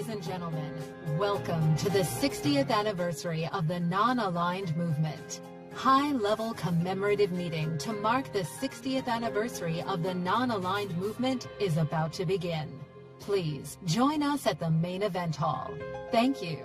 Ladies and gentlemen, welcome to the 60th anniversary of the Non-Aligned Movement. High-level commemorative meeting to mark the 60th anniversary of the Non-Aligned Movement is about to begin. Please join us at the main event hall. Thank you.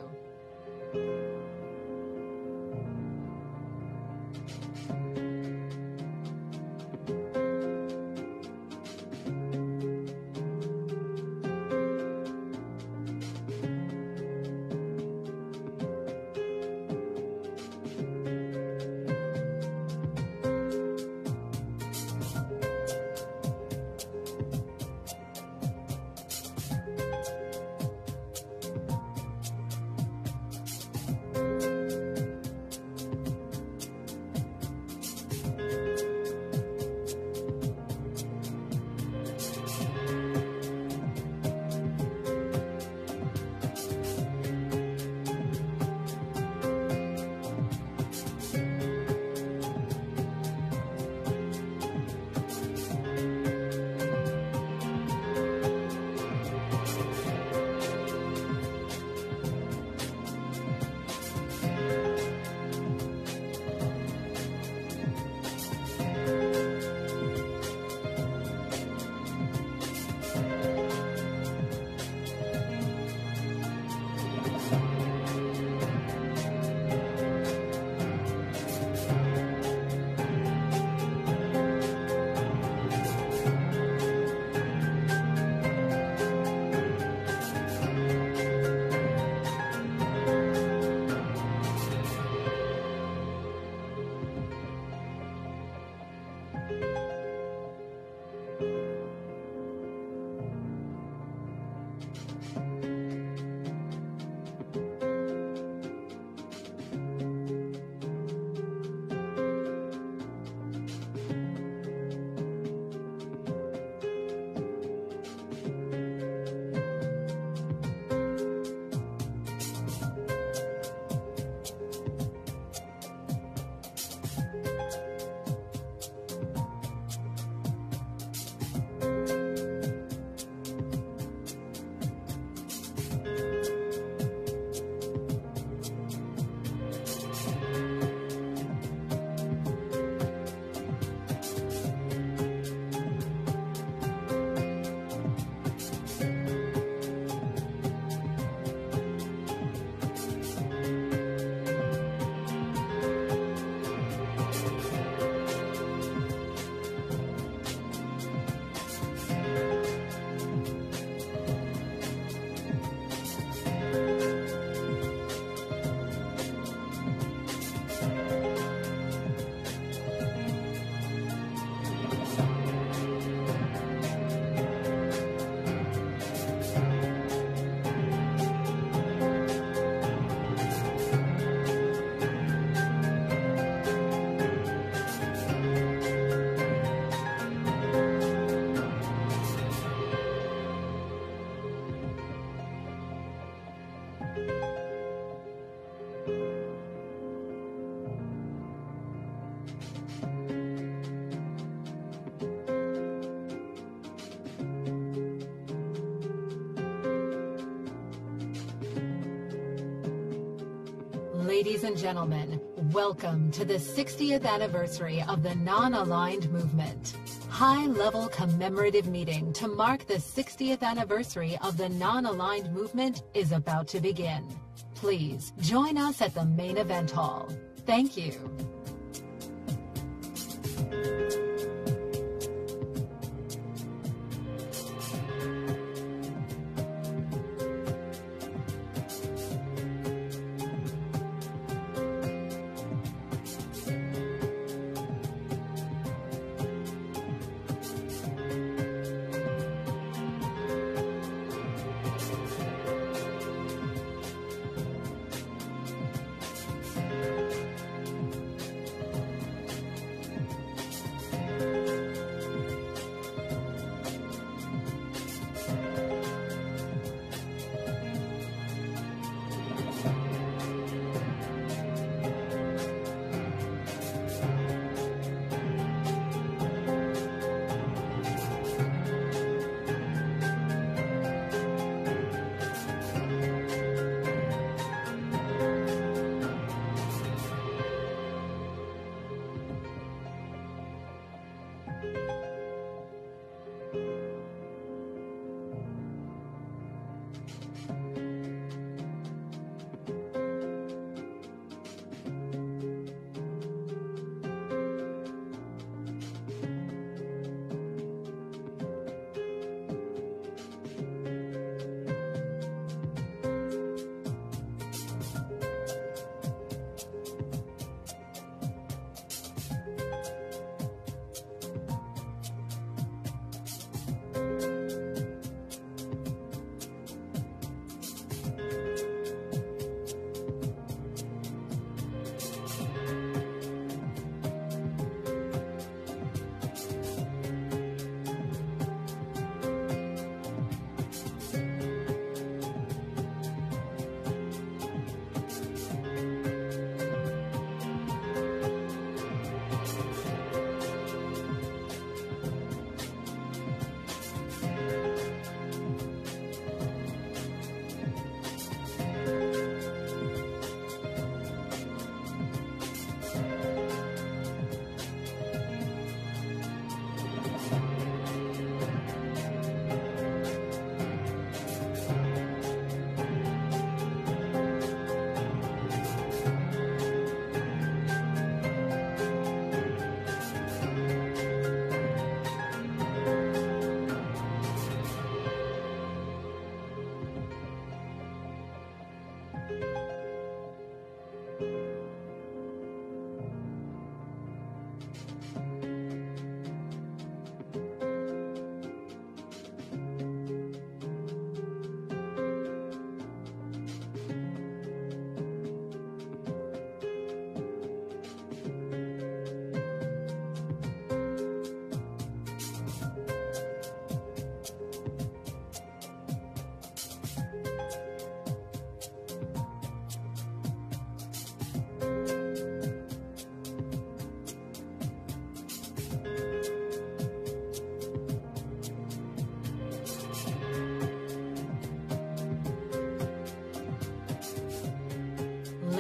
Ladies and gentlemen, welcome to the 60th anniversary of the Non-Aligned Movement. High-level commemorative meeting to mark the 60th anniversary of the Non-Aligned Movement is about to begin. Please join us at the main event hall. Thank you.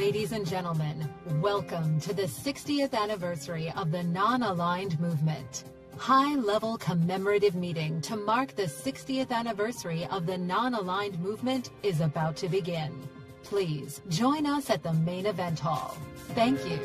Ladies and gentlemen, welcome to the 60th anniversary of the Non-Aligned Movement. High-level commemorative meeting to mark the 60th anniversary of the Non-Aligned Movement is about to begin. Please join us at the main event hall. Thank you.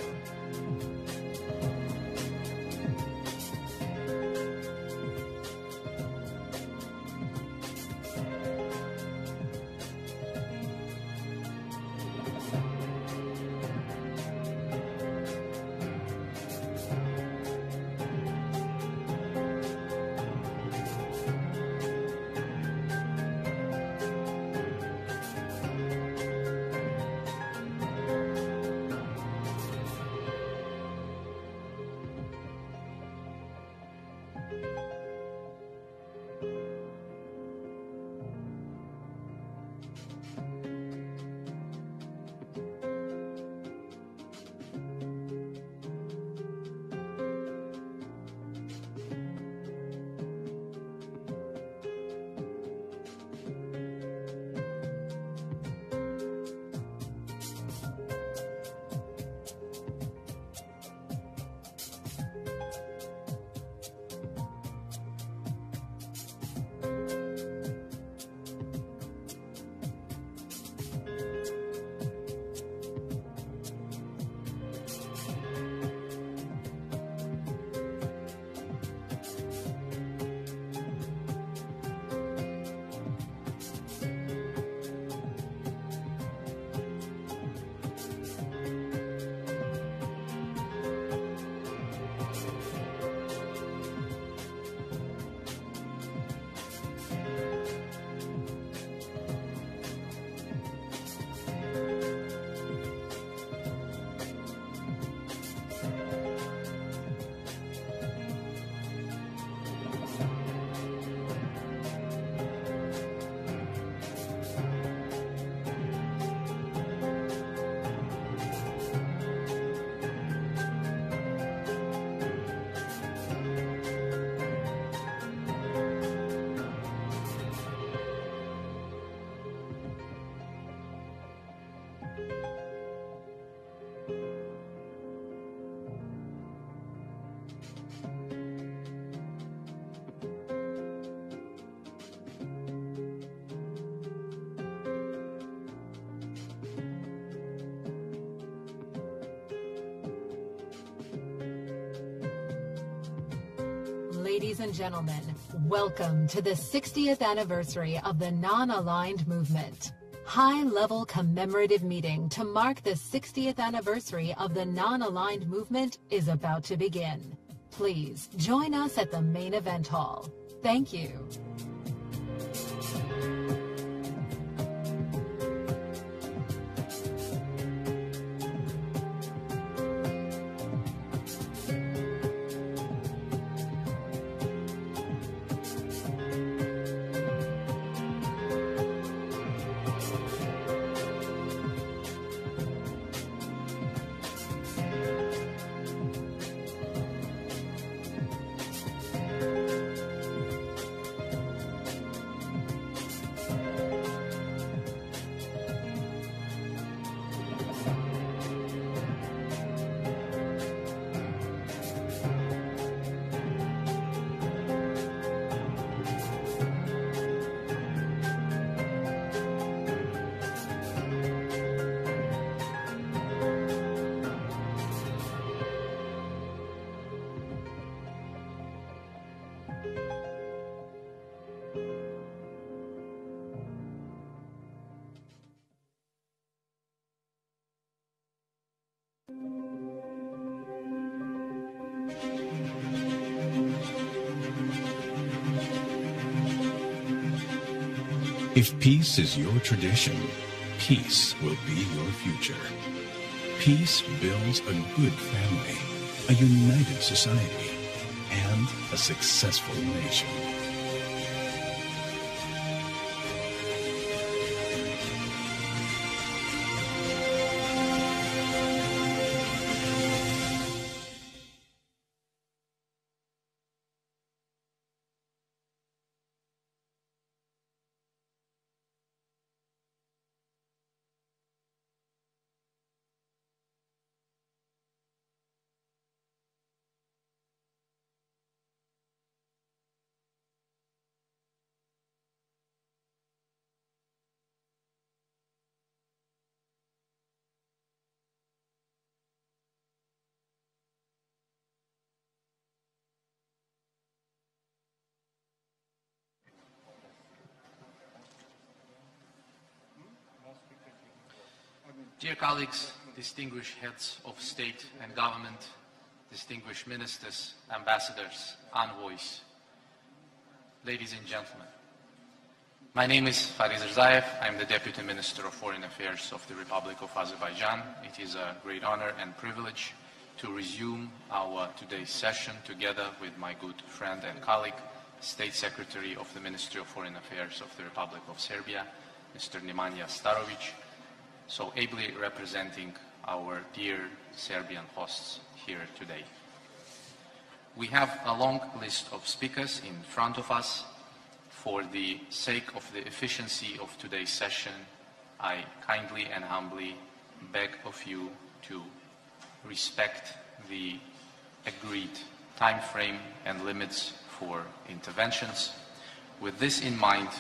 Ladies and gentlemen, welcome to the 60th anniversary of the Non-Aligned Movement. High-level commemorative meeting to mark the 60th anniversary of the Non-Aligned Movement is about to begin. Please join us at the main event hall. Thank you. If peace is your tradition, peace will be your future. Peace builds a good family, a united society, and a successful nation. Dear colleagues, distinguished heads of state and government, distinguished ministers, ambassadors, envoys, ladies and gentlemen. My name is Fariz Rzaev. I'm the Deputy Minister of Foreign Affairs of the Republic of Azerbaijan. It is a great honor and privilege to resume our today's session together with my good friend and colleague, State Secretary of the Ministry of Foreign Affairs of the Republic of Serbia, Mr. Nemanja Starović, so ably representing our dear Serbian hosts here today. We have a long list of speakers in front of us. For the sake of the efficiency of today's session, I kindly and humbly beg of you to respect the agreed time frame and limits for interventions. With this in mind,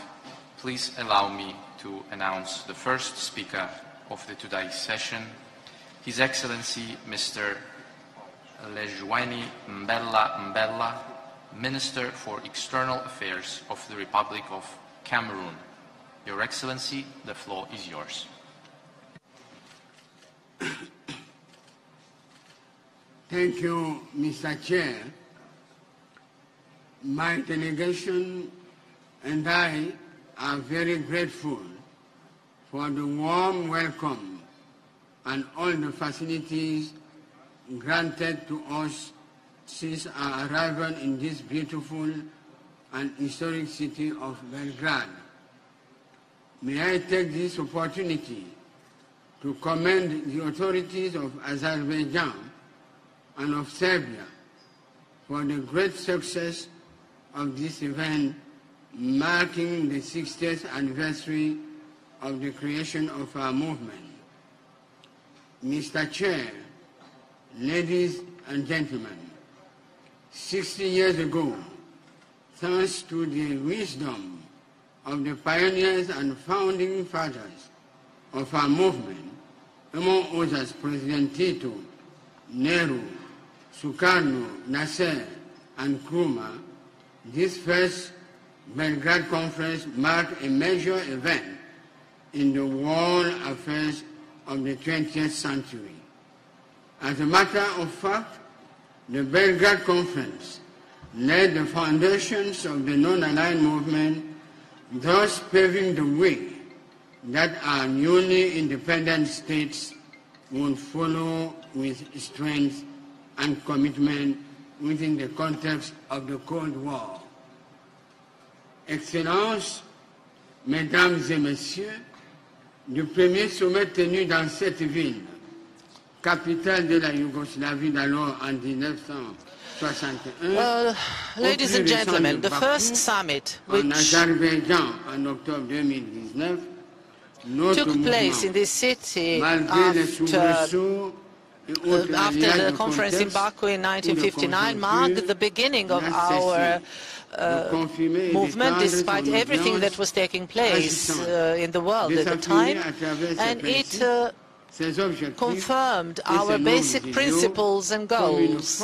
please allow me to announce the first speaker of the today's session, His Excellency Mr. Lejweni Mbella, Minister for External Affairs of the Republic of Cameroon. Your Excellency, the floor is yours. Thank you, Mr. Chair. My delegation and I are very grateful for the warm welcome and all the facilities granted to us since our arrival in this beautiful and historic city of Belgrade. May I take this opportunity to commend the authorities of Azerbaijan and of Serbia for the great success of this event marking the 60th anniversary of the creation of our movement. Mr. Chair, ladies and gentlemen, 60 years ago, thanks to the wisdom of the pioneers and founding fathers of our movement, among others President Tito, Nehru, Sukarno, Nasser, and Nkrumah, this first Belgrade Conference marked a major event in the world affairs of the 20th century. As a matter of fact, the Belgrade Conference laid the foundations of the non-aligned movement, thus paving the way that our newly independent states would follow with strength and commitment within the context of the Cold War. Excellences, Mesdames et Messieurs, du premier sommet tenu dans cette ville, capitale de la Yougoslavie d'alors en 1961, well, ladies and gentlemen, the first summit, which took place in this city after the conference in Baku in 1959, marked the beginning of our movement, despite everything that was taking place in the world at the time, and it confirmed our basic principles and goals.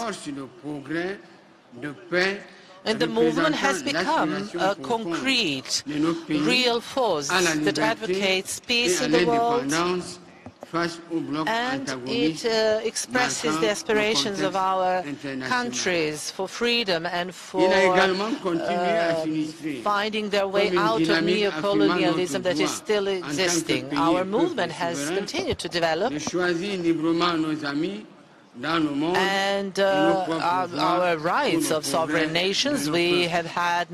And the movement has become a concrete, real force that advocates peace in the world, and it expresses the aspirations of our countries for freedom and for finding their way out of neocolonialism that is still existing. Our movement has continued to develop, and our rights of sovereign nations. We have had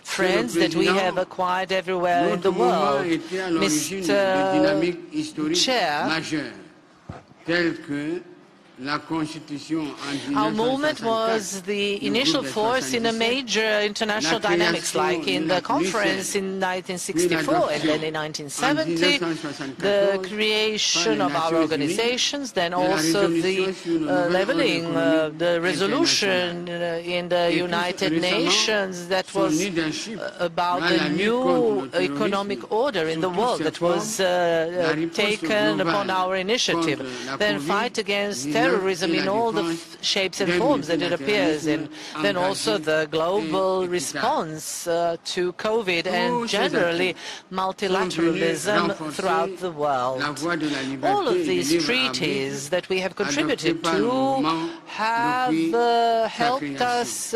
friends that we have acquired everywhere in the world. Mr. Chair, our movement was the initial force in a major international dynamics, like in the conference in 1964 and then in 1970, the creation of our organizations, then also the leveling, the resolution in the United Nations that was about the new economic order in the world that was taken upon our initiative, then fight against terrorism, terrorism in all the shapes and forms that it appears in. Then also the global response to COVID and generally multilateralism throughout the world. All of these treaties that we have contributed to have helped us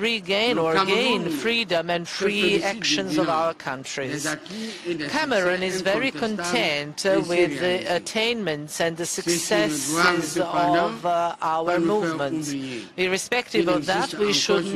regain or gain freedom and free actions of our countries. Cameroon is very content with the attainments and the successes of our movement. Irrespective of that, we should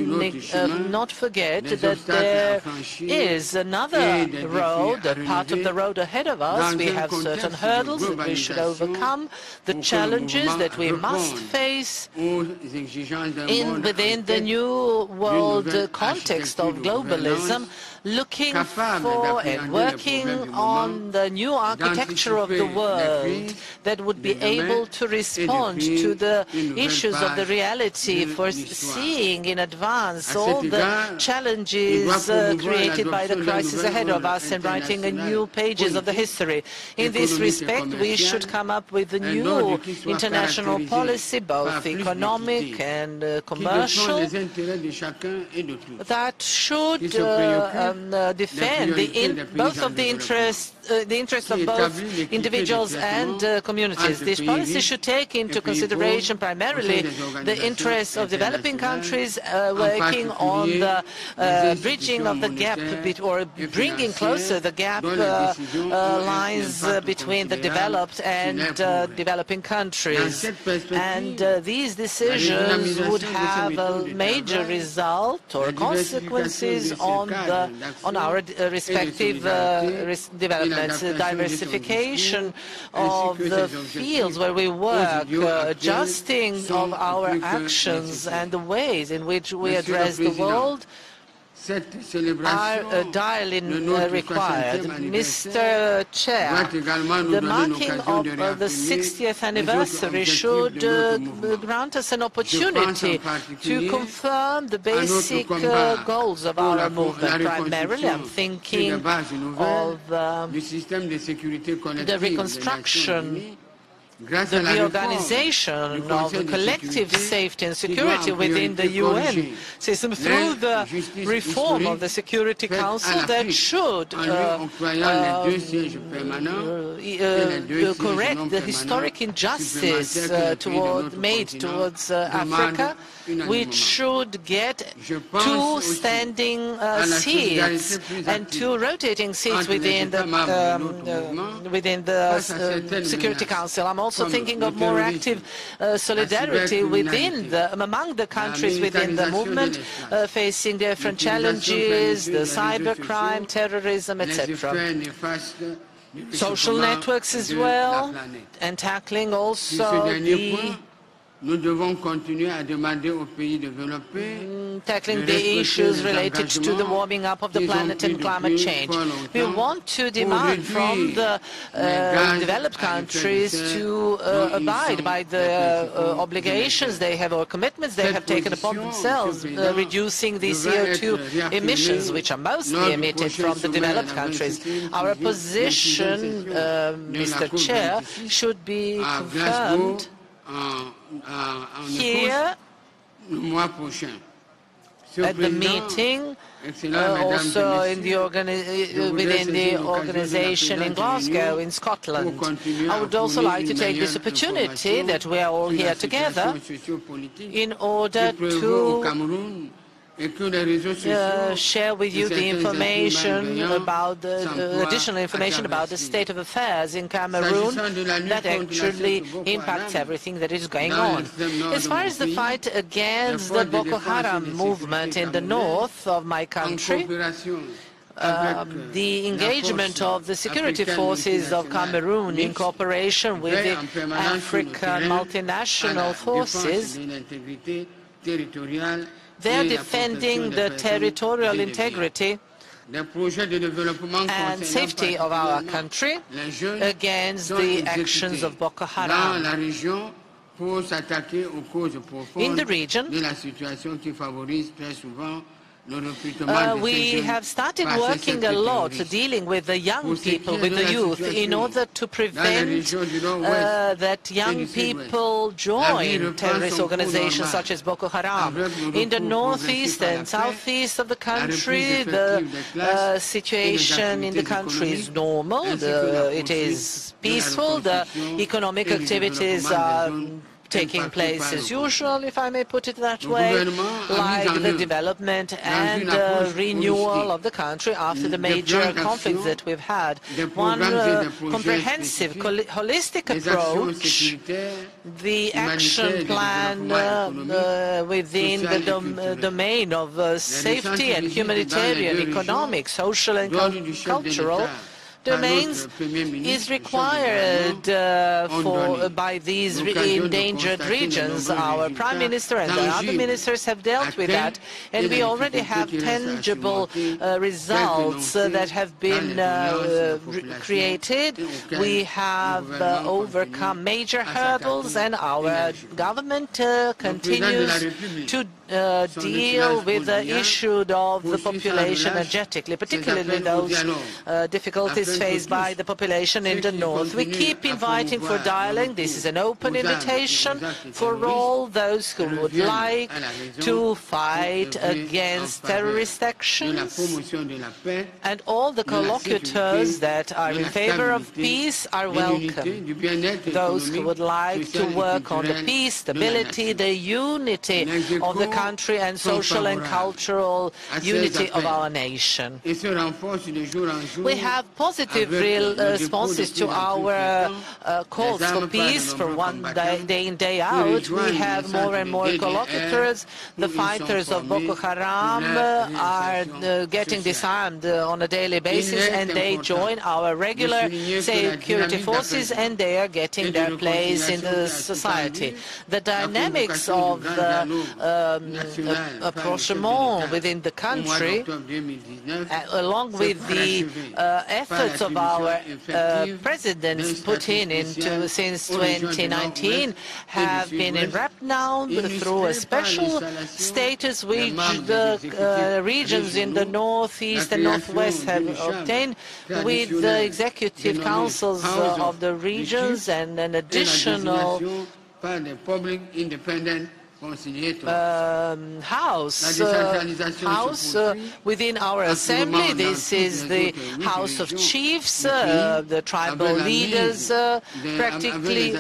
not forget that there is another road, a part of the road ahead of us. We have certain hurdles that we should overcome, the challenges that we must face within the new world context of globalism, looking for and working on the new architecture of the world that would be able to respond to the issues of the reality, foreseeing in advance all the challenges created by the crisis ahead of us and writing a new pages of the history. In this respect, we should come up with a new international policy, both economic and commercial, that should defend both of the interests of both individuals and communities. This policy should take into consideration primarily the interests of developing countries, working on the bridging of the gap or bringing closer the gap lines between the developed and developing countries. And these decisions would have a major result or consequences on our respective developments, diversification of the fields where we work, adjusting of our actions and the ways in which we address the world are direly required. Mr. Chair, the marking of the 60th anniversary should grant us an opportunity to confirm the basic goals of our movement. Primarily, I'm thinking of the reconstruction, the reorganization of the collective safety and security within the UN system through the reform of the Security Council that should correct the historic injustice made towards Africa, which should get 2 standing seats and 2 rotating seats within the Security Council. I'm also thinking of more active solidarity among the countries within the movement, facing different challenges, the cybercrime, terrorism, etc. Social networks as well, and tackling also tackling the issues related to the warming up of the planet and climate change. We want to demand from the developed countries to abide by the obligations they have or commitments they have taken upon themselves, reducing the CO2 emissions, which are mostly emitted from the developed countries. Our position, Mr. Chair, should be confirmed here at the meeting, also within the organization in Glasgow, in Scotland. I would also like to take this opportunity that we are all here together in order to share with you the information about additional information about the state of affairs in Cameroon that actually impacts everything that is going on. As far as the fight against the Boko Haram movement in the north of my country, the engagement of the security forces of Cameroon in cooperation with the African multinational forces, they are defending the territorial integrity and safety of our country against the actions of Boko Haram. In the region, We have started working a lot dealing with the young people, with the youth, in order to prevent that young people join terrorist organizations such as Boko Haram. In the northeast and southeast of the country, the situation in the country is normal. It is peaceful. The economic activities are taking place as usual, if I may put it that way, like the development and renewal of the country after the major conflicts that we've had. One comprehensive, holistic approach, the action plan within the domain of safety and humanitarian, economic, social and cultural domains is required by these endangered regions. Our Prime Minister and the other ministers have dealt with that, and we already have tangible results that have been created. We have overcome major hurdles, and our government continues to deal with the issue of the population energetically, particularly those difficulties faced by the population in the north. We keep inviting for dialogue. This is an open invitation for all those who would like to fight against terrorist actions, and all the colloquiators that are in favor of peace are welcome. Those who would like to work on the peace, stability, the unity of the country and social and cultural unity of our nation. We have positive real responses to our calls for peace for one day in, day out. We have more and more colloquiators. The fighters of Boko Haram are getting disarmed on a daily basis, and they join our regular security forces, and they are getting their place in the society. The dynamics of the approachement within the country, along with the efforts of our presidents put into since 2019, have been enwrapped now through a special status which the regions in the northeast and northwest have obtained, with the executive councils of the regions and an additional house within our assembly. This is the House of Chiefs, the tribal leaders, practically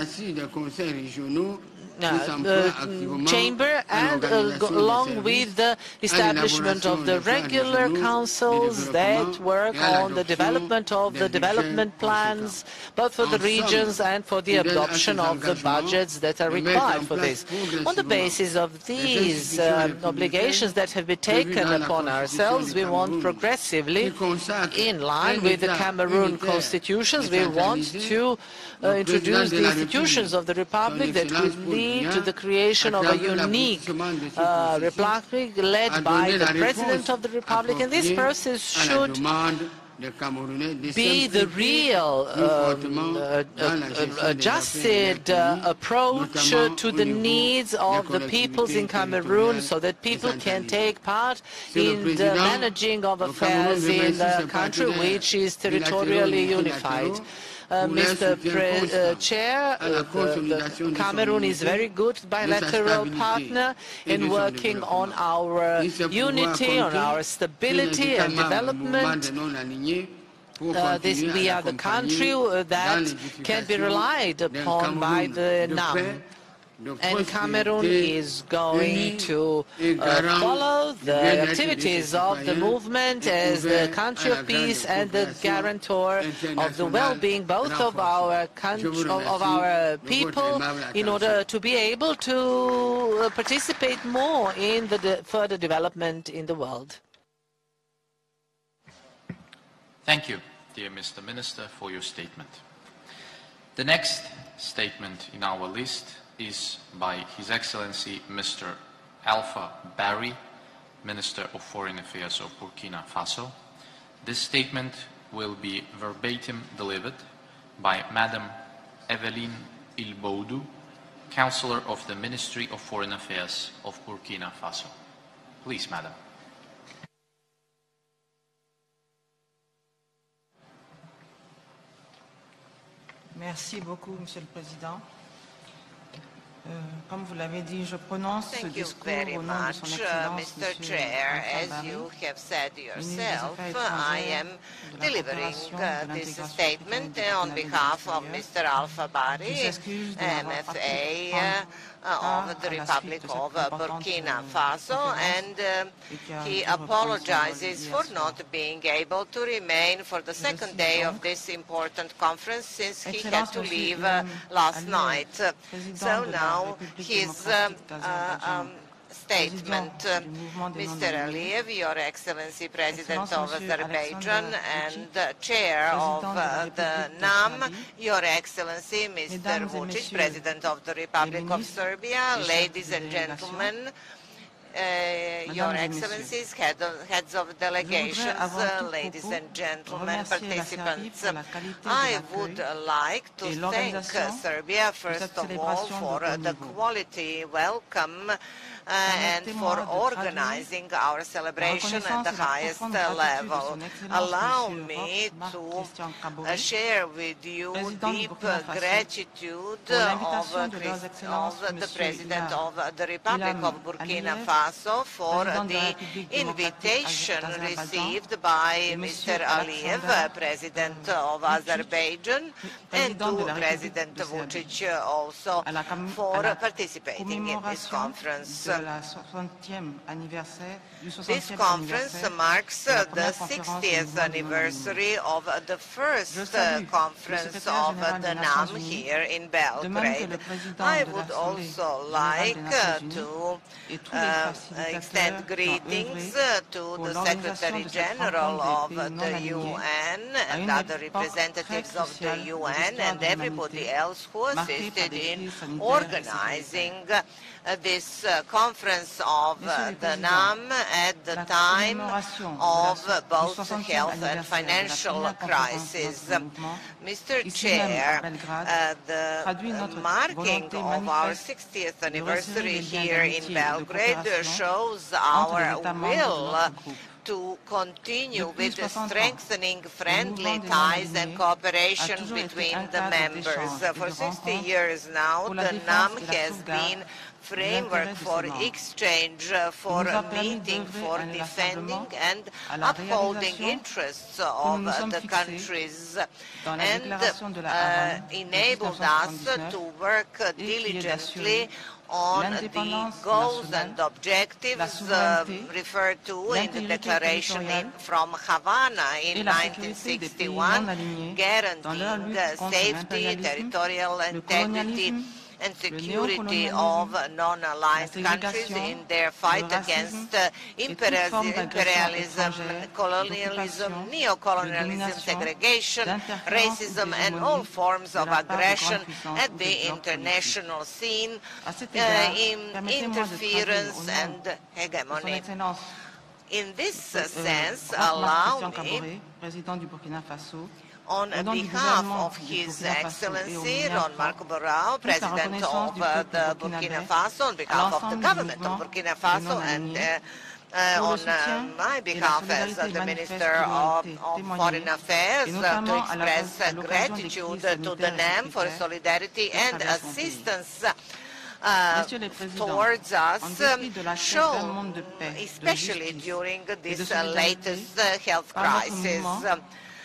chamber, and along with the establishment of the regular councils that work on the development of the development plans, both for the regions and for the adoption of the budgets that are required for this. On the basis of these obligations that have been taken upon ourselves, we want progressively, in line with the Cameroon constitutions, we want to introduce the institutions of the Republic that would lead to the creation of a unique republic led by the President of the Republic, and this process should be the real adjusted approach to the needs of the peoples in Cameroon, so that people can take part in the managing of affairs in the country, which is territorially unified. Mr. Chair, Cameroon is a very good bilateral partner in working on our unity, on our stability and development. We are the country that can be relied upon by the NAM. And Cameroon is going to follow the activities of the movement as the country of peace and the guarantor of the well-being both of our people, in order to be able to participate more in the further development in the world. Thank you, dear Mr. Minister, for your statement. The next statement in our list is by His Excellency Mr. Alpha Barry, Minister of Foreign Affairs of Burkina Faso. This statement will be verbatim delivered by Madam Eveline Ilboudou, Counselor of the Ministry of Foreign Affairs of Burkina Faso. Please, Madam. Merci beaucoup, Monsieur le Président. Comme vous l'avez dit, je prononce ce discours au nom de Son Excellence, Mr. Chair. As you have said yourself, I am delivering this statement on behalf of Mr. Alpha Bari, MFA of the Republic of Burkina Faso, and he apologizes for not being able to remain for the second day of this important conference since he had to leave last night. So now his statement. Mr. Aliyev, Your Excellency, President of Azerbaijan and Chair of the NAM, Your Excellency, Mr. Vučić, President of the Republic of Serbia, ladies and gentlemen, Your Excellencies, heads of delegations, ladies and gentlemen, participants, I would like to thank Serbia, first of all, for the quality welcome and for organizing our celebration at the highest level. Allow me to share with you deep gratitude of the President of the Republic of Burkina Faso for the invitation received by Mr. Aliyev, President of Azerbaijan, and to President Vučić also for participating in this conference. This conference marks the 60th anniversary of the first conference of the NAM here in Belgrade. I would also like to extend greetings to the Secretary General of the UN and other representatives of the UN and everybody else who assisted in organizing this conference of the NAM at the time of both health and financial crisis. Mr. Chair, the marking of our 60th anniversary here in Belgrade shows our will to continue with strengthening friendly ties and cooperation between the members. For 60 years now, the NAM has been framework for exchange, for meeting, for defending and upholding interests of the countries, and enabled us to work diligently on the goals and objectives referred to in the declaration from Havana in 1961, guaranteeing safety, territorial integrity, and security of non-aligned countries in their fight against imperialism, colonialism, neocolonialism, segregation, racism, and all forms of aggression at the international scene, interference and hegemony. In this sense, allow me, on behalf of His Excellency Ron Marco Borrao, President of the Burkina Faso, on behalf of the government of Burkina Faso, and on my behalf as the Minister of Foreign Affairs, to express gratitude to the NAM for solidarity and assistance towards us, shown especially during this latest health crisis.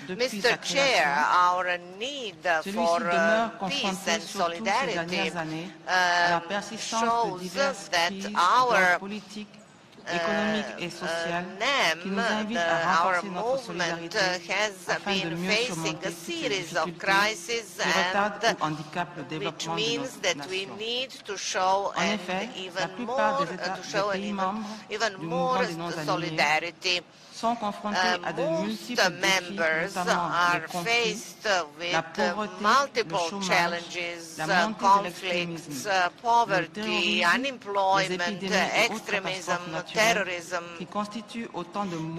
Mr. Chair, our need for peace and solidarity shows that our NAM, our movement, has been facing a series of crises, and which means that we need to show even more solidarity. Most members are faced with multiple challenges, conflicts, poverty, unemployment, extremism, terrorism,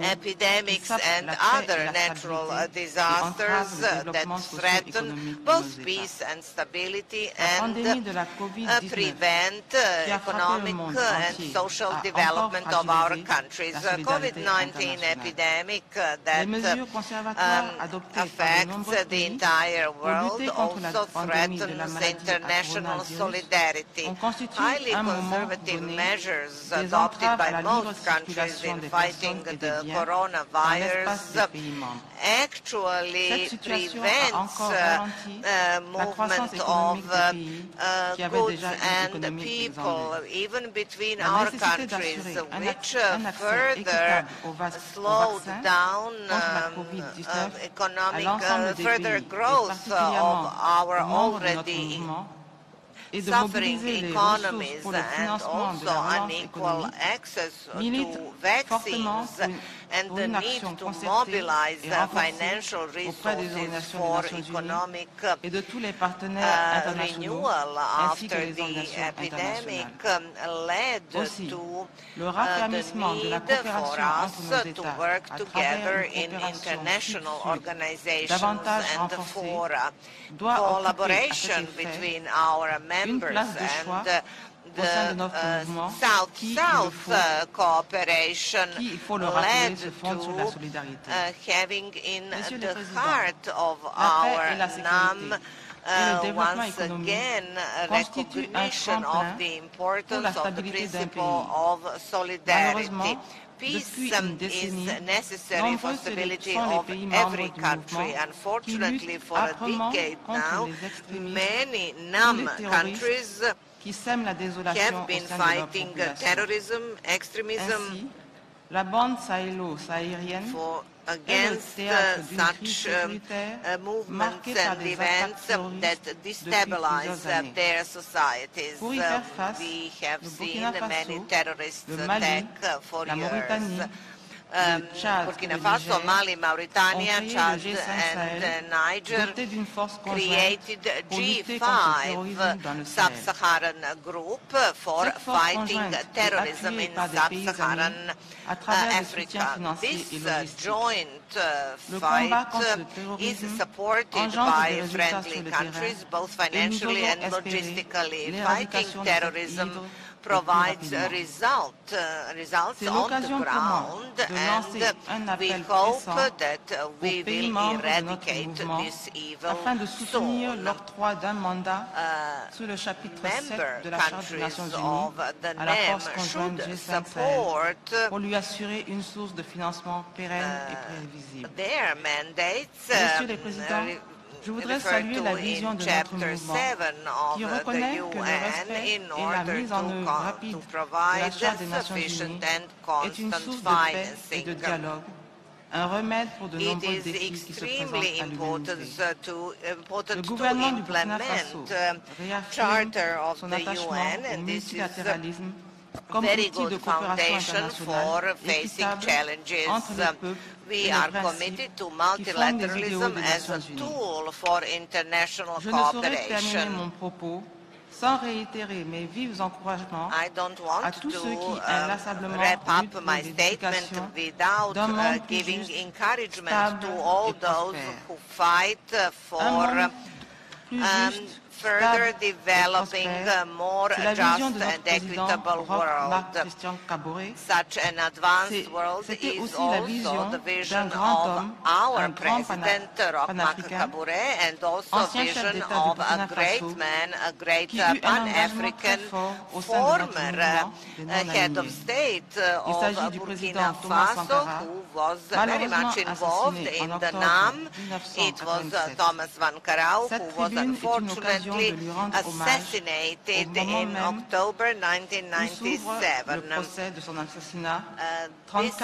epidemics, and other natural disasters that threaten both peace and stability and prevent economic and social development of our countries. COVID-19 epidemic that affects the entire world also threatens international solidarity. Highly conservative measures adopted by most countries in fighting the coronavirus actually prevents movement of goods and people, even between our countries, which further slowed down economic further growth of our already suffering economies, and also unequal access to vaccines and the need to mobilize financial resources for economic renewal after the epidemic led to the need for us to work together in international organizations and fora. Collaboration between our members and the South-South cooperation led to having in the heart of our NAM once again recognition of the importance of the principle of solidarity. Peace is necessary for stability of every country. Unfortunately, for a decade now, many NAM countries have been fighting terrorism, extremism, against such movements and events that destabilize their societies. We have seen many terrorist attacks for years. Burkina Faso, Mali, Mauritania, Chad and Niger created G5 sub-Saharan group for fighting terrorism in sub-Saharan Africa. This joint fight is supported by friendly countries, both financially and logistically. Fighting terrorism provides results on the ground, and we hope that we will eradicate this evil soon. Member countries of the NAM should support their mandates referred to in Chapter 7 of the UN in order to provide sufficient and constant financing. It is extremely important to implement Charter of the UN, and this is a very good foundation for facing challenges. We are committed to multilateralism as a tool for international cooperation. I don't want to wrap up my statement without giving encouragement to all those who fight for further developing a more just and equitable world. Such an advanced world is also the vision of our President, Roch-Marc Kabore, and also a vision of a great man, a great Pan-African former head of state of Burkina Faso, who was very much involved in the NAM. It was Thomas Sankara, who was unfortunately assassinated in October 1997. This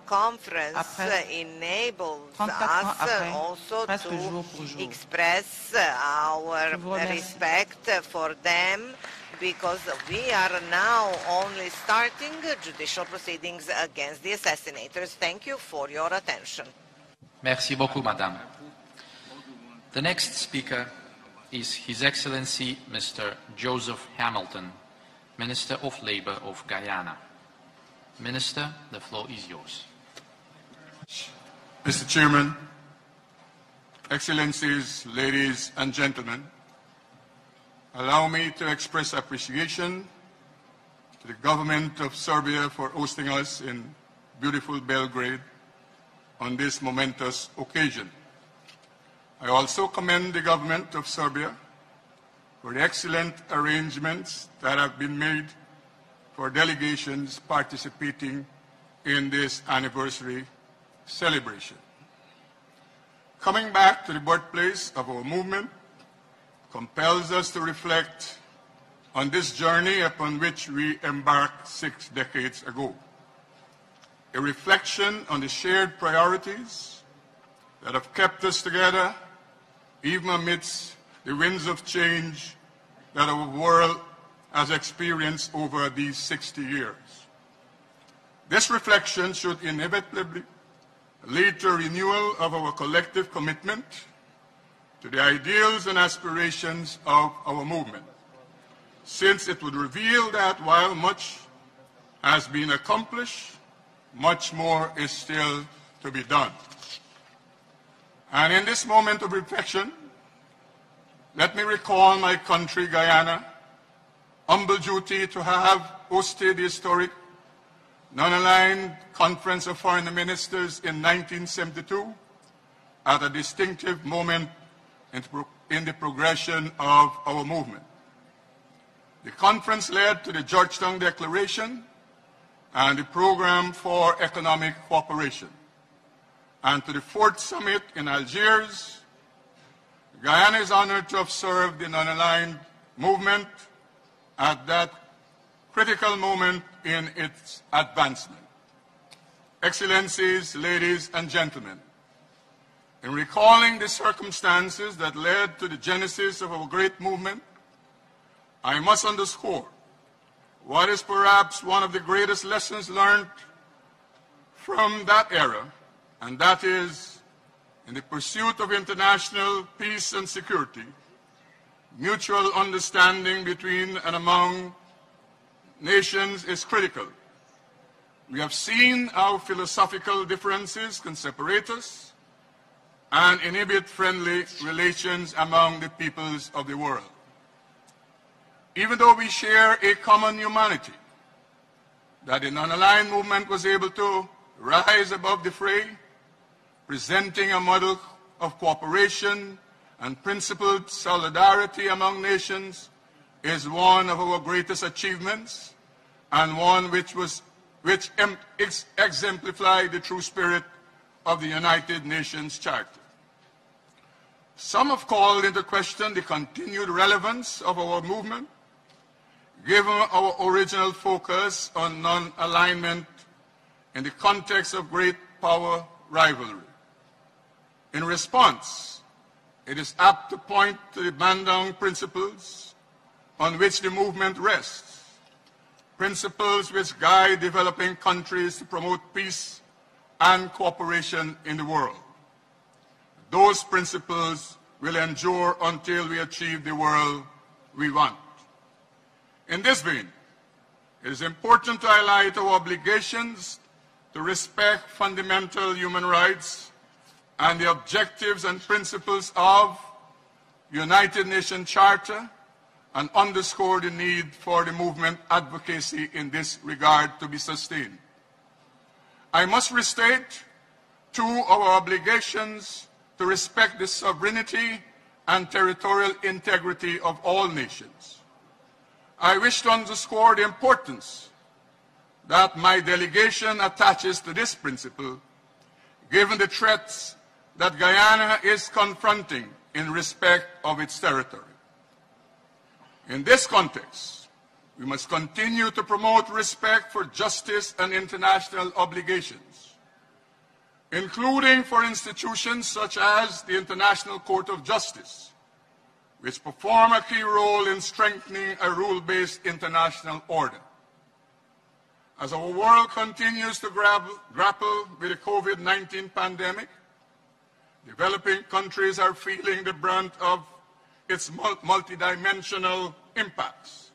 conference enables us also to express our respect for them, because we are now only starting judicial proceedings against the assassinators. Thank you for your attention. Merci beaucoup, Madame. The next speaker is His Excellency Mr. Joseph Hamilton, Minister of Labour of Guyana. Minister, the floor is yours. Mr. Chairman, Excellencies, ladies and gentlemen, allow me to express appreciation to the government of Serbia for hosting us in beautiful Belgrade on this momentous occasion. I also commend the government of Serbia for the excellent arrangements that have been made for delegations participating in this anniversary celebration. Coming back to the birthplace of our movement compels us to reflect on this journey upon which we embarked 6 decades ago. A reflection on the shared priorities that have kept us together even amidst the winds of change that our world has experienced over these 60 years. This reflection should inevitably lead to a renewal of our collective commitment to the ideals and aspirations of our movement, since it would reveal that while much has been accomplished, much more is still to be done. And in this moment of reflection, let me recall my country, Guyana, humble duty to have hosted the historic Non-Aligned Conference of Foreign Ministers in 1972 at a distinctive moment in the progression of our movement. The conference led to the Georgetown Declaration and the Program for Economic Cooperation, and to the 4th Summit in Algiers. Guyana is honored to have served the Non-Aligned movement at that critical moment in its advancement. Excellencies, ladies and gentlemen, in recalling the circumstances that led to the genesis of our great movement, I must underscore what is perhaps one of the greatest lessons learned from that era, and that is, in the pursuit of international peace and security, mutual understanding between and among nations is critical. We have seen how philosophical differences can separate us and inhibit friendly relations among the peoples of the world. Even though we share a common humanity, that the Non-Aligned movement was able to rise above the fray, presenting a model of cooperation and principled solidarity among nations, is one of our greatest achievements and one which exemplified the true spirit of the United Nations Charter. Some have called into question the continued relevance of our movement, given our original focus on non-alignment in the context of great power rivalry. In response, it is apt to point to the Bandung principles on which the movement rests, principles which guide developing countries to promote peace and cooperation in the world. Those principles will endure until we achieve the world we want. In this vein, it is important to highlight our obligations to respect fundamental human rights and the objectives and principles of the United Nations Charter, and underscore the need for the movement advocacy in this regard to be sustained. I must restate, too, our obligations to respect the sovereignty and territorial integrity of all nations. I wish to underscore the importance that my delegation attaches to this principle, given the threats that Guyana is confronting in respect of its territory. In this context, we must continue to promote respect for justice and international obligations, including for institutions such as the International Court of Justice, which perform a key role in strengthening a rule-based international order. As our world continues to grapple with the COVID-19 pandemic, developing countries are feeling the brunt of its multidimensional impacts.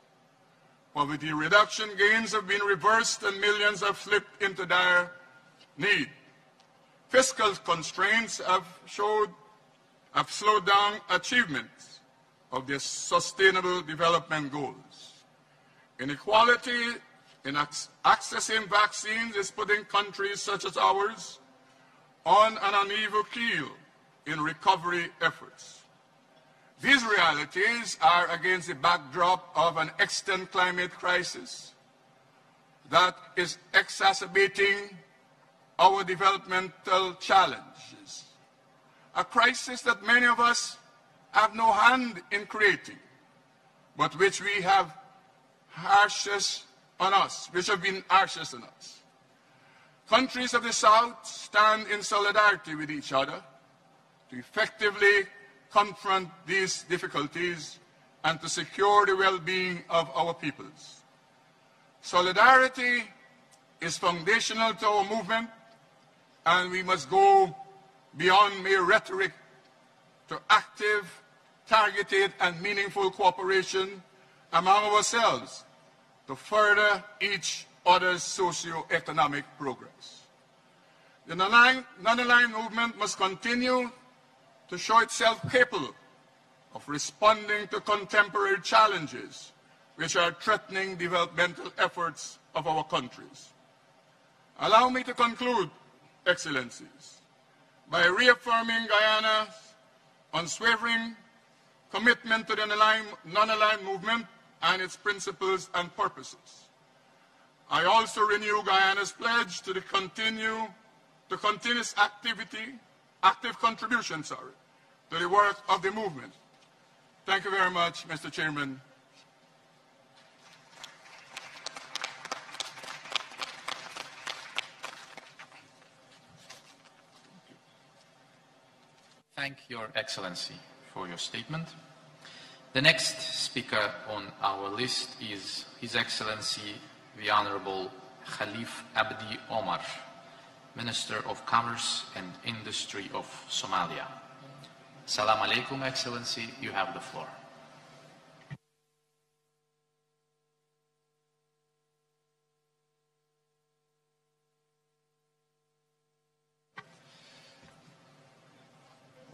Poverty reduction gains have been reversed and millions have slipped into dire need. Fiscal constraints have slowed down achievements of the Sustainable Development Goals. Inequality in accessing vaccines is putting countries such as ours on an uneven keel in recovery efforts. These realities are against the backdrop of an extant climate crisis that is exacerbating our developmental challenges, a crisis that many of us have no hand in creating, but which we have harshest on us, which have been harshest on us. Countries of the South stand in solidarity with each other to effectively confront these difficulties and to secure the well-being of our peoples. Solidarity is foundational to our movement, and we must go beyond mere rhetoric to active, targeted, and meaningful cooperation among ourselves to further each other's socio-economic progress. The non-aligned movement must continue to show itself capable of responding to contemporary challenges which are threatening developmental efforts of our countries. Allow me to conclude, Excellencies, by reaffirming Guyana's unswavering commitment to the non-aligned movement and its principles and purposes. I also renew Guyana's pledge to the continuous active contribution, to the work of the movement. Thank you very much, Mr. Chairman. Thank Your Excellency for your statement. The next speaker on our list is His Excellency the Honorable Khalif Abdi Omar, Minister of Commerce and Industry of Somalia. Assalamu alaikum, Excellency, you have the floor.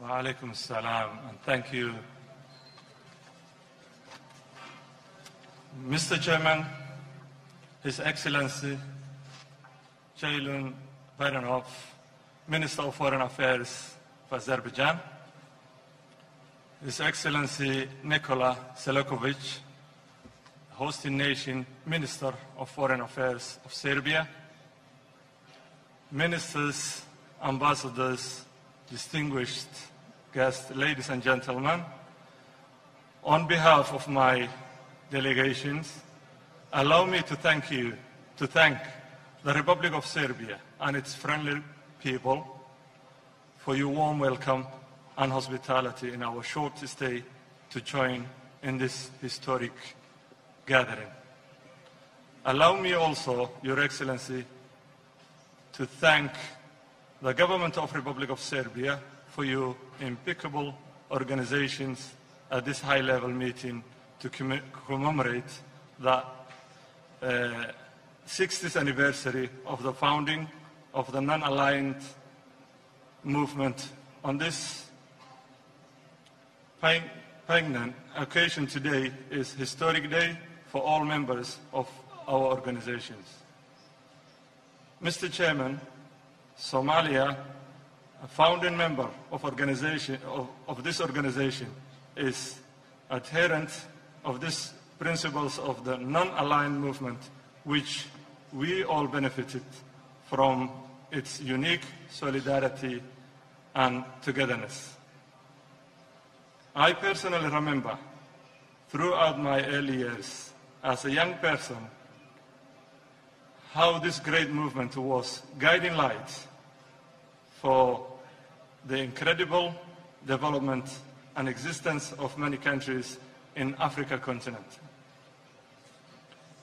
Wa alaikum assalam, and thank you. Mr. Chairman, His Excellency Ceylan Bayramov, Minister of Foreign Affairs of Azerbaijan, His Excellency Nikola Selakovic, hosting nation Minister of Foreign Affairs of Serbia, Ministers, Ambassadors, distinguished guests, ladies and gentlemen, on behalf of my delegations, allow me to thank the Republic of Serbia and its friendly people for your warm welcome and hospitality in our short stay to join in this historic gathering. Allow me also, Your Excellency, to thank the government of Republic of Serbia for your impeccable organizations at this high-level meeting to commemorate the 60th anniversary of the founding of the non-aligned movement. On this poignant occasion today is a historic day for all members of our organizations. Mr. Chairman, Somalia, a founding member of this organization, is adherent of these principles of the non-aligned movement, which we all benefited from its unique solidarity and togetherness. I personally remember throughout my early years as a young person how this great movement was guiding light for the incredible development and existence of many countries in Africa continent.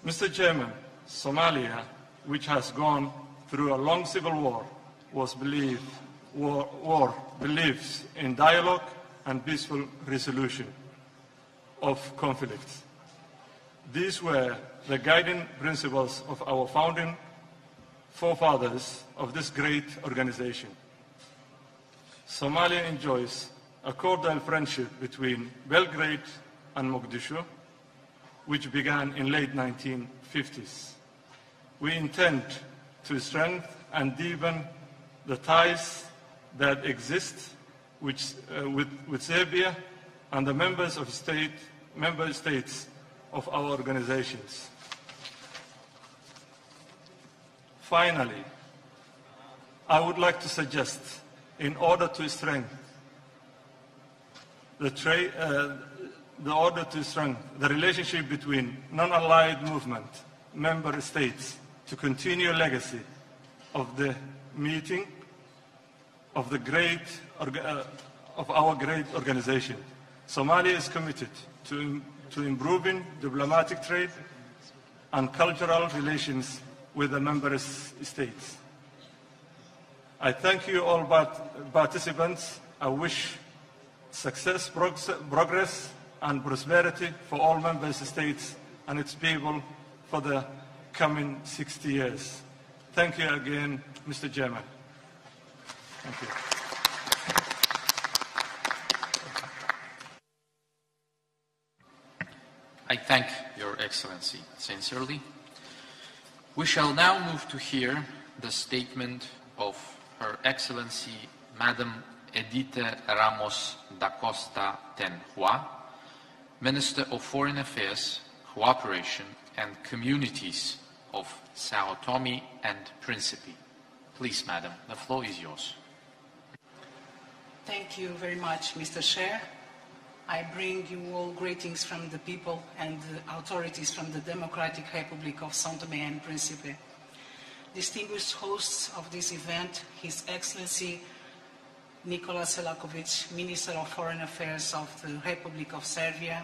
Mr. Chairman, Somalia, which has gone through a long civil war, believes in dialogue and peaceful resolution of conflicts. These were the guiding principles of our founding forefathers of this great organization. Somalia enjoys a cordial friendship between Belgrade and Mogadishu, which began in late 1950s. we intend to strengthen and deepen the ties that exist with Serbia and the member states of our organizations. Finally, I would like to suggest, in order to strengthen the relationship between non-aligned movement member states to continue a legacy of the meeting of our great organization. Somalia is committed to improving diplomatic trade and cultural relations with the member states. I thank you all participants. I wish success, progress, and prosperity for all member states and its people for the coming 60 years. Thank you again, Mr. Chairman. Thank you. I thank Your Excellency sincerely. We shall now move to hear the statement of Her Excellency Madam Edith Ramos da Costa Tenhua, Minister of Foreign Affairs, Cooperation and Communities of Sao Tome and Principe. Please, Madam, the floor is yours. Thank you very much, Mr. Chair. I bring you all greetings from the people and the authorities from the Democratic Republic of Sao Tome and Principe. Distinguished hosts of this event, His Excellency Nikola Selakovic, Minister of Foreign Affairs of the Republic of Serbia,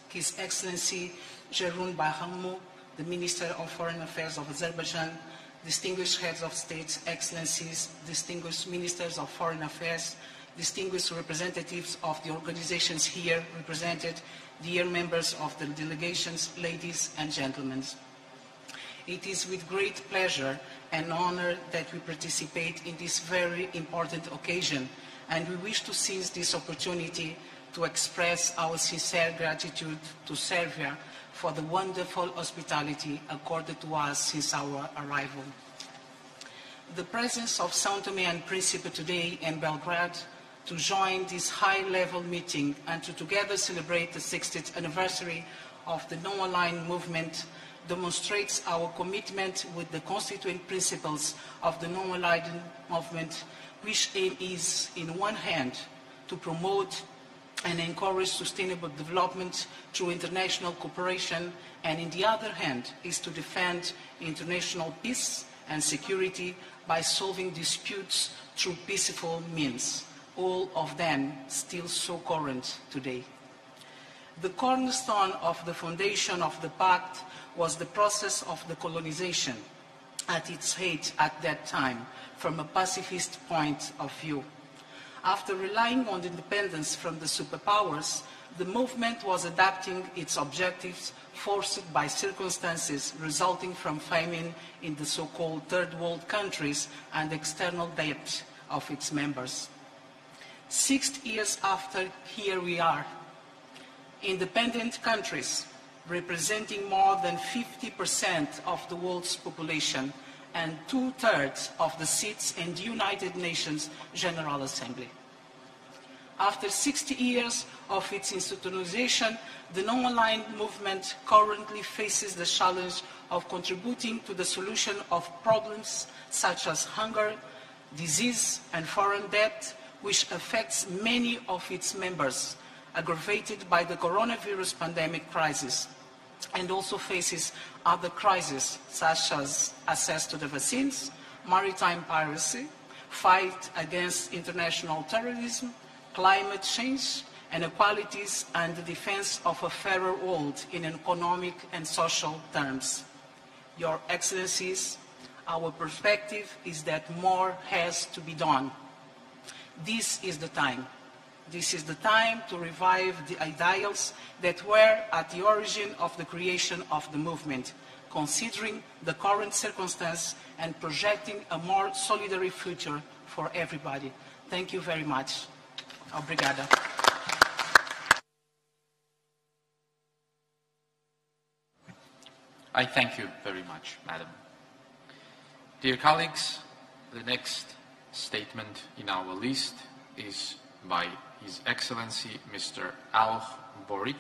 His Excellency Jeroen Bahamu, the Minister of Foreign Affairs of Azerbaijan, distinguished heads of state, excellencies, distinguished ministers of foreign affairs, distinguished representatives of the organizations here represented, dear members of the delegations, ladies and gentlemen. It is with great pleasure and honor that we participate in this very important occasion, and we wish to seize this opportunity to express our sincere gratitude to Serbia for the wonderful hospitality accorded to us since our arrival. The presence of Sao Tome and Principe today in Belgrade to join this high-level meeting and to together celebrate the 60th anniversary of the non-aligned movement demonstrates our commitment with the constituent principles of the non-aligned movement, which aim is, in one hand, to promote and encourage sustainable development through international cooperation, and in the other hand is to defend international peace and security by solving disputes through peaceful means, all of them still so current today. The cornerstone of the foundation of the pact was the process of decolonization at its height at that time from a pacifist point of view. After relying on independence from the superpowers, the movement was adapting its objectives forced by circumstances resulting from famine in the so-called third world countries and external debt of its members. 6 years after, here we are, independent countries representing more than 50% of the world's population and 2/3 of the seats in the United Nations General Assembly. After 60 years of its institutionalization, the non-aligned movement currently faces the challenge of contributing to the solution of problems such as hunger, disease, and foreign debt, which affects many of its members, aggravated by the coronavirus pandemic crisis, and also faces other crises such as access to the vaccines, maritime piracy, fight against international terrorism, climate change, inequalities, and the defense of a fairer world in economic and social terms. Your Excellencies, our perspective is that more has to be done. This is the time. This is the time to revive the ideals that were at the origin of the creation of the movement, considering the current circumstance and projecting a more solidary future for everybody. Thank you very much. Obrigada. I thank you very much, Madam. Dear colleagues, the next statement in our list is by His Excellency Mr. Alch Borik,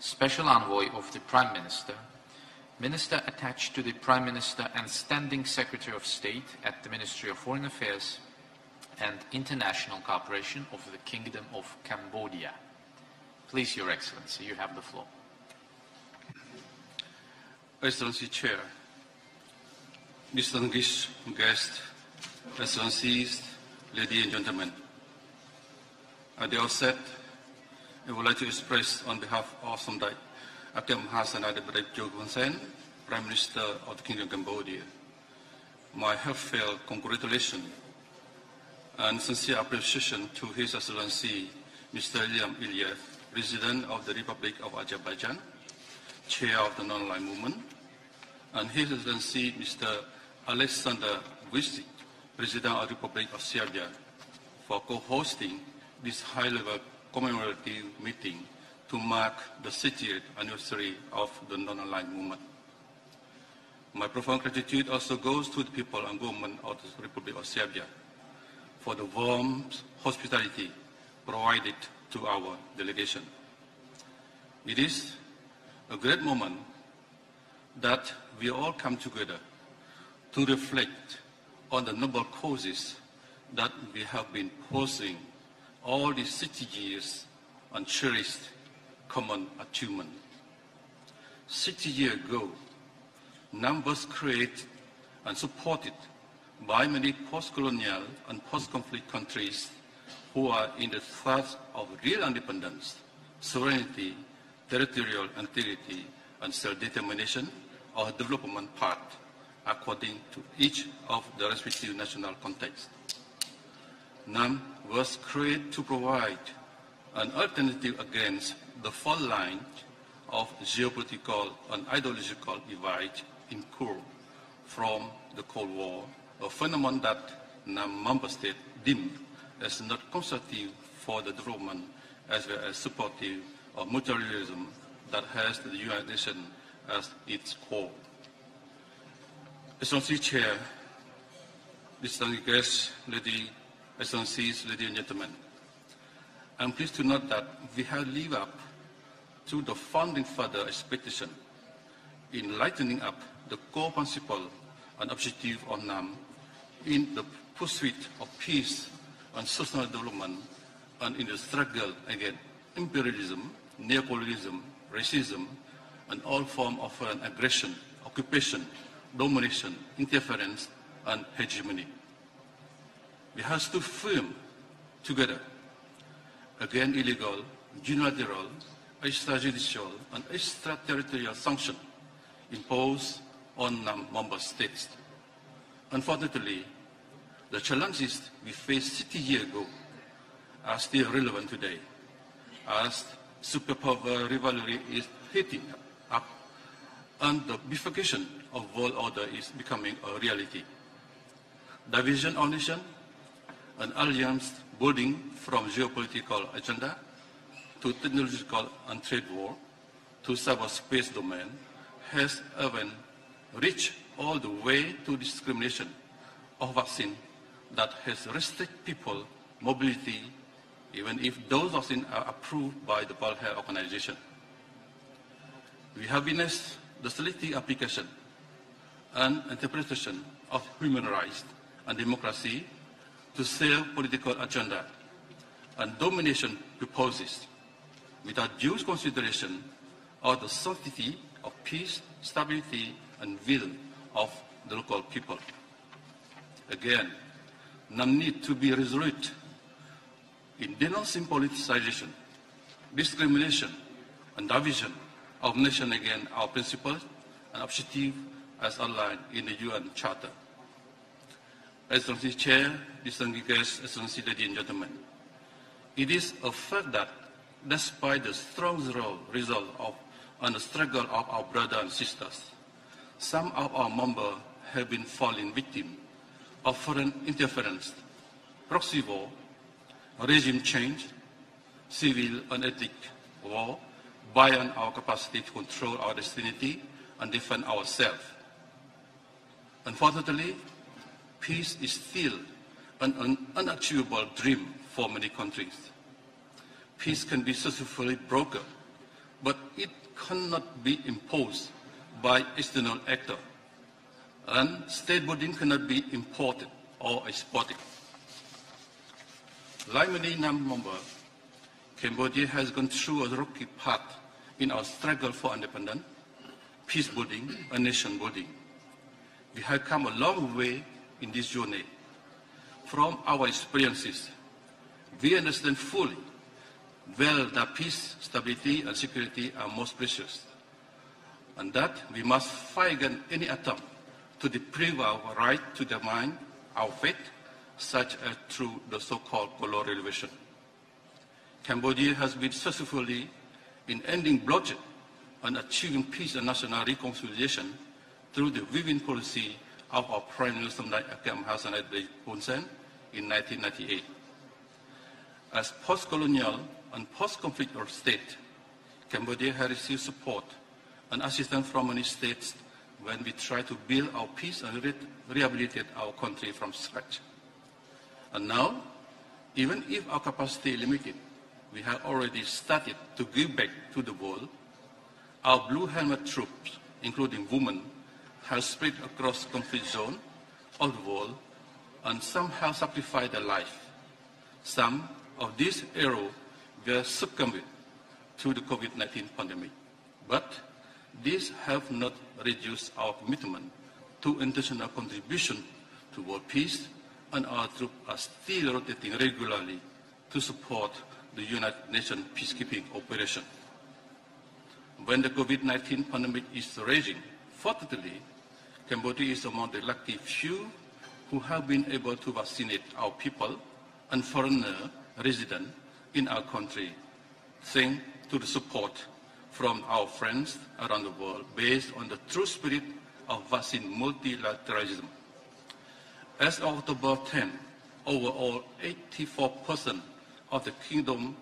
Special Envoy of the Prime Minister, Minister attached to the Prime Minister and Standing Secretary of State at the Ministry of Foreign Affairs and International Cooperation of the Kingdom of Cambodia. Please, Your Excellency, you have the floor. Excellency Chair, distinguished guests, Excellencies, ladies and gentlemen, at the outset, I would like to express on behalf of Samdech Akem Hassan Adibadek Jogunsen, Prime Minister of the Kingdom of Cambodia, my heartfelt congratulations and sincere appreciation to His Excellency Mr. Ilham Aliyev, President of the Republic of Azerbaijan, Chair of the Non-Aligned Movement, and His Excellency Mr. Alexander Vučić, President of the Republic of Serbia, for co-hosting this high-level commemorative meeting to mark the 60th anniversary of the Non-Aligned Movement. My profound gratitude also goes to the people and government of the Republic of Serbia for the warm hospitality provided to our delegation. It is a great moment that we all come together to reflect on the noble causes that we have been pursuing all these 60 years and cherished common achievement. 60 years ago, NAM was created and supported by many post-colonial and post-conflict countries who are in the search of real independence, sovereignty, territorial integrity, and self-determination or development path according to each of the respective national contexts. NAM was created to provide an alternative against the fault line of geopolitical and ideological divide incurred from the Cold War, a phenomenon that NAM member states deemed as not constructive for the development as well as supportive of multilateralism that has the United Nations as its core. Excellency Chair, distinguished guests, Excellencies, ladies and gentlemen, I'm pleased to note that we have lived up to the founding father expectation in lightening up the core principle and objective of NAM in the pursuit of peace and sustainable development and in the struggle against imperialism, neocolonialism, racism, and all forms of foreign aggression, occupation, domination, interference, and hegemony. We have stood firm together against illegal, unilateral, extrajudicial, and extraterritorial sanctions imposed on member states. Unfortunately, the challenges we faced 60 years ago are still relevant today, as superpower rivalry is heating up and the bifurcation of world order is becoming a reality. Division of nation and alliance building from geopolitical agenda to technological and trade war to cyberspace domain has even reached all the way to discrimination of vaccine that has restricted people mobility even if those vaccines are approved by the World Health Organization. We have witnessed the selective application and interpretation of human rights and democracy to serve political agenda and domination purposes without due consideration of the sanctity of peace, stability, and will of the local people. Again, NAM need to be resolute in denouncing politicization, discrimination, and division of nation against our principles and objectives as outlined in the UN Charter. Excellency Chair, distinguished guests, Excellency, ladies and gentlemen, it is a fact that despite the strong result of and the struggle of our brothers and sisters, some of our members have been falling victim of foreign interference, proxy war, regime change, civil and ethnic war, beyond our capacity to control our destiny and defend ourselves. Unfortunately, peace is still an unachievable dream for many countries. Peace can be successfully brokered, but it cannot be imposed by external actors, and state building cannot be imported or exported. Like many members, Cambodia has gone through a rocky path in our struggle for independence, peace building, and nation building. We have come a long way in this journey. From our experiences, we understand fully well that peace, stability, and security are most precious, and that we must fight against any attempt to deprive our right to determine our fate, such as through the so-called colonial revolution. Cambodia has been successfully in ending bloodshed and achieving peace and national reconciliation through the vivid policy of our Prime Minister Kem Hassanat Hun Sen in 1998. As post-colonial and post-conflict state, Cambodia has received support and assistance from many states when we try to build our peace and rehabilitate our country from scratch. And now, even if our capacity is limited, we have already started to give back to the world. Our Blue Helmet troops, including women, have spread across conflict zones of the world, and some have sacrificed their life. Some of these heroes were succumbed to the COVID-19 pandemic, but these have not reduced our commitment to international contribution to world peace, and our troops are still rotating regularly to support the United Nations peacekeeping operation. When the COVID-19 pandemic is raging, fortunately, Cambodia is among the lucky few who have been able to vaccinate our people and foreigner residents in our country, thanks to the support from our friends around the world based on the true spirit of vaccine multilateralism. As of October 10, overall 84% of the kingdom's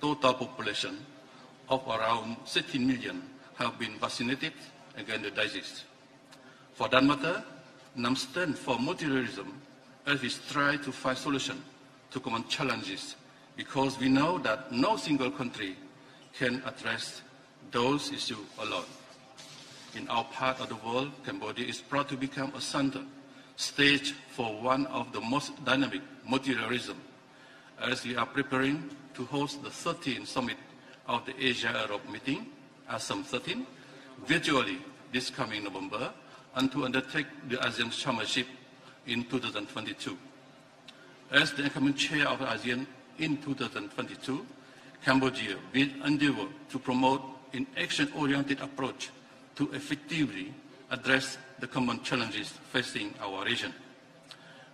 total population of around 16 million have been vaccinated against the disease. For that matter, NAM stands for multilateralism as we strive to find solutions to common challenges, because we know that no single country can address those issues alone. In our part of the world, Cambodia is proud to become a center stage for one of the most dynamic multilateralism, as we are preparing to host the 13th summit of the Asia-Europe meeting, ASEM 13, virtually this coming November, and to undertake the ASEAN Chairmanship in 2022. As the incoming chair of ASEAN in 2022, Cambodia will endeavor to promote an action-oriented approach to effectively address the common challenges facing our region.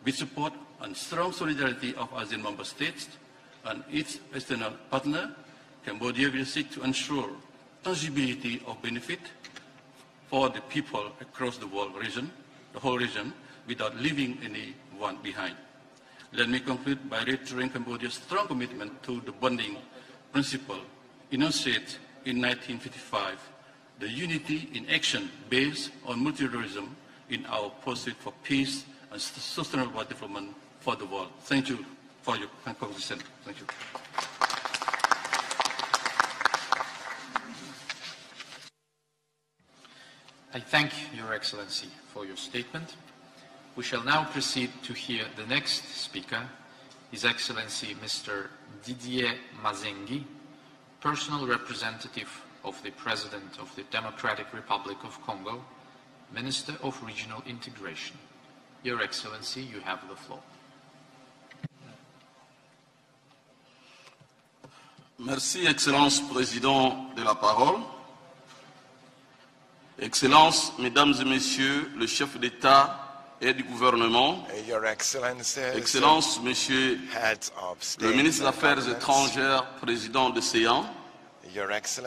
With support and strong solidarity of ASEAN member states and its external partner, Cambodia will seek to ensure tangibility of benefit for the people across the whole region, without leaving anyone behind. Let me conclude by reiterating Cambodia's strong commitment to the bonding principle enunciated in 1955, the unity in action based on multilateralism in our pursuit for peace and sustainable development for the world. Thank you for your consideration. Thank you. I thank Your Excellency for your statement. We shall now proceed to hear the next speaker, His Excellency Mr. Didier Mazengi, personal representative of the President of the Democratic Republic of Congo, Minister of Regional Integration. Your Excellency, you have the floor. Merci, Excellence Président de la parole. Excellences, Mesdames et Messieurs, le chef d'État et du gouvernement, Excellences, Monsieur le ministre des Affaires étrangères, Président de séance,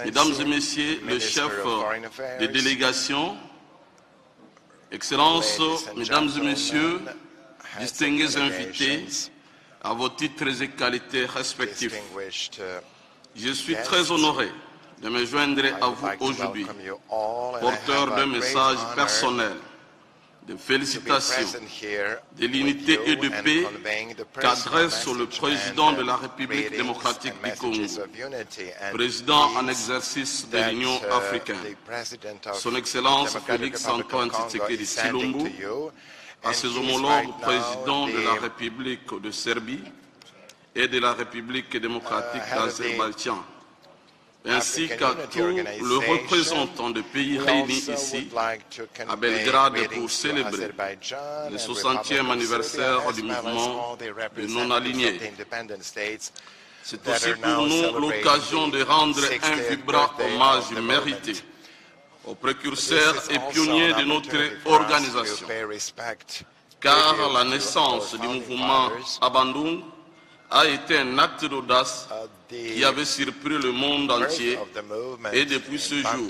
Mesdames et Messieurs, le chef des délégations, Excellences, Mesdames et Messieurs, distingués invités, à vos titres et qualités respectifs. Je suis très honoré de me joindre à vous aujourd'hui, porteur d'un message personnel de félicitations, de l'unité et de paix qu'adresse le président de la République démocratique du Congo, président en exercice de l'Union africaine, son Excellence Félix-Antoine Tshisekedi Tshilombo, à ses homologues présidents de la République de Serbie et de la République démocratique d'Azerbaïdjan, ainsi qu'à tous les représentants des pays réunis ici à Belgrade pour célébrer le 60e anniversaire du mouvement des non-alignés. C'est aussi pour nous l'occasion de rendre un vibrant hommage mérité aux précurseurs et pionniers de notre organisation, car la naissance du mouvement Abandung a été un acte d'audace qui avait surpris le monde entier, et depuis ce jour,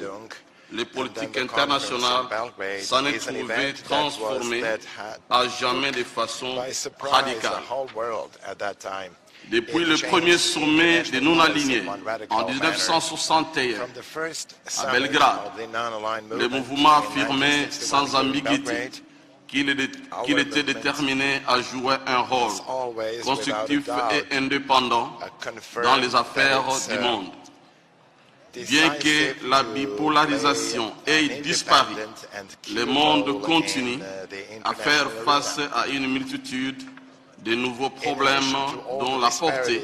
les politiques internationales s'en est trouvées transformées à jamais de façon radicale. Depuis le premier sommet des non-alignés en 1961 à Belgrade, le mouvement affirmait sans ambiguïté qu'il était déterminé à jouer un rôle constructif et indépendant dans les affaires du monde. Bien que la bipolarisation ait disparu, le monde continue à faire face à une multitude de nouveaux problèmes dont la portée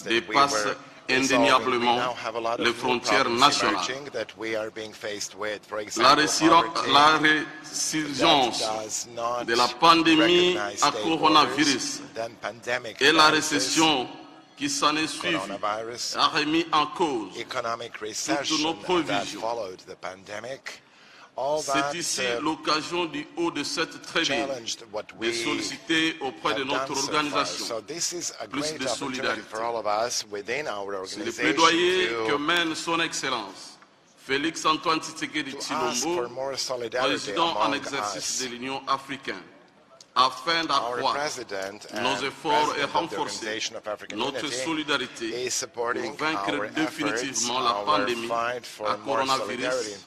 dépasse indéniablement les frontières nationales. La résurgence de la pandémie à coronavirus et la récession qui s'en est suivie a remis en cause toutes nos prévisions. C'est ici l'occasion du haut de cette tribune de solliciter auprès de notre organisation plus de solidarité. C'est le plaidoyer que mène son Excellence Félix-Antoine Tshisekedi Tshilombo, président en exercice de l'Union africaine, afin d'accroître nos efforts et renforcer notre solidarité pour vaincre définitivement la pandémie à coronavirus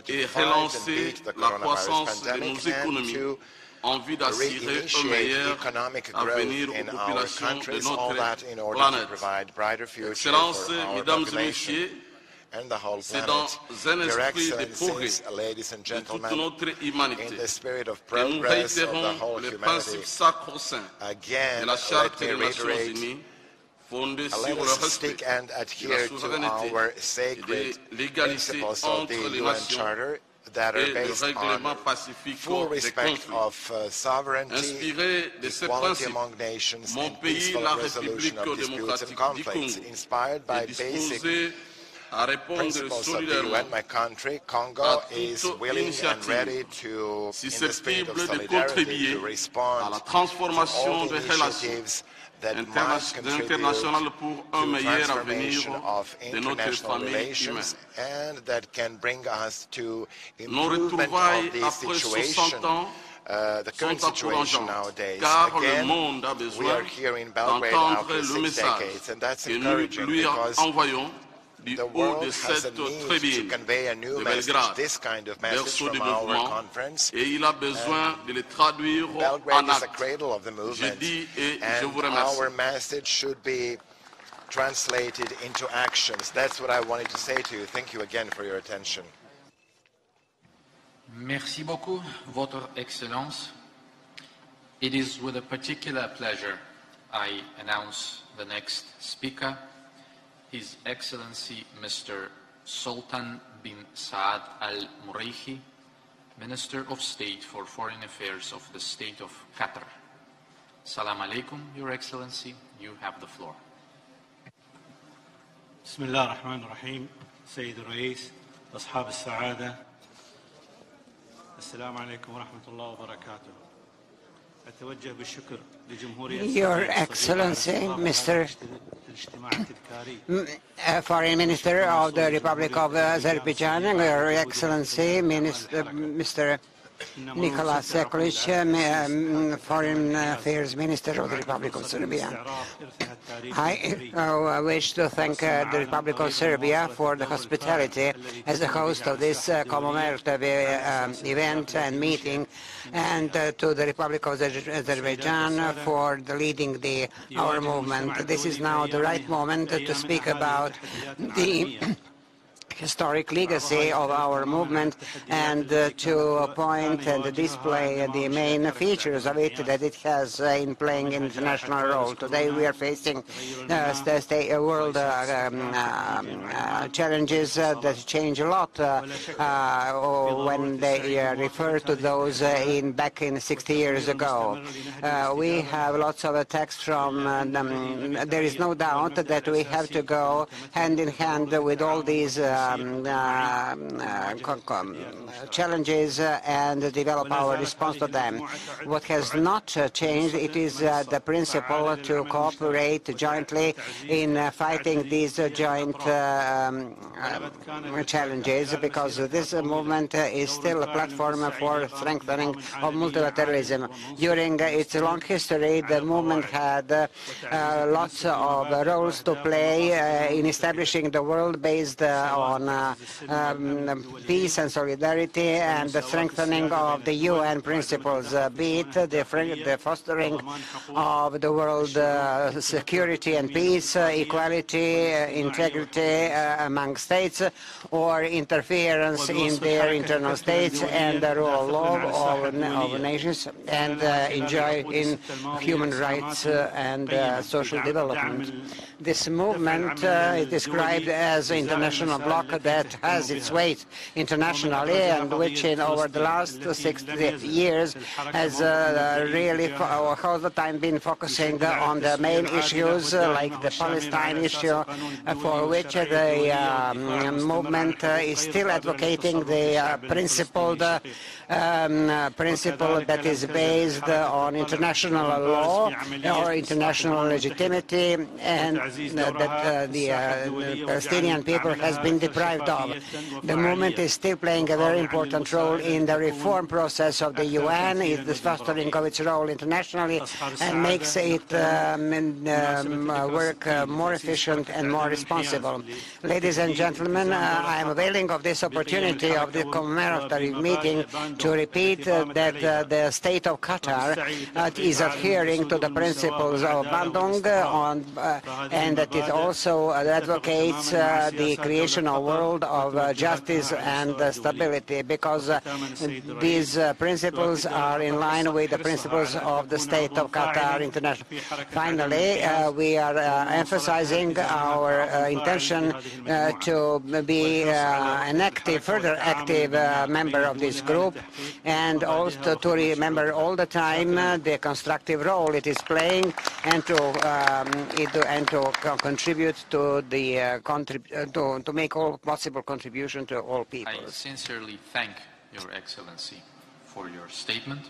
et relancer la croissance de nos économies en vue d'assurer un meilleur avenir aux populations de notre planète. Excellences, Mesdames et Messieurs, c'est dans un esprit de progrès de toute notre humanité que nous réitérons le principe sacro-saint de la Charte des Nations Unies fondée sur le respect de la souveraineté et de l'égalité entre les nations et le règlement pacifique des conflits. Inspiré de ces principes, mon pays, la République démocratique du Congo, est disposé à répondre solidairement à toute initiative susceptible de contribuer à la transformation des relations internationales pour un meilleur avenir de notre famille humaine. Nos retrouvailles après 60 ans sont encourageantes, car le monde a besoin d'entendre le message que nous lui envoyons du haut de cette tribune de Belgrade, berceau du mouvement, et il a besoin de le traduire en actes. Je dis et je vous remercie. Translated into actions. That's what I wanted to say to you. Thank you again for your attention. Merci beaucoup, Votre Excellence. It is with a particular pleasure I announce the next speaker, His Excellency Mr. Sultan bin Saad Al Muraihi, Minister of State for Foreign Affairs of the State of Qatar. Salam alaikum, Your Excellency. You have the floor. بسم الله الرحمن الرحيم سيد الرئيس أصحاب السعادة السلام عليكم ورحمة الله وبركاته أتوجه بالشكر لجمهورية Your Excellency, Mr. Foreign Minister of the Republic of Azerbaijan, Your Excellency, Mr. Nikola Sekulic, Foreign Affairs Minister of the Republic of Serbia. I wish to thank the Republic of Serbia for the hospitality as the host of this commemorative event and meeting, and to the Republic of Azerbaijan for leading our movement. This is now the right moment to speak about the historic legacy of our movement and to point and display the main features of it that it has in playing an international role. Today we are facing world challenges that change a lot when they refer to those back in 60 years ago. We have lots of attacks from there is no doubt that we have to go hand in hand with all these challenges and develop our response to them. What has not changed, it is the principle to cooperate jointly in fighting these joint challenges, because this movement is still a platform for strengthening of multilateralism. During its long history, the movement had lots of roles to play in establishing the world based on peace and solidarity and the strengthening of the UN principles, be it the fostering of the world security and peace, equality, integrity among states, or interference in their internal states and the rule of law of nations, and enjoy in human rights and social development. This movement is described as an international bloc that has its weight internationally, and which over the last 60 years has really all the time been focusing on the main issues like the Palestine issue, for which the movement is still advocating the principle that is based on international law or international legitimacy, and that the Palestinian people has been deprived of. The movement is still playing a very important role in the reform process of the UN, is the fostering of its role internationally, and makes it work more efficient and more responsible. Ladies and gentlemen, I am availing of this opportunity of the commemorative meeting to repeat that the state of Qatar is adhering to the principles of Bandung and that it also advocates the creation of a world of justice and stability, because these principles are in line with the principles of the state of Qatar International. Finally, we are emphasizing our intention to be an active, further active member of this group, and also to remember all the time the constructive role it is playing, and to contribute to the to make all possible contribution to all people. I sincerely thank Your Excellency for your statement.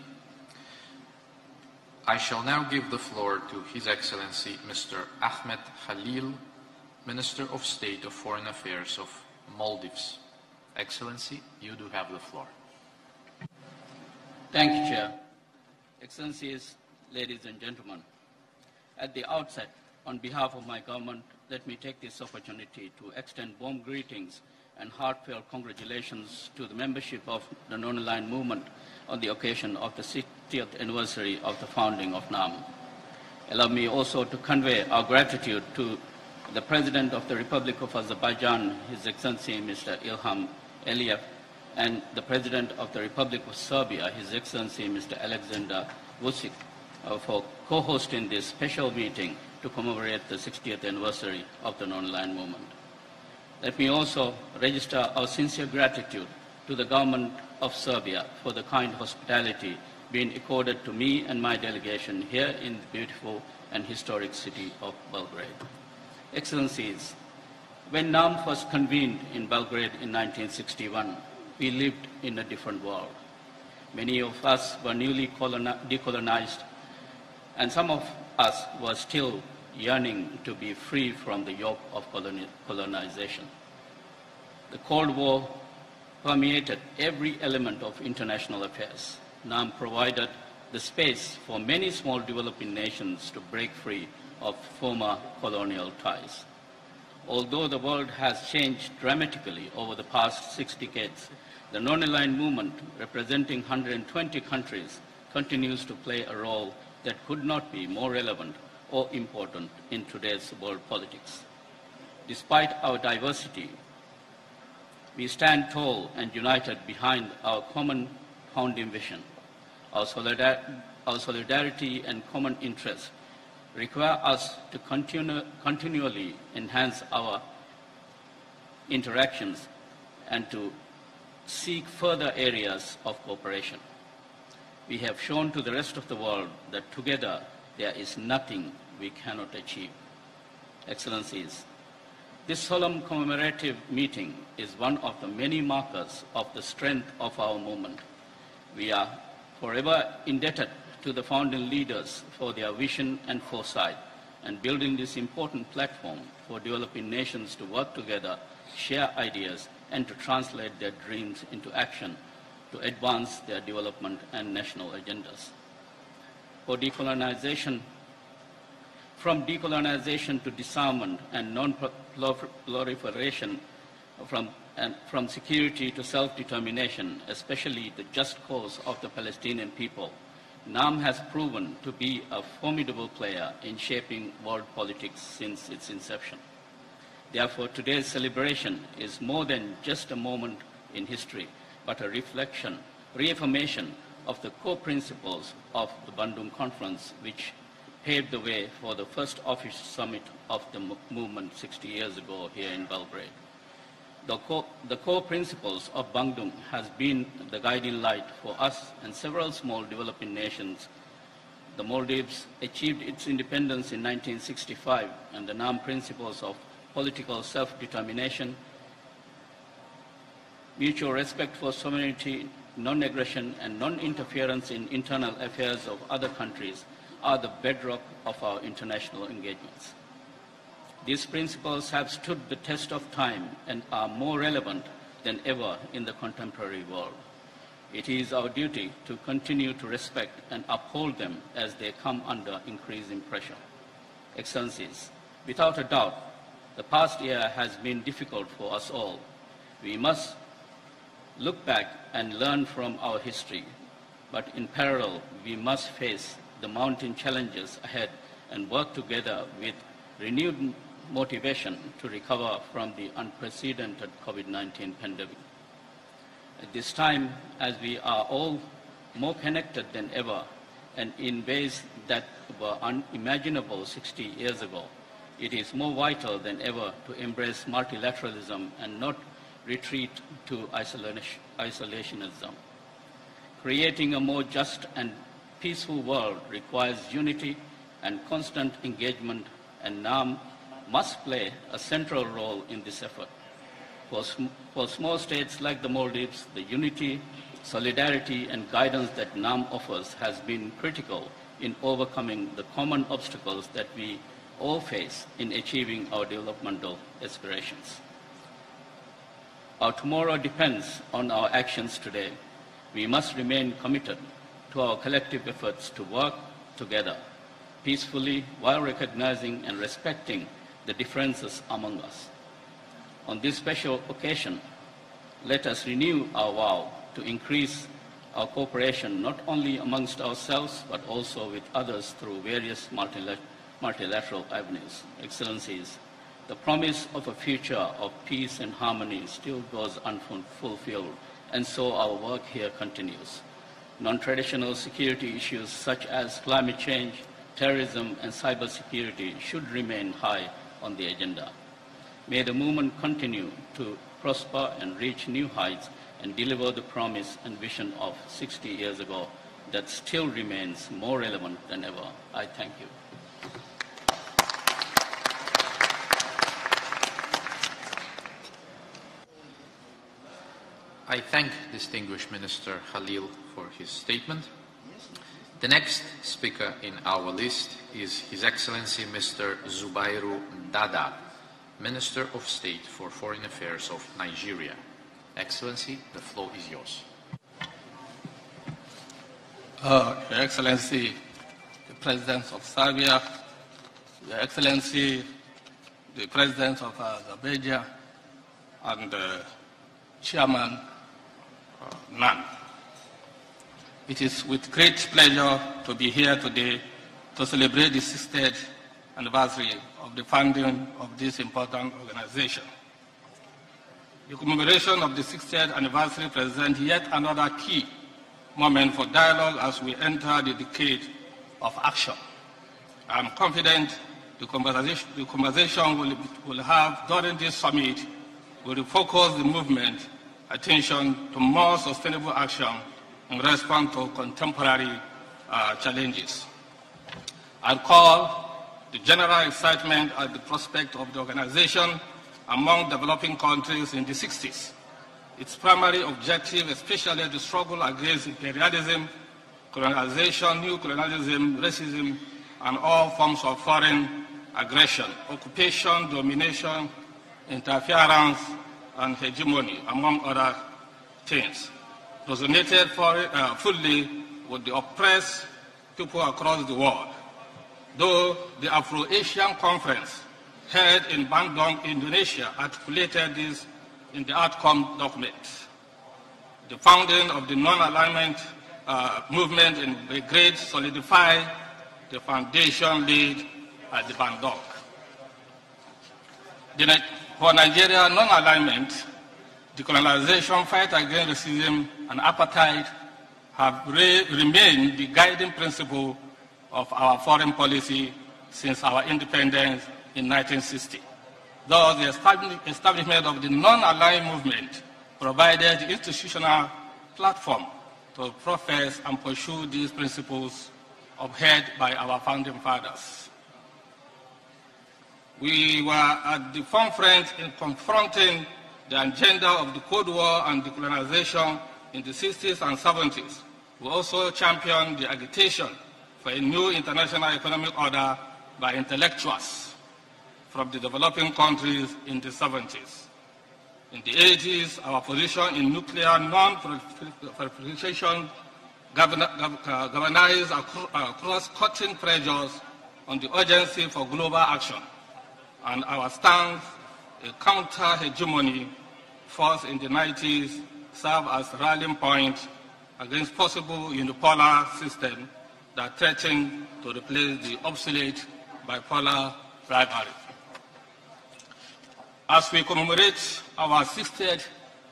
I shall now give the floor to His Excellency Mr. Ahmed Khalil, Minister of State of Foreign Affairs of Maldives. Excellency, you do have the floor. Thank you, Chair. Excellencies, ladies and gentlemen, at the outset, on behalf of my government, let me take this opportunity to extend warm greetings and heartfelt congratulations to the membership of the Non-Aligned Movement on the occasion of the 60th anniversary of the founding of NAM. Allow me also to convey our gratitude to the President of the Republic of Azerbaijan, His Excellency Mr. Ilham Aliyev, and the President of the Republic of Serbia, His Excellency Mr. Alexander Vučić, for co-hosting this special meeting to commemorate the 60th anniversary of the Non-Aligned Movement. Let me also register our sincere gratitude to the government of Serbia for the kind hospitality being accorded to me and my delegation here in the beautiful and historic city of Belgrade. Excellencies, when NAM was convened in Belgrade in 1961, we lived in a different world. Many of us were newly decolonized, and some of us were still yearning to be free from the yoke of colonization. The Cold War permeated every element of international affairs. NAM provided the space for many small developing nations to break free of former colonial ties. Although the world has changed dramatically over the past 6 decades, the non-aligned movement, representing 120 countries, continues to play a role that could not be more relevant or important in today's world politics. Despite our diversity, we stand tall and united behind our common founding vision. Our solidarity and common interests require us to continually enhance our interactions and to seek further areas of cooperation. We have shown to the rest of the world that together there is nothing we cannot achieve. Excellencies, this solemn commemorative meeting is one of the many markers of the strength of our movement. We are forever indebted to the founding leaders for their vision and foresight, and building this important platform for developing nations to work together, share ideas, and to translate their dreams into action to advance their development and national agendas. From decolonization to disarmament and non-proliferation, from security to self-determination, especially the just cause of the Palestinian people, NAM has proven to be a formidable player in shaping world politics since its inception. Therefore, today's celebration is more than just a moment in history, but a reaffirmation of the core principles of the Bandung Conference, which paved the way for the first official summit of the movement 60 years ago here in Belgrade. The core principles of Bandung has been the guiding light for us and several small developing nations. The Maldives achieved its independence in 1965, and the NAM principles of political self-determination, mutual respect for sovereignty, non-aggression, and non-interference in internal affairs of other countries are the bedrock of our international engagements. These principles have stood the test of time and are more relevant than ever in the contemporary world. It is our duty to continue to respect and uphold them as they come under increasing pressure. Excellencies, without a doubt, the past year has been difficult for us all. We must look back and learn from our history, but in parallel, we must face the mounting challenges ahead and work together with renewed motivation to recover from the unprecedented COVID-19 pandemic. At this time, as we are all more connected than ever, and in ways that were unimaginable 60 years ago, it is more vital than ever to embrace multilateralism and not retreat to isolationism. Creating a more just and peaceful world requires unity and constant engagement, and NAM must play a central role in this effort. For small states like the Maldives, the unity, solidarity, and guidance that NAM offers has been critical in overcoming the common obstacles that we all face in achieving our developmental aspirations. Our tomorrow depends on our actions today. We must remain committed to our collective efforts to work together peacefully while recognizing and respecting the differences among us. On this special occasion, let us renew our vow to increase our cooperation not only amongst ourselves but also with others through various multilateral avenues. Excellencies, the promise of a future of peace and harmony still goes unfulfilled, and so our work here continues. Non-traditional security issues such as climate change, terrorism, and cybersecurity should remain high on the agenda. May the movement continue to prosper and reach new heights and deliver the promise and vision of 60 years ago that still remains more relevant than ever. I thank you. I thank distinguished Minister Khalil for his statement. The next speaker in our list is His Excellency Mr. Zubairu Dada, Minister of State for Foreign Affairs of Nigeria. Excellency, the floor is yours. Your Excellency, the President of Serbia, Your Excellency, the President of Azerbaijan, and Chairman Nan. It is with great pleasure to be here today to celebrate the 60th anniversary of the founding of this important organization. The commemoration of the 60th anniversary presents yet another key moment for dialogue as we enter the decade of action. I am confident the conversation we'll have during this summit will refocus the movement attention to more sustainable action in response to contemporary challenges. I call the general excitement at the prospect of the organization among developing countries in the 60s. Its primary objective, especially the struggle against imperialism, colonization, neo-colonialism, racism, and all forms of foreign aggression, occupation, domination, interference, and hegemony, among other things, resonated fully with the oppressed people across the world. Though the Afro-Asian Conference held in Bandung, Indonesia, articulated this in the outcome document. The founding of the non-alignment movement in Belgrade solidified the foundation laid at the Bandung. For Nigeria, non-alignment, decolonization, fight against racism, and apartheid have remained the guiding principle of our foreign policy since our independence in 1960. Thus, the establishment of the non-aligned movement provided the institutional platform to profess and pursue these principles upheld by our founding fathers. We were at the forefront in confronting the agenda of the Cold War and decolonization in the 60s and 70s. We also championed the agitation for a new international economic order by intellectuals from the developing countries in the 70s. In the 80s, our position in nuclear non-proliferation galvanized cross-cutting pressures on the urgency for global action, and our stance, a counter-hegemony force in the 90s, served as a rallying point against possible unipolar system that threatened to replace the obsolete bipolar primary. As we commemorate our 60th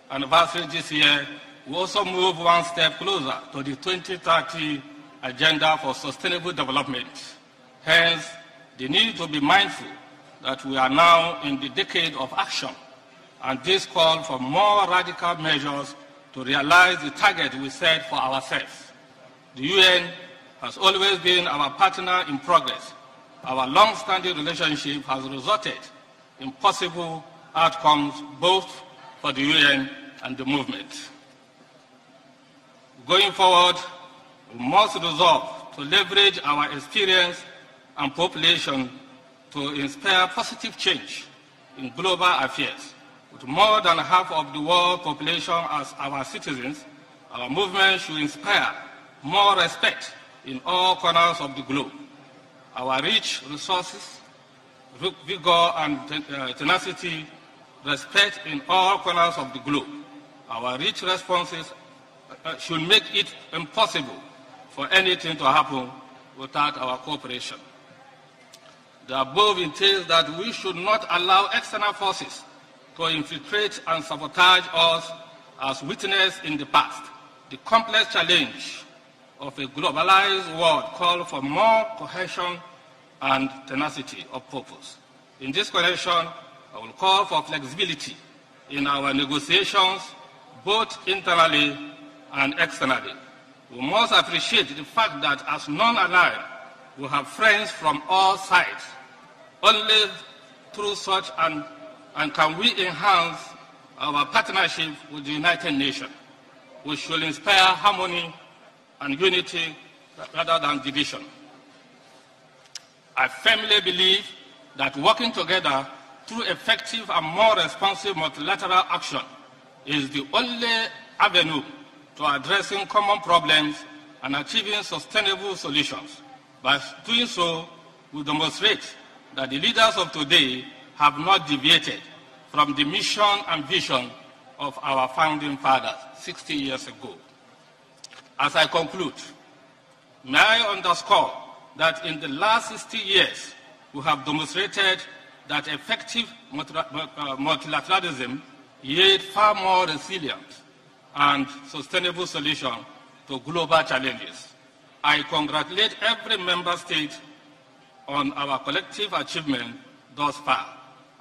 anniversary this year, we also move one step closer to the 2030 Agenda for Sustainable Development. Hence, the need to be mindful that we are now in the decade of action, and this call for more radical measures to realize the target we set for ourselves. The UN has always been our partner in progress. Our long-standing relationship has resulted in possible outcomes both for the UN and the movement. Going forward, we must resolve to leverage our experience and population to inspire positive change in global affairs. With more than half of the world population as our citizens, our movement should inspire more respect in all corners of the globe. Our rich resources, vigor, and tenacity respect in all corners of the globe. Our rich responses should make it impossible for anything to happen without our cooperation. The above entails that we should not allow external forces to infiltrate and sabotage us as witnessed in the past. The complex challenge of a globalized world calls for more cohesion and tenacity of purpose. In this connection, I will call for flexibility in our negotiations, both internally and externally. We must appreciate the fact that as non-aligned, we have friends from all sides. Only through such and can we enhance our partnership with the United Nations, which will inspire harmony and unity rather than division. I firmly believe that working together through effective and more responsive multilateral action is the only avenue to addressing common problems and achieving sustainable solutions. By doing so, we demonstrate that the leaders of today have not deviated from the mission and vision of our founding fathers 60 years ago. As I conclude, may I underscore that in the last 60 years, we have demonstrated that effective multilateralism yields far more resilient and sustainable solutions to global challenges. I congratulate every member state on our collective achievement thus far,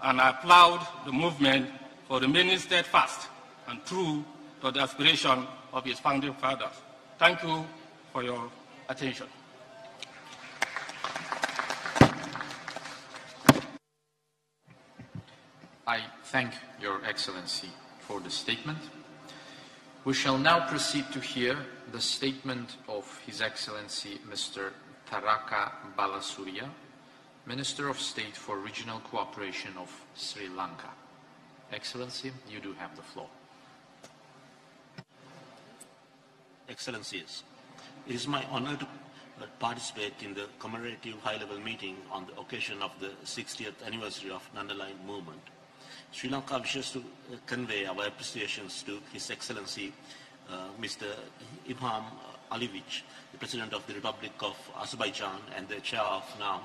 and I applaud the movement for remaining steadfast and true to the aspiration of its founding fathers. Thank you for your attention. I thank Your Excellency for the statement. We shall now proceed to hear the statement of His Excellency Mr. Taraka Balasuria, Minister of State for Regional Cooperation of Sri Lanka. Excellency, you do have the floor. Excellencies, it is my honor to participate in the commemorative high-level meeting on the occasion of the 60th anniversary of Non-Aligned Movement. Sri Lanka wishes to convey our appreciations to His Excellency Mr. Ilham Aliyev, the President of the Republic of Azerbaijan and the Chair of NAM,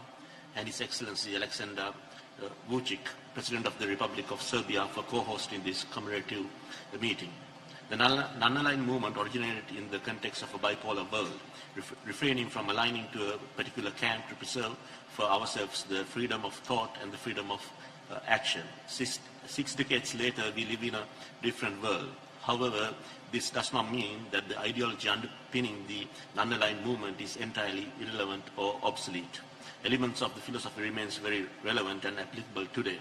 and His Excellency Alexander Vucic, President of the Republic of Serbia, for co-hosting this commemorative meeting. The non-aligned movement originated in the context of a bipolar world, refraining from aligning to a particular camp to preserve for ourselves the freedom of thought and the freedom of action. Six decades later, we live in a different world. However, this does not mean that the ideology underpinning the non-aligned movement is entirely irrelevant or obsolete. Elements of the philosophy remains very relevant and applicable today.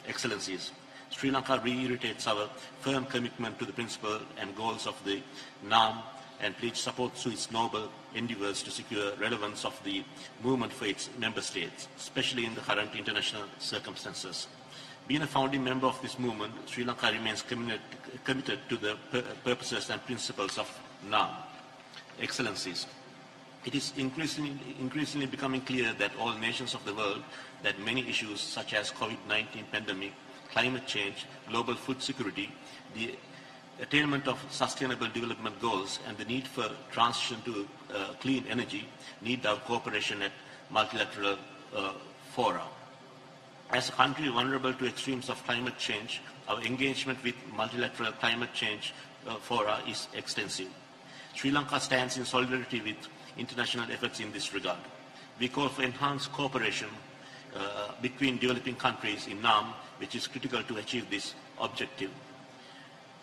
Excellencies, Sri Lanka reiterates our firm commitment to the principle and goals of the NAM and pledge support to its noble endeavors to secure relevance of the movement for its member states, especially in the current international circumstances. Being a founding member of this movement, Sri Lanka remains committed to the purposes and principles of NAM. Excellencies, it is increasingly becoming clear that all nations of the world that many issues such as COVID-19 pandemic, climate change, global food security, the attainment of sustainable development goals, and the need for transition to clean energy need our cooperation at multilateral fora. As a country vulnerable to extremes of climate change, our engagement with multilateral climate change fora is extensive. Sri Lanka stands in solidarity with international efforts in this regard. We call for enhanced cooperation between developing countries in NAM, which is critical to achieve this objective.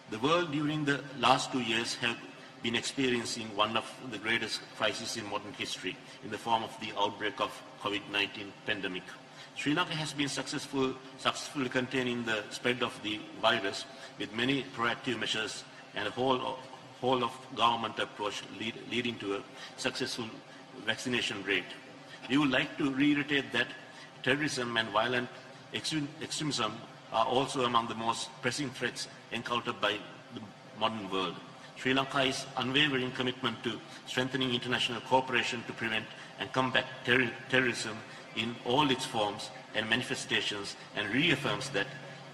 The world during the last 2 years have been experiencing one of the greatest crises in modern history in the form of the outbreak of COVID-19 pandemic. Sri Lanka has been successfully containing the spread of the virus with many proactive measures and a whole of government approach leading to a successful vaccination rate. We would like to reiterate that terrorism and violent extremism are also among the most pressing threats encountered by the modern world. Sri Lanka's unwavering commitment to strengthening international cooperation to prevent and combat terrorism in all its forms and manifestations, and reaffirms that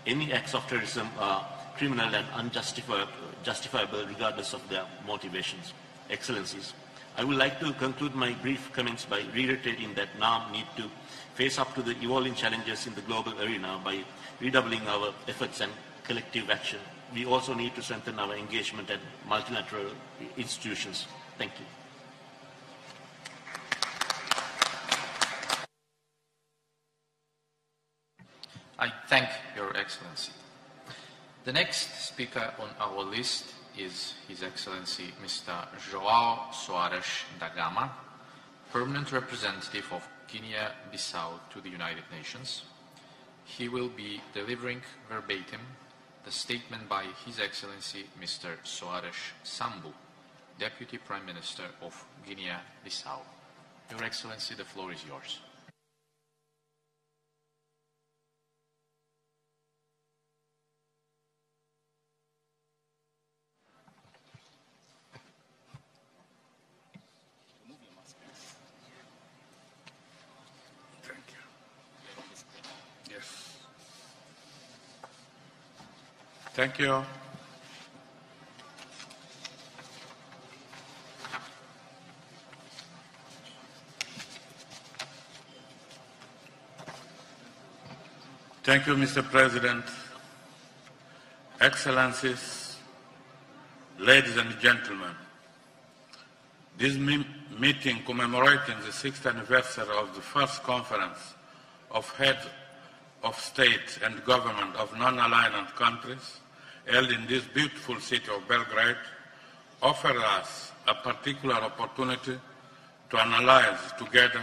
any acts of terrorism are criminal and unjustifiable regardless of their motivations. Excellencies, I would like to conclude my brief comments by reiterating that NAM need to face up to the evolving challenges in the global arena by redoubling our efforts and collective action. We also need to strengthen our engagement at multilateral institutions. Thank you. I thank Your Excellency. The next speaker on our list is His Excellency Mr. João Soares da Gama, Permanent Representative of Guinea-Bissau to the United Nations. He will be delivering verbatim the statement by His Excellency Mr. Soares Sambu, Deputy Prime Minister of Guinea-Bissau. Your Excellency, the floor is yours. Thank you. Thank you, Mr. President. Excellencies, ladies and gentlemen, this meeting commemorating the 6th anniversary of the first conference of heads of state and government of non-aligned countries held in this beautiful city of Belgrade offers us a particular opportunity to analyze together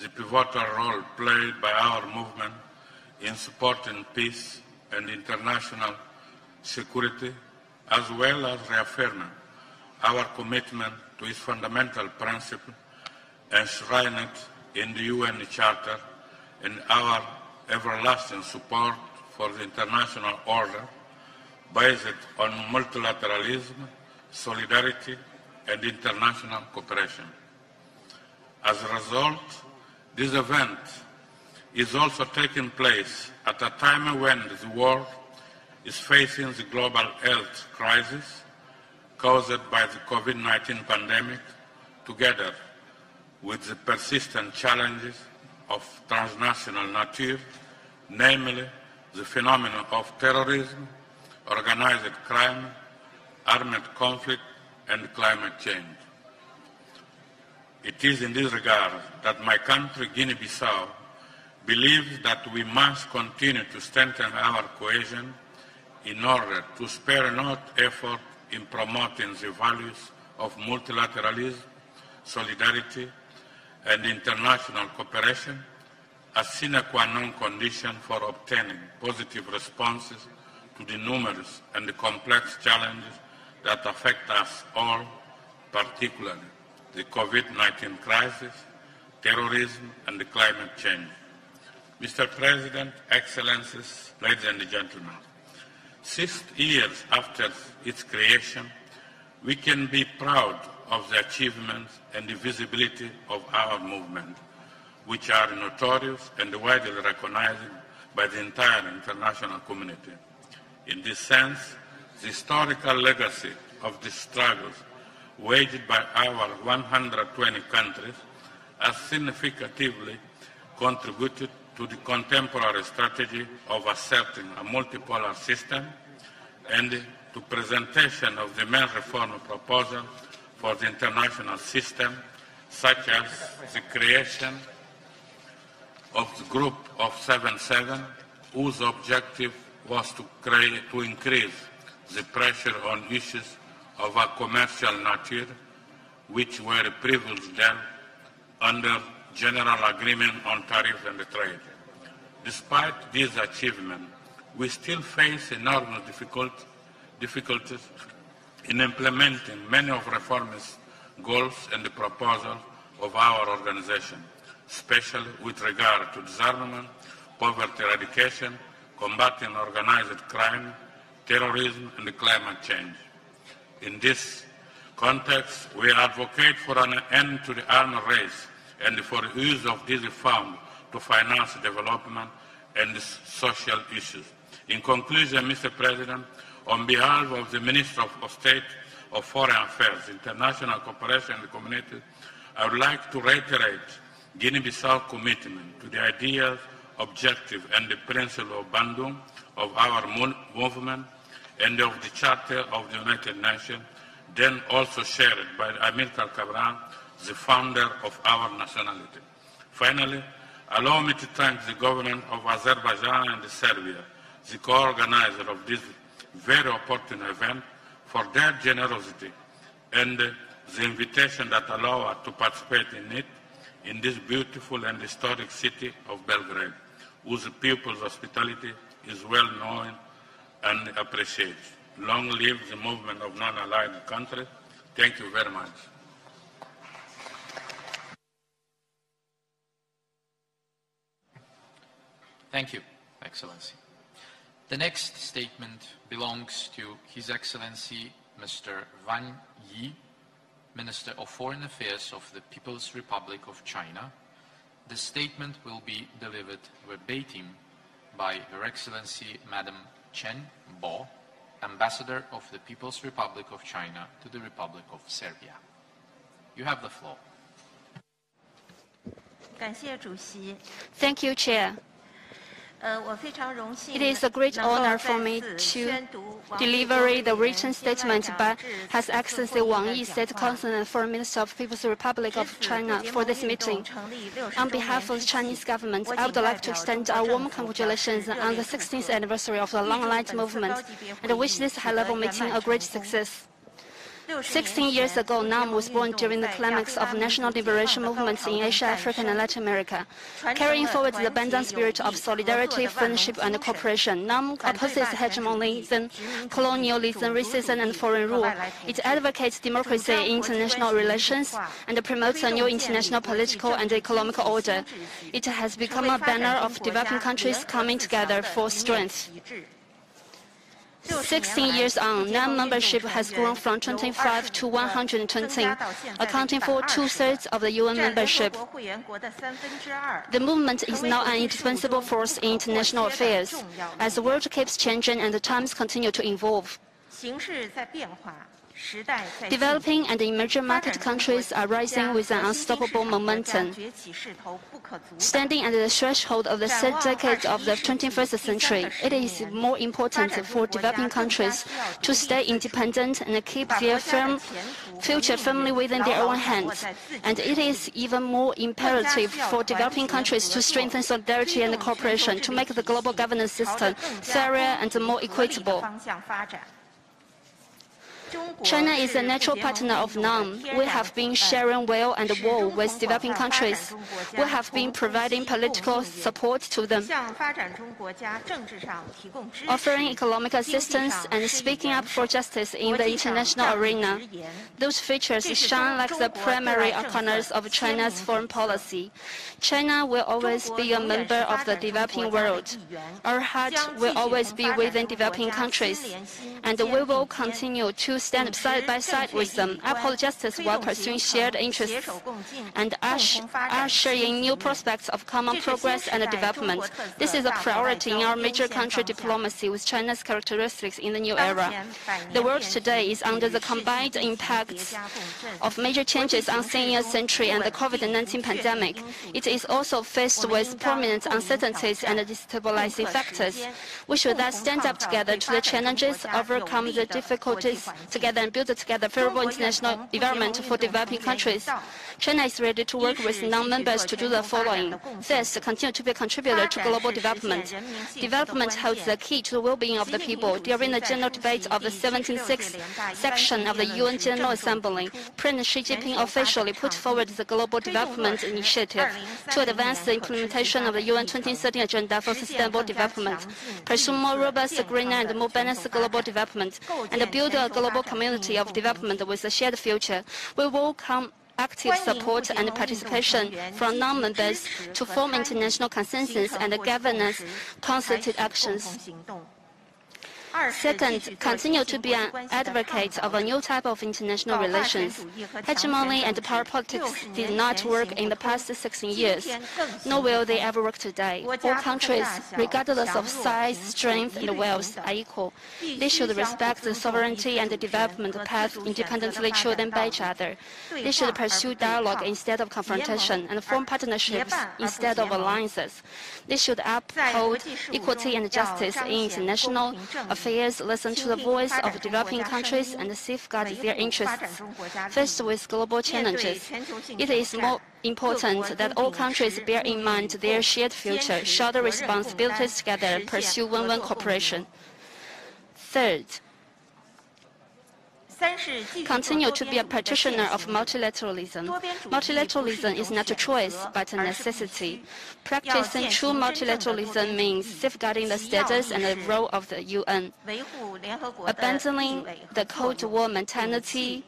the pivotal role played by our movement in supporting peace and international security, as well as reaffirming our commitment to its fundamental principle enshrined in the UN Charter and our everlasting support for the international order based on multilateralism, solidarity, and international cooperation. As a result, this event is also taking place at a time when the world is facing the global health crisis caused by the COVID-19 pandemic, together with the persistent challenges of transnational nature, namely the phenomenon of terrorism, organized crime, armed conflict, and climate change. It is in this regard that my country, Guinea-Bissau, believes that we must continue to strengthen our cohesion in order to spare not effort in promoting the values of multilateralism, solidarity, and international cooperation as sine qua non condition for obtaining positive responses to the numerous and the complex challenges that affect us all, particularly the COVID-19 crisis, terrorism, and the climate change. Mr. President, Excellencies, ladies and gentlemen, 6 years after its creation, we can be proud of the achievements and the visibility of our movement, which are notorious and widely recognized by the entire international community. In this sense, the historical legacy of the struggles waged by our 120 countries has significantly contributed to the contemporary strategy of asserting a multipolar system and to presentation of the main reform proposal for the international system, such as the creation of the Group of 77, whose objective was to increase the pressure on issues of a commercial nature, which were previously dealt under General Agreement on Tariff and Trade. Despite this achievement, we still face enormous difficulties in implementing many of reformist goals and the proposals of our organization, especially with regard to disarmament, poverty eradication, combating organized crime, terrorism, and climate change. In this context, we advocate for an end to the arms race and for the use of this fund to finance development and social issues. In conclusion, Mr. President, on behalf of the Minister of State of Foreign Affairs, International Cooperation and the Community, I would like to reiterate Guinea-Bissau's commitment to the ideas, objectives, and the principle of Bandung of our movement and of the Charter of the United Nations, then also shared by Amilcar Cabral, the founder of our nationality. Finally, allow me to thank the government of Azerbaijan and Serbia, the co-organizer of this very opportune event, for their generosity and the invitation that allow us to participate in it in this beautiful and historic city of Belgrade, whose people's hospitality is well known and appreciated. Long live the movement of non-aligned countries. Thank you very much. Thank you, Excellency. The next statement belongs to His Excellency Mr. Wang Yi, Minister of Foreign Affairs of the People's Republic of China. The statement will be delivered verbatim by Her Excellency Madam Chen Bo, Ambassador of the People's Republic of China to the Republic of Serbia. You have the floor. Thank you, Chair. It is a great honor for me to deliver the written statement by His Excellency Wang Yi, State Council and Foreign Minister of the People's Republic of China for this meeting. On behalf of the Chinese government, I would like to extend our warm congratulations on the 16th anniversary of the Long Line movement and wish this high-level meeting a great success. 16 years ago, NAM was born during the climax of national liberation movements in Asia, Africa, and Latin America. Carrying forward the abundant spirit of solidarity, friendship, and cooperation, NAM opposes hegemonyism, colonialism, racism, and foreign rule. It advocates democracy in international relations and promotes a new international political and economic order. It has become a banner of developing countries coming together for strength. 16 years on, NAM membership has grown from 25 to 120, accounting for 2/3 of the UN membership. The movement is now an indispensable force in international affairs, as the world keeps changing and the times continue to evolve. Developing and emerging market countries are rising with an unstoppable momentum. Standing at the threshold of the third decade of the 21st century, it is more important for developing countries to stay independent and keep their future firmly within their own hands. And it is even more imperative for developing countries to strengthen solidarity and cooperation to make the global governance system fairer and more equitable. China is a natural partner of NAM. We have been sharing well and well with developing countries. We have been providing political support to them, offering economic assistance and speaking up for justice in the international arena. Those features shine like the primary corners of China's foreign policy. China will always be a member of the developing world. Our heart will always be within developing countries, and we will continue to stand side by side with them, uphold justice while pursuing shared interests, and ushering new prospects of common progress and development. This is a priority in our major country diplomacy with China's characteristics in the new era. The world today is under the combined impacts of major changes unseen in a century and the COVID-19 pandemic. It is also faced with prominent uncertainties and destabilizing factors. We should thus stand up together to the challenges, overcome the difficulties together, and build together a favorable international environment for developing countries. China is ready to work with non-members to do the following. First, continue to be a contributor to global development. Development holds the key to the well-being of the people. During the general debate of the 76th section of the UN General Assembly, President Xi Jinping officially put forward the Global Development Initiative to advance the implementation of the UN 2030 Agenda for Sustainable Development, pursue more robust, greener, and more balanced global development, and build a global community of development with a shared future. We welcome active support and participation from non-members to form international consensus and governance concerted actions. Second, continue to be an advocate of a new type of international relations. Hegemony and power politics did not work in the past 16 years, nor will they ever work today. All countries, regardless of size, strength, and wealth, are equal. They should respect the sovereignty and the development path independently chosen by each other. They should pursue dialogue instead of confrontation and form partnerships instead of alliances. They should uphold equality and justice in international affairs, listen to the voice of developing countries, and safeguard their interests. Faced with global challenges, it is more important that all countries bear in mind their shared future, shoulder responsibilities together, and pursue win-win cooperation. Third, continue to be a practitioner of multilateralism. Multilateralism is not a choice, but a necessity. Practicing true multilateralism means safeguarding the status and the role of the UN, abandoning the Cold War mentality,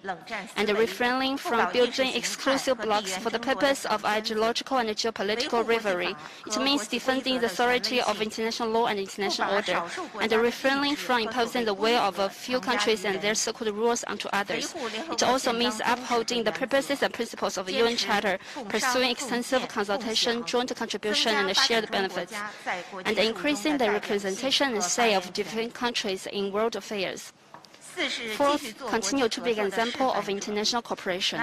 and refraining from building exclusive blocks for the purpose of ideological and geopolitical rivalry. It means defending the authority of international law and international order, and refraining from imposing the will of a few countries and their so-called rules ourselves and to others. It also means upholding the purposes and principles of the UN Charter, pursuing extensive consultation, joint contribution, and shared benefits, and increasing the representation and say of different countries in world affairs. Fourth, continue to be an example of international cooperation.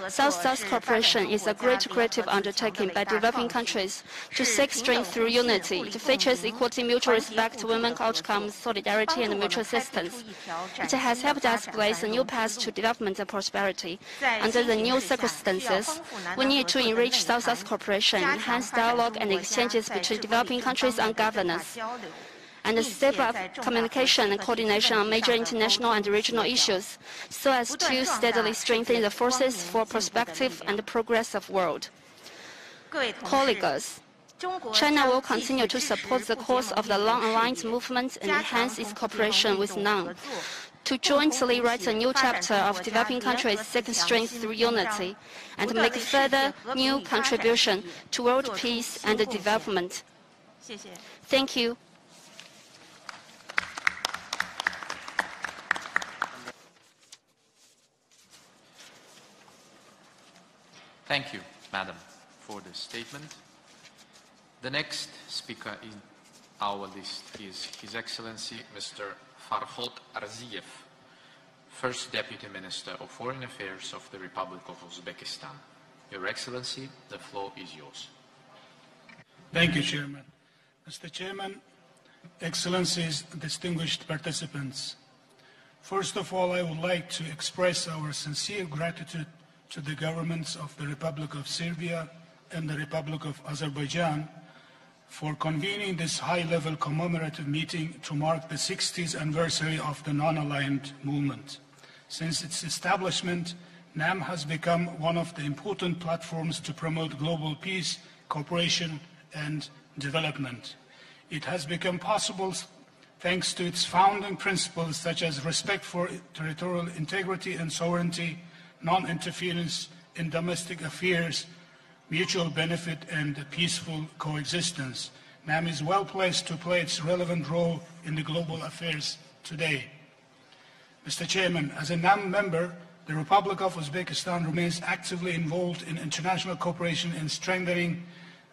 South-South cooperation is a great creative undertaking by developing countries to seek strength through unity. It features equality, mutual respect, women outcomes, solidarity, and mutual assistance. It has helped us blaze a new path to development and prosperity. Under the new circumstances, we need to enrich South-South cooperation, enhance dialogue and exchanges between developing countries on governance, and step up communication and coordination on major international and regional issues, so as to steadily strengthen the forces for prospective and progressive world. Colleagues, China will continue to support the cause of the long-aligned movement and enhance its cooperation with NAM, to jointly write a new chapter of developing countries seeking strength through unity, and make further new contribution to world peace and development. Thank you. Thank you, Madam, for the statement. The next speaker in our list is His Excellency Mr. Farhod Arziev, First Deputy Minister of Foreign Affairs of the Republic of Uzbekistan. Your Excellency, the floor is yours. Thank you, Chairman. Mr. Chairman, Excellencies, distinguished participants. First of all, I would like to express our sincere gratitude to the governments of the Republic of Serbia and the Republic of Azerbaijan for convening this high-level commemorative meeting to mark the 60th anniversary of the non-aligned movement. Since its establishment, NAM has become one of the important platforms to promote global peace, cooperation, and development. It has become possible thanks to its founding principles such as respect for territorial integrity and sovereignty, non-interference in domestic affairs, mutual benefit, and peaceful coexistence. NAM is well placed to play its relevant role in the global affairs today. Mr. Chairman, as a NAM member, the Republic of Uzbekistan remains actively involved in international cooperation in strengthening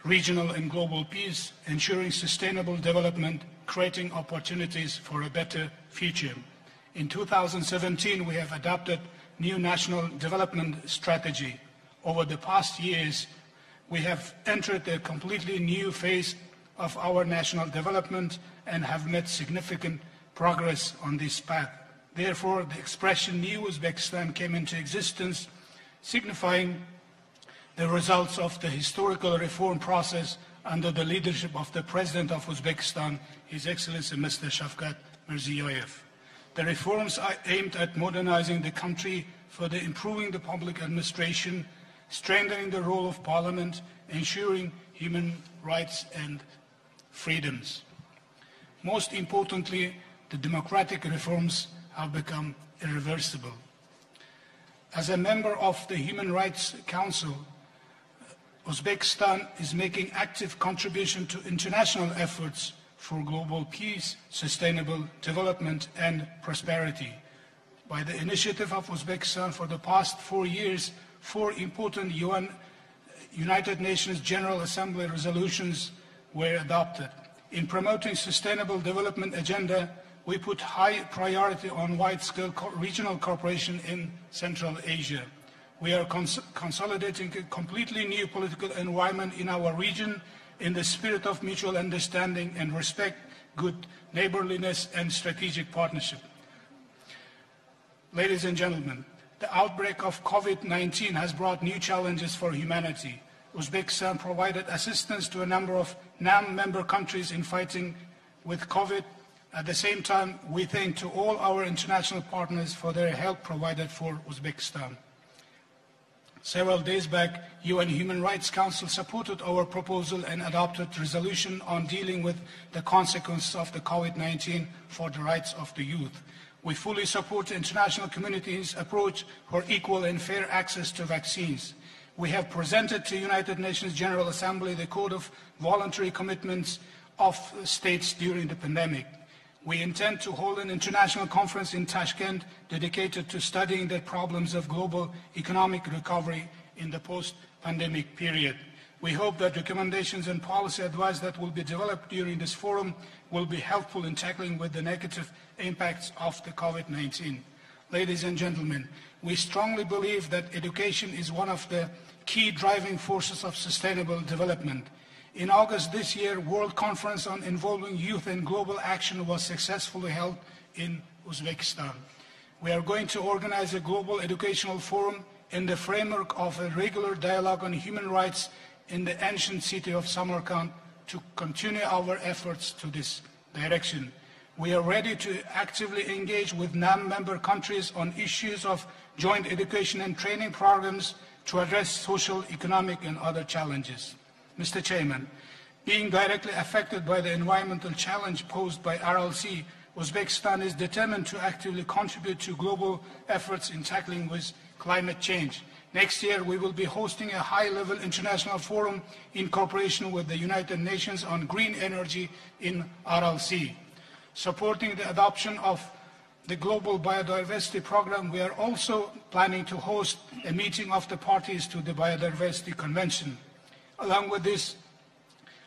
regional and global peace, ensuring sustainable development, creating opportunities for a better future. In 2017, we have adopted new national development strategy. Over the past years, we have entered a completely new phase of our national development and have made significant progress on this path. Therefore, the expression New Uzbekistan came into existence, signifying the results of the historical reform process under the leadership of the President of Uzbekistan, His Excellency Mr. Shavkat Mirziyoyev. The reforms are aimed at modernizing the country, further improving the public administration, strengthening the role of parliament, ensuring human rights and freedoms. Most importantly, the democratic reforms have become irreversible. As a member of the Human Rights Council, Uzbekistan is making active contribution to international efforts for global peace, sustainable development, and prosperity. By the initiative of Uzbekistan, for the past 4 years, 4 important United Nations General Assembly resolutions were adopted. In promoting sustainable development agenda, we put high priority on wide-scale regional cooperation in Central Asia. We are consolidating a completely new political environment in our region in the spirit of mutual understanding and respect, good neighborliness, and strategic partnership. Ladies and gentlemen, the outbreak of COVID-19 has brought new challenges for humanity. Uzbekistan provided assistance to a number of NAM member countries in fighting with COVID. At the same time, we thank to all our international partners for their help provided for Uzbekistan. Several days back, UN Human Rights Council supported our proposal and adopted resolution on dealing with the consequences of the COVID-19 for the rights of the youth. We fully support the international community's approach for equal and fair access to vaccines. We have presented to United Nations General Assembly the Code of Voluntary Commitments of States during the pandemic. We intend to hold an international conference in Tashkent dedicated to studying the problems of global economic recovery in the post-pandemic period. We hope that recommendations and policy advice that will be developed during this forum will be helpful in tackling with the negative impacts of the COVID-19. Ladies and gentlemen, we strongly believe that education is one of the key driving forces of sustainable development. In August this year, World Conference on Involving Youth in Global Action was successfully held in Uzbekistan. We are going to organize a global educational forum in the framework of a regular dialogue on human rights in the ancient city of Samarkand to continue our efforts to this direction. We are ready to actively engage with NAM member countries on issues of joint education and training programs to address social, economic, and other challenges. Mr. Chairman, being directly affected by the environmental challenge posed by RLC, Uzbekistan is determined to actively contribute to global efforts in tackling with climate change. Next year, we will be hosting a high-level international forum in cooperation with the United Nations on green energy in RLC. Supporting the adoption of the Global Biodiversity Program, we are also planning to host a meeting of the parties to the Biodiversity Convention. Along with this,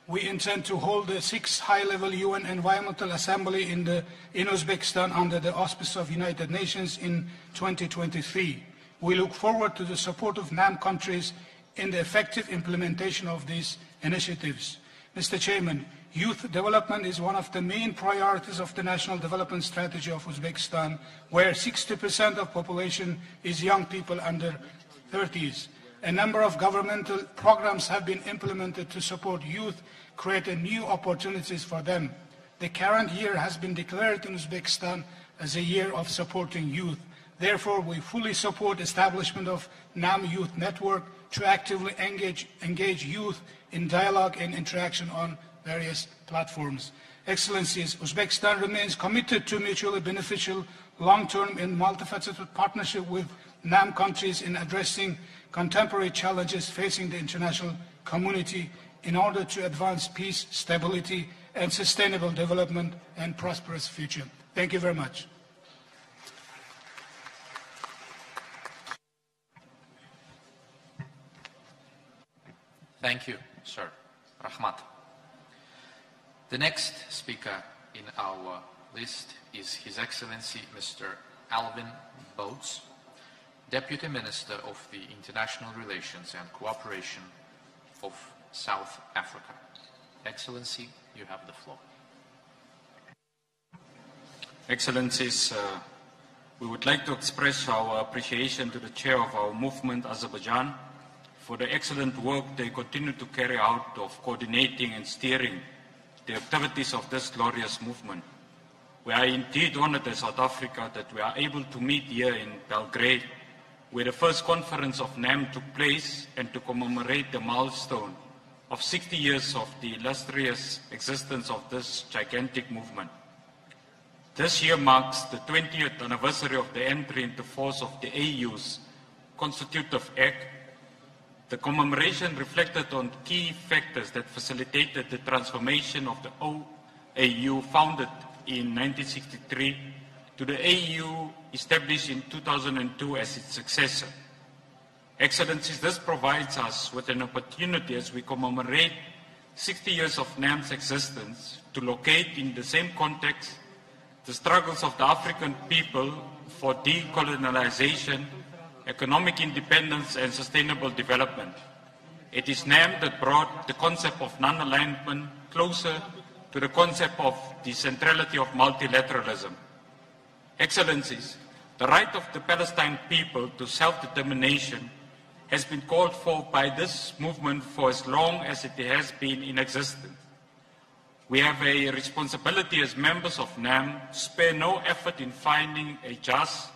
we intend to hold the 6th high-level UN Environmental Assembly in Uzbekistan under the auspices of United Nations in 2023. We look forward to the support of NAM countries in the effective implementation of these initiatives. Mr. Chairman, youth development is one of the main priorities of the National Development Strategy of Uzbekistan, where 60% of population is young people under 30s. A number of governmental programs have been implemented to support youth, creating new opportunities for them. The current year has been declared in Uzbekistan as a year of supporting youth. Therefore, we fully support establishment of NAM Youth Network to actively engage youth in dialogue and interaction on various platforms. Excellencies, Uzbekistan remains committed to mutually beneficial, long-term and multifaceted partnership with NAM countries in addressing contemporary challenges facing the international community in order to advance peace, stability, and sustainable development and prosperous future. Thank you very much. Thank you, sir. Rahmat. The next speaker in our list is His Excellency Mr. Alvin Boats, Deputy Minister of the International Relations and Cooperation of South Africa. Excellency, you have the floor. Excellencies, we would like to express our appreciation to the chair of our movement, Azerbaijan, for the excellent work they continue to carry out of coordinating and steering the activities of this glorious movement. We are indeed honored as South Africa that we are able to meet here in Belgrade, where the first conference of NAM took place, and to commemorate the milestone of 60 years of the illustrious existence of this gigantic movement. This year marks the 20th anniversary of the entry into force of the AU's Constitutive Act. The commemoration reflected on key factors that facilitated the transformation of the OAU, founded in 1963, to the AU established in 2002 as its successor. Excellencies, this provides us with an opportunity as we commemorate 60 years of NAM's existence to locate in the same context the struggles of the African people for decolonization, economic independence and sustainable development. It is NAM that brought the concept of non-alignment closer to the concept of the centrality of multilateralism. Excellencies, the right of the Palestine people to self-determination has been called for by this movement for as long as it has been in existence. We have a responsibility as members of NAM to spare no effort in finding a just,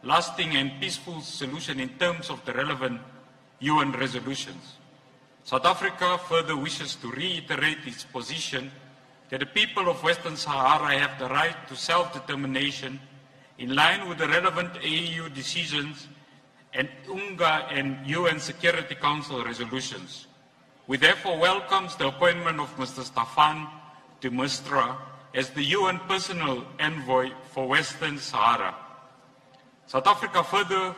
lasting and peaceful solution in terms of the relevant UN resolutions. South Africa further wishes to reiterate its position that the people of Western Sahara have the right to self-determination in line with the relevant AU decisions and UNGA and UN Security Council resolutions. We therefore welcome the appointment of Mr. Staffan de Mistura as the UN Personal Envoy for Western Sahara. South Africa further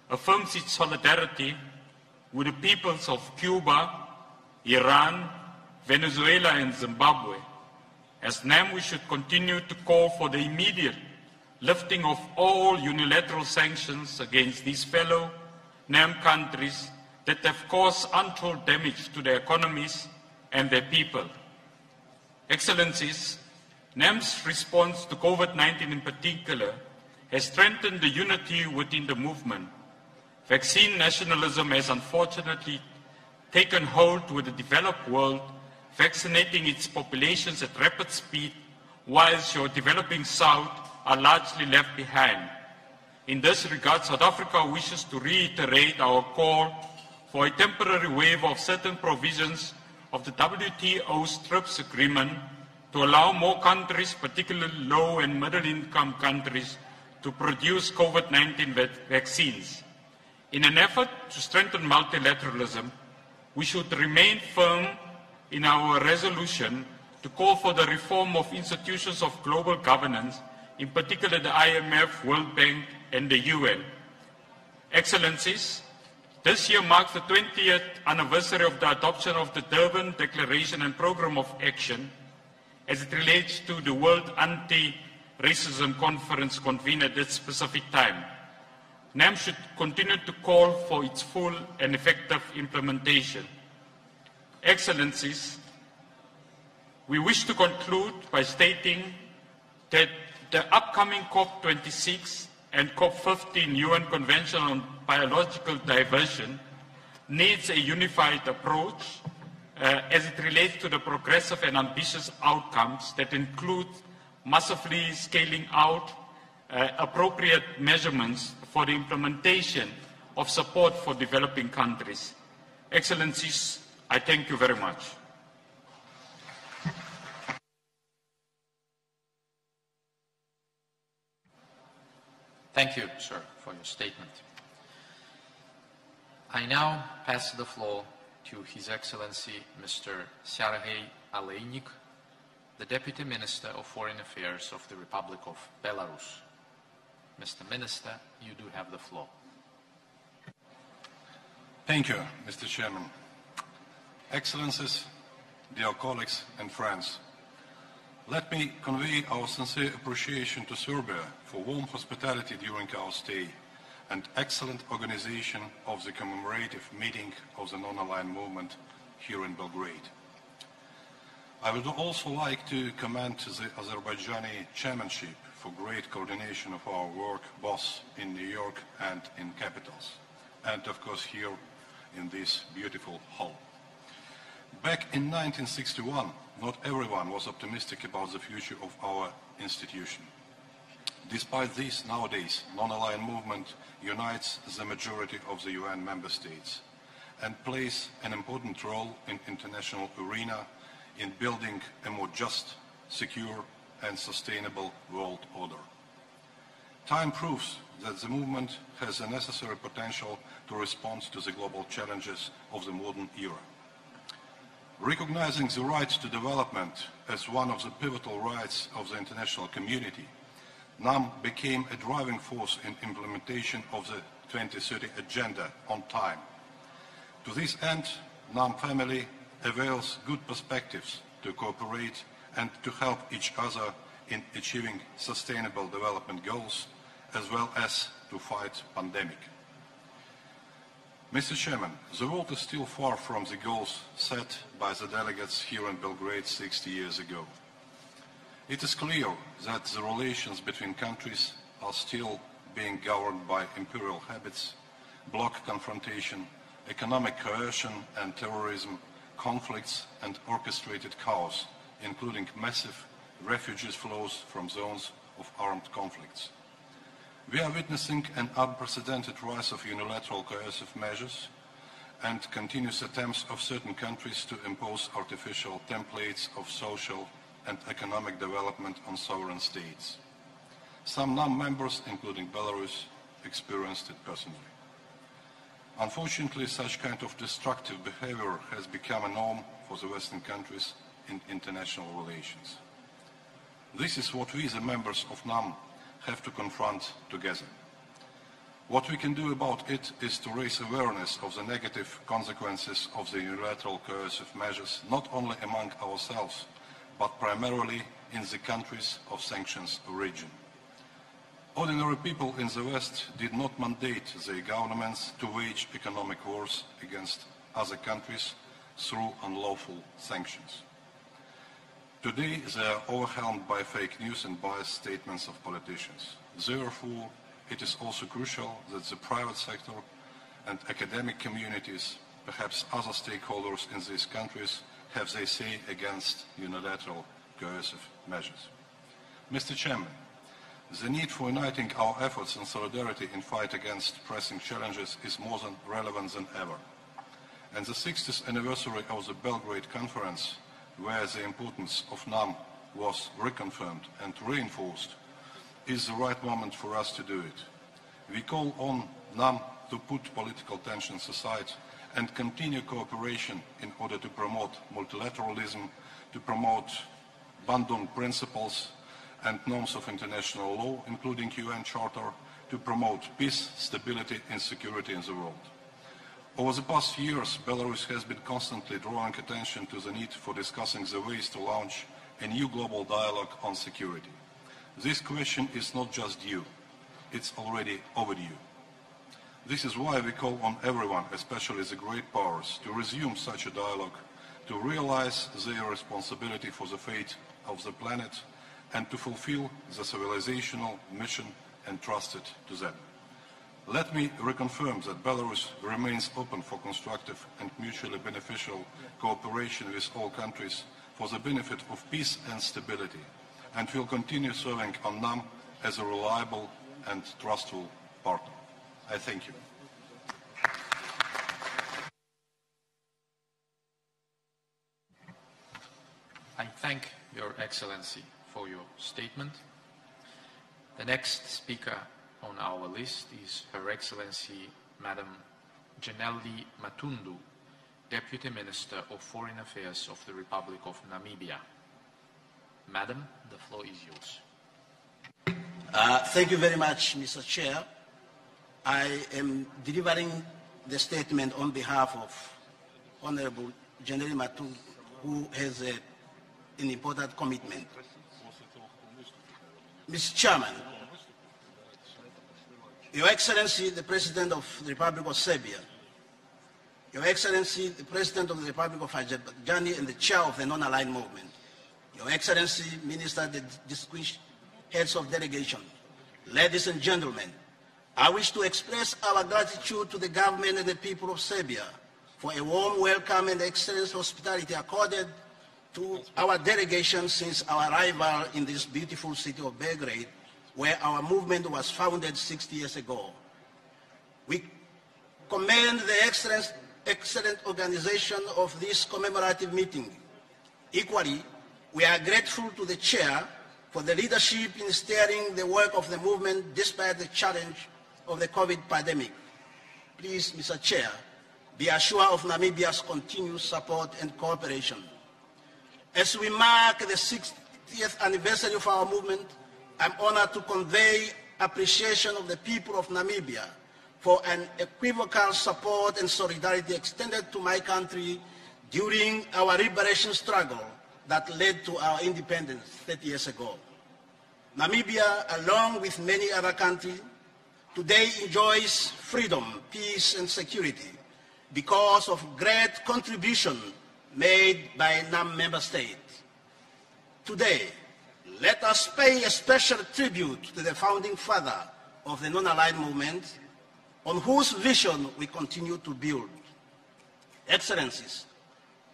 affirms its solidarity with the peoples of Cuba, Iran, Venezuela and Zimbabwe. As NAM, we should continue to call for the immediate lifting of all unilateral sanctions against these fellow NAM countries that have caused untold damage to their economies and their people. Excellencies, NAM's response to COVID-19 in particular has strengthened the unity within the movement. Vaccine nationalism has unfortunately taken hold with the developed world, vaccinating its populations at rapid speed, whilst your developing South are largely left behind. In this regard, South Africa wishes to reiterate our call for a temporary waiver of certain provisions of the WTO's TRIPS agreement to allow more countries, particularly low and middle income countries, to produce COVID-19 vaccines. In an effort to strengthen multilateralism, we should remain firm in our resolution to call for the reform of institutions of global governance, in particular the IMF, World Bank, and the UN. Excellencies, this year marks the 20th anniversary of the adoption of the Durban Declaration and Programme of Action as it relates to the World Anti-Racism Conference convened at this specific time. NAM should continue to call for its full and effective implementation. Excellencies, we wish to conclude by stating that the upcoming COP26 and COP15 UN Convention on Biological Diversity needs a unified approach as it relates to the progressive and ambitious outcomes that include massively scaling out appropriate measurements for the implementation of support for developing countries. Excellencies, I thank you very much. Thank you, sir, for your statement. I now pass the floor to His Excellency Mr. Sergei Aleynik, the Deputy Minister of Foreign Affairs of the Republic of Belarus. Mr. Minister, you do have the floor. Thank you, Mr. Chairman. Excellencies, dear colleagues and friends, let me convey our sincere appreciation to Serbia for warm hospitality during our stay and excellent organization of the commemorative meeting of the non-aligned movement here in Belgrade. I would also like to commend the Azerbaijani chairmanship for great coordination of our work both in New York and in capitals, and of course here in this beautiful hall. Back in 1961, not everyone was optimistic about the future of our institution. Despite this, nowadays, non-aligned movement unites the majority of the UN member states and plays an important role in international arena in building a more just, secure and sustainable world order. Time proves that the movement has the necessary potential to respond to the global challenges of the modern era. Recognizing the right to development as one of the pivotal rights of the international community, NAM became a driving force in implementation of the 2030 agenda on time. To this end, NAM family avails good perspectives to cooperate and to help each other in achieving sustainable development goals, as well as to fight pandemic. Mr. Chairman, the world is still far from the goals set by the delegates here in Belgrade 60 years ago. It is clear that the relations between countries are still being governed by imperial habits, bloc confrontation, economic coercion and terrorism, conflicts and orchestrated chaos, including massive refugee flows from zones of armed conflicts. We are witnessing an unprecedented rise of unilateral coercive measures and continuous attempts of certain countries to impose artificial templates of social and economic development on sovereign states. Some non-members, including Belarus, experienced it personally. Unfortunately, such kind of destructive behavior has become a norm for the Western countries in international relations. This is what we, the members of NAM, have to confront together. What we can do about it is to raise awareness of the negative consequences of the unilateral coercive measures, not only among ourselves, but primarily in the countries of sanctions origin. Ordinary people in the West did not mandate their governments to wage economic wars against other countries through unlawful sanctions. Today, they are overwhelmed by fake news and biased statements of politicians. Therefore, it is also crucial that the private sector and academic communities, perhaps other stakeholders in these countries, have their say against unilateral coercive measures. Mr. Chairman, the need for uniting our efforts in solidarity in fight against pressing challenges is more than relevant than ever. And the 60th anniversary of the Belgrade Conference, where the importance of NAM was reconfirmed and reinforced, is the right moment for us to do it. We call on NAM to put political tensions aside and continue cooperation in order to promote multilateralism, to promote Bandung principles and norms of international law, including UN Charter, to promote peace, stability and security in the world. Over the past years, Belarus has been constantly drawing attention to the need for discussing the ways to launch a new global dialogue on security. This question is not just due, it's already overdue. This is why we call on everyone, especially the great powers, to resume such a dialogue, to realize their responsibility for the fate of the planet, and to fulfill the civilizational mission entrusted to them. Let me reconfirm that Belarus remains open for constructive and mutually beneficial cooperation with all countries for the benefit of peace and stability, and will continue serving on NAM as a reliable and trustful partner. I thank you. I thank Your Excellency for your statement. The next speaker on our list is Her Excellency Madam Janelle Matundu, Deputy Minister of Foreign Affairs of the Republic of Namibia. Madam, the floor is yours. Thank you very much, Mr. Chair. I am delivering the statement on behalf of Honorable Janelle Matundu, who has an important commitment. Mr. Chairman, Your Excellency, the President of the Republic of Serbia, Your Excellency, the President of the Republic of Azerbaijan and the Chair of the Non-Aligned Movement, Your Excellency, Minister, the distinguished heads of delegation, ladies and gentlemen, I wish to express our gratitude to the government and the people of Serbia for a warm welcome and excellent hospitality accorded to our delegation since our arrival in this beautiful city of Belgrade, where our movement was founded 60 years ago. We commend the excellent organization of this commemorative meeting. Equally, we are grateful to the Chair for the leadership in steering the work of the movement despite the challenge of the COVID pandemic. Please, Mr. Chair, be assured of Namibia's continued support and cooperation. As we mark the 60th anniversary of our movement, I'm honored to convey appreciation of the people of Namibia for an equivocal support and solidarity extended to my country during our liberation struggle that led to our independence 30 years ago. Namibia, along with many other countries, today enjoys freedom, peace, and security because of great contribution made by NAM member states. Today, let us pay a special tribute to the founding father of the non-aligned movement, on whose vision we continue to build. Excellencies,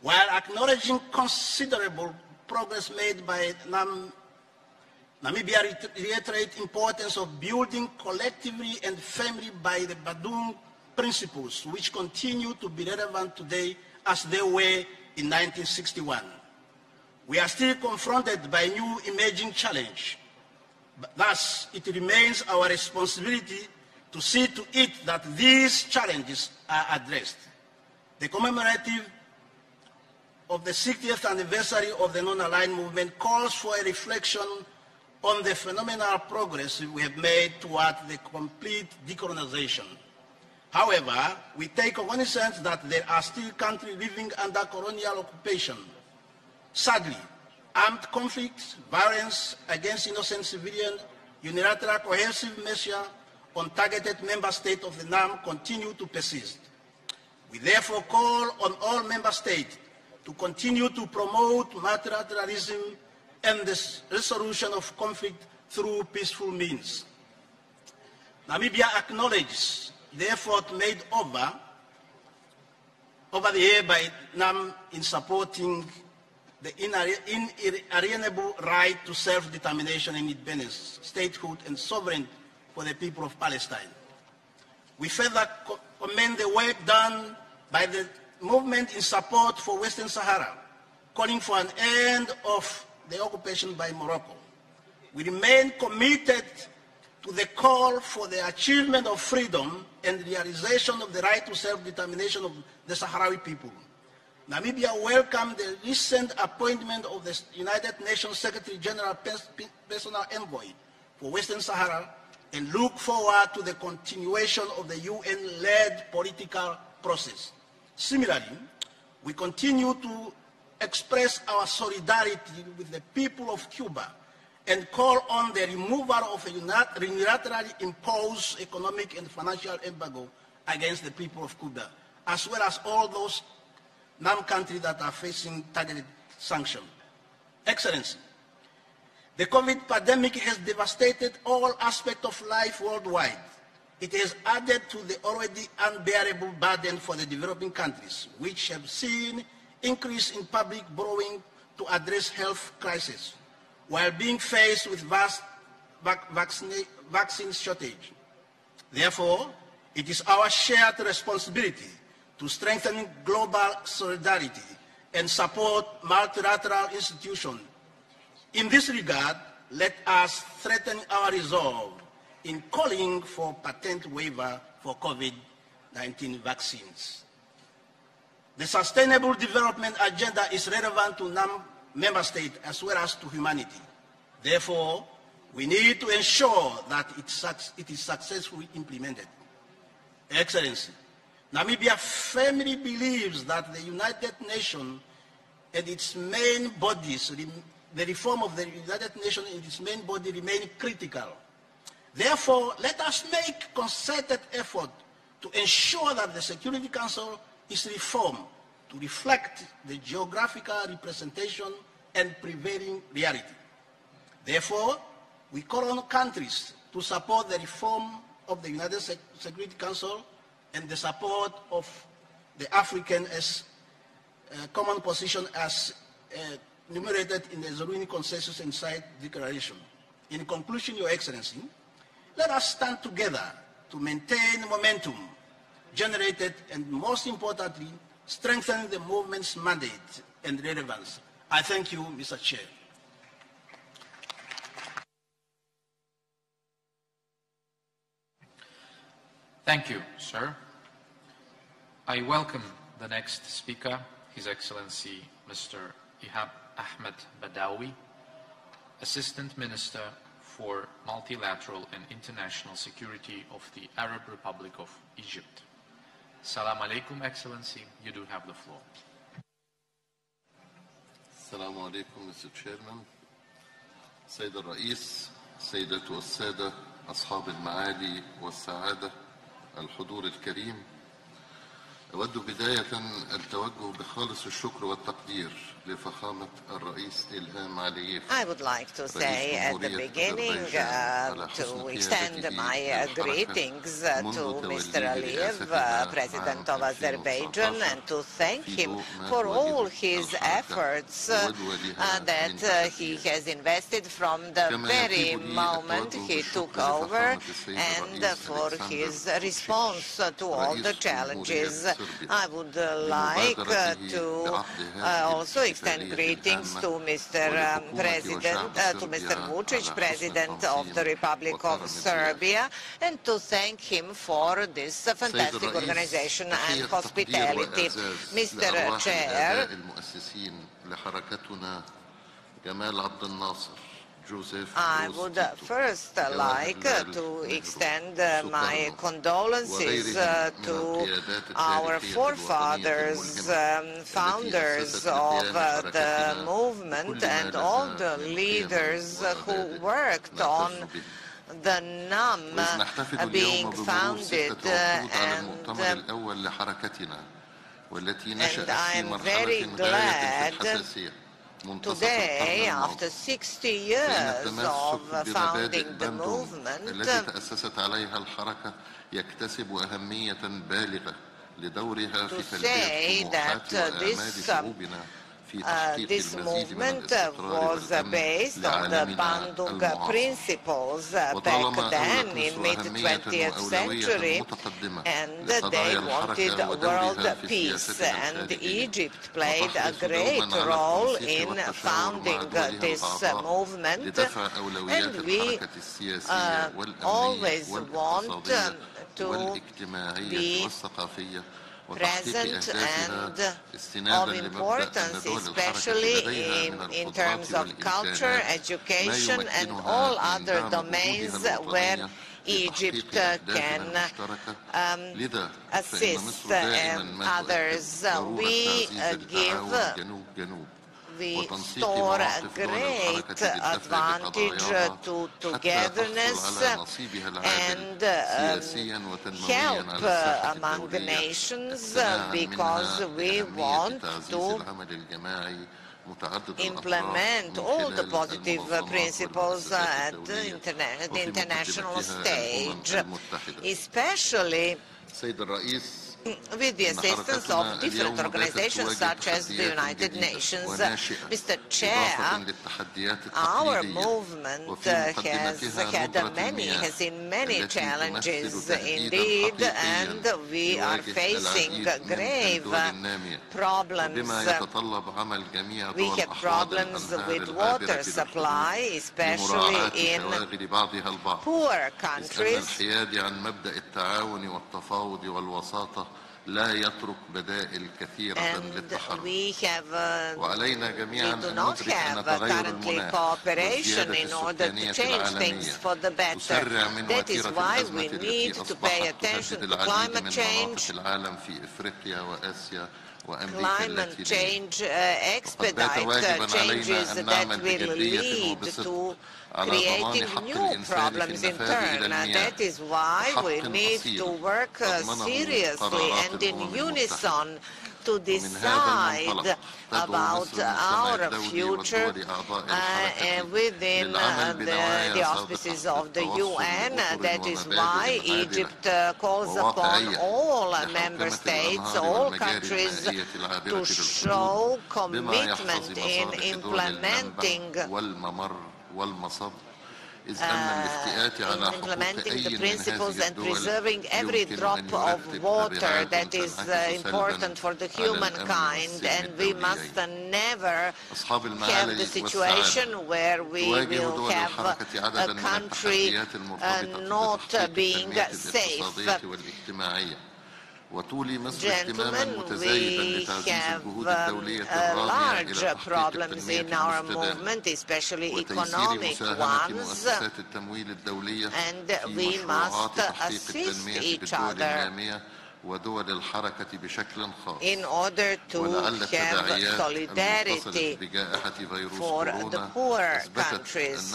while acknowledging considerable progress made by NAM, Namibia reiterates the importance of building collectively and firmly by the Bandung principles, which continue to be relevant today as they were in 1961. We are still confronted by new emerging challenge. Thus, it remains our responsibility to see to it that these challenges are addressed. The commemorative of the 60th anniversary of the non-aligned movement calls for a reflection on the phenomenal progress we have made toward the complete decolonization. However, we take cognizance that there are still countries living under colonial occupation. Sadly, armed conflicts, violence against innocent civilians, unilateral coercive measures on targeted member states of the NAM continue to persist. We therefore call on all member states to continue to promote multilateralism and the resolution of conflict through peaceful means. Namibia acknowledges the effort made over the year by NAM in supporting the inalienable right to self-determination and independence, statehood, and sovereignty for the people of Palestine. We further commend the work done by the movement in support for Western Sahara, calling for an end of the occupation by Morocco. We remain committed to the call for the achievement of freedom and realization of the right to self-determination of the Sahrawi people. Namibia welcomed the recent appointment of the United Nations Secretary General Personal Envoy for Western Sahara and look forward to the continuation of the UN-led political process. Similarly, we continue to express our solidarity with the people of Cuba and call on the removal of a unilaterally imposed economic and financial embargo against the people of Cuba, as well as all those NAM countries that are facing targeted sanctions. Excellency, the COVID pandemic has devastated all aspects of life worldwide. It has added to the already unbearable burden for the developing countries, which have seen increase in public borrowing to address health crisis, while being faced with vast vaccine shortage. Therefore, it is our shared responsibility to strengthen global solidarity and support multilateral institutions. In this regard, let us strengthen our resolve in calling for patent waiver for COVID-19 vaccines. The Sustainable Development Agenda is relevant to NAM member states as well as to humanity. Therefore, we need to ensure that it is successfully implemented. Excellency, Namibia firmly believes that the United Nations and its main bodies, the reform of the United Nations and its main body remain critical. Therefore, let us make concerted effort to ensure that the Security Council is reformed to reflect the geographical representation and prevailing reality. Therefore, we call on countries to support the reform of the United Security Council and the support of the African as common position as enumerated in the Zurich Consensus and Side Declaration. In conclusion, Your Excellency, let us stand together to maintain momentum generated and, most importantly, strengthen the movement's mandate and relevance. I thank you, Mr. Chair. Thank you, sir. I welcome the next speaker, His Excellency Mr. Ihab Ahmed Badawi, Assistant Minister for Multilateral and International Security of the Arab Republic of Egypt. Assalamu alaikum, Excellency. You do have the floor. Assalamu alaikum, Mr. Chairman. سيد الرئيس، سيدات والسادة، أصحاب المعالي والسعادة، الحضور الكريم، أود بداية التوجه بخالص الشكر والتقدير لفخامة الرئيس إلهام علييف. I would like to say at the beginning to extend my greetings to Mr. Aliyev, President of Azerbaijan, and to thank him for all his efforts that he has invested from the very moment he took over and for his response to all the challenges I would like to also extend greetings to Mr. Vučić, President of the Republic of Serbia, and to thank him for this fantastic organization and hospitality. Mr. Chair, I would first like to extend my condolences to our forefathers, founders of the movement, and all the leaders who worked on the NAM being founded, and I am very glad today, after 60 years of founding the movement, to say that this movement was based on the Bandung principles back then in mid-20th century, and they wanted world peace, and Egypt played a great role in founding this movement, and we always want to be present and of importance, especially in terms of culture, education, and all other domains where Egypt can assist others. We store a great advantage to togetherness and help among the nations, because we want to implement all the positive principles at the international stage, especially with the assistance of different organizations such as the United Nations. Mr. Chair, our movement has seen many challenges indeed, and we are facing grave problems. We have problems with water supply, especially in poor countries. And we do not have currently cooperation in order to change things for the better. That is why we need to pay attention to climate change. Climate change expedite changes that will lead to creating new problems in turn. That is why we need to work seriously and in unison to decide about our future within the auspices of the UN. That is why Egypt calls upon all member states, all countries, to show commitment in implementing the principles and preserving every drop of water that is important for the humankind, and we must never have the situation where we will have a country not being safe. Gentlemen, we have large problems in our movement, especially economic ones, and we must assist each other in order to have solidarity for the poor countries,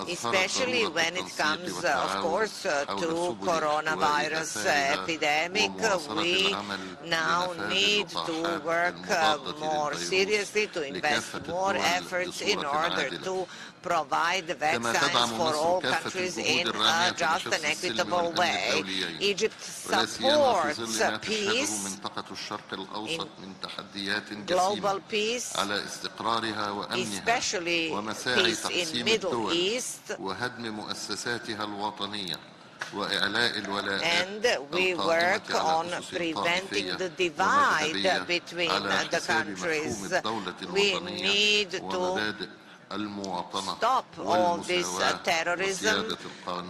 especially when it comes, of course, to coronavirus epidemic. We now need to work more seriously, to invest more efforts in order to provide vaccines for all countries in a just and equitable way. Egypt supports peace, global peace, especially peace in Middle East, And we work on preventing the divide between the countries. We need to stop all this terrorism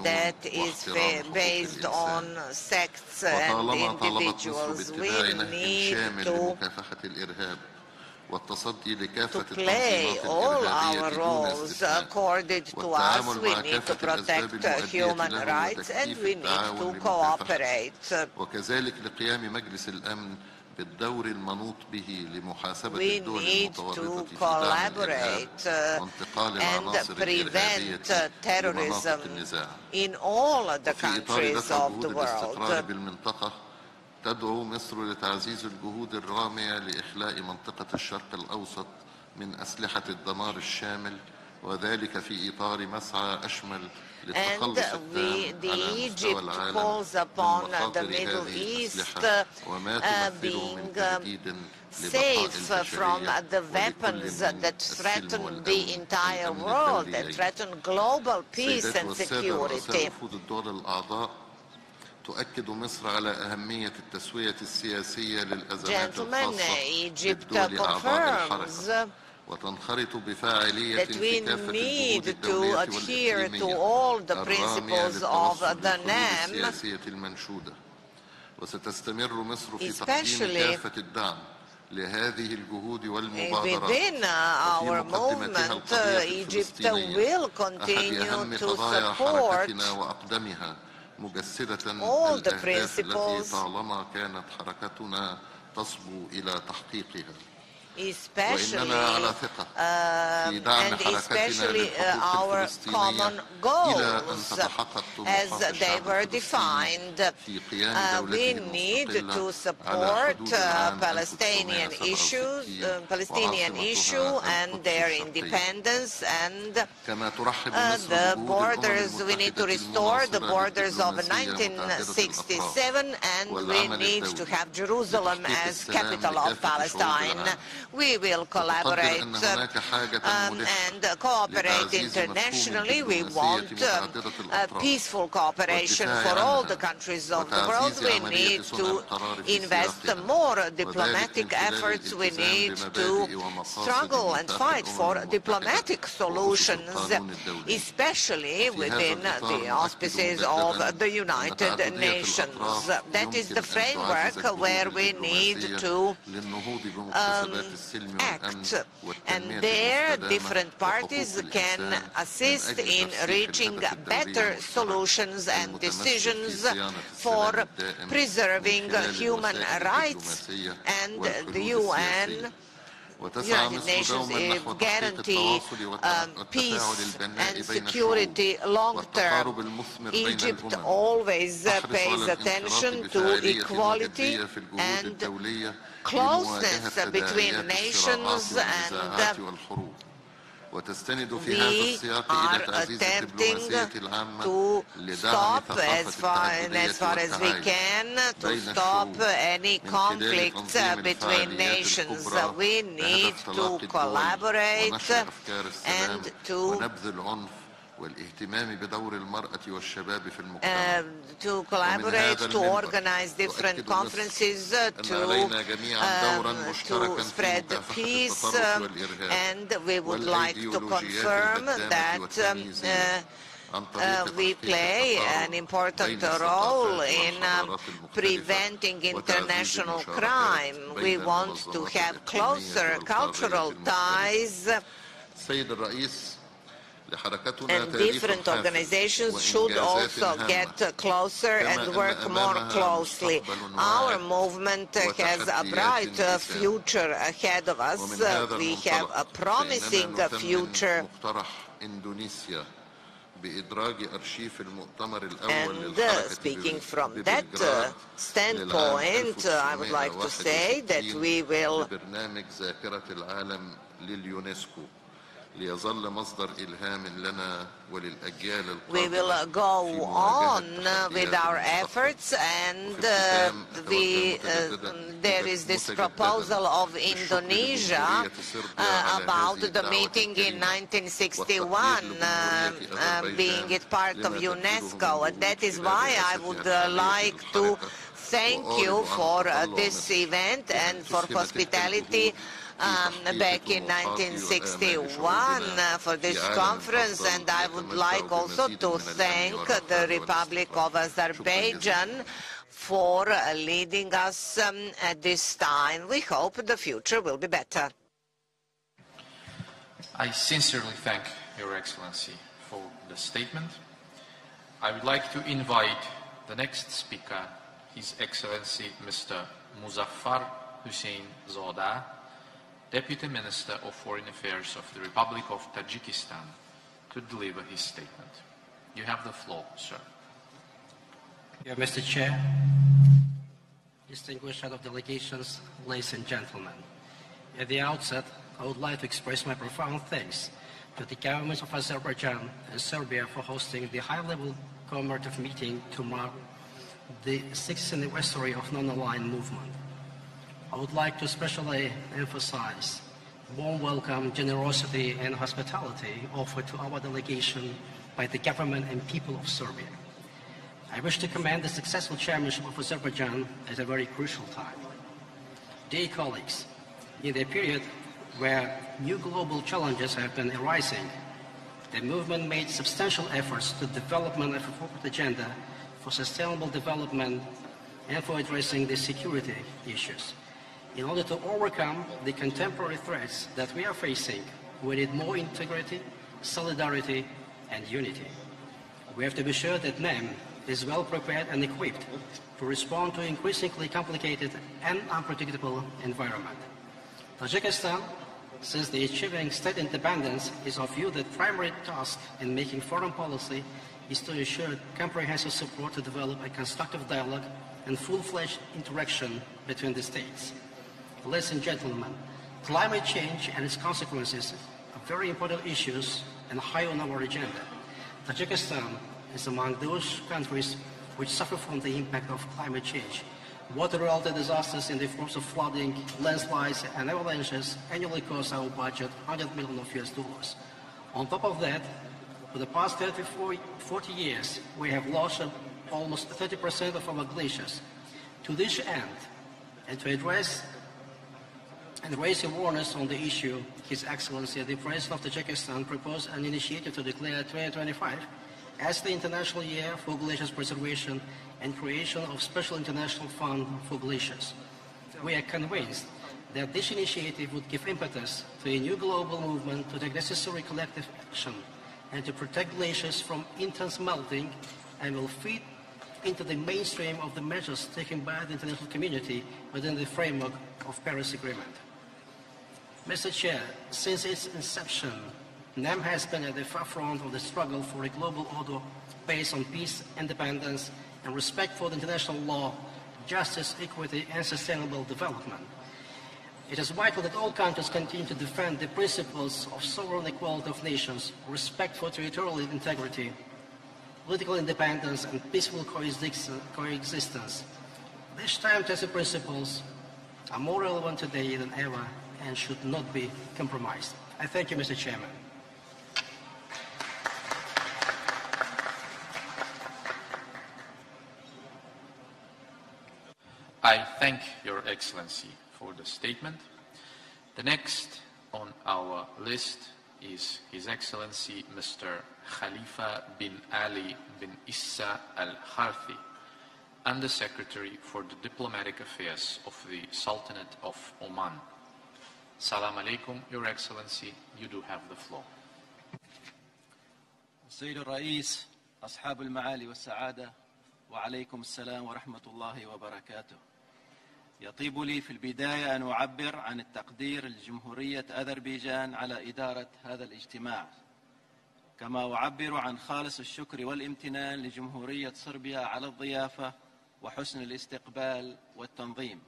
that is based on sects and individuals. We need to play all our roles according to us. We need to protect human rights and we need to cooperate. We need to collaborate and prevent terrorism in all the countries of the world. تدعو مصر لتعزيز الجهود الرامية لإخلاء منطقة الشرق الأوسط من أسلحة الدمار الشامل وذلك في إطار مسعى أشمل للتخلص التام على مستوى العالم من مخاطر هذه الأسلحة وما تمثله من تهديد safe from the weapons that threaten the entire world, that threaten global peace and security. تؤكد مصر على أهمية التسوية السياسية للأزمات الخاصة بدول أعضاء الحركة وتنخرط بفاعلية في كافة الجهود الدولية والإجراءات السياسية المنشودة وستستمر مصر في تقديم كافة الدعم لهذه الجهود والمبادرات within our movement Egypt will continue to support مجسدة all the الأهداف التي principles طالما كانت حركتنا تصبو إلى تحقيقها especially our common goals as they were defined. We need to support Palestinian issue and their independence and the borders. We need to restore the borders of 1967 and we need to have Jerusalem as capital of Palestine. We will collaborate and cooperate internationally. We want peaceful cooperation for all the countries of the world. We need to invest more diplomatic efforts. We need to struggle and fight for diplomatic solutions, especially within the auspices of the United Nations. That is the framework where we need to act, and there different parties can assist in reaching better solutions and decisions for preserving human rights, and the United Nations guarantee peace and security long term. Egypt always pays attention to equality and closeness between nations, and we are attempting to stop as far as we can to stop any conflicts between nations. We need to collaborate and to collaborate, to organize different conferences, to spread peace, and we would like to confirm that we play an important role in preventing international crime. We want to have closer cultural ties. And different organizations should also get closer and work more closely. Our movement has a bright future ahead of us. We have a promising future. And speaking from that standpoint, I would like to say that we will ليظل مصدر إلهام لنا وللأجيال القادمة. We will go on with our efforts, and there is this proposal of Indonesia about the meeting in 1961 being it part of UNESCO, and that is why I would like to thank you for this event and for hospitality back in 1961 for this conference, and I would like also to thank the Republic of Azerbaijan for leading us at this time. We hope the future will be better. I sincerely thank Your Excellency for the statement. I would like to invite the next speaker, His Excellency Mr. Muzaffar Hussein Zoda, Deputy Minister of Foreign Affairs of the Republic of Tajikistan, to deliver his statement. You have the floor, sir. Dear Mr. Chair, distinguished head of delegations, ladies and gentlemen, at the outset, I would like to express my profound thanks to the governments of Azerbaijan and Serbia for hosting the high-level commemorative meeting to mark the 6th anniversary of non-aligned movement. I would like to especially emphasize warm welcome, generosity, and hospitality offered to our delegation by the government and people of Serbia. I wish to commend the successful chairmanship of Azerbaijan at a very crucial time. Dear colleagues, in a period where new global challenges have been arising, the movement made substantial efforts to development of a corporate agenda for sustainable development and for addressing the security issues. In order to overcome the contemporary threats that we are facing, we need more integrity, solidarity, and unity. We have to be sure that NEM is well prepared and equipped to respond to increasingly complicated and unpredictable environment. Tajikistan, since the achieving state independence, is of view that primary task in making foreign policy is to ensure comprehensive support to develop a constructive dialogue and full-fledged interaction between the states. Ladies and gentlemen, climate change and its consequences are very important issues and high on our agenda. Tajikistan is among those countries which suffer from the impact of climate change. Water-related disasters in the forms of flooding, landslides, and avalanches annually cost our budget $100 million. On top of that, for the past 40 years, we have lost almost 30% of our glaciers. To this end, and to address and raise awareness on the issue, His Excellency, the President of Tajikistan proposed an initiative to declare 2025 as the International Year for Glaciers Preservation and creation of Special International Fund for Glaciers. We are convinced that this initiative would give impetus to a new global movement to take necessary collective action and to protect glaciers from intense melting, and will feed into the mainstream of the measures taken by the international community within the framework of Paris Agreement. Mr. Chair, since its inception, NEM has been at the forefront of the struggle for a global order based on peace, independence, and respect for the international law, justice, equity, and sustainable development. It is vital that all countries continue to defend the principles of sovereign equality of nations, respect for territorial integrity, political independence, and peaceful coexistence. These time-tested principles are more relevant today than ever and should not be compromised. I thank you, Mr. Chairman. I thank Your Excellency for the statement. The next on our list is His Excellency Mr. Khalifa bin Ali bin Issa Al-Harthi, Undersecretary for the Diplomatic Affairs of the Sultanate of Oman. Salam alaikum, Your Excellency, you do have the floor. السيد الرئيس أصحاب المعالي والسعادة وعليكم السلام ورحمة الله وبركاته. يطيب لي في البداية أن أعبر عن التقدير لجمهورية أذربيجان على إدارة هذا الاجتماع، كما أعبر عن خالص الشكر والامتنان لجمهورية صربيا على الضيافة وحسن الاستقبال والتنظيم.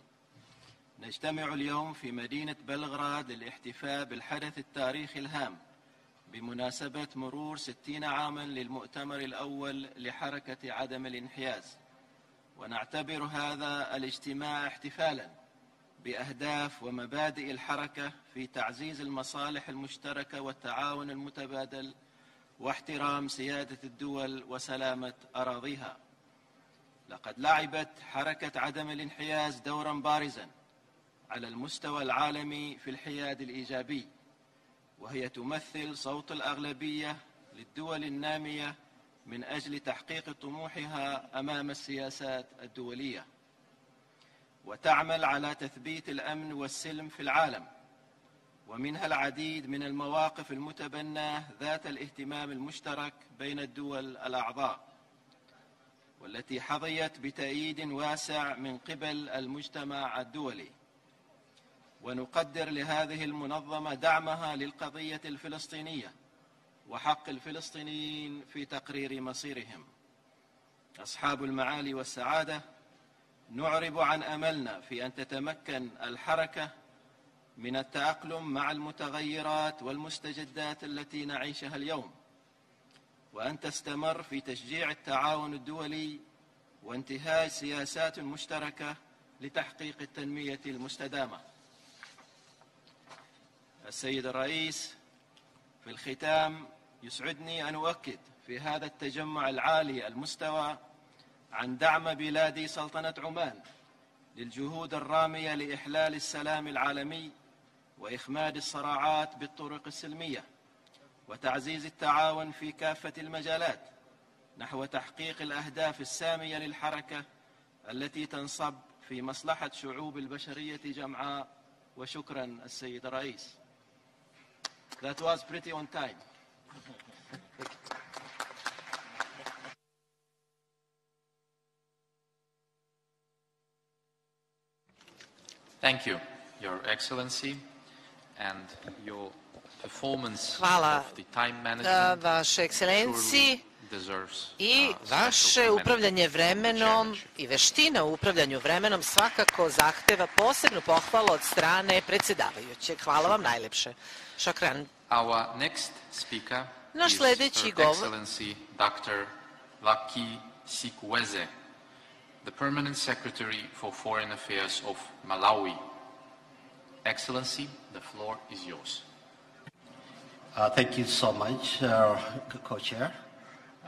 نجتمع اليوم في مدينة بلغراد للاحتفاء بالحدث التاريخي الهام بمناسبة مرور 60 عاما للمؤتمر الأول لحركة عدم الانحياز، ونعتبر هذا الاجتماع احتفالا بأهداف ومبادئ الحركة في تعزيز المصالح المشتركة والتعاون المتبادل واحترام سيادة الدول وسلامة أراضيها. لقد لعبت حركة عدم الانحياز دورا بارزا على المستوى العالمي في الحياد الإيجابي، وهي تمثل صوت الأغلبية للدول النامية من أجل تحقيق طموحها أمام السياسات الدولية، وتعمل على تثبيت الأمن والسلم في العالم، ومنها العديد من المواقف المتبناة ذات الاهتمام المشترك بين الدول الأعضاء، والتي حظيت بتأييد واسع من قبل المجتمع الدولي. ونقدر لهذه المنظمة دعمها للقضية الفلسطينية وحق الفلسطينيين في تقرير مصيرهم. أصحاب المعالي والسعادة، نعرب عن أملنا في أن تتمكن الحركة من التأقلم مع المتغيرات والمستجدات التي نعيشها اليوم، وأن تستمر في تشجيع التعاون الدولي وانتهاج سياسات مشتركة لتحقيق التنمية المستدامة. السيد الرئيس، في الختام يسعدني أن أؤكد في هذا التجمع العالي المستوى عن دعم بلادي سلطنة عمان للجهود الرامية لإحلال السلام العالمي وإخماد الصراعات بالطرق السلمية، وتعزيز التعاون في كافة المجالات نحو تحقيق الأهداف السامية للحركة التي تنصب في مصلحة شعوب البشرية جمعاء. وشكرا السيد الرئيس. That was pretty on time. Thank you, Your Excellency, and your performance Hvala, of the time management Vaše ekscelenciji, deserves i vaše upravljanje vremenom i veština u upravljanju vremenom svakako zahteva posebnu pohvalu od strane predsjedavajućeg. Hvala vam najlepše. Šakran. Our next speaker Naš is sljedeći Her govor Excellency Dr. Lucky Sikweze, the Permanent Secretary for Foreign Affairs of Malawi. Excellency, the floor is yours. Thank you so much, Co-Chair.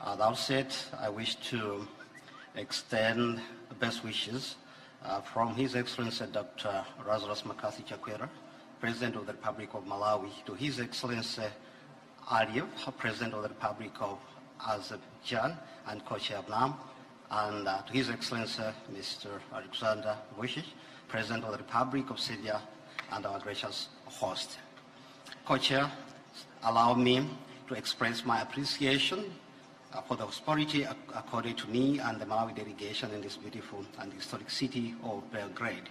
At the outset, I wish to extend the best wishes from His Excellency Dr. Lazarus McCarthy Chakwera, President of the Republic of Malawi, to His Excellency Aliyev, President of the Republic of Azerbaijan and Co-Chair of NAM, and to His Excellency Mr. Alexander Vučić, President of the Republic of Serbia and our gracious host. Co-Chair, allow me to express my appreciation for the hospitality accorded to me and the Malawi delegation in this beautiful and historic city of Belgrade.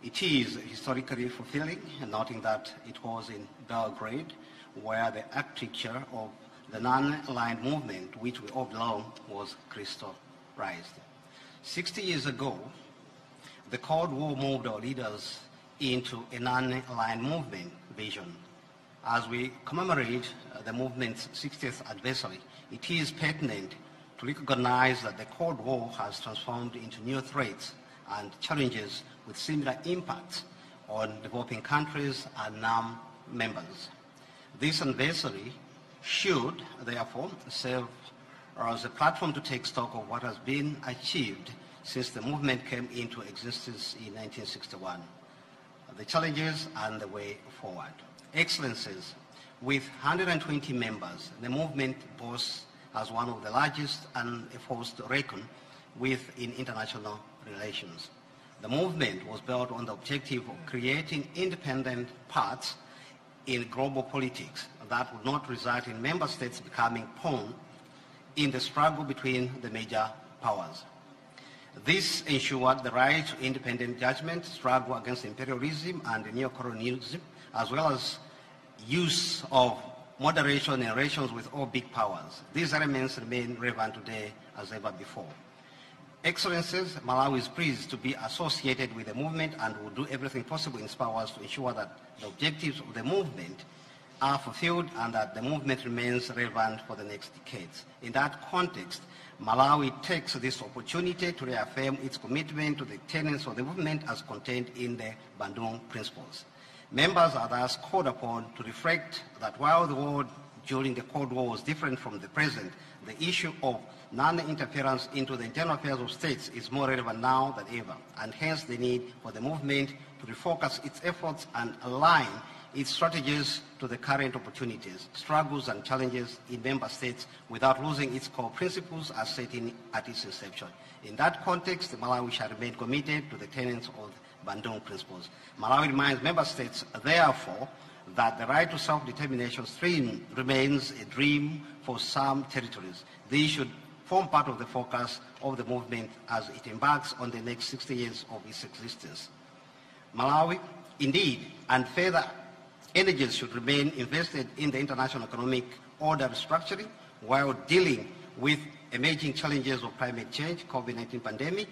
It is historically fulfilling, noting that it was in Belgrade where the architecture of the non-aligned movement, which we all belong, was crystallized. 60 years ago, the Cold War moved our leaders into a non-aligned movement vision. As we commemorate the movement's 60th anniversary, it is pertinent to recognize that the Cold War has transformed into new threats and challenges with similar impacts on developing countries and NAM members. This anniversary should, therefore, serve as a platform to take stock of what has been achieved since the movement came into existence in 1961, the challenges and the way forward. Excellencies, with 120 members, the movement boasts as one of the largest and a force to reckon with in international relations. The movement was built on the objective of creating independent parts in global politics that would not result in member states becoming pawn in the struggle between the major powers. This ensured the right to independent judgment, struggle against imperialism and neocolonialism, as well as use of moderation in relations with all big powers. These elements remain relevant today as ever before. Excellencies, Malawi is pleased to be associated with the movement and will do everything possible in its powers to ensure that the objectives of the movement are fulfilled and that the movement remains relevant for the next decades. In that context, Malawi takes this opportunity to reaffirm its commitment to the tenets of the movement as contained in the Bandung Principles. Members are thus called upon to reflect that while the world during the Cold War was different from the present, the issue of non-interference into the internal affairs of states is more relevant now than ever, and hence the need for the movement to refocus its efforts and align its strategies to the current opportunities, struggles and challenges in member states without losing its core principles as set at its inception. In that context, Malawi shall remain committed to the tenets of Bandung Principles. Malawi reminds member states, therefore, that the right to self-determination stream remains a dream for some territories. These should form part of the focus of the movement as it embarks on the next 60 years of its existence. Malawi, indeed, and further energies should remain invested in the international economic order restructuring while dealing with emerging challenges of climate change, COVID-19 pandemic,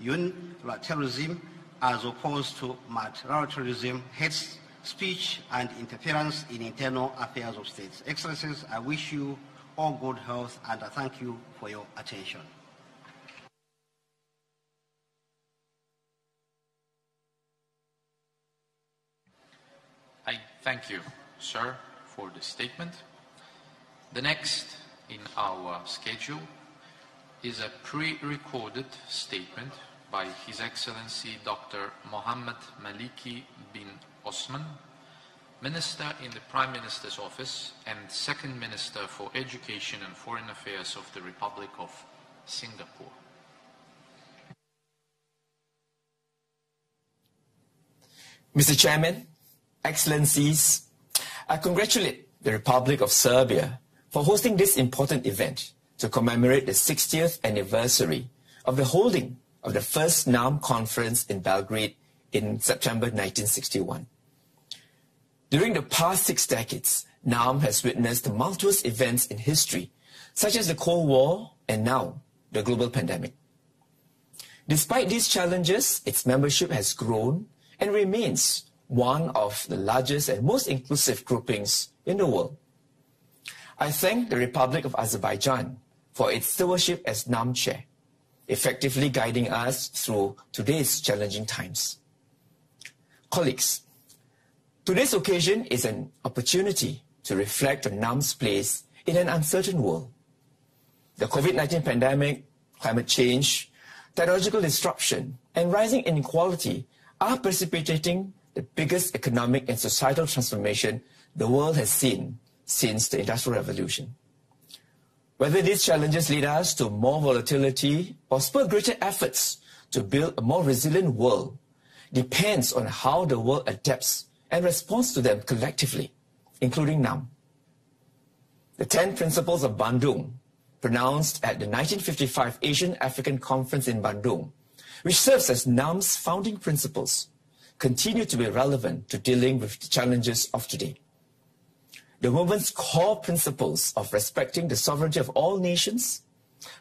unilateralism as opposed to multilateralism, hate speech and interference in internal affairs of states. Excellencies, I wish you all good health and I thank you for your attention. I thank you, sir, for the statement. The next in our schedule is a pre-recorded statement by His Excellency Dr. Mohammed Maliki bin Osman, Minister in the Prime Minister's Office and Second Minister for Education and Foreign Affairs of the Republic of Singapore. Mr. Chairman, Excellencies, I congratulate the Republic of Serbia for hosting this important event to commemorate the 60th anniversary of the holding of the first NAM conference in Belgrade in September 1961. During the past 6 decades, NAM has witnessed tumultuous events in history, such as the Cold War and now the global pandemic. Despite these challenges, its membership has grown and remains one of the largest and most inclusive groupings in the world. I thank the Republic of Azerbaijan for its stewardship as NAM chair, effectively guiding us through today's challenging times. Colleagues, today's occasion is an opportunity to reflect on NAM's place in an uncertain world. The COVID-19 pandemic, climate change, technological disruption, and rising inequality are precipitating the biggest economic and societal transformation the world has seen since the Industrial Revolution. Whether these challenges lead us to more volatility or spur greater efforts to build a more resilient world depends on how the world adapts and responds to them collectively, including NAM. The 10 Principles of Bandung, pronounced at the 1955 Asian African Conference in Bandung, which serves as NAM's founding principles, continue to be relevant to dealing with the challenges of today. The movement's core principles of respecting the sovereignty of all nations,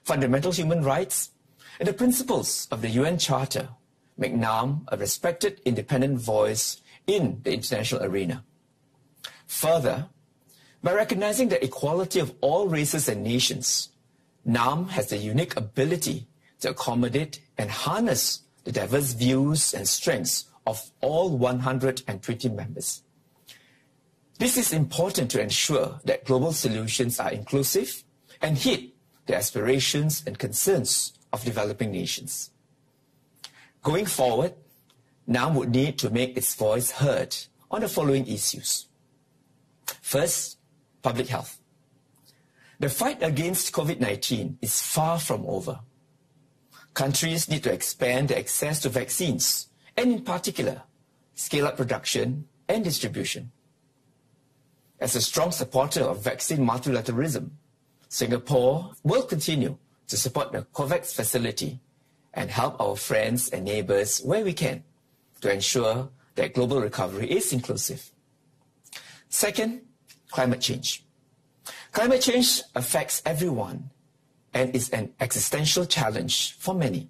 fundamental human rights, and the principles of the UN Charter make NAM a respected independent voice in the international arena. Further, by recognizing the equality of all races and nations, NAM has the unique ability to accommodate and harness the diverse views and strengths of all 120 members. This is important to ensure that global solutions are inclusive and hit the aspirations and concerns of developing nations. Going forward, NAM would need to make its voice heard on the following issues. First, public health. The fight against COVID-19 is far from over. Countries need to expand their access to vaccines and, in particular, scale up production and distribution. As a strong supporter of vaccine multilateralism, Singapore will continue to support the COVAX facility and help our friends and neighbors where we can to ensure that global recovery is inclusive. Second, climate change. Climate change affects everyone and is an existential challenge for many,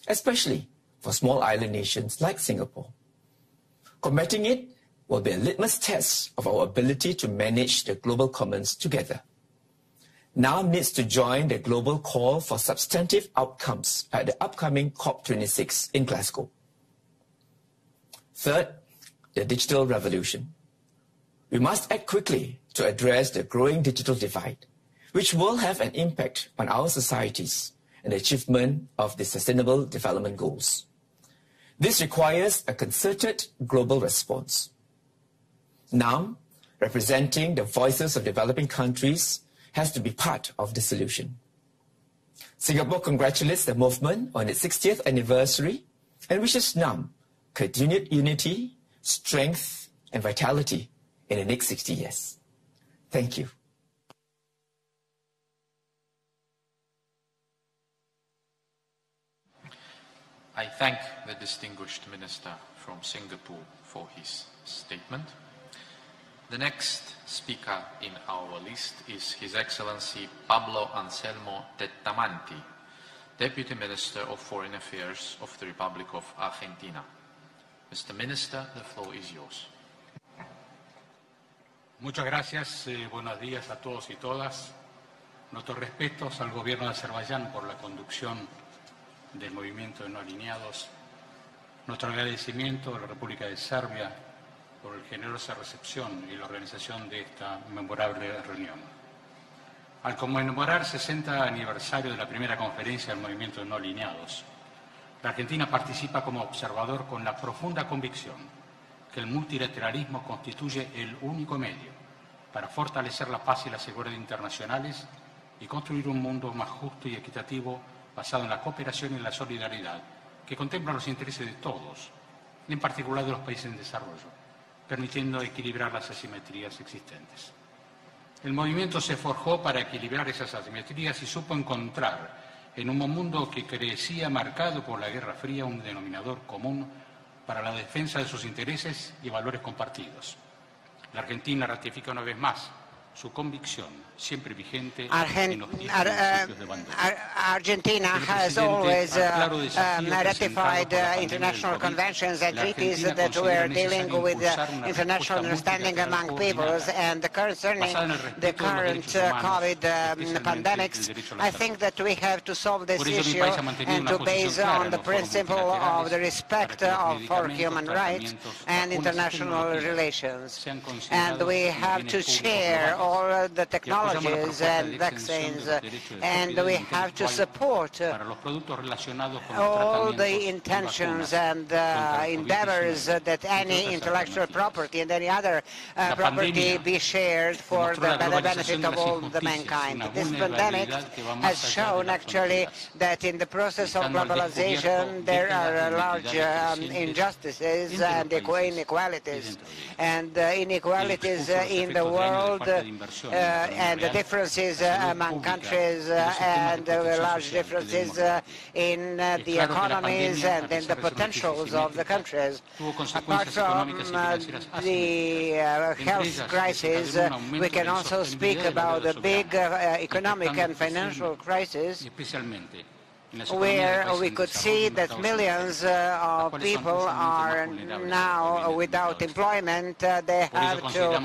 especially for small island nations like Singapore. Combating it will be a litmus test of our ability to manage the global commons together. NAM needs to join the global call for substantive outcomes at the upcoming COP26 in Glasgow. Third, the digital revolution. We must act quickly to address the growing digital divide, which will have an impact on our societies and the achievement of the Sustainable Development Goals. This requires a concerted global response. NAM, representing the voices of developing countries, has to be part of the solution. Singapore congratulates the movement on its 60th anniversary and wishes NAM continued unity, strength, and vitality in the next 60 years. Thank you. I thank the distinguished minister from Singapore for his statement. The next speaker in our list is His Excellency Pablo Anselmo Tettamanti, Deputy Minister of Foreign Affairs of the Republic of Argentina. Mr. Minister, the floor is yours. Muchas gracias, buenos días a todos y todas. Nuestros respetos al gobierno de Azerbaiyán por la conducción del movimiento de no alineados. Nuestro agradecimiento a la República de Serbia por la generosa recepción y la organización de esta memorable reunión. Al conmemorar el 60 aniversario de la primera conferencia del movimiento de no alineados, la Argentina participa como observador con la profunda convicción que el multilateralismo constituye el único medio para fortalecer la paz y la seguridad internacionales y construir un mundo más justo y equitativo basado en la cooperación y la solidaridad que contempla los intereses de todos, y en particular de los países en desarrollo, permitiendo equilibrar las asimetrías existentes. El movimiento se forjó para equilibrar esas asimetrías y supo encontrar en un mundo que crecía marcado por la Guerra Fría un denominador común para la defensa de sus intereses y valores compartidos. La Argentina ratifica una vez más su convicción, siempre vigente en los 10 principios de Bandera. Argentina has always ratified international conventions and treaties that were dealing with international understanding among peoples, and concerning the current COVID pandemics, I think that we have to solve this issue and to base on the principle of the respect for human rights and international relations. And we have to share all the technologies and vaccines, and we have to support all the intentions and endeavors that any intellectual property and any other property be shared for the benefit of all the mankind. This pandemic has shown actually that in the process of globalization there are large injustices and inequalities, and inequalities in the world, and the differences among countries, and large differences in the economies and in the potentials of the countries. Apart from the health crisis, we can also speak about the big economic and financial crisis, where we could see that millions of people are now without employment. They have to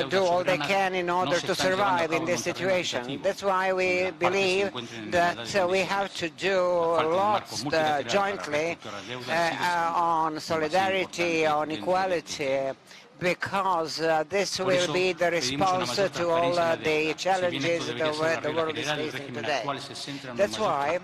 do all they can in order to survive in this situation. That's why we believe that we have to do lots jointly on solidarity, on equality, because this will be the response to all the challenges that the world is facing today. That's why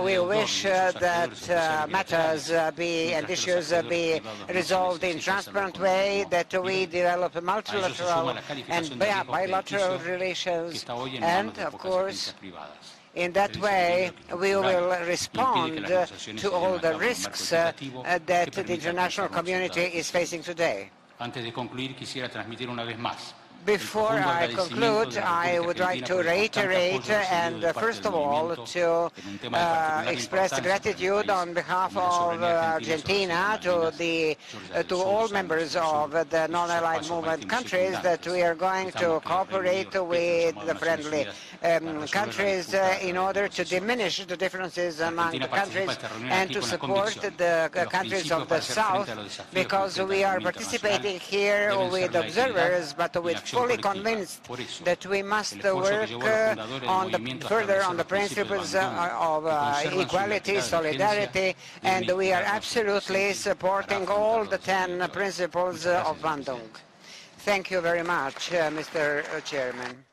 we wish that matters and issues be resolved in a transparent way, that we develop multilateral and bilateral relations, and of course in that way, we will respond to all the risks that the international community is facing today. Antes de concluir, quisiera transmitir una vez más Before I conclude, I would like to reiterate and first of all to express gratitude on behalf of Argentina to all members of the non-aligned movement countries that we are going to cooperate with the friendly countries in order to diminish the differences among the countries and to support the countries of the South, because we are participating here with observers, but with fully convinced that we must work further on the principles of equality, solidarity, and we are absolutely supporting all the 10 principles of Bandung. Thank you very much, Mr. Chairman.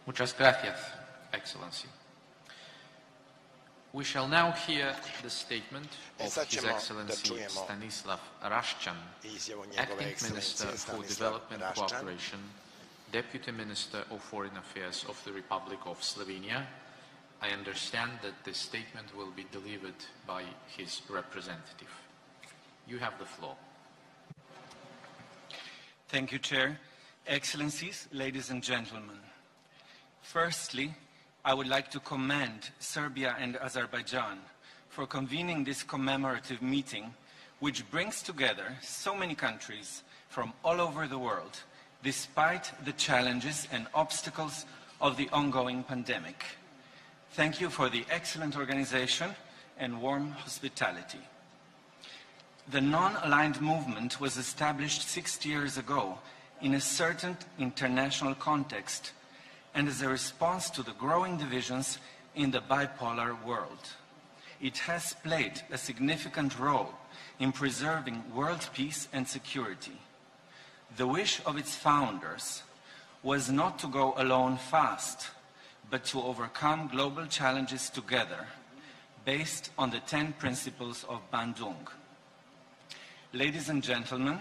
Muchas gracias, Excellency. We shall now hear the statement of His Excellency Stanislav Rashchan, Acting Minister for Development Cooperation, Deputy Minister of Foreign Affairs of the Republic of Slovenia. I understand that this statement will be delivered by his representative. You have the floor. Thank you, Chair. Excellencies, ladies and gentlemen. Firstly, I would like to commend Serbia and Azerbaijan for convening this commemorative meeting, which brings together so many countries from all over the world, despite the challenges and obstacles of the ongoing pandemic. Thank you for the excellent organization and warm hospitality. The non-aligned movement was established 60 years ago in a certain international context and as a response to the growing divisions in the bipolar world. It has played a significant role in preserving world peace and security. The wish of its founders was not to go alone fast, but to overcome global challenges together, based on the 10 principles of Bandung. Ladies and gentlemen,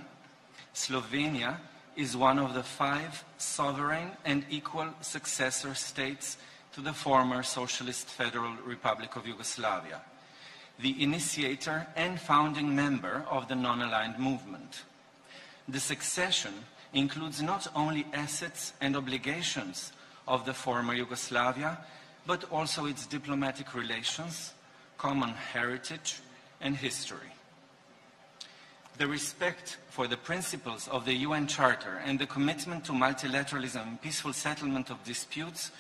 Slovenia is one of the 5 sovereign and equal successor states to the former Socialist Federal Republic of Yugoslavia, the initiator and founding member of the non-aligned movement. The succession includes not only assets and obligations of the former Yugoslavia, but also its diplomatic relations, common heritage, and history. The respect for the principles of the UN Charter and the commitment to multilateralism and peaceful settlement of disputes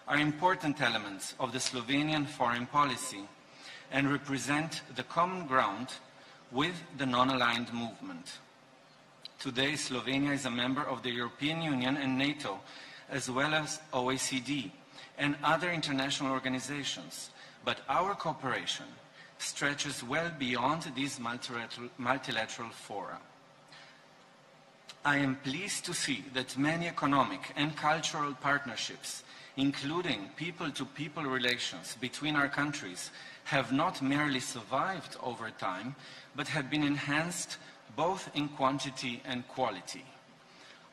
are important elements of the Slovenian foreign policy and represent the common ground with the non-aligned movement. Today, Slovenia is a member of the European Union and NATO, as well as OECD and other international organizations, but our cooperation stretches well beyond these multilateral fora. I am pleased to see that many economic and cultural partnerships, including people-to-people relations between our countries, have not merely survived over time, but have been enhanced both in quantity and quality.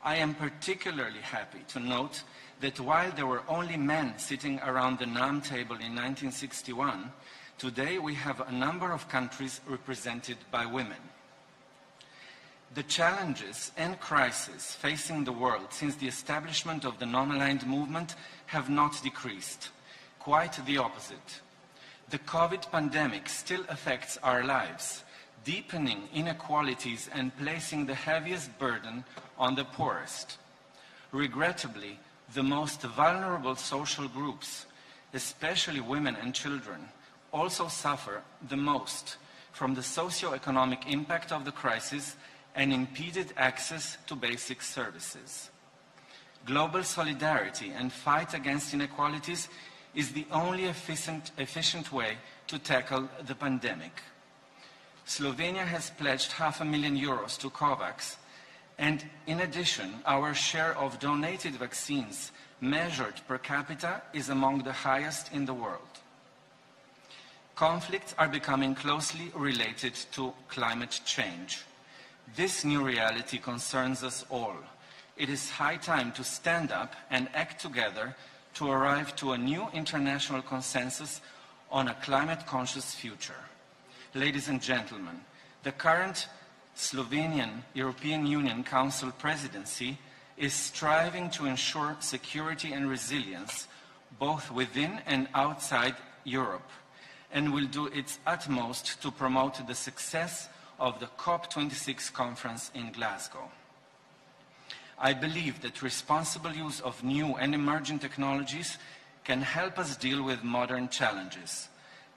I am particularly happy to note that while there were only men sitting around the NAM table in 1961, today we have a number of countries represented by women. The challenges and crises facing the world since the establishment of the non-aligned movement have not decreased. Quite the opposite. The COVID pandemic still affects our lives, deepening inequalities and placing the heaviest burden on the poorest. Regrettably, the most vulnerable social groups, especially women and children, also suffer the most from the socio-economic impact of the crisis and impeded access to basic services. Global solidarity and fight against inequalities is the only efficient way to tackle the pandemic. Slovenia has pledged €500,000 to COVAX, and in addition, our share of donated vaccines measured per capita is among the highest in the world. Conflicts are becoming closely related to climate change. This new reality concerns us all. It is high time to stand up and act together to arrive to a new international consensus on a climate-conscious future. Ladies and gentlemen, the current Slovenian European Union Council presidency is striving to ensure security and resilience both within and outside Europe, and will do its utmost to promote the success of the COP26 conference in Glasgow. I believe that responsible use of new and emerging technologies can help us deal with modern challenges.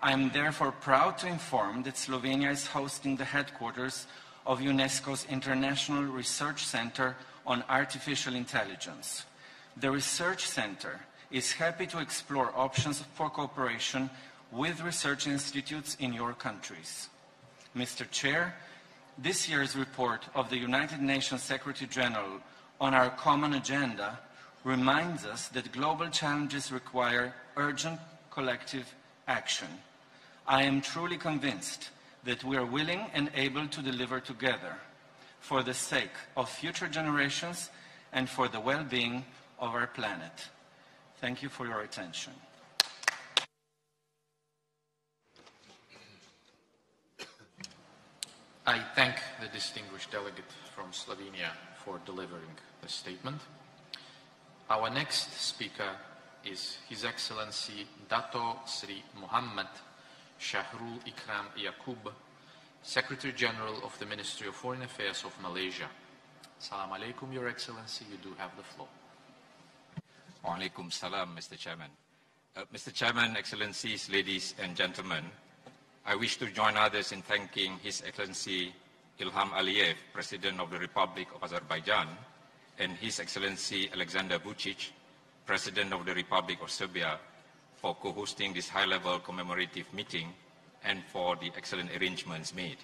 I am therefore proud to inform that Slovenia is hosting the headquarters of UNESCO's International Research Center on Artificial Intelligence. The Research Center is happy to explore options for cooperation with research institutes in your countries. Mr. Chair, this year's report of the United Nations Secretary General on our common agenda reminds us that global challenges require urgent collective action. I am truly convinced that we are willing and able to deliver together for the sake of future generations and for the well-being of our planet. Thank you for your attention. I thank the distinguished delegate from Slovenia for delivering the statement. Our next speaker is His Excellency Dato Sri Muhammad Shahrul Ikram Yaqub, Secretary General of the Ministry of Foreign Affairs of Malaysia. Assalamu alaikum, Your Excellency, you do have the floor. Wa alaikum salam, Mr. Chairman. Mr. Chairman, Excellencies, ladies and gentlemen, I wish to join others in thanking His Excellency Ilham Aliyev, President of the Republic of Azerbaijan, and His Excellency Alexander Vučić, President of the Republic of Serbia, for co-hosting this high-level commemorative meeting and for the excellent arrangements made.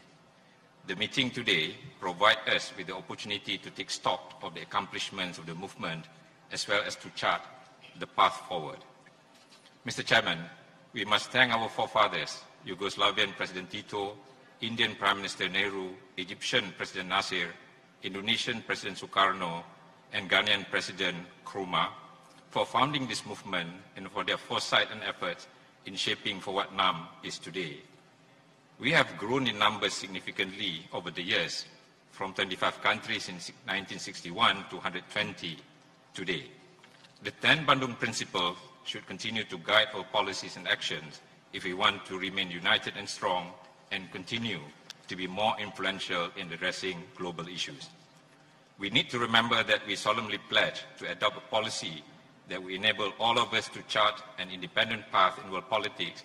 The meeting today provides us with the opportunity to take stock of the accomplishments of the movement as well as to chart the path forward. Mr. Chairman, we must thank our forefathers, Yugoslavian President Tito, Indian Prime Minister Nehru, Egyptian President Nasser, Indonesian President Sukarno, and Ghanaian President Nkrumah, for founding this movement and for their foresight and efforts in shaping for what NAM is today. We have grown in numbers significantly over the years, from 25 countries in 1961 to 120 today. The 10 Bandung Principles should continue to guide our policies and actions if we want to remain united and strong and continue to be more influential in addressing global issues. We need to remember that we solemnly pledge to adopt a policy that will enable all of us to chart an independent path in world politics,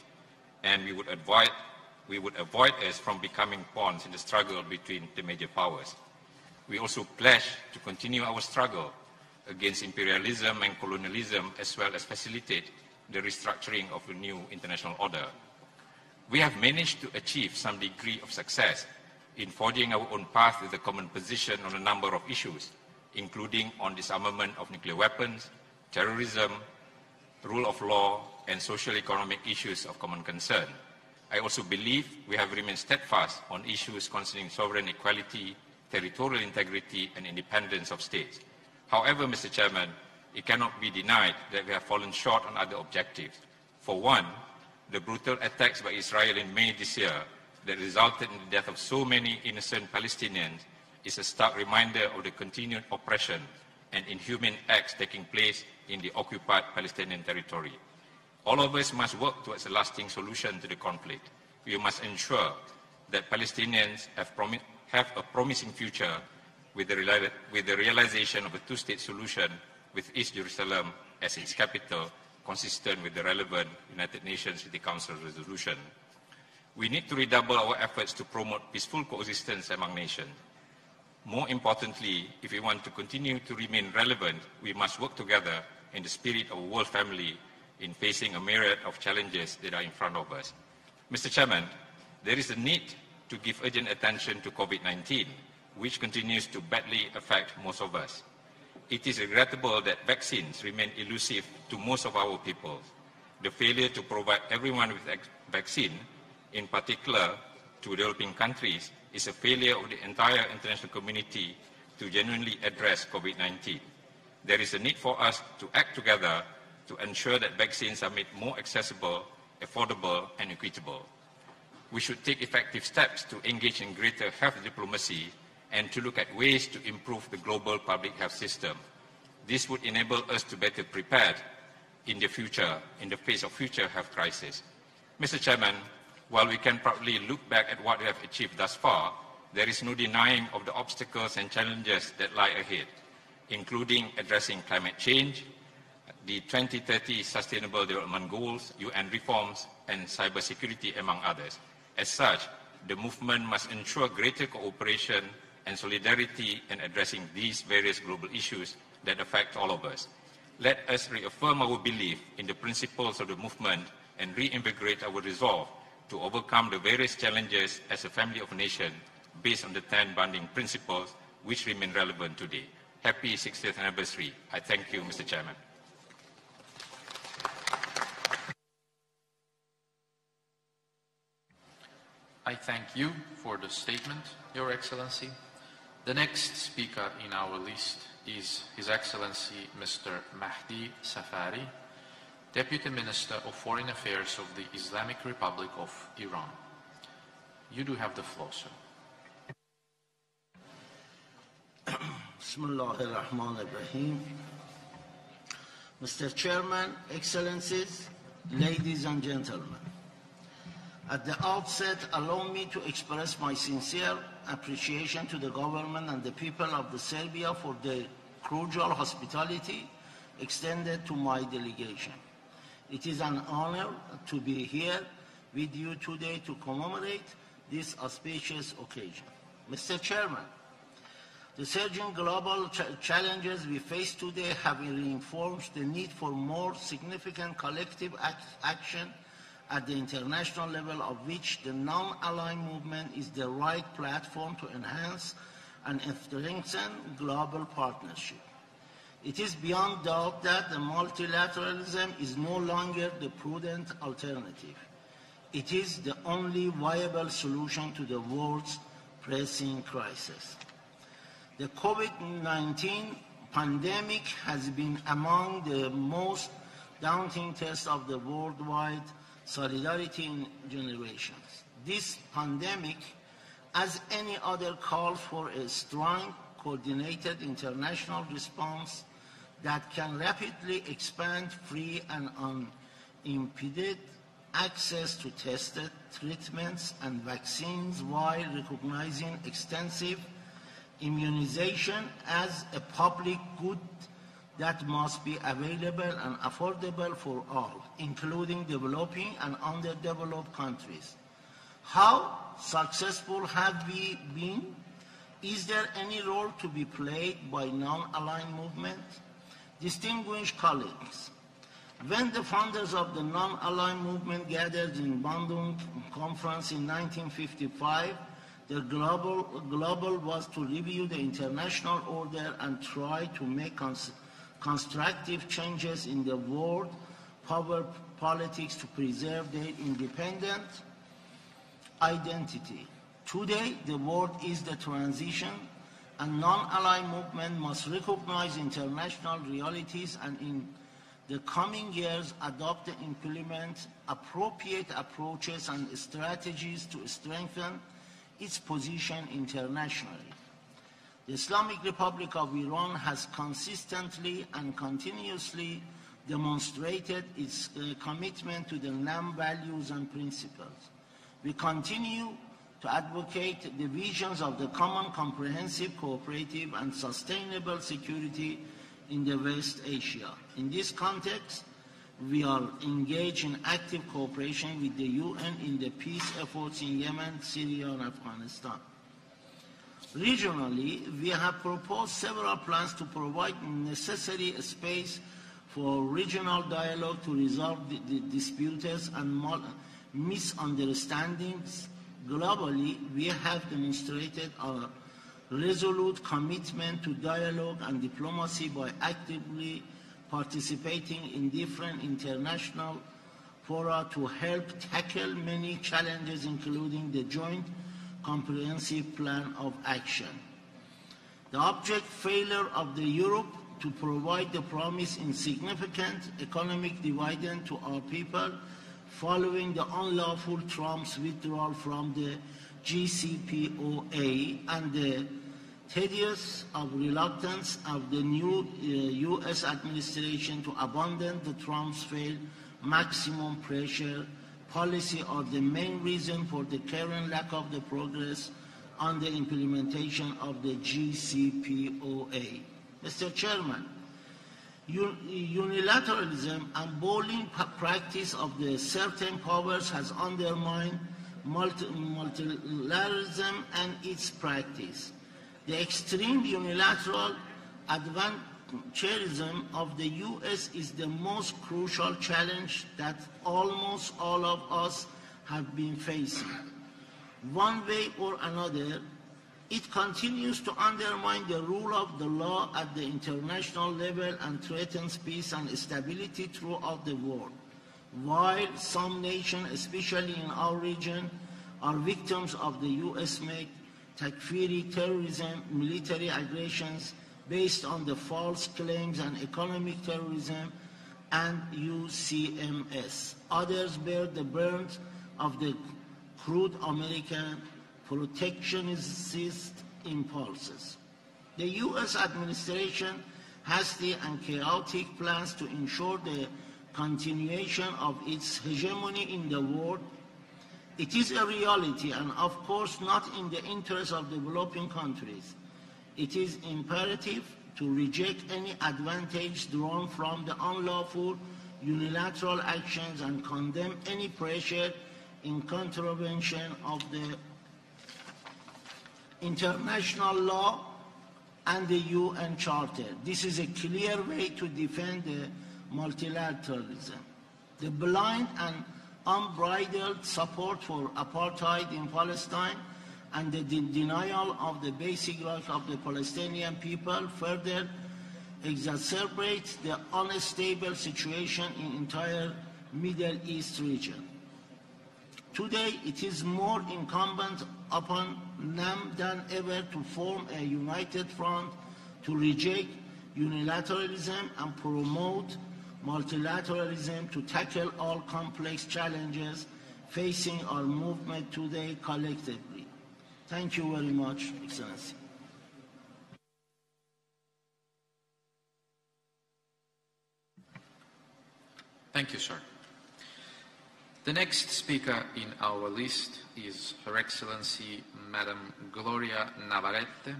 and we would avoid us from becoming pawns in the struggle between the major powers. We also pledge to continue our struggle against imperialism and colonialism, as well as facilitate the restructuring of a new international order. We have managed to achieve some degree of success in forging our own path with a common position on a number of issues, including on disarmament of nuclear weapons, terrorism, rule of law, and social-economic issues of common concern. I also believe we have remained steadfast on issues concerning sovereign equality, territorial integrity, and independence of states. However, Mr. Chairman, it cannot be denied that we have fallen short on other objectives. For one, the brutal attacks by Israel in May this year that resulted in the death of so many innocent Palestinians is a stark reminder of the continued oppression and inhuman acts taking place in the occupied Palestinian territory. All of us must work towards a lasting solution to the conflict. We must ensure that Palestinians have a promising future with the realization of a two-state solution with East Jerusalem as its capital, consistent with the relevant United Nations Security Council resolution. We need to redouble our efforts to promote peaceful coexistence among nations. More importantly, if we want to continue to remain relevant, we must work together in the spirit of a world family in facing a myriad of challenges that are in front of us. Mr. Chairman, there is a need to give urgent attention to COVID-19, which continues to badly affect most of us. It is regrettable that vaccines remain elusive to most of our people. The failure to provide everyone with a vaccine, in particular to developing countries, is a failure of the entire international community to genuinely address COVID-19. There is a need for us to act together to ensure that vaccines are made more accessible, affordable, and equitable. we should take effective steps to engage in greater health diplomacy and to look at ways to improve the global public health system. This would enable us to better prepare in the future, in the face of future health crises. Mr. Chairman, while we can proudly look back at what we have achieved thus far, there is no denying of the obstacles and challenges that lie ahead, including addressing climate change, the 2030 Sustainable Development Goals, UN reforms, and cybersecurity, among others. As such, the movement must ensure greater cooperation and solidarity in addressing these various global issues that affect all of us. Let us reaffirm our belief in the principles of the movement and reinvigorate our resolve to overcome the various challenges as a family of nations based on the 10 binding principles which remain relevant today. Happy 60th anniversary. I thank you, Mr. Chairman. I thank you for the statement, Your Excellency. The next speaker in our list is His Excellency Mr. Mahdi Safari, Deputy Minister of Foreign Affairs of the Islamic Republic of Iran. You do have the floor, sir. Bismillah ar-Rahman ar-Rahim. Mr. Chairman, Excellencies, ladies and gentlemen, at the outset, allow me to express my sincere appreciation to the government and the people of Serbia for their cordial hospitality extended to my delegation. It is an honor to be here with you today to commemorate this auspicious occasion. Mr. Chairman, the surging global challenges we face today have reinforced the need for more significant collective action at the international level, of which the non-aligned movement is the right platform to enhance and strengthen global partnership. It is beyond doubt that the multilateralism is no longer the prudent alternative. It is the only viable solution to the world's pressing crisis. The COVID-19 pandemic has been among the most daunting tests of the worldwide solidarity in generations. This pandemic, as any other, calls for a strong, coordinated international response that can rapidly expand free and unimpeded access to tested treatments and vaccines while recognizing extensive immunization as a public good that must be available and affordable for all, including developing and underdeveloped countries. How successful have we been? Is there any role to be played by non-aligned movement? Distinguished colleagues, when the founders of the non-aligned movement gathered in Bandung Conference in 1955, the global was to review the international order and try to make constructive changes in the world power politics to preserve their independent identity. Today, the world is the transition, and non-aligned movement must recognize international realities and in the coming years adopt and implement appropriate approaches and strategies to strengthen its position internationally. The Islamic Republic of Iran has consistently and continuously demonstrated its commitment to the NAM values and principles. We continue to advocate the visions of the common, comprehensive, cooperative, and sustainable security in the West Asia. In this context, we are engaged in active cooperation with the UN in the peace efforts in Yemen, Syria, and Afghanistan. Regionally, we have proposed several plans to provide necessary space for regional dialogue to resolve the disputes and misunderstandings. Globally, we have demonstrated our resolute commitment to dialogue and diplomacy by actively participating in different international fora to help tackle many challenges, including the Joint Comprehensive Plan of Action. The abject failure of Europe to provide the promised insignificant economic dividend to our people following the unlawful Trump's withdrawal from the JCPOA and the tedious reluctance of the new U.S. administration to abandon the Trump's failed maximum pressure policy are the main reason for the current lack of the progress on the implementation of the JCPOA. Mr. Chairman, unilateralism and bullying practice of the certain powers has undermined multilateralism and its practice. The extreme unilateral adventurism of the U.S. is the most crucial challenge that almost all of us have been facing. One way or another, it continues to undermine the rule of the law at the international level and threatens peace and stability throughout the world. While some nations, especially in our region, are victims of the U.S.-made Takfiri terrorism, military aggressions based on the false claims and economic terrorism and UCMS. Others bear the burden of the crude American protectionist impulses. The U.S. administration hasty and chaotic plans to ensure the continuation of its hegemony in the world. It is a reality and of course not in the interest of developing countries. It is imperative to reject any advantage drawn from the unlawful unilateral actions and condemn any pressure in contravention of the international law and the UN Charter. This is a clear way to defend the multilateralism. The blind and unbridled support for apartheid in Palestine and the denial of the basic rights of the Palestinian people further exacerbates the unstable situation in the entire Middle East region. Today, it is more incumbent upon them than ever to form a united front to reject unilateralism and promote multilateralism to tackle all complex challenges facing our movement today collectively. Thank you very much, Excellency. Thank you, sir. The next speaker in our list is Her Excellency Madam Gloria Navarrete,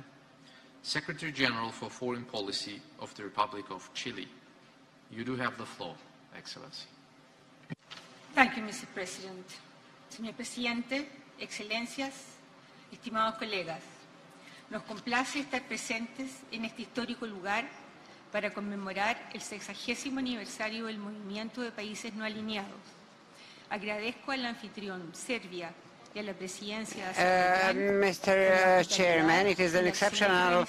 Secretary General for Foreign Policy of the Republic of Chile. You do have the floor, Excellency. Thank you, Mr. President. Señor Presidente, Excelencias, estimados colegas, nos complace estar presentes en este histórico lugar para conmemorar el 60º aniversario del Movimiento de Países No Alineados. Agradezco al anfitrión, Serbia, y a la presidencia de Azerbaiyán. Mr. Chairman, it is an exceptional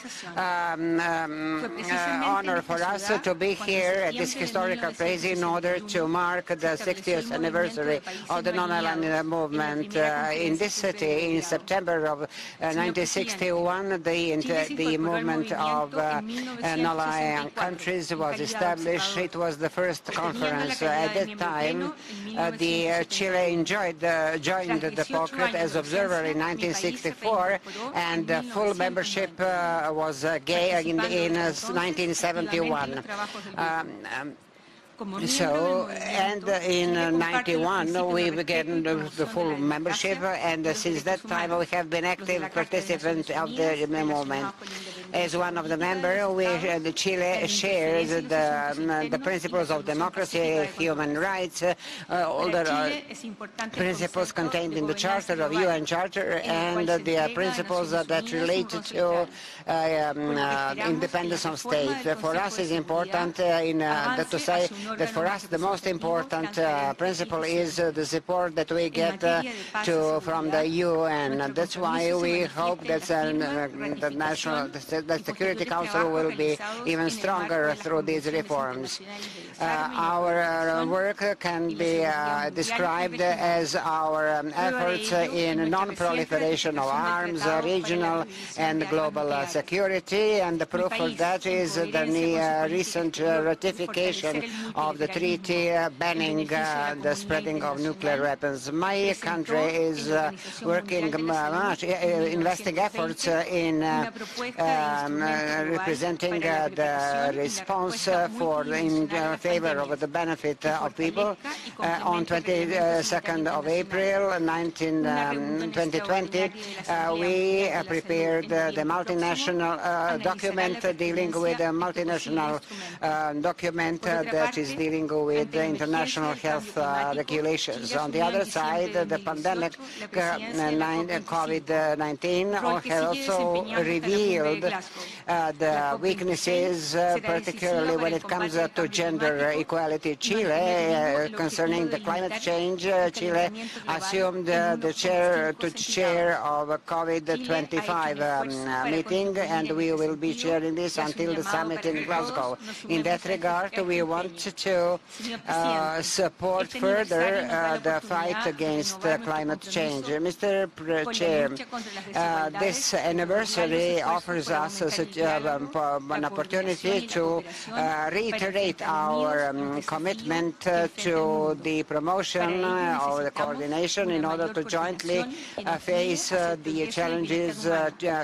honor for us to be here at this historical place in order to mark the 60th anniversary of the non-aligned movement. In this city, in September of 1961, the movement of non-aligned countries was established. It was the first conference. At that time, Chile joined the POC as observer in 1964, and full membership was gained in 1971. And in 91 we began the full membership, and since that time we have been active participants of the movement. As one of the members, Chile shares the principles of democracy, human rights, all the principles contained in the Charter of UN Charter, and the principles that relate to independence of state. For us, it's important to say that for us the most important principle is the support that we get from the UN. That's why we hope that the Security Council will be even stronger through these reforms. Our work can be described as our efforts in non-proliferation of arms, regional and global security, and the proof of that is the recent ratification of the treaty banning the spreading of nuclear weapons. My country is working much, investing efforts in representing the response in favor of the benefit of people. On 22nd of April 2020, we prepared the multinational document dealing with a multinational document that is dealing with the international health regulations. On the other side, the pandemic COVID-19 has also revealed the weaknesses, particularly when it comes to gender equality. Chile, concerning the climate change, Chile assumed the chair of COVID-25 meeting, and we will be chairing this until the summit in Glasgow. In that regard, we want to support further the fight against climate change. Mr. Chair, this anniversary offers us an opportunity to reiterate our commitment to the promotion of the coordination in order to jointly face the challenges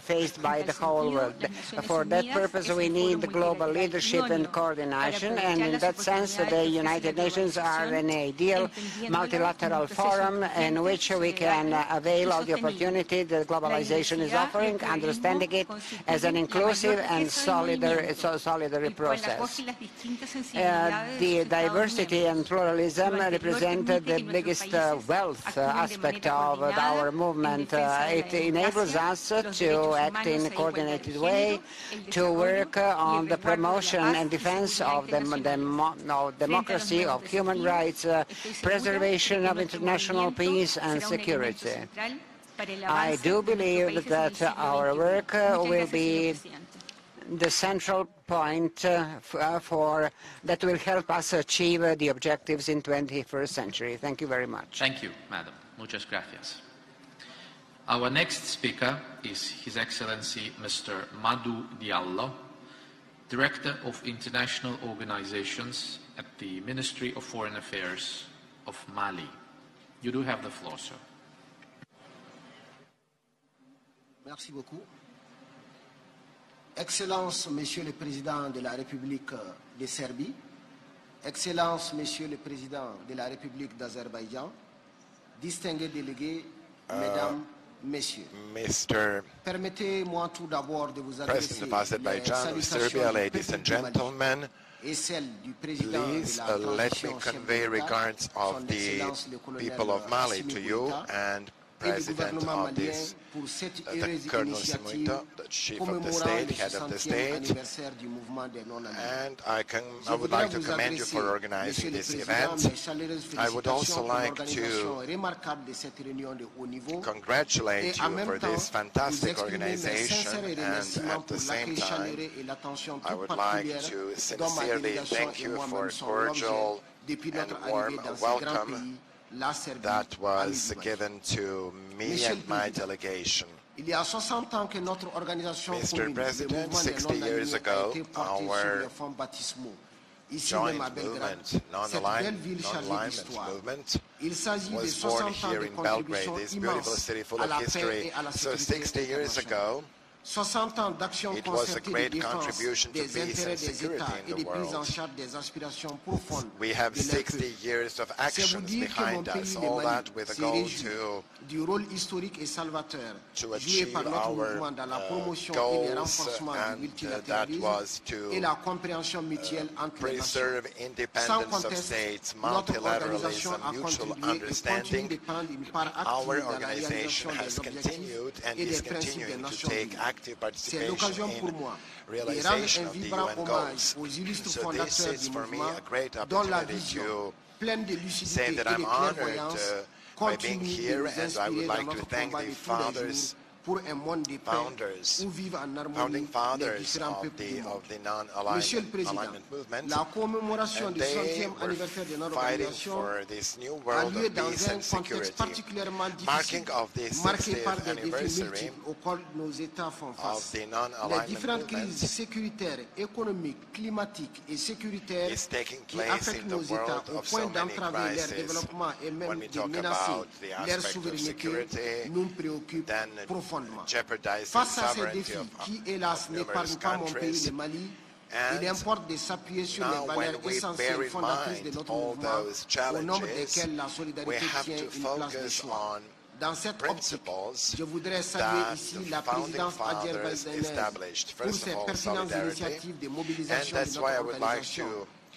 faced by the whole world. For that purpose, we need global leadership and coordination, and in that sense, the United Nations are an ideal multilateral forum in which we can avail of the opportunity that globalization is offering, understanding it as an inclusive and solidary process. The diversity and pluralism represent the biggest wealth aspect of our movement. It enables us to act in a coordinated way, to work on the promotion and defense of democracy, of human rights, preservation of international peace and security. I do believe that our work will be the central point that will help us achieve the objectives in 21st century. Thank you very much. Thank you, Madam. Muchas gracias. Our next speaker is His Excellency Mr. Madou Diallo, Director of International Organizations at the Ministry of Foreign Affairs of Mali. You do have the floor, sir. Merci beaucoup. Excellences, Monsieur le Président de la République de Serbie, Excellences, Monsieur le Président de la République d'Azerbaïdjan, distingués délégués, Mesdames, Messieurs. Permettez-moi tout d'abord de vous adresser President of Azerbaijan, of Serbia, ladies and gentlemen, please let me convey regards of the people of Mali to you and President of this, the Colonel Simuita, the Chief of the State, Head of the State, and I would like to commend you for organizing this event. I would also like to congratulate you for this fantastic organization, and at the same time, I would like to sincerely thank you for a cordial and warm welcome that was given to me and my delegation. Mr. President, 60 years ago, our joint movement, non-alignment movement, was born here in Belgrade, this beautiful city full of history. So 60 years ago, it was a great contribution to peace and security in the world. We have 60 years of actions behind us, all that with a goal to achieve our goals, and that was to preserve independence of states, multilateralism, mutual understanding. Our organization has continued and is continuing to take active participation in realization of the UN goals. So this is for me a great opportunity to say that I'm honored by being here, and I would like to thank the fathers pour un monde de paix où vivent en harmonie les différents peuples du monde. Monsieur le Président, la commémoration du 100e anniversaire de notre organisation a lieu dans un contexte particulièrement difficile, marqué par des défis multiples auxquels nos États font face. Les différentes crises sécuritaires, économiques, climatiques et sécuritaires qui affectent nos États au point d'entraver leur développement et même de menacer leur souveraineté nous préoccupent profondément. Face à ces défis qui, hélas, n'épargnent pas mon pays, le Mali, il importe de s'appuyer sur les valeurs essentielles fondatrices de notre mouvement, au nombre desquelles la solidarité tient une place de choix. Dans cette optique, je voudrais saluer ici la présidence azerbaïdjanaise pour ses pertinentes initiatives de mobilisation de notre organisation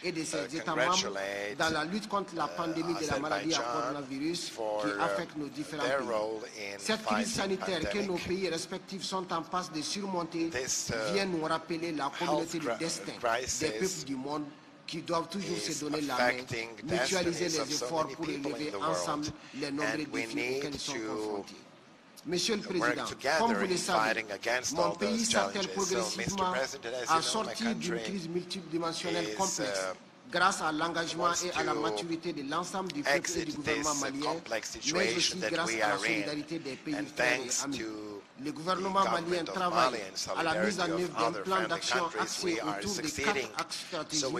et de ses États membres dans la lutte contre la pandémie de la maladie à coronavirus qui affecte nos différents pays. Cette crise sanitaire que nos pays respectifs sont en passe de surmonter vient nous rappeler la communauté du destin des peuples du monde qui doivent toujours se donner la main, mutualiser les efforts pour relever ensemble les nombreux défis auxquels ils sont confrontés. Monsieur le Président, comme vous le savez, mon pays s'attelle progressivement à sortir d'une crise multidimensionnelle complexe grâce à l'engagement et à la maturité de l'ensemble du peuple et du gouvernement malien, mais aussi grâce à la solidarité des pays frères et amis. Le gouvernement malien travaille à la mise en œuvre d'un plan d'action axé autour de 4 axes stratégiques: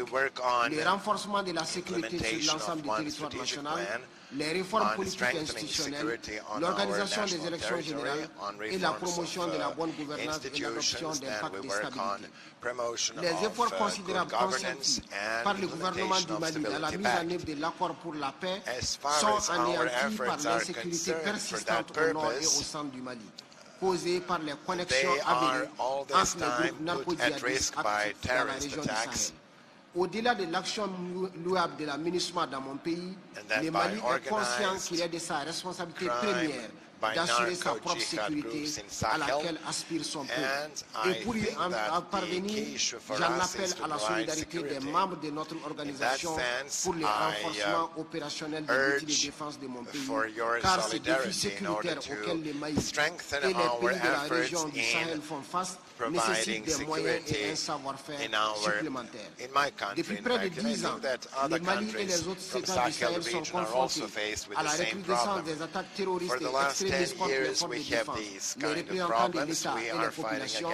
le renforcement de la sécurité sur l'ensemble du territoire national, les réformes politiques et institutionnelles, l'organisation des élections générales et la promotion de la bonne gouvernance et l'adoption d'un pacte de stabilité. Les efforts considérables consentis par le gouvernement du Mali dans la mise en œuvre de l'accord pour la paix sont anéantis par l'insécurité persistante au nord et au centre du Mali, causée par les connexions avérées entre les groupes narco-djihadistes actifs dans la région du Sahel. Au-delà de l'action louable de la MINUSMA dans mon pays, le Mali est conscient qu'il est de sa responsabilité première d'assurer sa propre sécurité à laquelle aspire son peuple. Et pour y parvenir, j'en appelle à la solidarité des membres de notre organisation pour le renforcement opérationnel des outils de défense de mon pays, car ces défis sécuritaires auxquels les Maïs et les pays de la région du Sahel font face nécessitent des moyens et un savoir-faire supplémentaires. Depuis près de 10 ans, le Mali et les autres États du Sahel sont confrontés à la recrudescence des attaques terroristes et extrémistes contre les forces de défense, les représentants de l'État et les populations.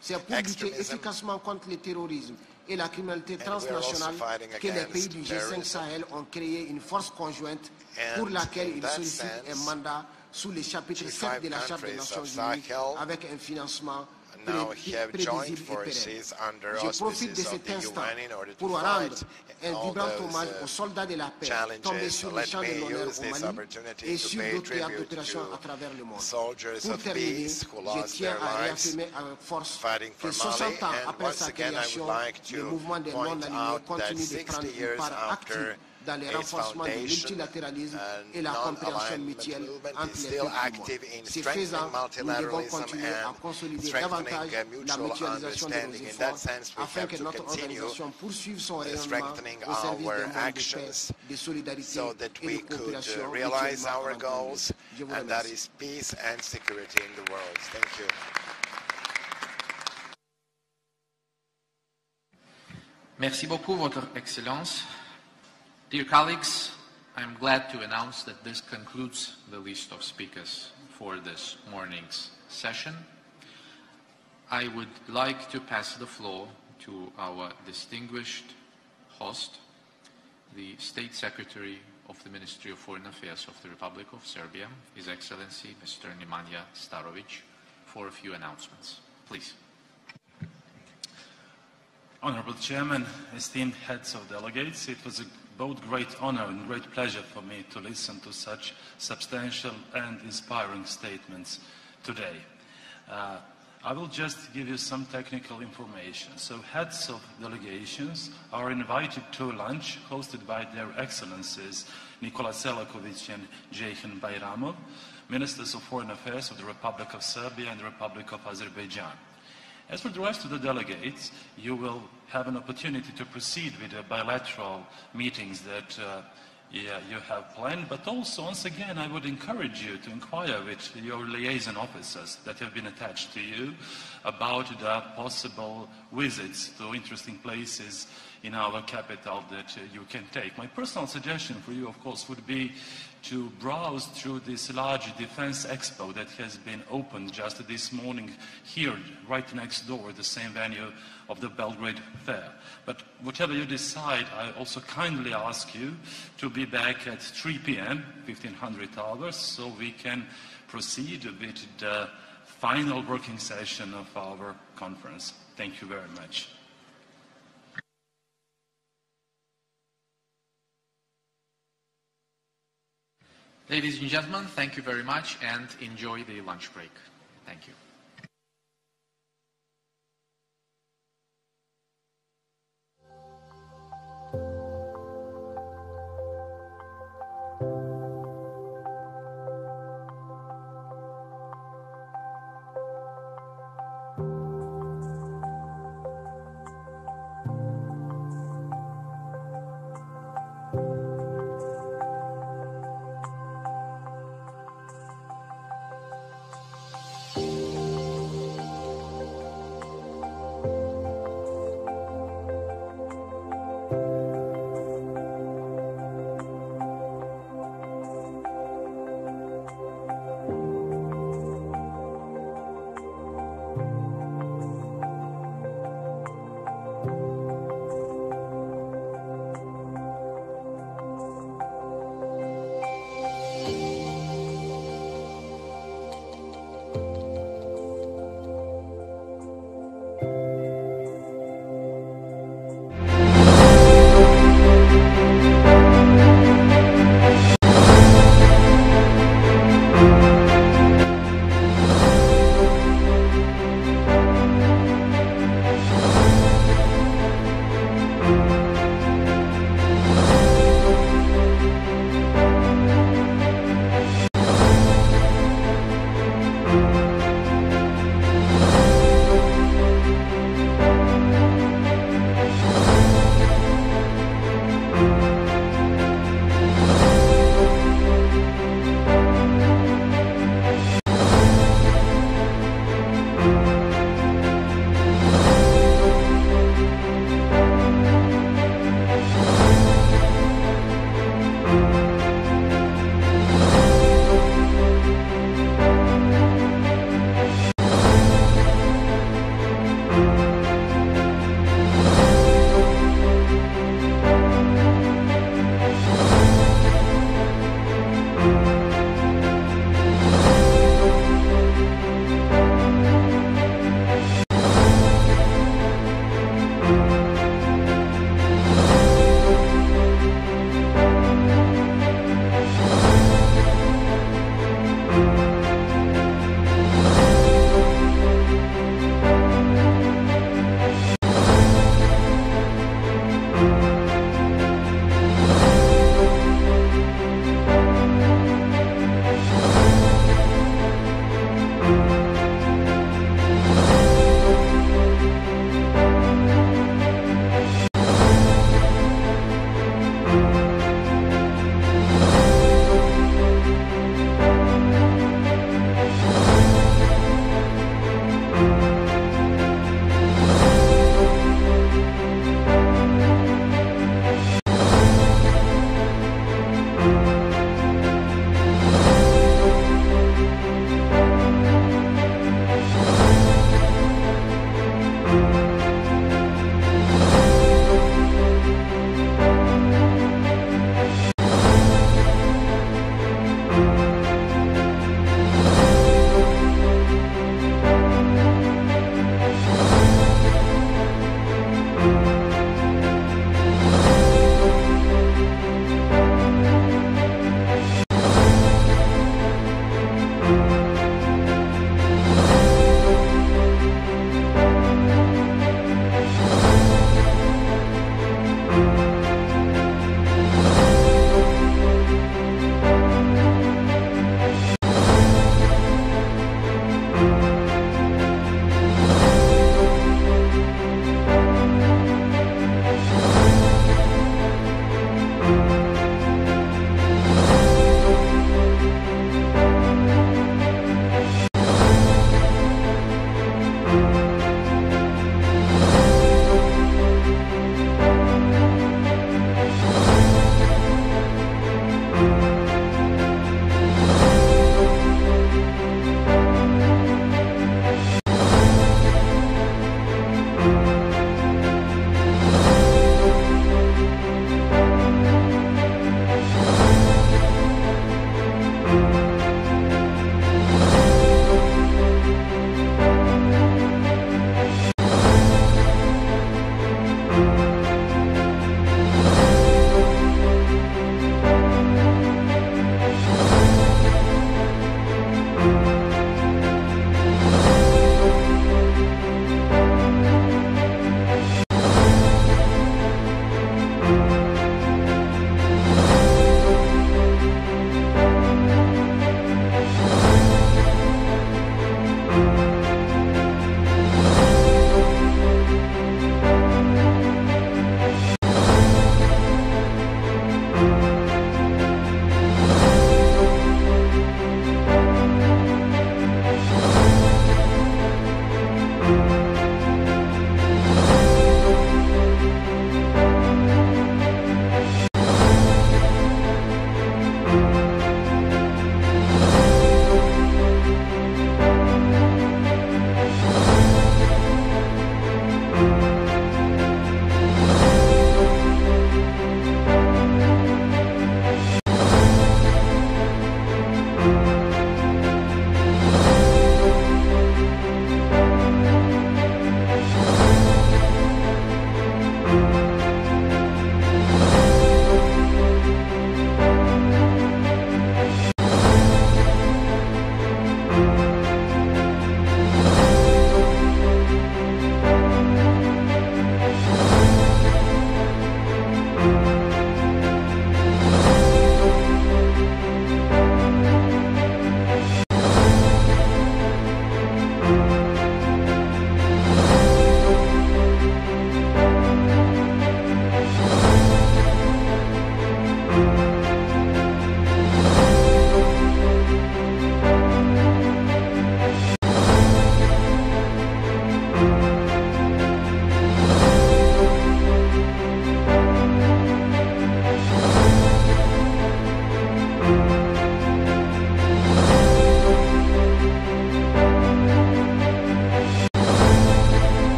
C'est pour lutter efficacement contre le terrorisme et la criminalité transnationale que les pays du G5 Sahel ont créé une force conjointe pour laquelle ils sollicitent un mandat sous le chapitre 7 de la Charte des Nations Unies avec un financement prévisible et pérenne. Je profite de cet instant pour rendre un vibrant hommage aux soldats de la paix tombés sur le champ de l'honneur au Mali et sur d'autres théâtres d'opération à travers le monde. Pour terminer, je tiens à réaffirmer avec force que 60 ans après sa création, le mouvement des non-alignés continue de prendre une part active dans le renforcement du multilatéralisme et la compréhension mutuelle entre les peuples du monde. Ce faisant, nous devons continuer à consolider davantage la mutualisation de nos efforts afin que notre organisation poursuive son rayonnement au service d'un monde de paix, de solidarité et de coopération mutuellement. Je vous remercie. Merci beaucoup, Votre Excellence. Dear colleagues, I'm glad to announce that this concludes the list of speakers for this morning's session. I would like to pass the floor to our distinguished host, the State Secretary of the Ministry of Foreign Affairs of the Republic of Serbia, His Excellency Mr. Nemanja Starovic, for a few announcements. Please. Honorable Chairman, esteemed heads of delegates, it was both great honor and great pleasure for me to listen to such substantial and inspiring statements today. I will just give you some technical information. So heads of delegations are invited to lunch hosted by their excellencies Nikola Selakovic and Ceyhan Bayramov, ministers of foreign affairs of the Republic of Serbia and the Republic of Azerbaijan. As for the rest of the delegates, you will have an opportunity to proceed with the bilateral meetings that you have planned, but also, once again, I would encourage you to inquire with your liaison officers that have been attached to you about the possible visits to interesting places in our capital that you can take. My personal suggestion for you, of course, would be to browse through this large defense expo that has been opened just this morning here, right next door, the same venue of the Belgrade Fair. But whatever you decide, I also kindly ask you to be back at 3 p.m., 1500 hours, so we can proceed with the final working session of our conference. Thank you very much. Ladies and gentlemen, thank you very much and enjoy the lunch break. Thank you.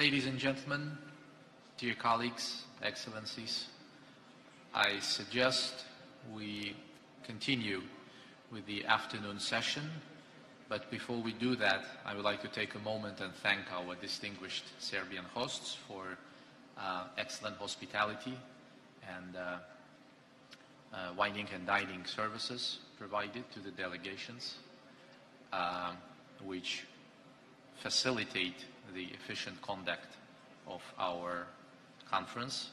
Ladies and gentlemen, dear colleagues, excellencies, I suggest we continue with the afternoon session. But before we do that, I would like to take a moment and thank our distinguished Serbian hosts for excellent hospitality and wining and dining services provided to the delegations, which facilitate the efficient conduct of our conference.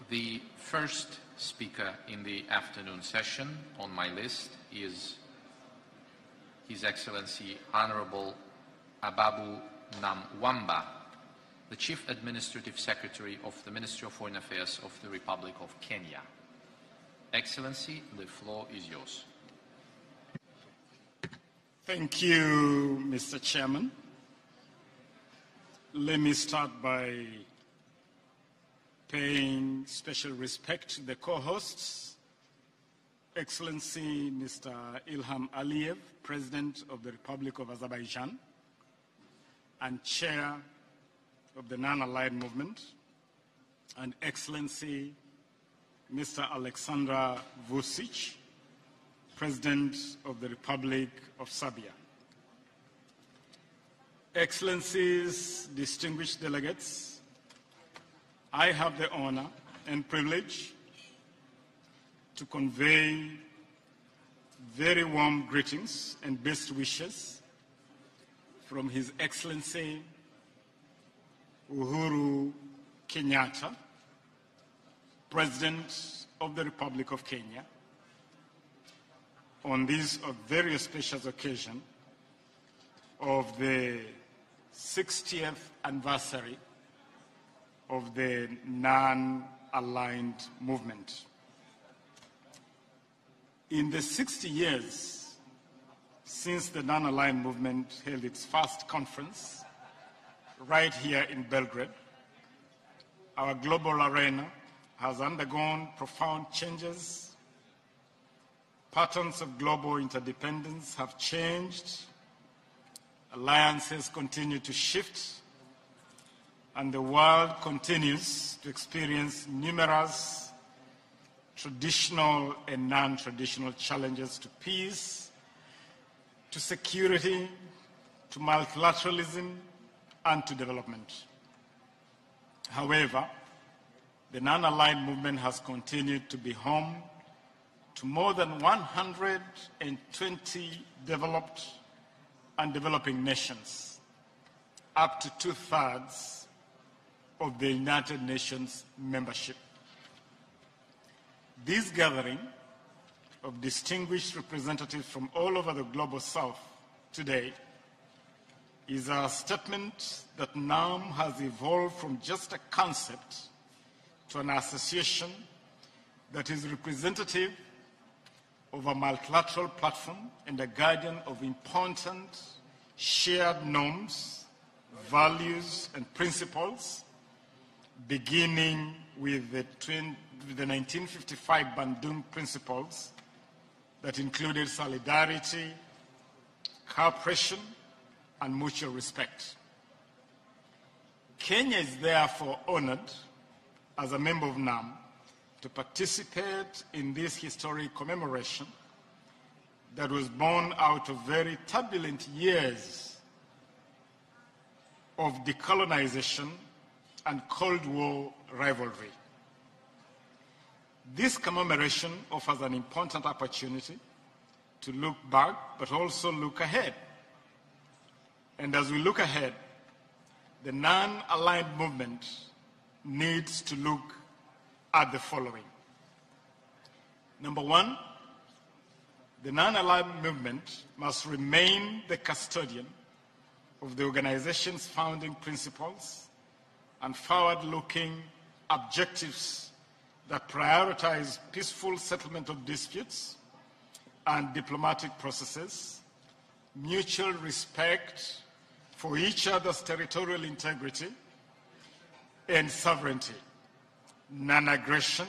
The first speaker in the afternoon session on my list is His Excellency Honorable Ababu Namwamba, the Chief Administrative Secretary of the Ministry of Foreign Affairs of the Republic of Kenya. Excellency, the floor is yours. Thank you, Mr. Chairman. Let me start by paying special respect to the co-hosts, Excellency Mr. Ilham Aliyev, President of the Republic of Azerbaijan and Chair of the Non-Aligned Movement, and Excellency Mr. Aleksandar Vučić, President of the Republic of Serbia. Excellencies, distinguished delegates, I have the honor and privilege to convey very warm greetings and best wishes from His Excellency Uhuru Kenyatta, President of the Republic of Kenya, on this very special occasion of the 60th anniversary of the non-aligned movement. In the 60 years since the non-aligned movement held its first conference right here in Belgrade, our global arena has undergone profound changes. Patterns of global interdependence have changed. Alliances continue to shift, and the world continues to experience numerous traditional and non-traditional challenges to peace, to security, to multilateralism, and to development. However, the non-aligned movement has continued to be home to more than 120 developed and developing nations, up to 2/3 of the United Nations membership. This gathering of distinguished representatives from all over the global South today is a statement that NAM has evolved from just a concept to an association that is representative of a multilateral platform and a guardian of important shared norms, values, and principles, beginning with the 1955 Bandung Principles that included solidarity, cooperation, and mutual respect. Kenya is therefore honored as a member of NAM to participate in this historic commemoration that was born out of very turbulent years of decolonization and Cold War rivalry. This commemoration offers an important opportunity to look back, but also look ahead. And as we look ahead, the non-aligned movement needs to look at the following. Number one, the non-aligned movement must remain the custodian of the organization's founding principles and forward-looking objectives that prioritize peaceful settlement of disputes and diplomatic processes, mutual respect for each other's territorial integrity and sovereignty, non-aggression,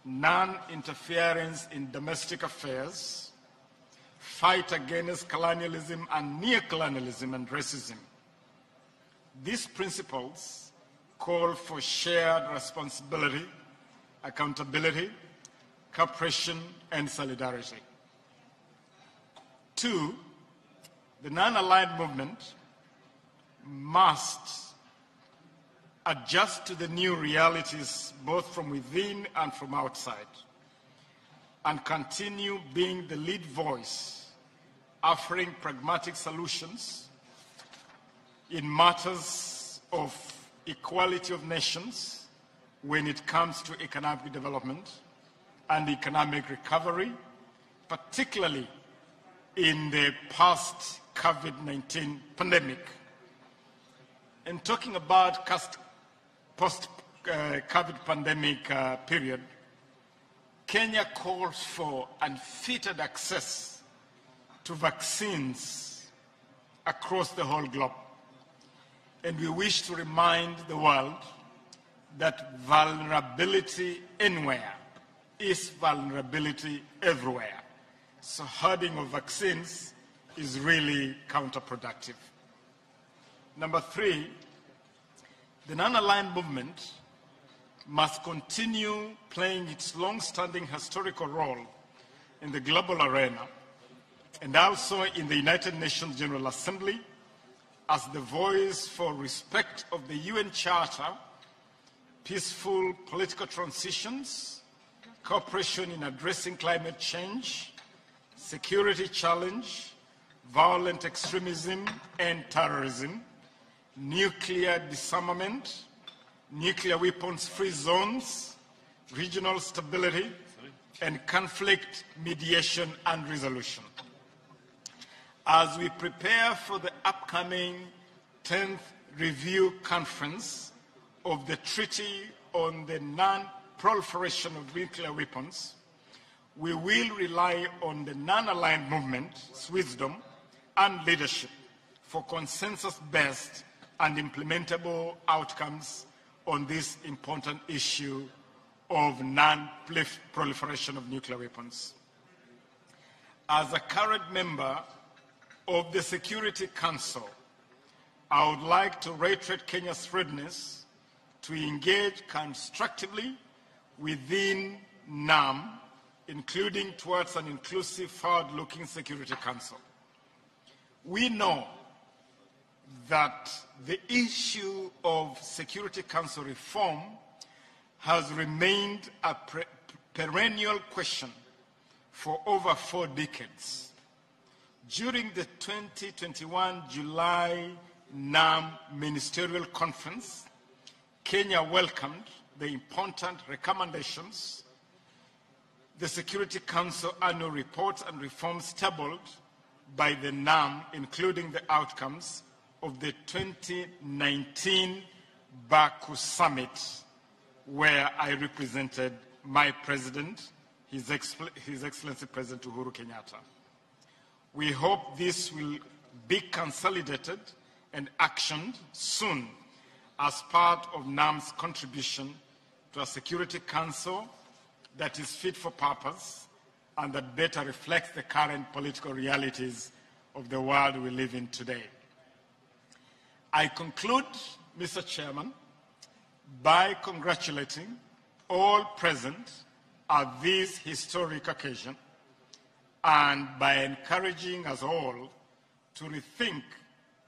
non-interference in domestic affairs, fight against colonialism and neocolonialism and racism. These principles call for shared responsibility, accountability, cooperation, and solidarity. 2, the non-aligned movement must adjust to the new realities both from within and from outside, and continue being the lead voice, offering pragmatic solutions in matters of equality of nations when it comes to economic development and economic recovery, particularly in the post-COVID-19 pandemic. In talking about post-COVID pandemic period, Kenya calls for unfettered access to vaccines across the whole globe. And we wish to remind the world that vulnerability anywhere is vulnerability everywhere. So hoarding of vaccines is really counterproductive. Number 3, the non-aligned movement must continue playing its long-standing historical role in the global arena and also in the United Nations General Assembly as the voice for respect of the UN Charter, peaceful political transitions, cooperation in addressing climate change, security challenge, violent extremism and terrorism, nuclear disarmament, nuclear weapons-free zones, regional stability, and conflict mediation and resolution. As we prepare for the upcoming 10th Review Conference of the Treaty on the Non-Proliferation of Nuclear Weapons, we will rely on the non-aligned movement's wisdom and leadership for consensus-based and implementable outcomes on this important issue of non-proliferation of nuclear weapons. As a current member of the Security Council, I would like to reiterate Kenya's readiness to engage constructively within NAM, including towards an inclusive, forward-looking Security Council. We know that the issue of Security Council reform has remained a perennial question for over 4 decades. During the 2021 July NAM Ministerial Conference, Kenya welcomed the important recommendations, the Security Council annual reports and reforms tabled by the NAM, including the outcomes of the 2019 Baku Summit, where I represented my president, His Excellency President Uhuru Kenyatta. We hope this will be consolidated and actioned soon as part of NAM's contribution to a Security Council that is fit for purpose and that better reflects the current political realities of the world we live in today. I conclude, Mr. Chairman, by congratulating all present at this historic occasion and by encouraging us all to rethink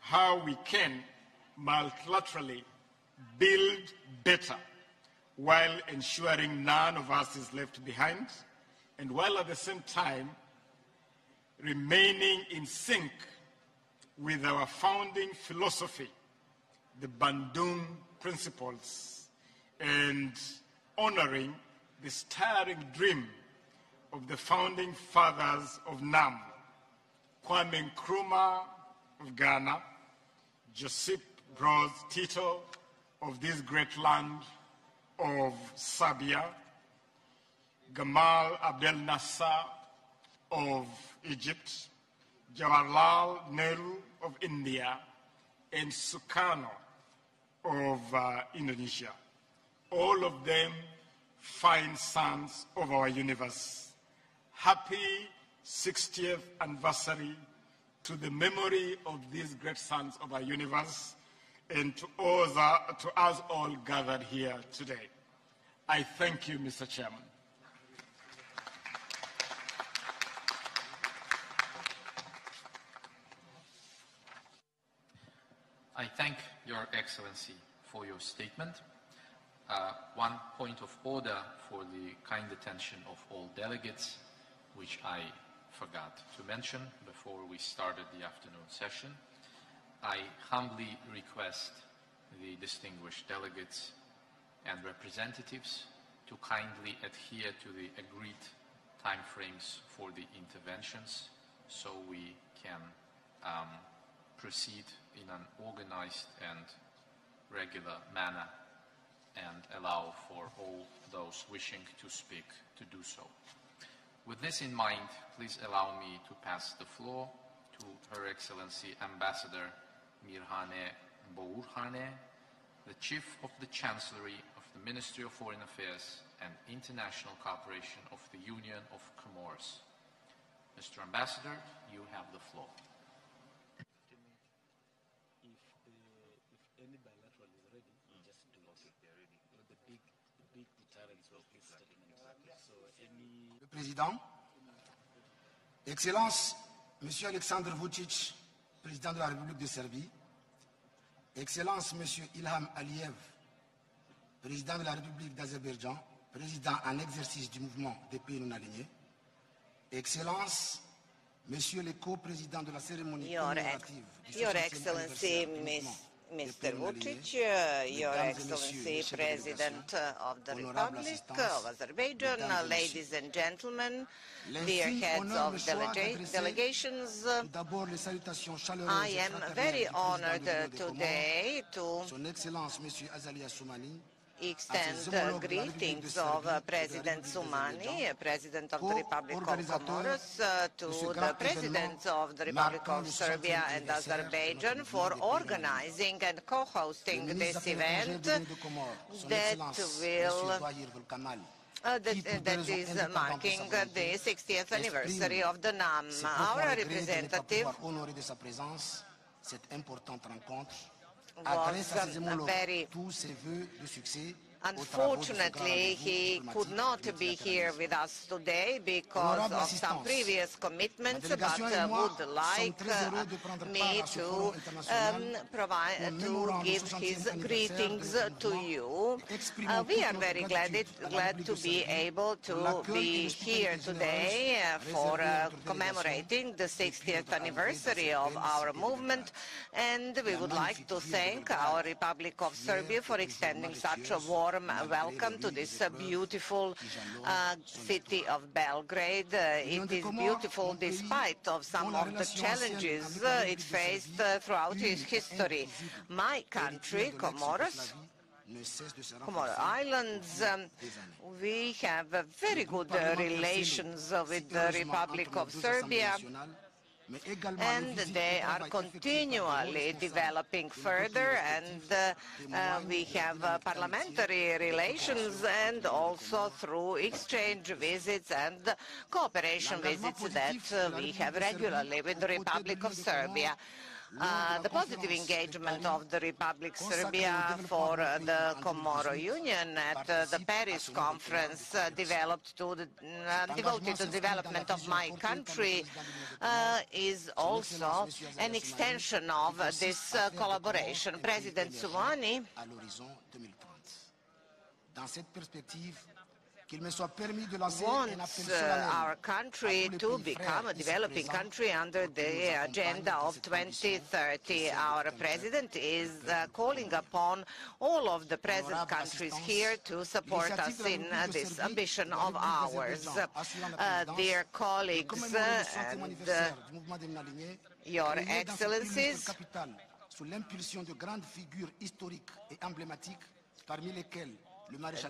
how we can multilaterally build better while ensuring none of us is left behind, and while at the same time remaining in sync with our founding philosophy, the Bandung Principles, and honoring the stirring dream of the founding fathers of NAM, Kwame Nkrumah of Ghana, Joseph Broz Tito of this great land of Serbia, Gamal Abdel Nasser of Egypt, Jawaharlal Nehru of India, and Sukarno of Indonesia. All of them fine sons of our universe. Happy 60th anniversary to the memory of these great sons of our universe and to us all gathered here today. I thank you, Mr. Chairman. I thank Your Excellency for your statement. One point of order for the kind attention of all delegates, which I forgot to mention before we started the afternoon session. I humbly request the distinguished delegates and representatives to kindly adhere to the agreed timeframes for the interventions so we can proceed in an organized and regular manner and allow for all those wishing to speak to do so. With this in mind, please allow me to pass the floor to Her Excellency Ambassador Mirhane Bourhane, the Chief of the Chancellery of the Ministry of Foreign Affairs and International Cooperation of the Union of Comoros. Mr. Ambassador, you have the floor. Président, Excellence, Monsieur Alexandre Vučić, Président de la République de Serbie, Excellence, Monsieur Ilham Aliyev, Président de la République d'Azerbaïdjan, Président en exercice du mouvement des pays non alignés, Excellence, Monsieur le co-président de la cérémonie commémorative du 60e anniversaire du mouvement. Mr. Vučić, Your Excellency, President of the Republic of Azerbaijan, ladies and gentlemen, dear heads of delegations, I am very honored today to extend greetings of President Soumani, President of the Republic of Comoros, to the Presidents of the Republic of Serbia and Azerbaijan for organizing and co-hosting this event that is marking the 60th anniversary of the NAM. Our representative was very unfortunately, he could not be here with us today because of some previous commitments, but would like me to give his greetings to you. We are very glad to be able to be here today for commemorating the 60th anniversary of our movement, and we would like to thank our Republic of Serbia for extending such a warm welcome to this beautiful city of Belgrade. It is beautiful despite of some of the challenges it faced throughout its history. My country, Comoros, Comoro Islands, we have very good relations with the Republic of Serbia, and they are continually developing further, and we have parliamentary relations and also through exchange visits and cooperation visits that we have regularly with the Republic of Serbia. The positive engagement of the Republic of Serbia for the Comoro Union at the Paris conference devoted to the development of my country is also an extension of this collaboration. President Soumani wants our country to become a developing country under the agenda of 2030. Our president is calling upon all of the present countries here to support us in this ambition of ours. Dear colleagues and Your Excellencies,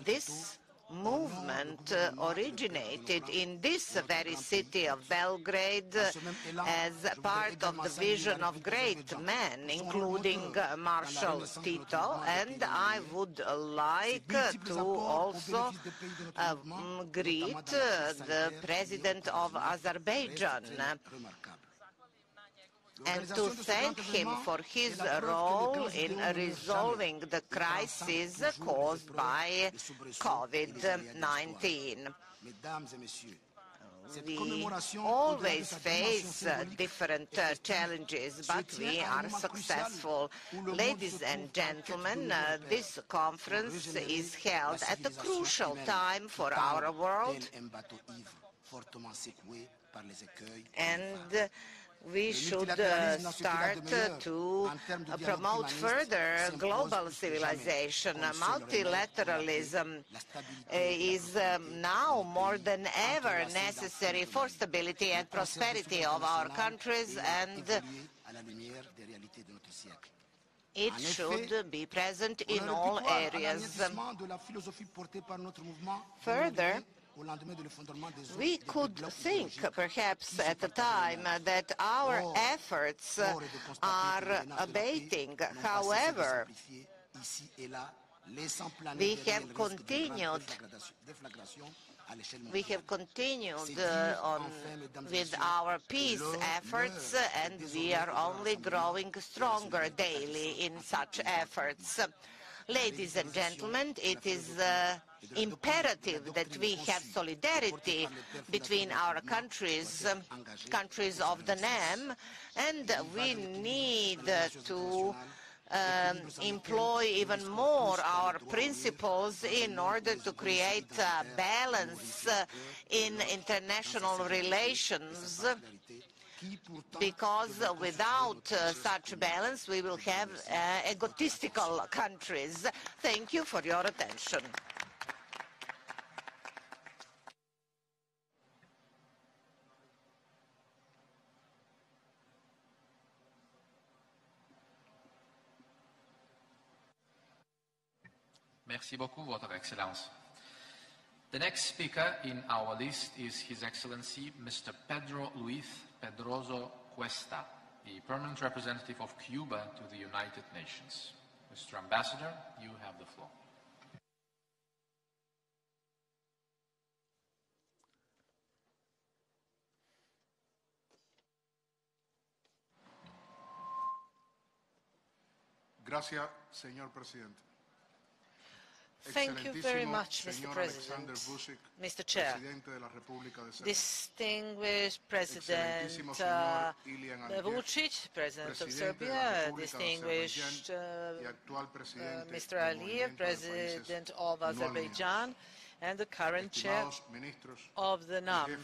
this movement movement originated in this very city of Belgrade as part of the vision of great men, including Marshal Tito, and I would like to also greet the President of Azerbaijan and to thank him for his role in resolving the crisis caused by COVID-19. We always face different challenges, but we are successful. Ladies and gentlemen, this conference is held at a crucial time for our world, and we should start to promote further global civilization. Multilateralism is now more than ever necessary for stability and prosperity of our countries, and it should be present in all areas. Further, we could think, perhaps at the time, that our efforts are abating. However, we have continued with our peace efforts, and we are only growing stronger daily in such efforts. Ladies and gentlemen, it is imperative that we have solidarity between our countries, countries of the NAM, and we need to employ even more our principles in order to create a balance in international relations, because without such balance we will have egotistical countries. Thank you for your attention. Merci beaucoup, Votre Excellence. The next speaker in our list is His Excellency Mr. Pedro Luis Pedroso Cuesta, the Permanent Representative of Cuba to the United Nations. Mr. Ambassador, you have the floor. Gracias, señor presidente. Thank you very much, Mr. President, Mr. Chair, distinguished President Vucic, President of Serbia, distinguished Mr. Aliyev, President of Azerbaijan, and the current Chair of the NAM,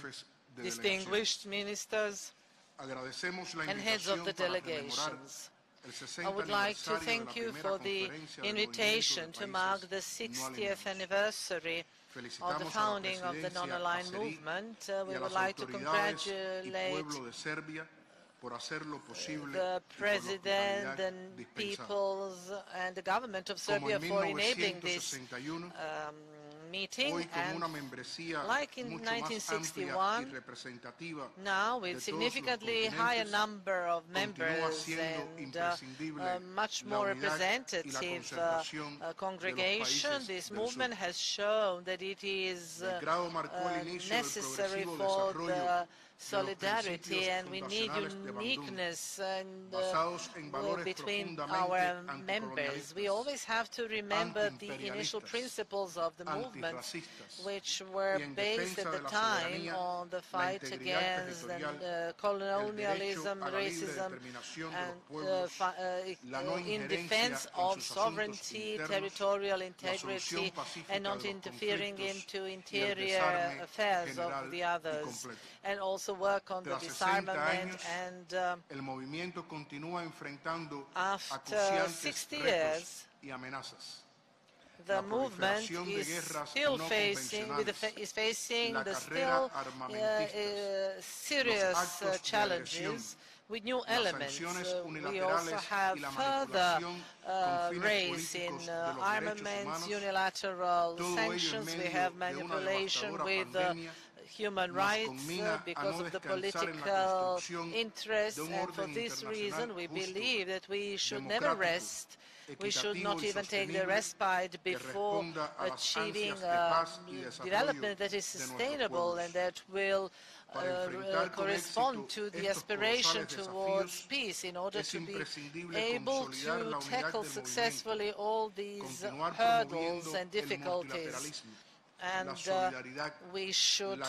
distinguished ministers and heads of the delegations. I would like to thank you for the invitation to mark the 60th anniversary of the founding of the non-aligned movement. We would like to congratulate the President, the peoples, and the government of Serbia for enabling this meeting, and like in 1961, now with significantly higher number of members and a much more representative congregation, this movement has shown that it is necessary for the solidarity, and we need uniqueness between our members. We always have to remember the initial principles of the movement, which were based at the time on the fight against colonialism, racism, and in defense of sovereignty, territorial integrity, and not interfering into interior affairs of the others, and also work on the disarmament. And after 60 years, the movement is still facing the still serious challenges with new elements. We also have further raise in armaments, unilateral sanctions. We have manipulation with human rights because of the political interests, and for this reason we believe that we should never rest. We should not even take the respite before achieving development that is sustainable and that will correspond to the aspiration towards peace, in order to be able to tackle successfully all these hurdles and difficulties. And we should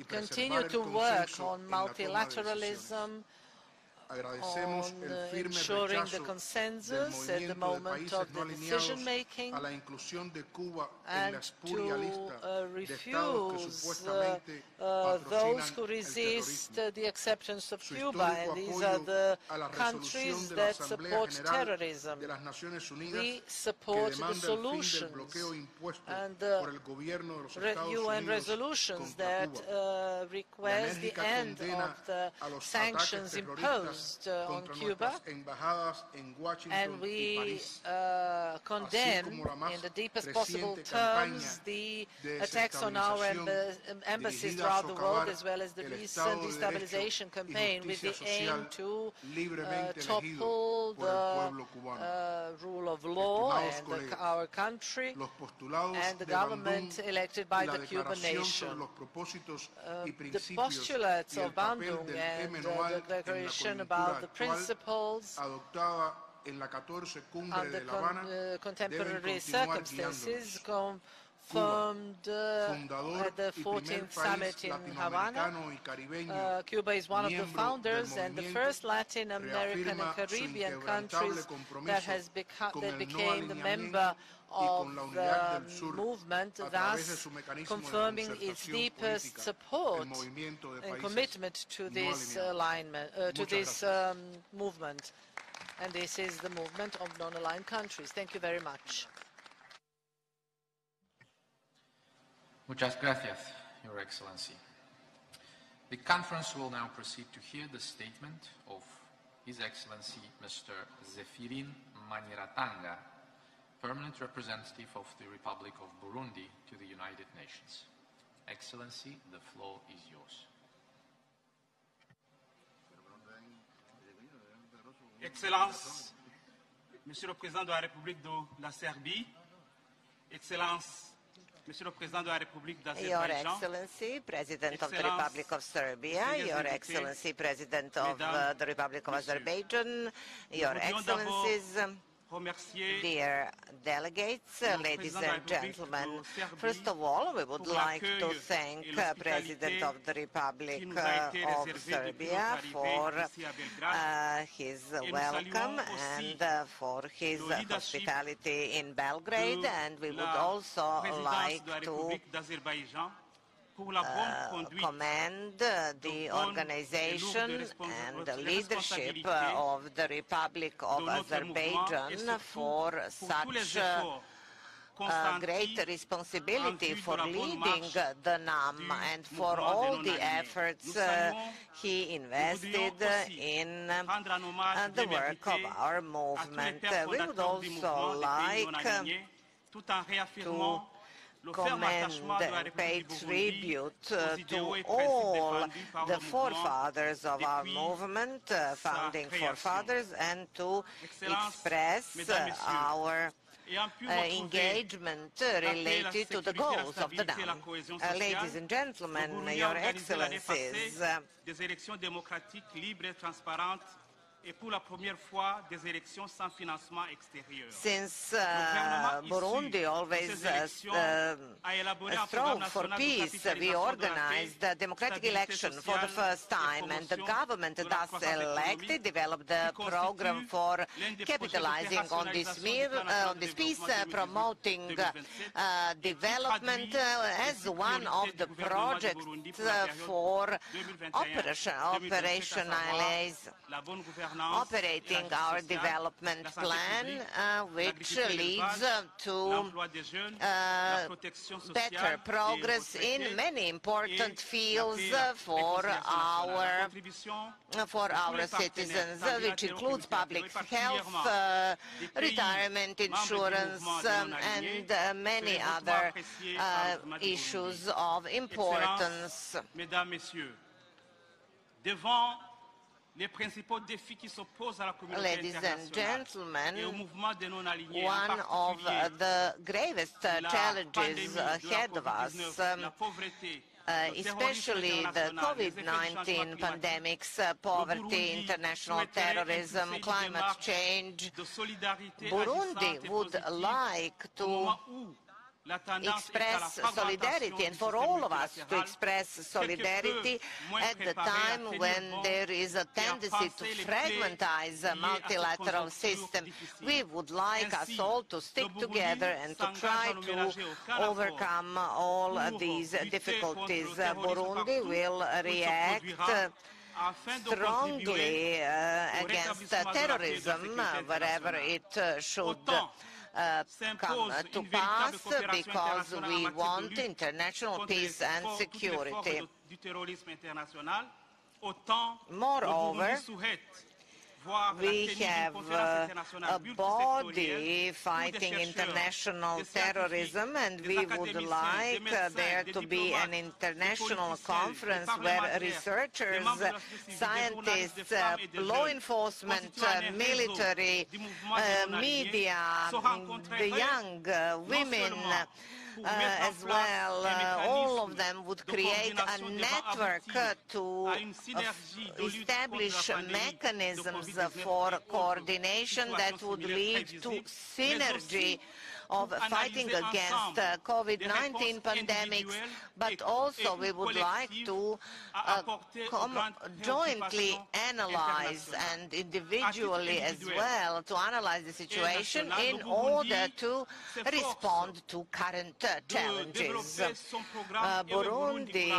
continue to work on multilateralism, on ensuring the consensus at the moment of the decision-making, and to refuse those who resist the acceptance of Cuba. And these are the countries that support terrorism. We support the solutions and the UN resolutions that request the end of the sanctions imposed on Cuba, and we condemn in the deepest possible terms the attacks on our embassies throughout the world, as well as the recent destabilization campaign with the aim to topple the rule of law and our country and the government elected by the Cuban nation. The postulates of Bandung and the declaration about the principles under contemporary circumstances confirmed at the 14th summit in Havana. Cuba is one of the founders and the first Latin American and Caribbean countries that became the member of the movement, thus confirming its deepest support and commitment to this movement. And this is the movement of non-aligned countries. Thank you very much. Muchas gracias, Your Excellency. The conference will now proceed to hear the statement of His Excellency Mr. Zephirin Maniratanga, Permanent Representative of the Republic of Burundi to the United Nations. Excellency, the floor is yours. Excellences, Monsieur le Président de la République de la Serbie, Excellences, Monsieur le Président de la République d'Azerbaijan, Your Excellency, President of the Republic of Serbia, Your Excellency, President of the Republic of Azerbaijan, Your Excellencies, dear delegates, ladies and gentlemen, first of all, we would like to thank President of the Republic of Serbia for his welcome and for his hospitality in Belgrade, and we would also like to commend the organization and the leadership of the Republic of Azerbaijan for such great responsibility for leading the NAM and for all the efforts he invested in the work of our movement. We would also like to commend and pay tribute to all the forefathers of our movement, founding forefathers, and to express our engagement related to the goals of the NAM. Ladies and gentlemen, Your Excellencies, des élections démocratiques, libres et transparentes, et pour la première fois des élections sans financement extérieur. Since Burundi always strove for peace, we organized a democratic election for the first time, and the government thus elected developed a program for capitalizing on this peace, promoting development as one of the projects for operationalize operating our development plan, which leads to better progress in many important fields for our citizens, which includes public health, retirement insurance, and many other issues of importance. Mesdames, Messieurs, devant les principaux défis qui s'opposent à la communauté internationale et au mouvement des non-alignés, one of the gravest challenges ahead of us, especially the COVID-19 pandemics, poverty, international terrorism, climate change, Burundi would like to express solidarity, and for all of us to express solidarity at the time when there is a tendency to fragmentize a multilateral system. We would like us all to stick together and to try to overcome all these difficulties. Burundi will react strongly against terrorism wherever it should come to pass, because we want international peace and security. Moreover, we have a body fighting international terrorism, and we would like there to be an international conference where researchers, scientists, law enforcement, military, media, the young, women, as well, all of them would create a network to establish mechanisms for coordination that would lead to synergy of fighting against COVID-19 pandemics, but also we would like to jointly analyze and individually as well to analyze the situation in order to respond to current challenges. Burundi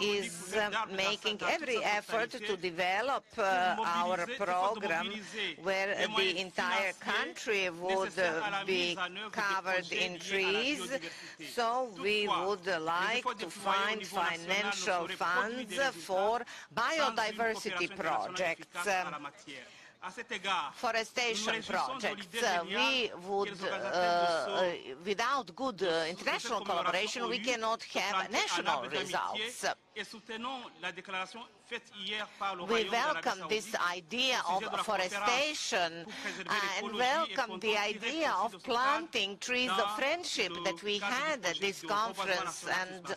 is making every effort to develop our program where the entire country would be covered in trees. So we would like to find financial funds for biodiversity projects. Forestation projects. We would, without good international collaboration, we cannot have national results. We welcome this idea of forestation and welcome the idea of planting trees of friendship that we had at this conference. And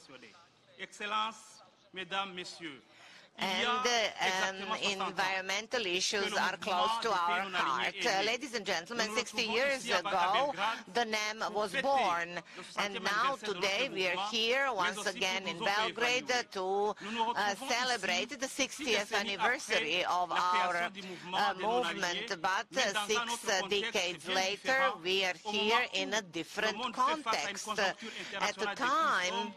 environmental issues are close to our heart. Ladies and gentlemen, 60 years ago, the NEM was born, and now today we are here once again in Belgrade to celebrate the 60th anniversary of our movement. But 6 decades later, we are here in a different context. At the time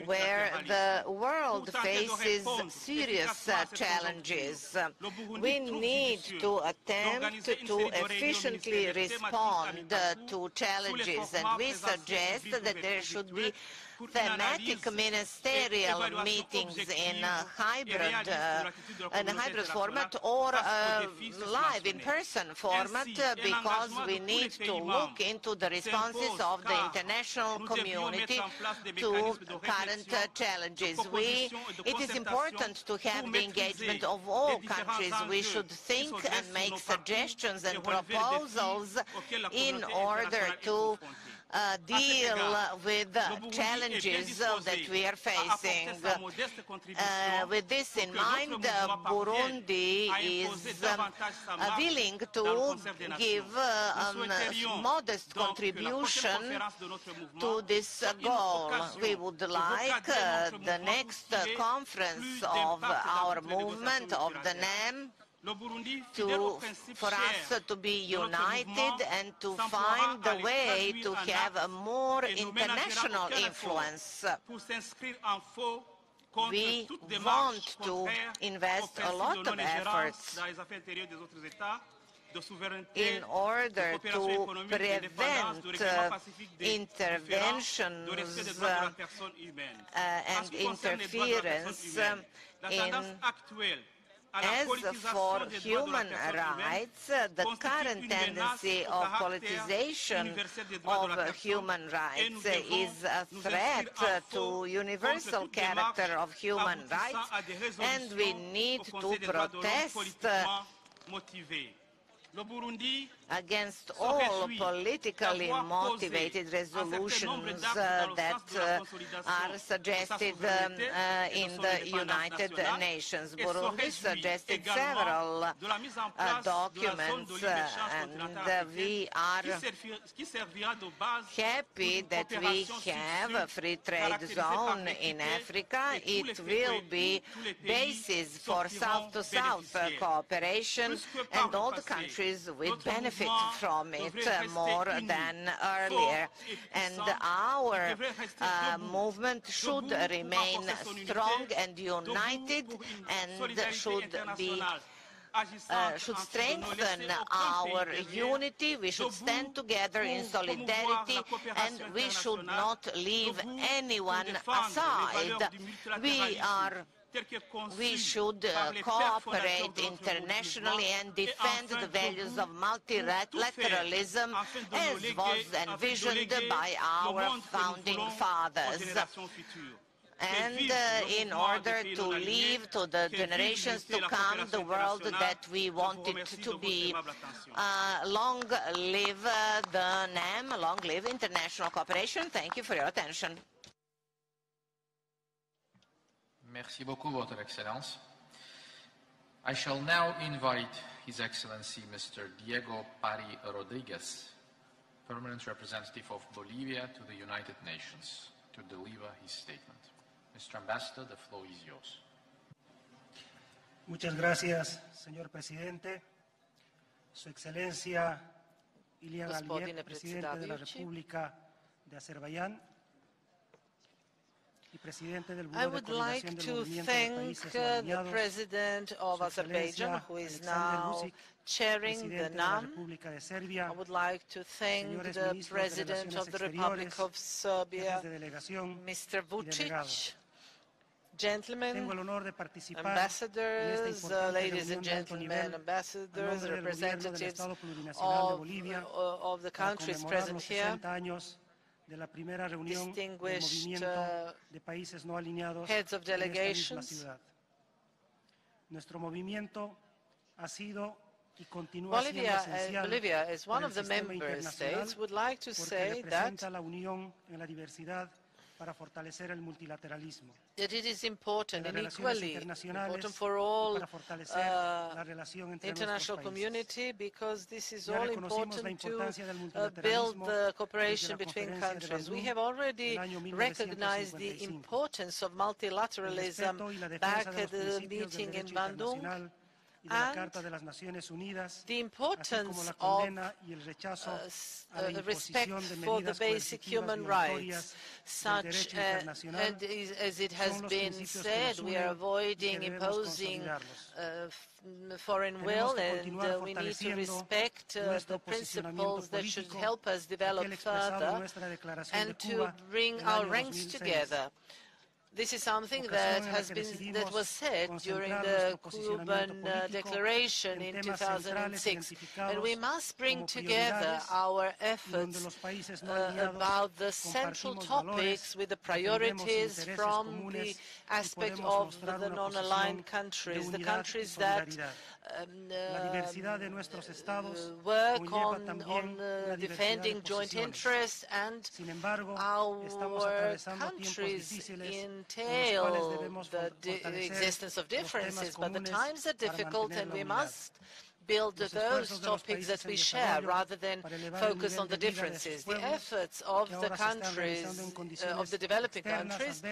where the world faces serious challenges, we need to attempt to efficiently respond to challenges, and we suggest that there should be thematic ministerial meetings in a hybrid format or live in-person format, because we need to look into the responses of the international community to current challenges. It is important to have the engagement of all countries. We should think and make suggestions and proposals in order to deal with the challenges that we are facing. With this in mind, Burundi is willing to give a modest contribution to this goal. We would like the next conference of our movement, of the NEM, for us to be united and to find the way to have a more international influence. we want to invest a lot of efforts in order to prevent interventions and interference As for human rights, the current tendency of politicization of human rights is a threat to universal character of human rights, and we need to protest against all politically motivated resolutions that are suggested in the United Nations. Burundi suggested several documents, and we are happy that we have a free trade zone in Africa. It will be basis for South-to-South cooperation, and all the countries will benefit from it more than earlier. And our movement should remain strong and united, and should strengthen our unity. We should stand together in solidarity, and we should not leave anyone aside. We should cooperate internationally and defend the values of multilateralism as was envisioned by our founding fathers. And in order to leave to the generations to come the world that we want it to be. Long live the NAM, long live international cooperation. Thank you for your attention. Merci beaucoup, Votre Excellence. I shall now invite His Excellency Mr. Diego Pari Rodriguez, Permanent Representative of Bolivia to the United Nations, to deliver his statement. Mr. Ambassador, the floor is yours. Muchas gracias, señor presidente. Su Excelencia Ilham Aliyev, presidente de la República de Azerbaiyán. I would like to thank the President of Azerbaijan, who is now chairing the NAM. I would like to thank the President of the Republic of Serbia, Mr. Vučić, gentlemen, ambassadors, ladies and gentlemen, ambassadors, representatives of the countries present here, distinguished heads of delegations. Bolivia, as one of the member states, would like to say that it is important and equally important for all international community, because this is all important to build the cooperation between countries. We have already recognized the importance of multilateralism back at the meeting in Bandung, and the importance of respect for the basic human rights, such as it has been said, we are avoiding imposing foreign will, and we need to respect the principles that should help us develop further and to bring our ranks together. This is something that was said during the Cuban Declaration in 2006, and we must bring together our efforts about the central topics with the priorities from the aspect of the non-aligned countries, the countries that work on defending joint interests, and our countries entail the existence of differences, but the times are difficult, and we must build those topics that we share rather than focus on the differences. The efforts of the countries, of the developing countries,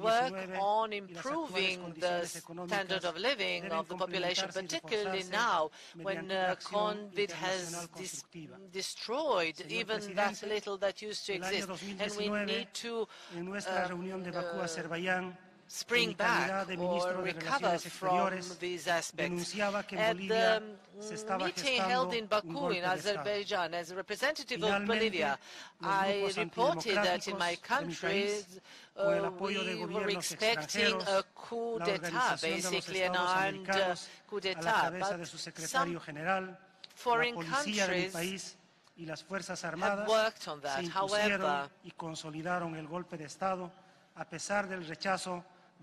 work on improving the standard of living of the population, particularly now when COVID has destroyed even that little that used to exist. And we need to spring back or recover from these aspects. At the meeting held in Baku in Azerbaijan, as a representative of Bolivia, I reported that in my country we were expecting a coup d'etat, basically an armed coup d'etat, but some foreign countries have worked on that. However,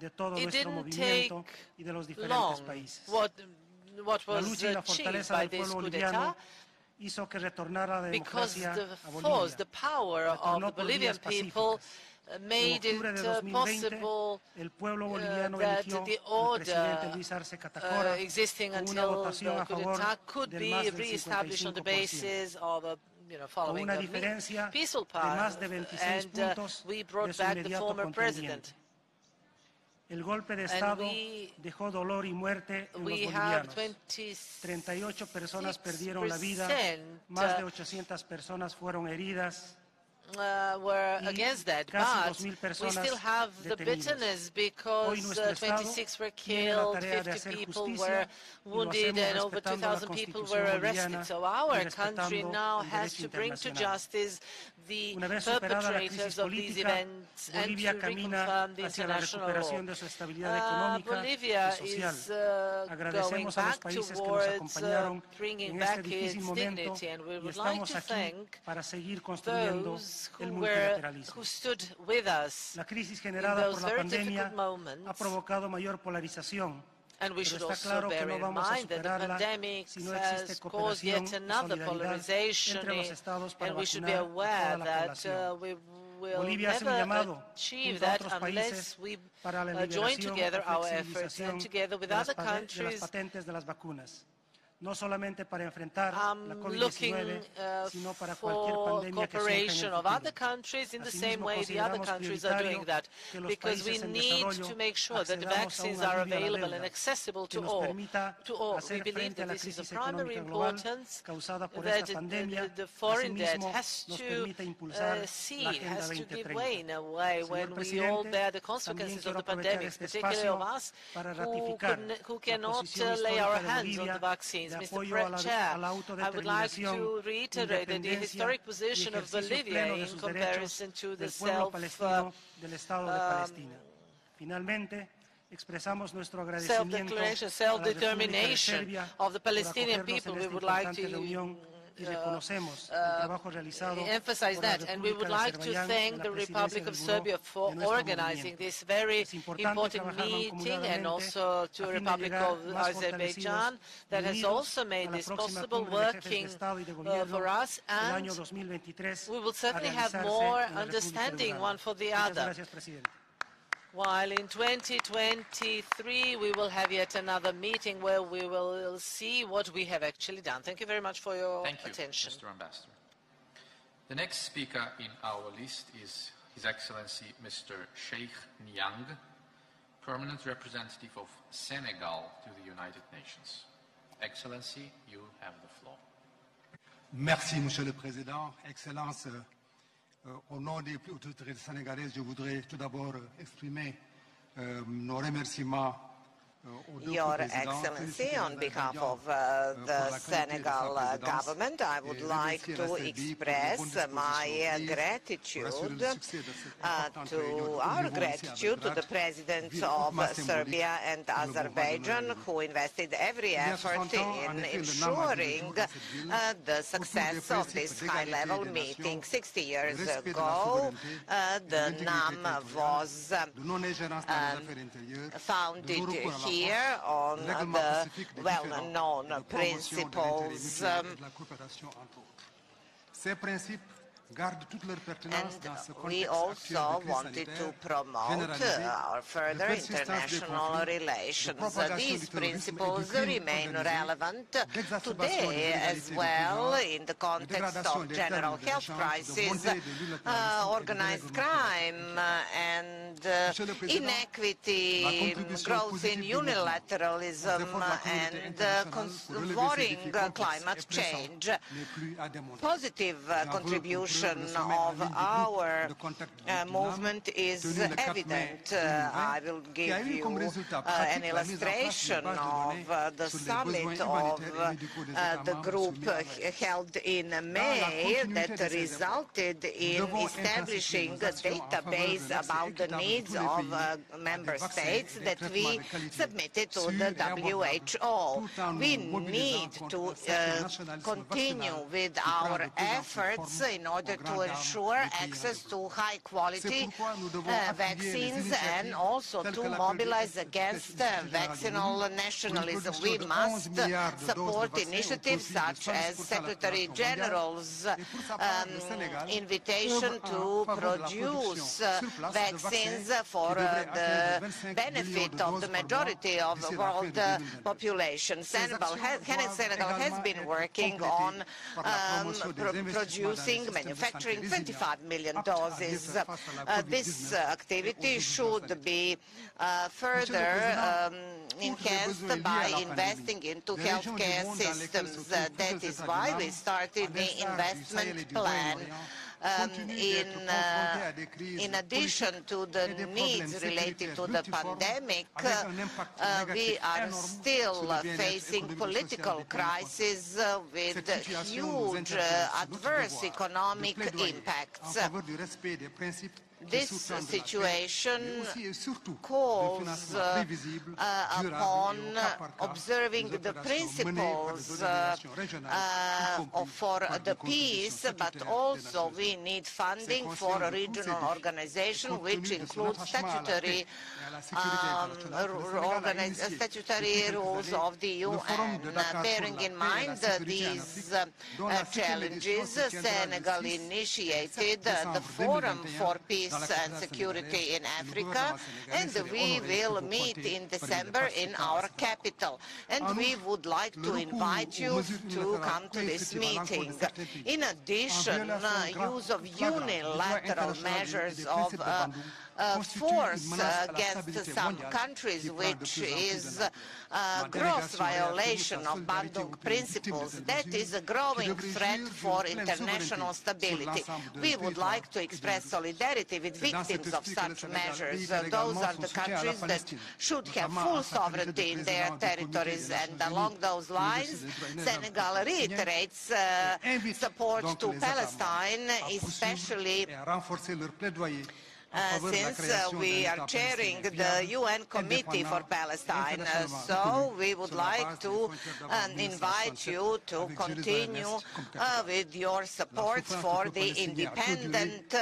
it didn't take long. What was achieved by this coup d'etat, because the force, the power of the Bolivian people made it possible that the order existing until the coup d'etat could be re-established on the basis of a following a peaceful path, and we brought back the former president. And we have 38 personas perdieron la vida, más de 800 personas fueron heridas. Were against that, but we still have the bitterness because 26 were killed, 50 people were wounded, and over 2,000 people were arrested. So our country now has to bring to justice the perpetrators of these events and to reconfirm the international law. Bolivia is going back towards bringing back its dignity, and we would like to thank those who stood with us in those very difficult moments. And we should also bear in mind that the pandemic has caused yet another polarization, and we should be aware that we will never achieve that unless we join together our efforts and together with other countries. I'm looking for cooperation of other countries in the same way the other countries are doing that, because we need to make sure that the vaccines are available and accessible to all. We believe that this is of primary importance, that the foreign debt has to cede, has to give way in a way when we all bear the consequences of the pandemic, particularly of us who cannot lay our hands on the vaccines. Mr. Chair, I would like to reiterate that the historic position of Bolivia in comparison to the self-determination of the Palestinian people. We would like to emphasize that, and we would like to thank the Republic of Serbia for organizing this very important meeting, and also to the Republic of Azerbaijan that has also made this possible, working for us, and we will certainly have more understanding one for the other. While in 2023 we will have yet another meeting where we will see what we have actually done. Thank you very much for your attention. Mr. Ambassador. The next speaker in our list is His Excellency Mr. Cheikh Niang, Permanent Representative of Senegal to the United Nations. Excellency, you have the floor. Merci, Monsieur le Président. Excellence, au nom des autorités sénégalaises, je voudrais tout d'abord exprimer nos remerciements Your Excellency, on behalf of the Senegal government, I would like to express my gratitude our gratitude to the presidents of Serbia and Azerbaijan, who invested every effort in ensuring the success of this high-level meeting. 60 years ago, the NAM was founded here on the well-known principles. And we also wanted to promote our further international relations. These principles remain relevant today as well in the context of general health crisis, organized crime, and inequity, growth in unilateralism, and warring climate change. Positive contribution of our movement is evident. I will give you an illustration of the summit of the group held in May that resulted in establishing a database about the needs of member states that we submitted to the WHO. We need to continue with our efforts in order to ensure access to high-quality vaccines and also to mobilize against vaccinal nationalism. We must support initiatives such as Secretary General's invitation to produce vaccines for the benefit of the majority of the world population. Senegal has been working on producing, manufacturing 25 million doses. This activity should be further enhanced by investing into healthcare systems. That is why we started the investment plan. In addition to the needs related to the pandemic, we are still facing political crisis with huge adverse economic impacts. This situation calls upon observing the principles for the peace, but also we need funding for a regional organization which includes statutory rules of the UN. Bearing in mind these challenges, Senegal initiated the Forum for Peace and Security in Africa, and we will meet in December in our capital. And we would like to invite you to come to this meeting. In addition, use of unilateral measures of force against some countries, which is a gross violation of Bandung principles. That is a growing threat for international stability. We would like to express solidarity with victims of such measures. Those are the countries that should have full sovereignty in their territories, and along those lines, Senegal reiterates support to Palestine, especially since we are chairing the UN Committee for Palestine. So we would like to invite you to continue with your support for the independent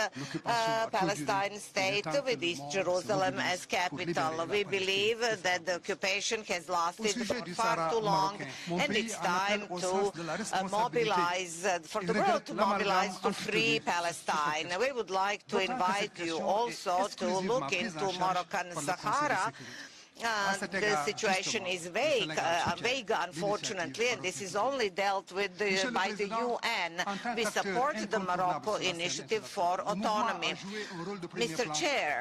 Palestine state with East Jerusalem as capital. We believe that the occupation has lasted for far too long, and it's time to mobilize, for the world to mobilize to free Palestine. We would like to invite you also to look into Moroccan Sahara. The situation is vague, unfortunately, and this is only dealt with by the UN. We support the Morocco initiative for autonomy. Mr. Chair,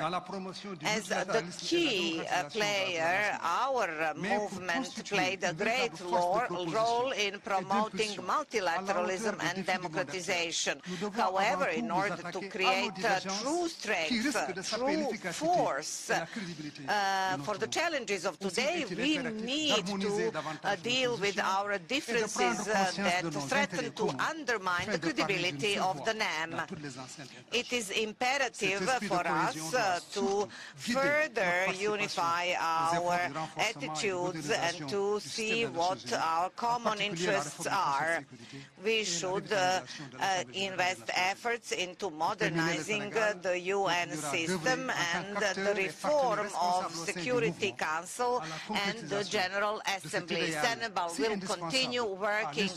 as the key player, our movement played a great role in promoting multilateralism and democratization. However, in order to create true strength, true force for the challenges of today, we need to deal with our differences that threaten to undermine the credibility of the NAM. It is imperative for us to further unify our attitudes and to see what our common interests are. We should invest efforts into modernizing the UN system and the reform of Security Council and the General Assembly. Senegal will continue working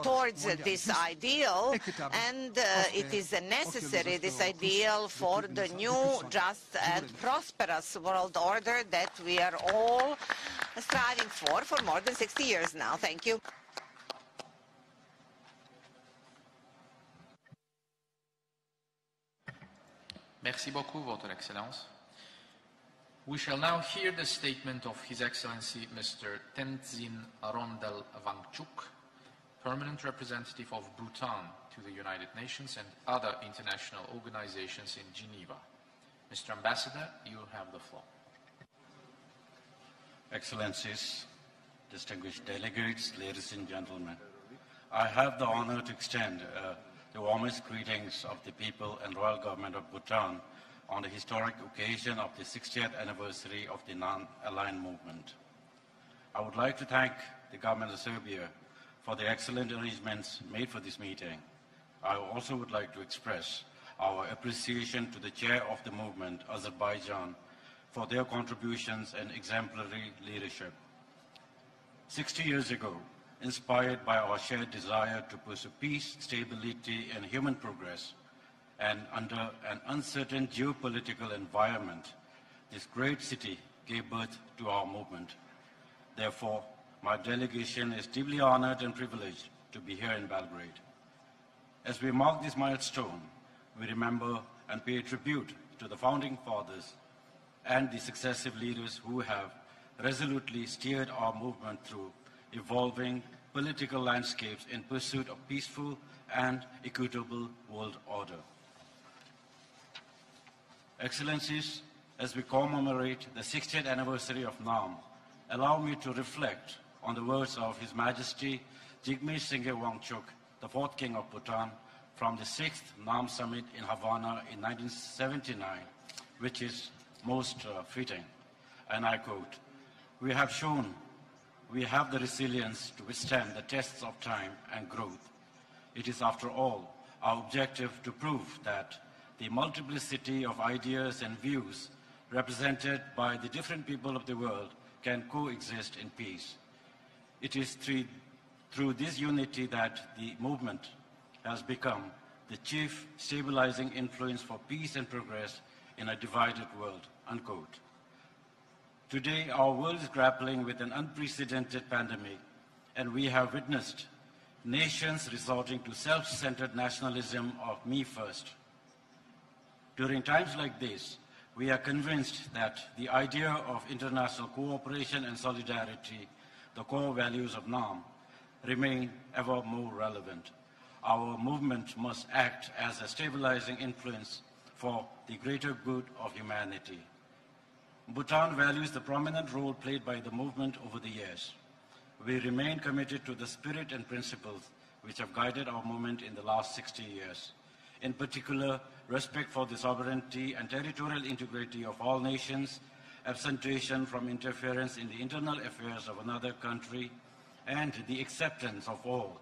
towards this ideal, and it is necessary, this ideal, for the new, just and prosperous world order that we are all striving for more than 60 years now. Thank you. Merci beaucoup, Votre Excellence. We shall now hear the statement of His Excellency Mr. Tenzin Rondel Wangchuk, Permanent Representative of Bhutan to the United Nations and other international organizations in Geneva. Mr. Ambassador, you have the floor. Excellencies, distinguished delegates, ladies and gentlemen, I have the honor to extend the warmest greetings of the people and Royal Government of Bhutan on the historic occasion of the 60th anniversary of the non-aligned movement. I would like to thank the government of Serbia for the excellent arrangements made for this meeting. I also would like to express our appreciation to the chair of the movement, Azerbaijan, for their contributions and exemplary leadership. 60 years ago, inspired by our shared desire to pursue peace, stability, and human progress, and under an uncertain geopolitical environment, this great city gave birth to our movement. Therefore, my delegation is deeply honored and privileged to be here in Belgrade. As we mark this milestone, we remember and pay tribute to the founding fathers and the successive leaders who have resolutely steered our movement through evolving political landscapes in pursuit of peaceful and equitable world order. Excellencies, as we commemorate the 60th anniversary of NAM, allow me to reflect on the words of His Majesty Jigme Singye Wangchuk, the fourth King of Bhutan, from the 6th NAM Summit in Havana in 1979, which is most fitting. And I quote, "We have shown we have the resilience to withstand the tests of time and growth. It is, after all, our objective to prove that the multiplicity of ideas and views represented by the different people of the world can coexist in peace. It is through this unity that the movement has become the chief stabilizing influence for peace and progress in a divided world," unquote. Today, our world is grappling with an unprecedented pandemic, and we have witnessed nations resorting to self-centered nationalism of me first. During times like this, we are convinced that the idea of international cooperation and solidarity, the core values of NAM, remain ever more relevant. Our movement must act as a stabilizing influence for the greater good of humanity. Bhutan values the prominent role played by the movement over the years. We remain committed to the spirit and principles which have guided our movement in the last 60 years. In particular, respect for the sovereignty and territorial integrity of all nations, abstention from interference in the internal affairs of another country, and the acceptance of all,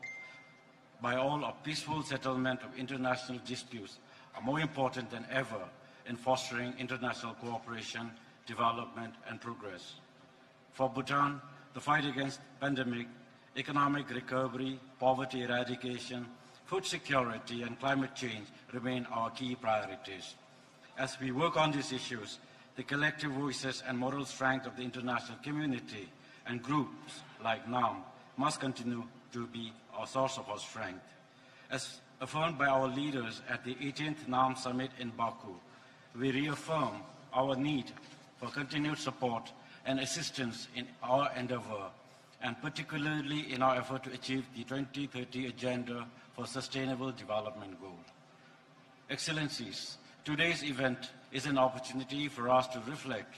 by all, of peaceful settlement of international disputes are more important than ever in fostering international cooperation, development, and progress. For Bhutan, the fight against pandemic, economic recovery, poverty eradication, food security, and climate change remain our key priorities. As we work on these issues, the collective voices and moral strength of the international community and groups like NAM must continue to be a source of our strength. As affirmed by our leaders at the 18th NAM Summit in Baku, we reaffirm our need for continued support and assistance in our endeavor, and particularly in our effort to achieve the 2030 Agenda for Sustainable Development Goal. Excellencies, today's event is an opportunity for us to reflect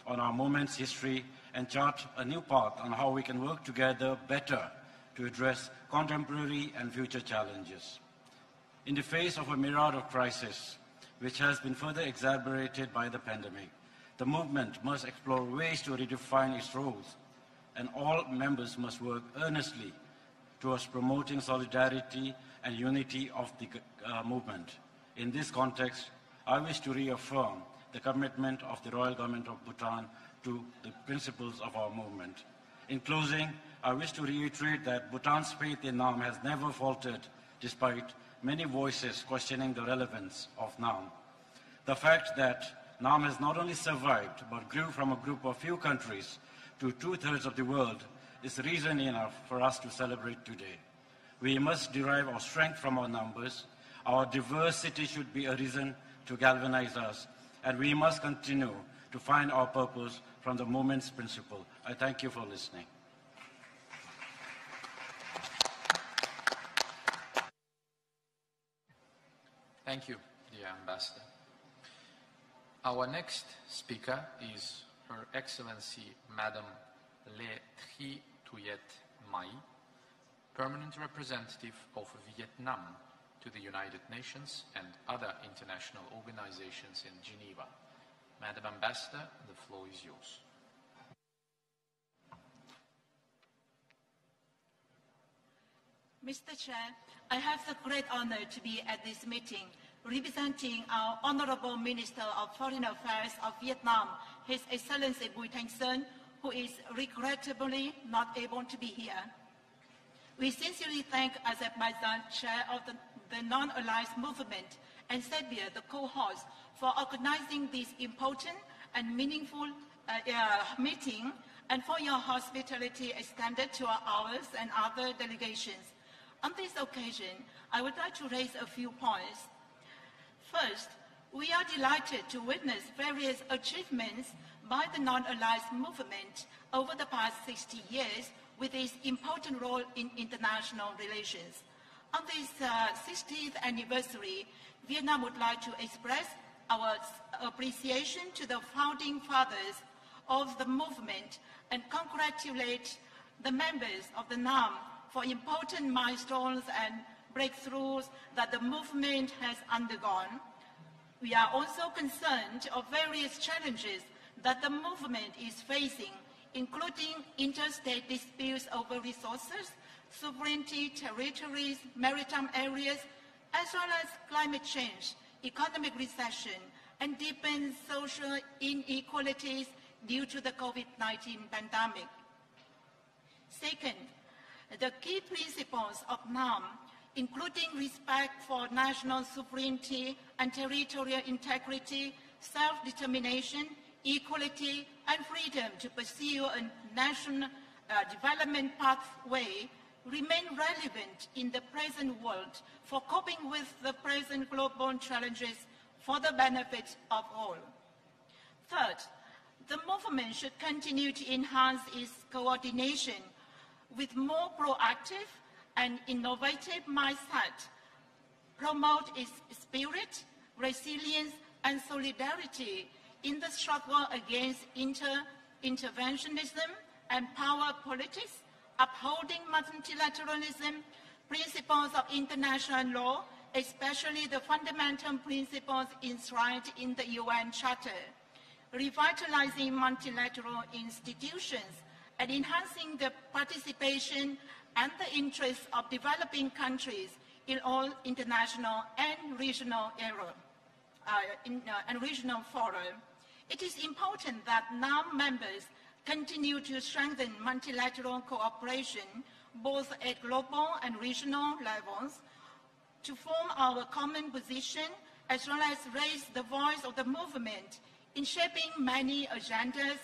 on our movement's history and chart a new path on how we can work together better to address contemporary and future challenges. In the face of a myriad of crises, which has been further exacerbated by the pandemic, the movement must explore ways to redefine its roles, and all members must work earnestly towards promoting solidarity and unity of the movement. In this context, I wish to reaffirm the commitment of the Royal Government of Bhutan to the principles of our movement. In closing, I wish to reiterate that Bhutan's faith in NAM has never faltered despite many voices questioning the relevance of NAM. The fact that NAM has not only survived but grew from a group of few countries to 2/3 of the world is reason enough for us to celebrate today. We must derive our strength from our numbers. Our diversity should be a reason to galvanize us, and we must continue to find our purpose from the movement's principle. I thank you for listening. Thank you, dear Ambassador. Our next speaker is Her Excellency Madam Le Thi Tuyet Mai, Permanent Representative of Vietnam to the United Nations and other international organizations in Geneva. Madam Ambassador, the floor is yours. Mr. Chair, I have the great honor to be at this meeting representing our Honorable Minister of Foreign Affairs of Vietnam, His Excellency Bùi Thanh Sơn, who is regrettably not able to be here. We sincerely thank Azerbaijan, chair of the Non-Aligned Movement, and Serbia, the co-host, for organizing this important and meaningful meeting, and for your hospitality extended to ours and other delegations. On this occasion, I would like to raise a few points. First, we are delighted to witness various achievements by the Non-Aligned Movement over the past 60 years with its important role in international relations. On this 60th anniversary, Vietnam would like to express our appreciation to the founding fathers of the movement and congratulate the members of the NAM for important milestones and breakthroughs that the movement has undergone. We are also concerned of various challenges that the movement is facing, including interstate disputes over resources, sovereignty, territories, maritime areas, as well as climate change, economic recession, and deepened social inequalities due to the COVID-19 pandemic. Second, the key principles of NAM, including respect for national sovereignty and territorial integrity, self-determination, equality, and freedom to pursue a national development pathway, remain relevant in the present world for coping with the present global challenges for the benefit of all. Third, the movement should continue to enhance its coordination with more proactive and innovative mindset, promote its spirit, resilience, and solidarity in the struggle against interventionism and power politics, upholding multilateralism, principles of international law, especially the fundamental principles enshrined in the UN Charter, revitalizing multilateral institutions, and enhancing the participation and the interests of developing countries in all international and regional fora. It is important that NAM members continue to strengthen multilateral cooperation, both at global and regional levels, to form our common position, as well as raise the voice of the movement in shaping many agendas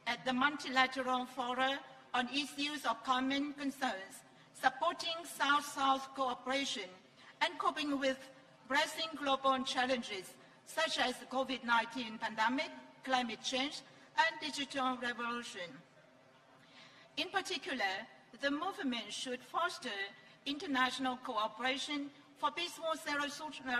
at the multilateral fora on issues of common concerns, supporting South-South cooperation, and coping with pressing global challenges such as the COVID-19 pandemic, climate change, and digital revolution. In particular, the movement should foster international cooperation for peaceful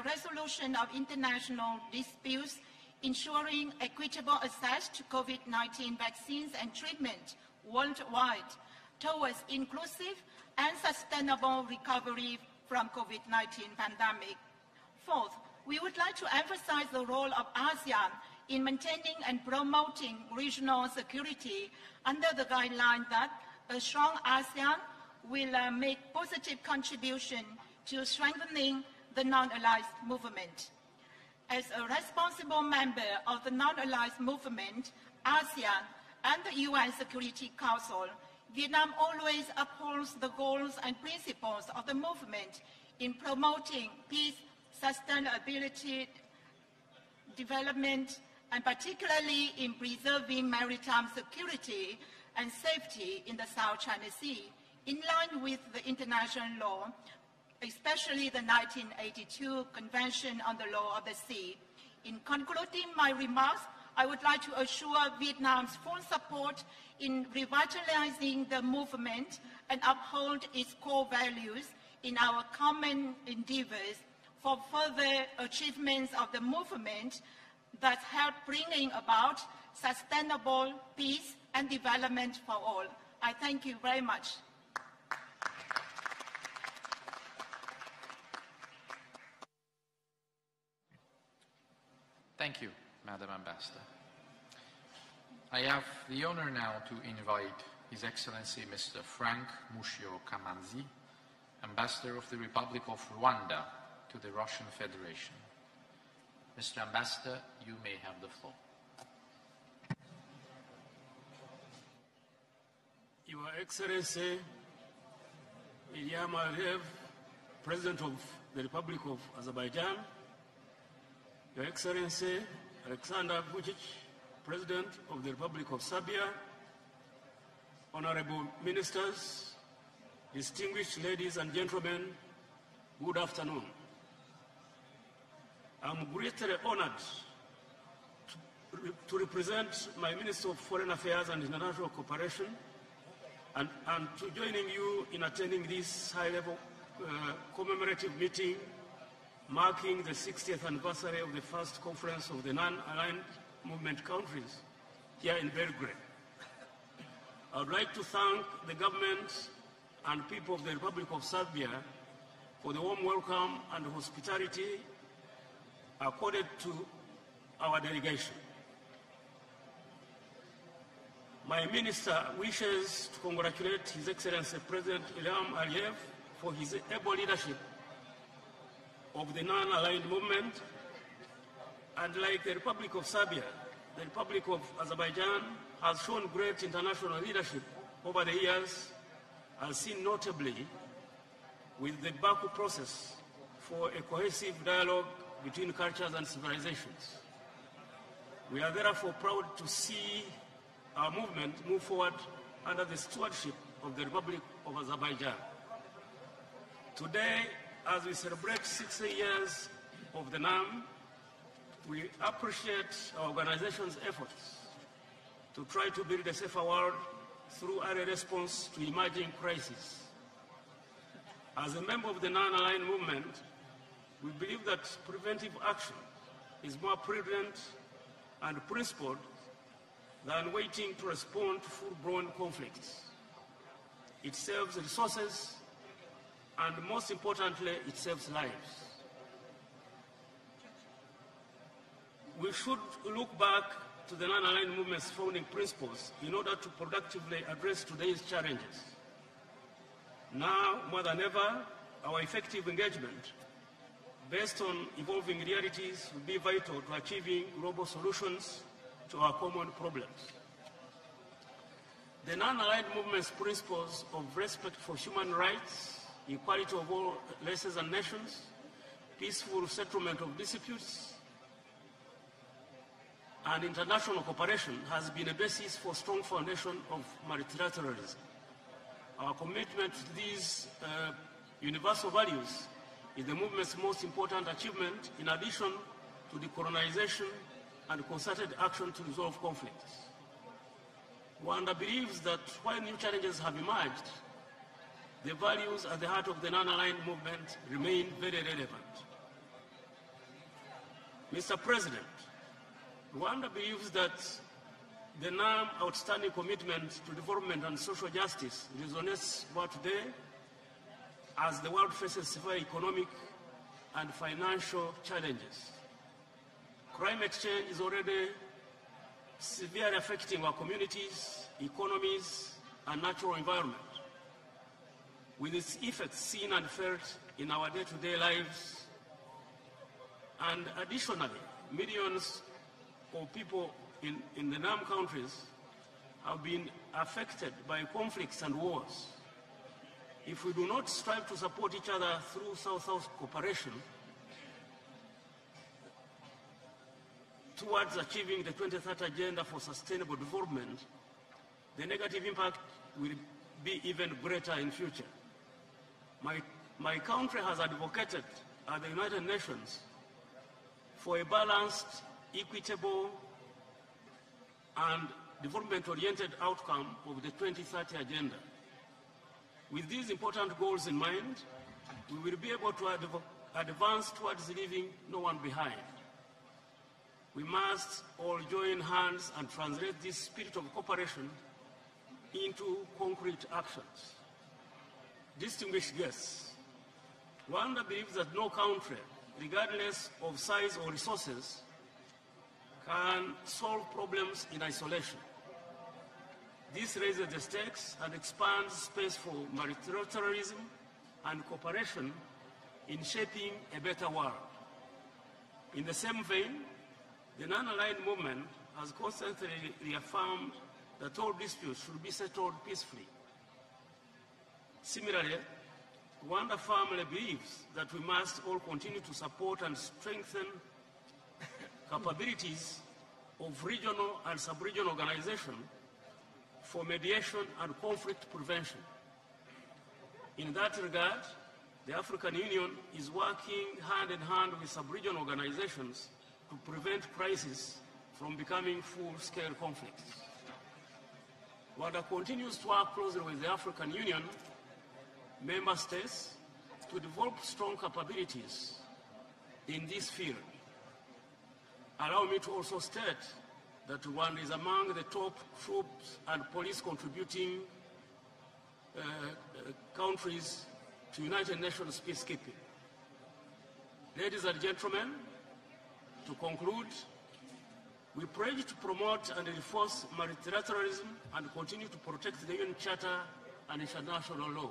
resolution of international disputes, ensuring equitable access to COVID-19 vaccines and treatment worldwide towards inclusive and sustainable recovery from COVID-19 pandemic. Fourth, we would like to emphasize the role of ASEAN in maintaining and promoting regional security under the guideline that a strong ASEAN will make positive contribution to strengthening the non-aligned movement. As a responsible member of the non-aligned movement, ASEAN, and the UN Security Council, Vietnam always upholds the goals and principles of the movement in promoting peace, sustainability, development, and particularly in preserving maritime security and safety in the South China Sea, in line with the international law, especially the 1982 Convention on the Law of the Sea. In concluding my remarks, I would like to assure Vietnam's full support in revitalizing the movement and uphold its core values in our common endeavors for further achievements of the movement that help bringing about sustainable peace and development for all. I thank you very much. Thank you, Madam Ambassador. I have the honor now to invite His Excellency Mr. Frank Mushio Kamanzi, Ambassador of the Republic of Rwanda to the Russian Federation. Mr. Ambassador, you may have the floor. Your Excellency Ilham Aliyev, President of the Republic of Azerbaijan, Your Excellency Alexander Vucic, President of the Republic of Serbia, Honorable Ministers, distinguished ladies and gentlemen, good afternoon. I'm greatly honored to represent my Minister of Foreign Affairs and International Cooperation and to joining you in attending this high-level commemorative meeting marking the 60th anniversary of the first conference of the non-aligned movement countries here in Belgrade. I would like to thank the government and people of the Republic of Serbia for the warm welcome and hospitality accorded to our delegation. My minister wishes to congratulate His Excellency President Ilham Aliyev for his able leadership of the non-aligned movement, and like the Republic of Serbia, the Republic of Azerbaijan has shown great international leadership over the years, as seen notably with the Baku process for a cohesive dialogue between cultures and civilizations. We are therefore proud to see our movement move forward under the stewardship of the Republic of Azerbaijan. Today, as we celebrate 60 years of the NAM, we appreciate our organization's efforts to try to build a safer world through early response to emerging crises. As a member of the non-aligned movement, we believe that preventive action is more prudent and principled than waiting to respond to full-blown conflicts. It saves resources, and most importantly, it saves lives. We should look back to the non-aligned movement's founding principles in order to productively address today's challenges. Now, more than ever, our effective engagement based on evolving realities will be vital to achieving global solutions to our common problems. The non-aligned movement's principles of respect for human rights, equality of all races and nations, peaceful settlement of disputes, and international cooperation has been a basis for strong foundation of multilateralism. Our commitment to these universal values is the movement's most important achievement, in addition to decolonization and concerted action to resolve conflicts. Rwanda believes that while new challenges have emerged, the values at the heart of the non-aligned movement remain very relevant. Mr. President, Rwanda believes that the NAM outstanding commitment to development and social justice resonates more today as the world faces severe economic and financial challenges. Climate change is already severely affecting our communities, economies, and natural environment, with its effects seen and felt in our day-to-day lives. And additionally, millions of people in the NAM countries have been affected by conflicts and wars. If we do not strive to support each other through South-South cooperation towards achieving the 2030 Agenda for Sustainable Development, the negative impact will be even greater in future. My country has advocated at the United Nations for a balanced, equitable, and development-oriented outcome of the 2030 Agenda. With these important goals in mind, we will be able to advance towards leaving no one behind. We must all join hands and translate this spirit of cooperation into concrete actions. Distinguished guests, Rwanda believes that no country, regardless of size or resources, can solve problems in isolation. This raises the stakes and expands space for multilateralism and cooperation in shaping a better world. In the same vein, the non-aligned movement has constantly reaffirmed that all disputes should be settled peacefully. Similarly, Rwanda firmly believes that we must all continue to support and strengthen capabilities of regional and sub-regional organizations for mediation and conflict prevention. In that regard, the African Union is working hand in hand with sub-regional organizations to prevent crises from becoming full-scale conflicts. Rwanda continues to work closely with the African Union member states to develop strong capabilities in this field. Allow me to also state that Rwanda is among the top troops and police contributing countries to United Nations peacekeeping. Ladies and gentlemen, to conclude, we pledge to promote and enforce multilateralism and continue to protect the UN Charter and international law.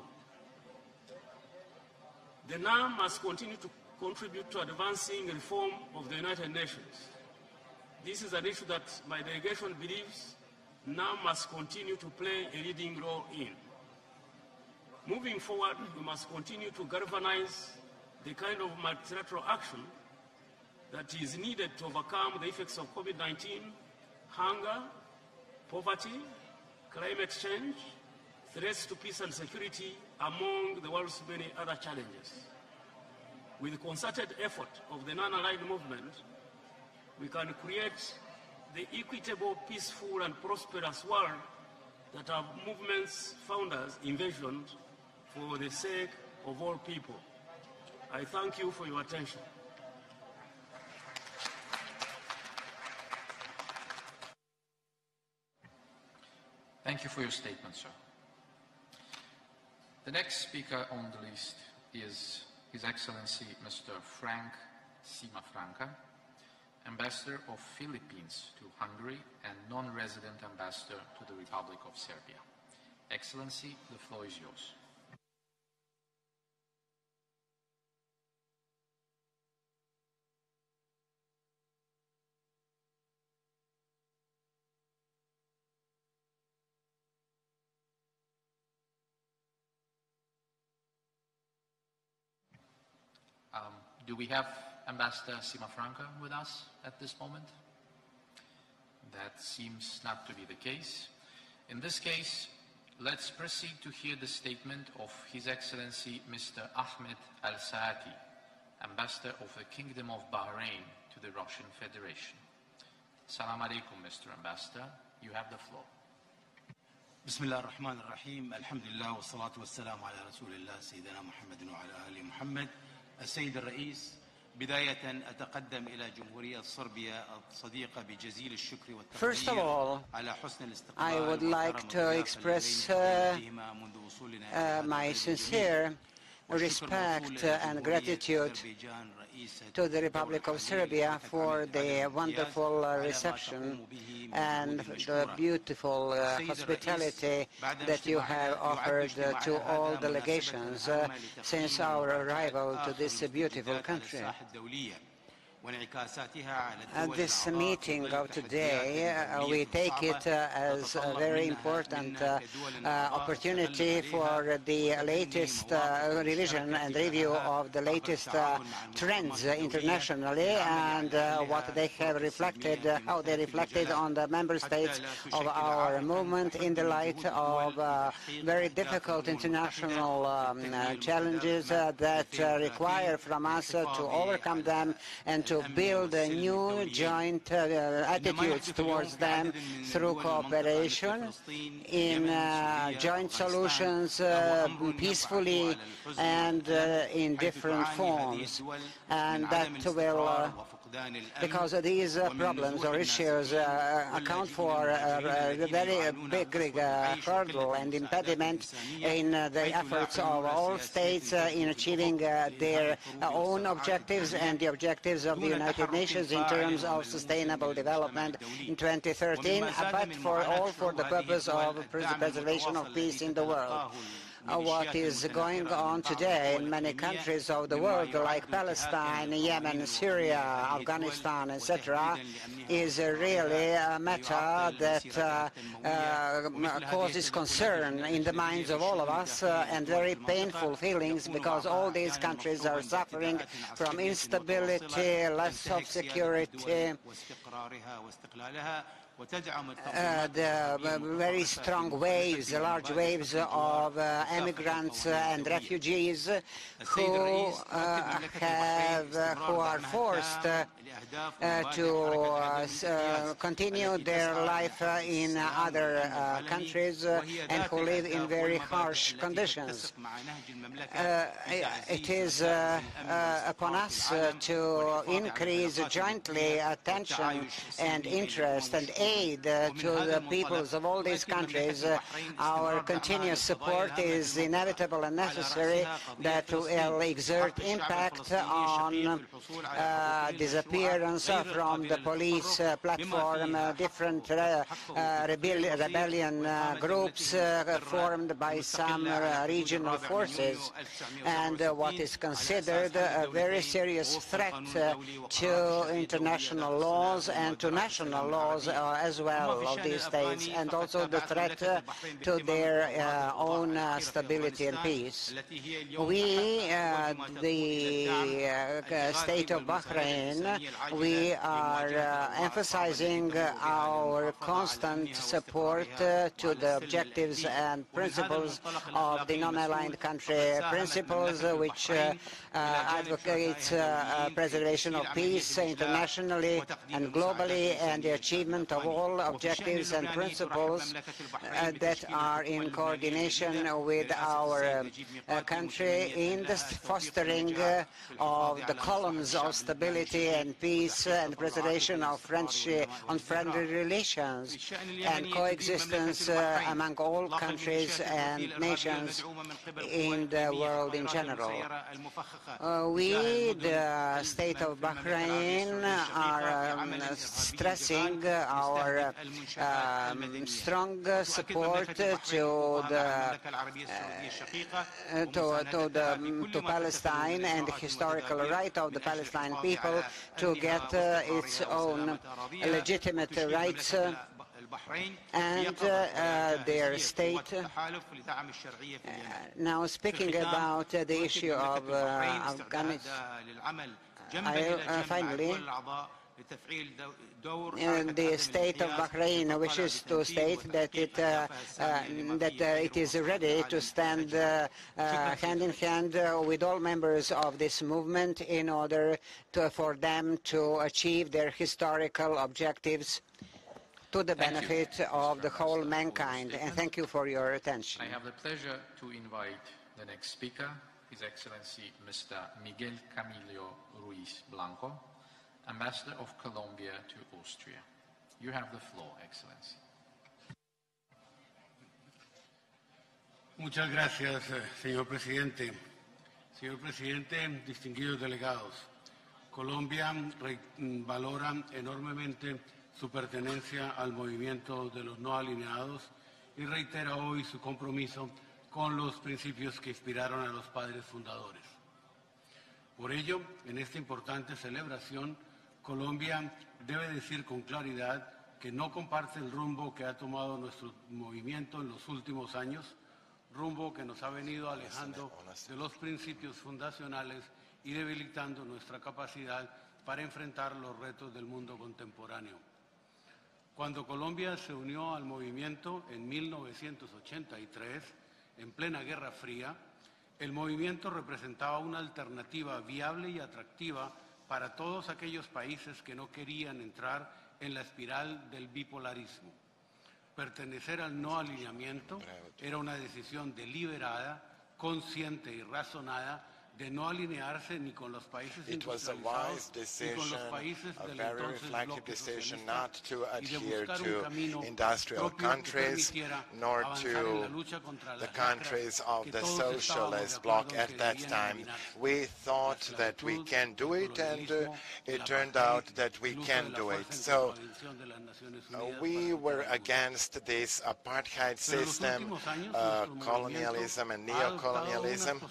The NAM must continue to contribute to advancing reform of the United Nations. This is an issue that my delegation believes NAM must continue to play a leading role in. Moving forward, we must continue to galvanize the kind of multilateral action that is needed to overcome the effects of COVID-19, hunger, poverty, climate change, threats to peace and security, among the world's many other challenges. With the concerted effort of the non-aligned movement, we can create the equitable, peaceful, and prosperous world that our movement's founders envisioned for the sake of all people. I thank you for your attention. Thank you for your statement, sir. The next speaker on the list is His Excellency Mr. Frank Simafranca, Ambassador of Philippines to Hungary and non-resident ambassador to the Republic of Serbia. Excellency, the floor is yours. Do we have Ambassador Simafranca with us at this moment? That seems not to be the case. In this case, let's proceed to hear the statement of His Excellency Mr. Ahmed Al-Saati, Ambassador of the Kingdom of Bahrain to the Russian Federation. Salam alaikum, Mr. Ambassador. You have the floor. بسم الله الرحمن الرحيم الحمد لله والصلاة والسلام على رسول الله سيدنا محمد وعلى آل محمد. السيد الرئيس، بداية أتقدم إلى جمهورية صربيا الصديقة بجزيل الشكر والتقدير على حسن الاستقبال. I would like to express my sincere respect and gratitude to the Republic of Serbia for the wonderful reception and the beautiful hospitality that you have offered to all delegations since our arrival to this beautiful country. This meeting of today, we take it as a very important opportunity for the latest revision and review of the latest trends internationally and what they have reflected, how they reflected on the member states of our movement in the light of very difficult international challenges that require from us to overcome them and to build new joint attitudes towards them through cooperation in joint solutions peacefully and in different forms. And that will because these problems or issues account for a very big hurdle and impediment in the efforts of all states in achieving their own objectives and the objectives of the United Nations in terms of sustainable development in 2013, but for the purpose of preservation of peace in the world. What is going on today in many countries of the world, like Palestine, Yemen, Syria, Afghanistan, etc., is really a matter that causes concern in the minds of all of us and very painful feelings, because all these countries are suffering from instability, lack of security, the very strong waves, large waves of immigrants and refugees who are forced to continue their life in other countries and who live in very harsh conditions. It is upon us to increase jointly attention and interest and aid to the peoples of all these countries. Our continuous support is inevitable and necessary that will exert impact on disappearance from the police platform, different rebellion groups formed by some regional forces, and what is considered a very serious threat to international laws and to national laws as well of these states, and also the threat to their own stability and peace. We, the state of Bahrain, we are emphasizing our constant support to the objectives and principles of the non-aligned country, principles which advocates preservation of peace internationally and globally, and the achievement of all objectives and principles that are in coordination with our country in the fostering of the columns of stability and peace and preservation of friendly relations and coexistence among all countries and nations in the world in general. We, the state of Bahrain, are stressing our strong support to Palestine and the historical right of the Palestinian people to get its own legitimate rights and their state. Now, speaking about the issue of Afghanistan, finally, the state of Bahrain wishes to state that it is ready to stand hand in hand with all members of this movement in order for them to achieve their historical objectives to the benefit of the whole mankind. And thank you for your attention. I have the pleasure to invite the next speaker, His Excellency Mr. Miguel Camilo Ruiz Blanco, Ambassador of Colombia to Austria. You have the floor, Excellency. Muchas gracias, señor presidente. Señor presidente, distinguidos delegados, Colombia valora enormemente su pertenencia al movimiento de los no alineados y reitera hoy su compromiso con los principios que inspiraron a los padres fundadores. Por ello, en esta importante celebración, Colombia debe decir con claridad que no comparte el rumbo que ha tomado nuestro movimiento en los últimos años, rumbo que nos ha venido alejando de los principios fundacionales y debilitando nuestra capacidad para enfrentar los retos del mundo contemporáneo. Cuando Colombia se unió al movimiento en 1983, en plena Guerra Fría, el movimiento representaba una alternativa viable y atractiva para todos aquellos países que no querían entrar en la espiral del bipolarismo. Pertenecer al no alineamiento era una decisión deliberada, consciente y razonada de no alinearse ni con los países industrializados ni con los países del entonces bloque socialista y de buscar un camino industrial countries, nor to the countries of the socialist bloc at that time. We thought that we can do it, and it turned out that we can do it. So we were against this apartheid system, colonialism and neocolonialism.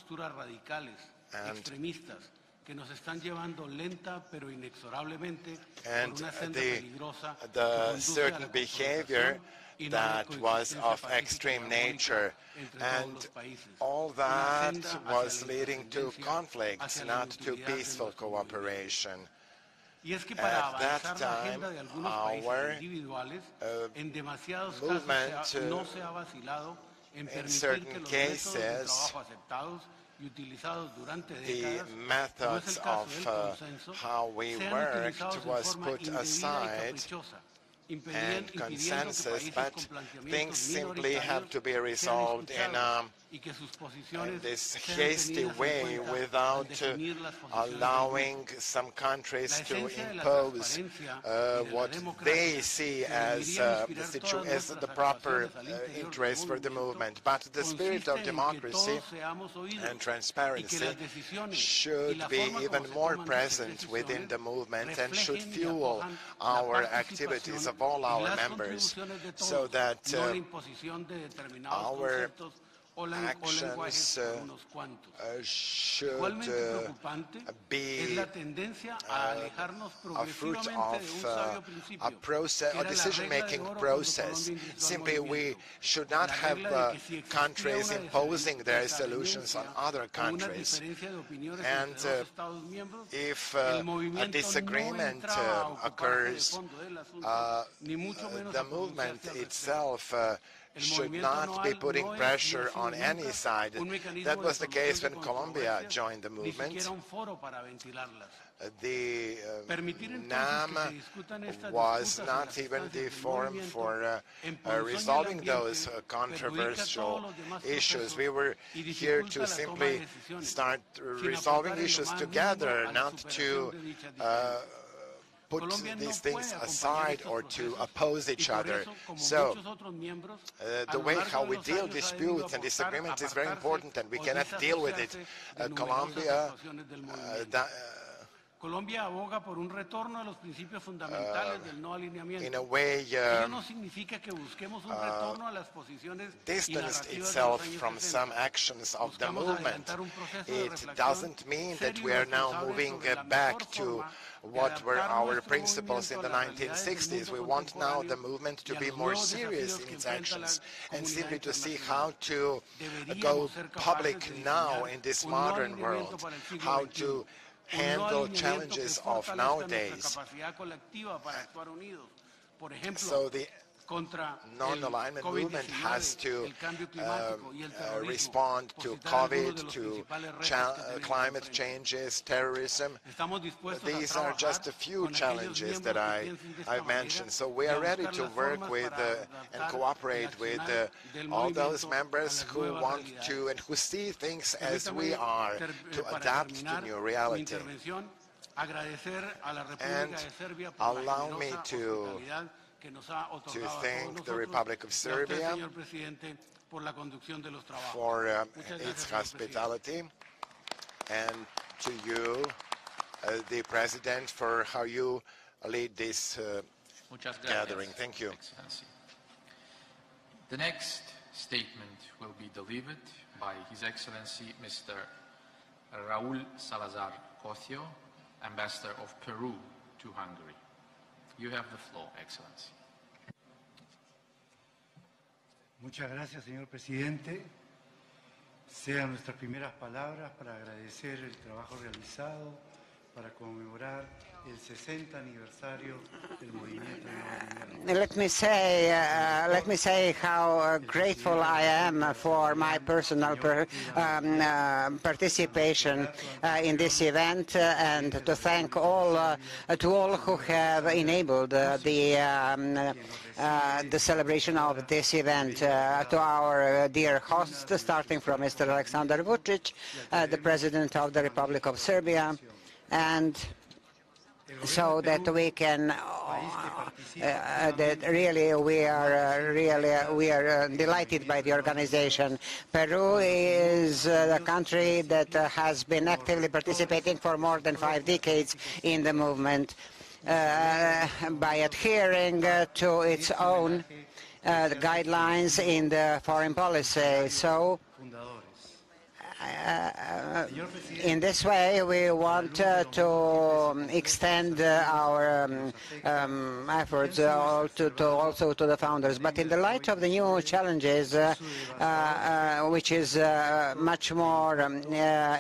Extremistas que nos están llevando lenta pero inexorablemente por una senda peligrosa que conduce a la behavior that was of extreme nature, and all that was leading to conflicts, not to peaceful cooperation. At that time, our movement in certain cases, the methods of how we worked was put aside and consensus, but things simply have to be resolved in this hasty way without allowing some countries to impose what they see as the proper interest for the movement. But the spirit of democracy and transparency should be even more present within the movement and should fuel our activities of all our members, so that our actions should be a fruit of a process, a decision-making process. Simply, we should not have countries imposing their solutions on other countries. And if a disagreement occurs, the movement itself should not be putting pressure on any side. That was the case when Colombia joined the movement. The NAM was not even the forum for resolving those controversial issues. We were here to simply start resolving issues together, not to put these things aside or to oppose each other. So the way how we deal disputes and disagreements is very important, and we cannot deal with it. Colombia Colombia aboga por un retorno a los principios fundamentales del no alineamiento. In a way, Ello no significa que busquemos un retorno a las posiciones distanced itself from some actions of the movement. It doesn't mean that we are now moving back to what were our principles in the 1960s. We want now the movement to be more serious in its actions and simply to see how to go public now in this modern world, how to handle challenges of nowadays. So the non-alignment movement has to respond to COVID, to climate changes, terrorism. These are just a few challenges that I've mentioned. So we are ready to work with and cooperate with all those members who want to and who see things as we are, to adapt to new reality. And allow me to thank the Republic of Serbia for its hospitality, and to you, the President, for how you lead this gathering. Thank you. The next statement will be delivered by His Excellency Mr. Raúl Salazar Cosio, Ambassador of Peru to Hungary. You have the floor, Excellency. Muchas gracias, señor presidente. Sean nuestras primeras palabras para agradecer el trabajo realizado para conmemorar el 60 aniversario del movimiento de Let me say how grateful I am for my personal participation in this event, and to thank all who have enabled the celebration of this event. To our dear host, starting from Mr. Aleksandar Vučić, the President of the Republic of Serbia, and so that we can that really we are delighted by the organization. Peru is a country that has been actively participating for more than 5 decades in the movement by adhering to its own guidelines in the foreign policy. So in this way, we want to extend our efforts also to the founders. But in the light of the new challenges, which is much more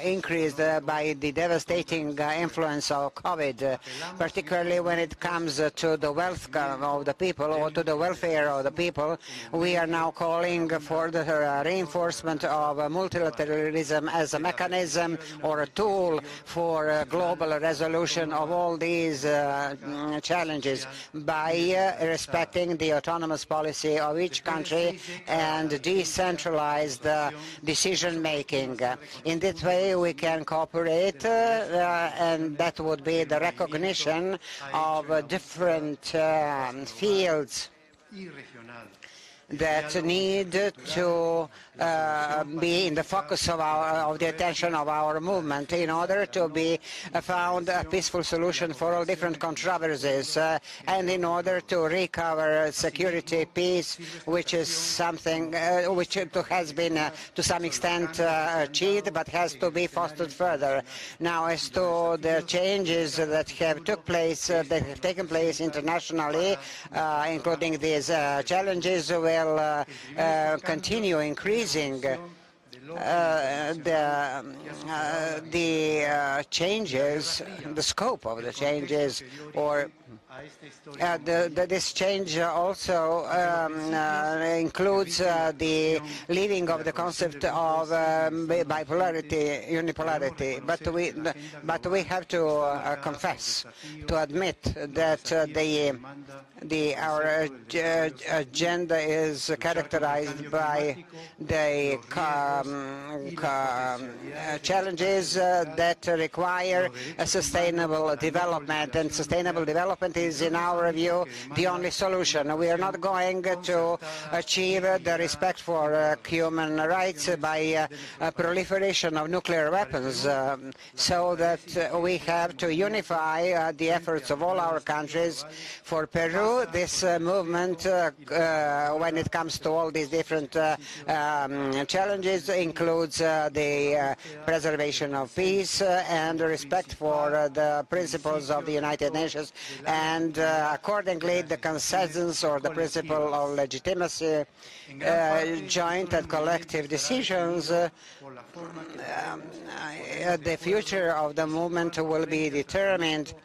increased by the devastating influence of COVID, particularly when it comes to the wealth of the people or to the welfare of the people, we are now calling for the reinforcement of multilateralism as a mechanism or a tool for global resolution of all these challenges by respecting the autonomous policy of each country and decentralized decision-making. In this way, we can cooperate, and that would be the recognition of different fields that need to be in the focus of the attention of our movement in order to be found a peaceful solution for all different controversies and in order to recover security, peace, which is something which has been to some extent achieved but has to be fostered further. Now, as to the changes that have taken place internationally, including these challenges, will continue increasing the changes, the scope of the changes, or this change also includes the leaving of the concept of bipolarity, unipolarity. But we have to confess, to admit that our agenda is characterized by the challenges that require a sustainable development, and sustainable development is, in our view, the only solution. We are not going to achieve the respect for human rights by proliferation of nuclear weapons, so that we have to unify the efforts of all our countries. For Peru, this movement, when it comes to all these different challenges, includes the preservation of peace and respect for the principles of the United Nations, and accordingly the consensus or the principle of legitimacy, joint and collective decisions. The future of the movement will be determined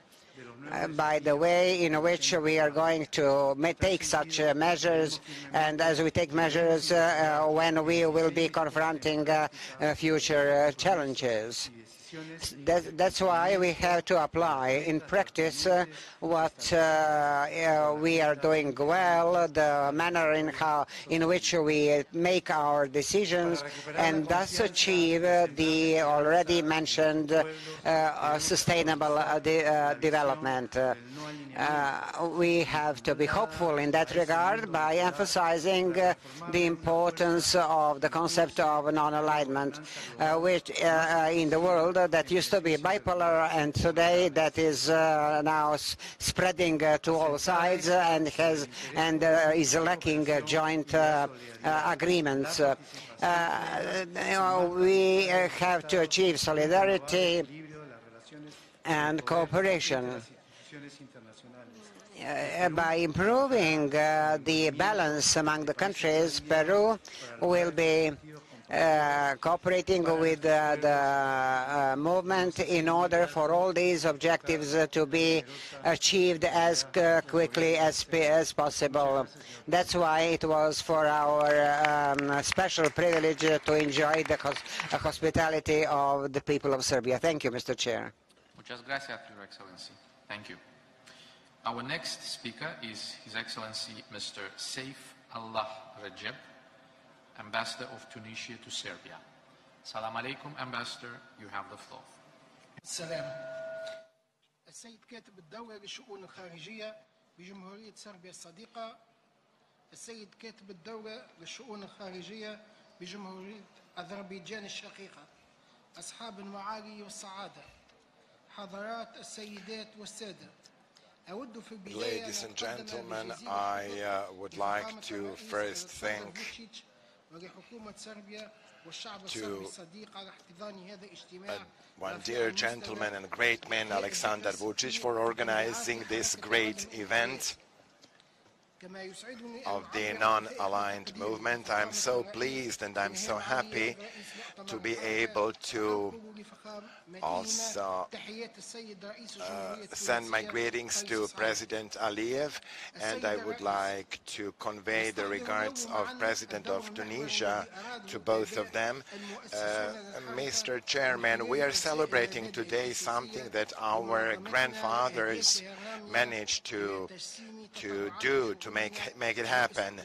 by the way in which we are going to take such measures, and as we take measures when we will be confronting future challenges. That's why we have to apply in practice what we are doing well, the manner in which we make our decisions, and thus achieve the already mentioned sustainable development. We have to be hopeful in that regard by emphasizing the importance of the concept of non-alignment, which in the world that used to be bipolar, and today that is now spreading to all sides and is lacking joint agreements. We have to achieve solidarity and cooperation By improving the balance among the countries, Peru will be cooperating with the movement in order for all these objectives to be achieved as quickly as possible. That's why it was for our special privilege to enjoy the hospitality of the people of Serbia. Thank you, Mr. Chair. Muchas gracias, Your Excellency. Thank you. Our next speaker is His Excellency Mr. Saif Allah Recep, Ambassador of Tunisia to Serbia. Salam alaikum, Ambassador. You have the floor. السلام. السيد كاتب الدولة للشؤون الخارجية بجمهورية صربيا الصديقة. السيد كاتب الدولة للشؤون الخارجية بجمهورية أذربيجان الشقيقة. أصحاب المعالي والسعادة. حضرات السيدات والسادة. Ladies and gentlemen, I would like to first thank one dear gentleman and great man, Aleksandar Vučić, for organizing this great event of the non-aligned movement. I'm so pleased and I'm so happy to be able to also send my greetings to President Aliyev, and I would like to convey the regards of President of Tunisia to both of them. Mr. Chairman, we are celebrating today something that our grandfathers managed to do, to make it happen,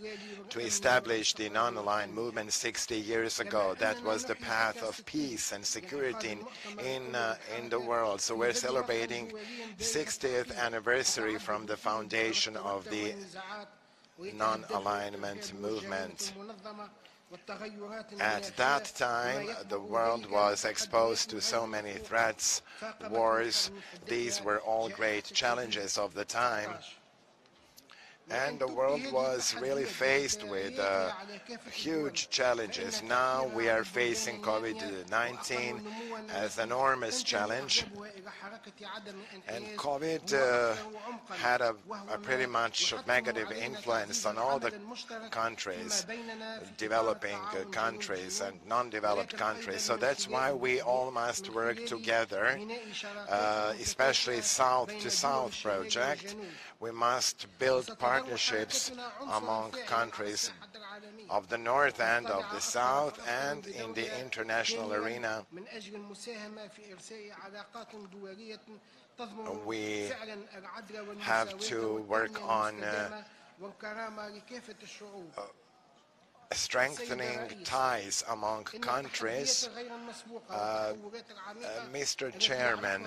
to establish the non-aligned movement 60 years ago. That was the path of peace and security in the world. So we're celebrating 60th anniversary from the foundation of the non-alignment movement. At that time, the world was exposed to so many threats, wars. These were all great challenges of the time. And the world was really faced with huge challenges. Now we are facing COVID-19 as an enormous challenge. And COVID had a pretty much negative influence on all the countries, developing countries and non-developed countries. So that's why we all must work together, especially South-to-South project. We must build partnerships among countries of the North and of the South and in the international arena. We have to work on strengthening ties among countries. Mr. Chairman,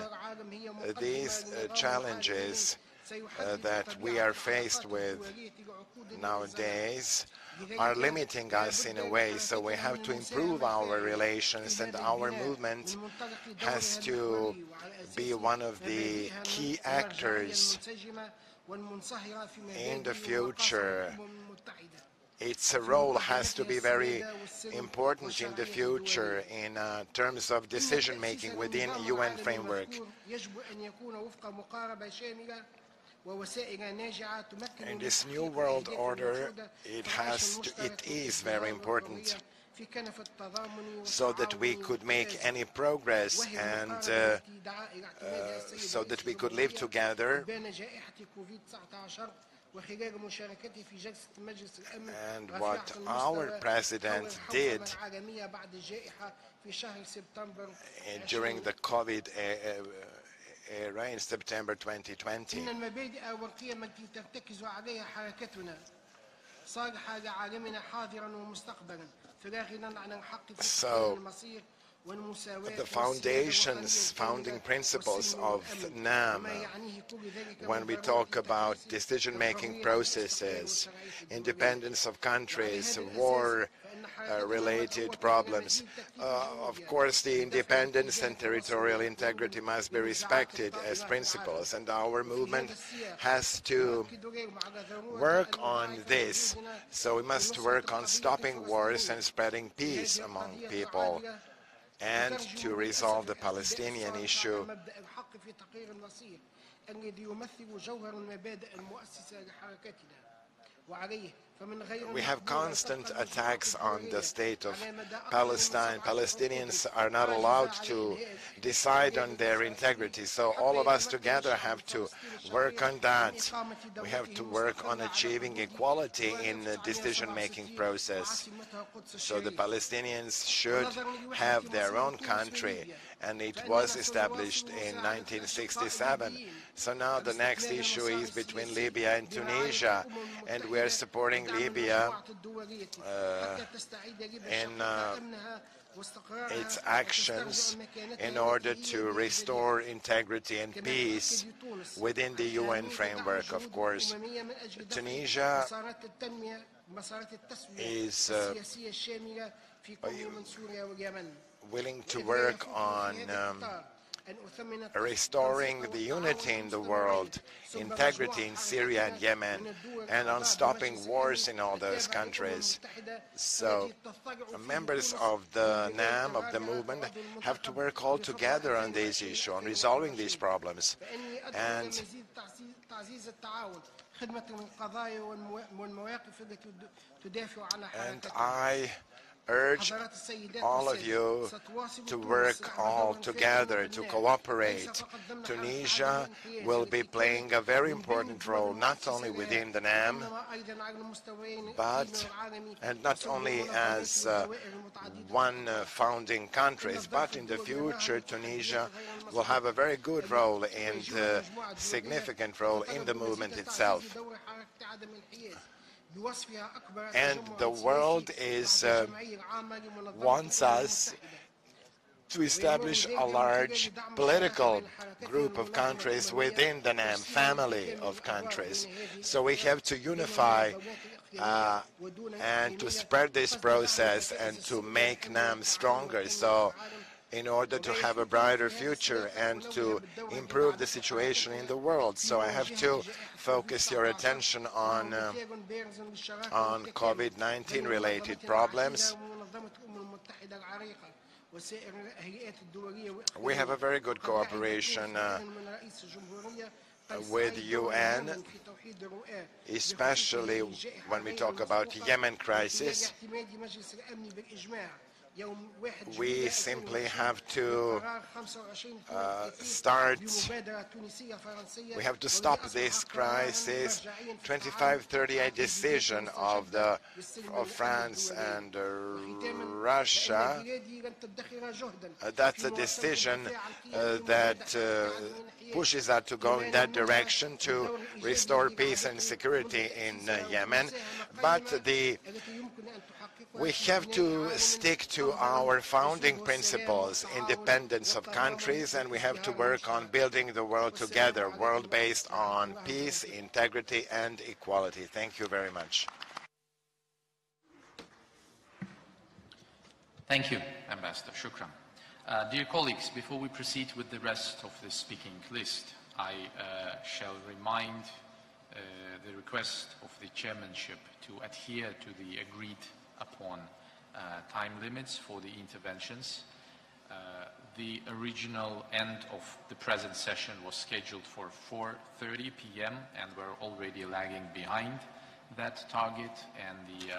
these challenges that we are faced with nowadays are limiting us in a way, so we have to improve our relations, and our movement has to be one of the key actors in the future. Its role has to be very important in the future in terms of decision-making within UN framework. In this new world order, it is very important so that we could make any progress and so that we could live together. And what our president did during the COVID era in September 2020. So, the founding principles of NAM, when we talk about decision-making processes, independence of countries, war-related problems, of course the independence and territorial integrity must be respected as principles, and our movement has to work on this. So we must work on stopping wars and spreading peace among people, and to resolve the Palestinian issue. الذي يمثل جوهر المبادئ المؤسسة لحركتنا وعليه. We have constant attacks on the state of Palestine. Palestinians are not allowed to decide on their integrity. So all of us together have to work on that. We have to work on achieving equality in the decision-making process. So the Palestinians should have their own country, and it was established in 1967. So now the next issue is between Libya and Tunisia, and we are supporting Libya in its actions in order to restore integrity and peace within the UN framework, of course. Tunisia is willing to work on restoring the unity in the world, integrity in Syria and Yemen, and on stopping wars in all those countries. So members of the NAM, of the movement, have to work all together on this issue, on resolving these problems. And I urge all of you to work all together, to cooperate. Tunisia will be playing a very important role, not only within the NAM, but, and not only as one founding country, but in the future Tunisia will have a very good role and significant role in the movement itself. And the world wants us to establish a large political group of countries within the NAM family of countries. So we have to unify and to spread this process and to make NAM stronger. So in order to have a brighter future and to improve the situation in the world. So I have to focus your attention on COVID-19 related problems. We have a very good cooperation with UN, especially when we talk about Yemen crisis. We simply have to we have to stop this crisis. 2538 decision of France and Russia, that's a decision that pushes us to go in that direction to restore peace and security in Yemen. But we have to stick to our founding principles, independence of countries, and we have to work on building the world together, world based on peace, integrity, and equality. Thank you very much. Thank you, Ambassador. Shukran. Dear colleagues, before we proceed with the rest of the speaking list, I shall remind the request of the chairmanship to adhere to the agreed upon time limits for the interventions. The original end of the present session was scheduled for 4:30 p.m. and we're already lagging behind that target, and the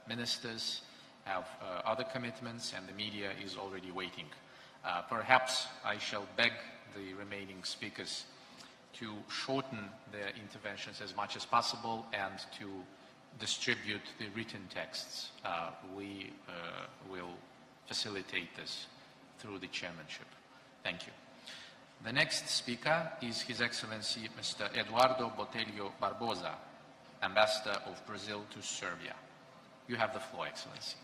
ministers have other commitments and the media is already waiting. Perhaps I shall beg the remaining speakers to shorten their interventions as much as possible and to distribute the written texts. We will facilitate this through the chairmanship. Thank you. The next speaker is His Excellency Mr. Eduardo Botelho Barbosa, Ambassador of Brazil to Serbia. You have the floor, Excellency.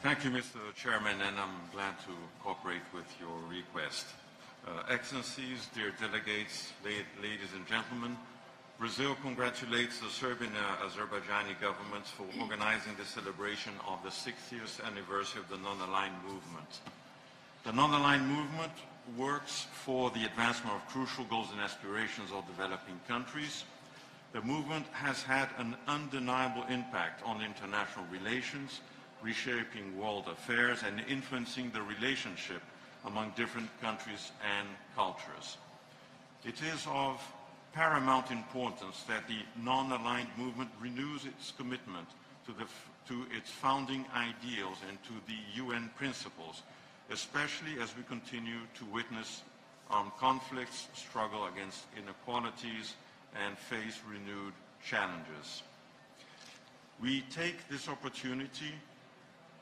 Thank you, Mr. Chairman, and I'm glad to cooperate with your request. Excellencies, dear delegates, ladies and gentlemen, Brazil congratulates the Serbian and Azerbaijani governments for organizing the celebration of the 60th anniversary of the Non-Aligned Movement. The Non-Aligned Movement works for the advancement of crucial goals and aspirations of developing countries. The movement has had an undeniable impact on international relations, reshaping world affairs and influencing the relationship among different countries and cultures. It is of paramount importance that the non-aligned movement renews its commitment to its founding ideals and to the UN principles, especially as we continue to witness armed conflicts, struggle against inequalities, and face renewed challenges. We take this opportunity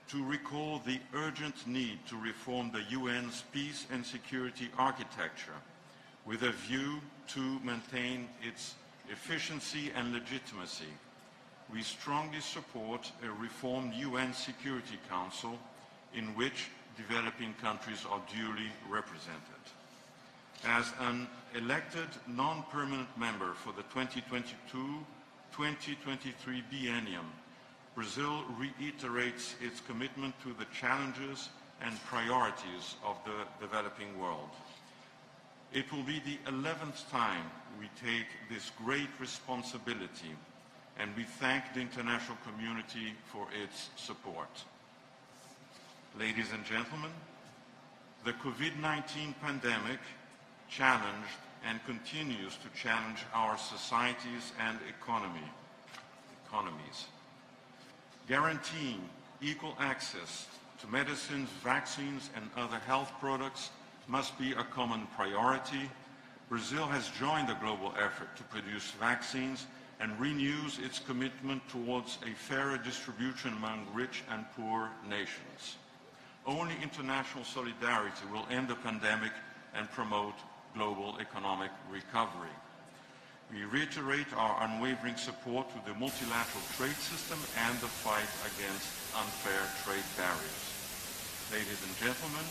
to recall the urgent need to reform the UN's peace and security architecture with a view to maintain its efficiency and legitimacy. We strongly support a reformed UN Security Council in which developing countries are duly represented. As an elected non-permanent member for the 2022-2023 biennium, Brazil reiterates its commitment to the challenges and priorities of the developing world. It will be the 11th time we take this great responsibility, and we thank the international community for its support. Ladies and gentlemen, the COVID-19 pandemic challenged and continues to challenge our societies and economies. Guaranteeing equal access to medicines, vaccines, and other health products must be a common priority. Brazil has joined the global effort to produce vaccines and renews its commitment towards a fairer distribution among rich and poor nations. Only international solidarity will end the pandemic and promote global economic recovery. We reiterate our unwavering support to the multilateral trade system and the fight against unfair trade barriers. Ladies and gentlemen,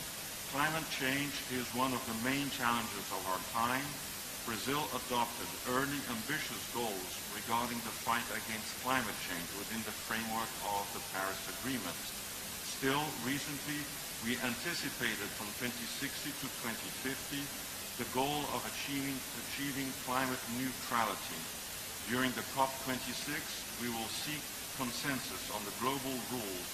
climate change is one of the main challenges of our time. Brazil adopted early ambitious goals regarding the fight against climate change within the framework of the Paris Agreement. Still, recently, we anticipated from 2060 to 2050 the goal of achieving climate neutrality. During the COP26, we will seek consensus on the global rules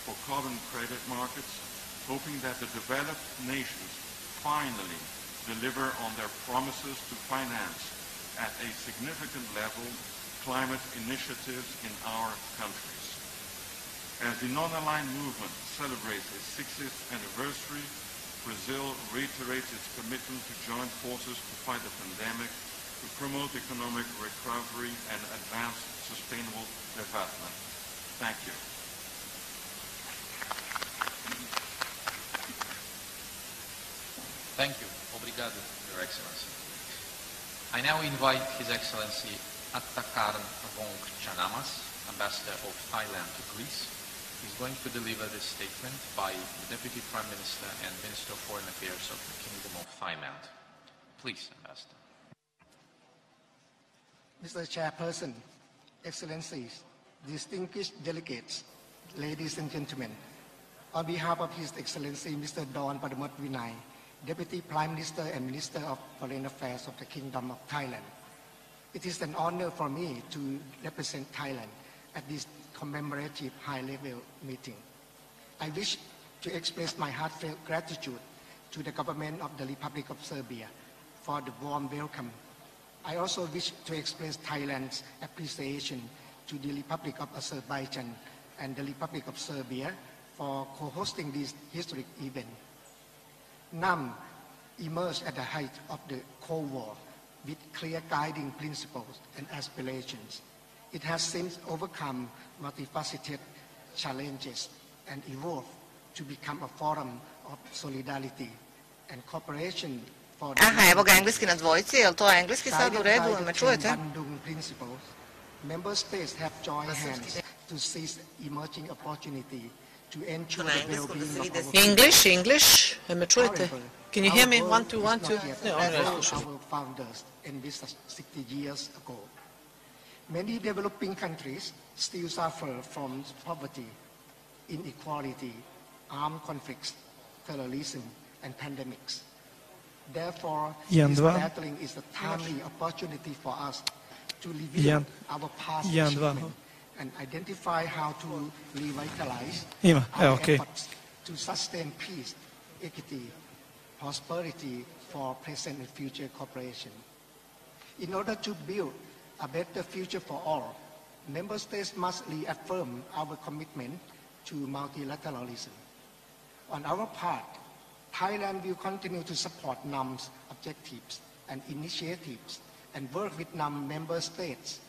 for carbon credit markets, hoping that the developed nations finally deliver on their promises to finance at a significant level climate initiatives in our countries. As the non-aligned movement celebrates its 60th anniversary, Brazil reiterates its commitment to join forces to fight the pandemic, to promote economic recovery and advance sustainable development. Thank you. Thank you. Obrigado, Your Excellency. I now invite His Excellency Attakarn Vongchanamas, Ambassador of Thailand to Greece. He's going to deliver this statement by the Deputy Prime Minister and Minister of Foreign Affairs of the Kingdom of Thailand. Please, Ambassador. Mr. Chairperson, Excellencies, distinguished delegates, ladies and gentlemen, on behalf of His Excellency Mr. Don Pradamath-Vinai, Deputy Prime Minister and Minister of Foreign Affairs of the Kingdom of Thailand, it is an honor for me to represent Thailand at this commemorative high-level meeting. I wish to express my heartfelt gratitude to the government of the Republic of Serbia for the warm welcome. I also wish to express Thailand's appreciation to the Republic of Azerbaijan and the Republic of Serbia for co-hosting this historic event. NAM emerged at the height of the Cold War with clear guiding principles and aspirations. It has since overcome multifaceted challenges and evolved to become a forum of solidarity and cooperation for the evo ga engleski na dvojici, je li to engleski sad u redu, me čujete? Member states have joined hands to seize emerging opportunity to ensure the well-being of our English, me čujete? Can you hear me? 1, 2, 1, 2. Our founders envisaged 60 years ago. Many developing countries still suffer from poverty, inequality, armed conflicts, terrorism, and pandemics. Therefore, this battling is a timely opportunity for us to review our past achievements and identify how to revitalize our efforts to sustain peace, equity, prosperity for present and future cooperation. In order to build a better future for all, member states must reaffirm our commitment to multilateralism. On our part, Thailand will continue to support NAM's objectives and initiatives and work with NAM member states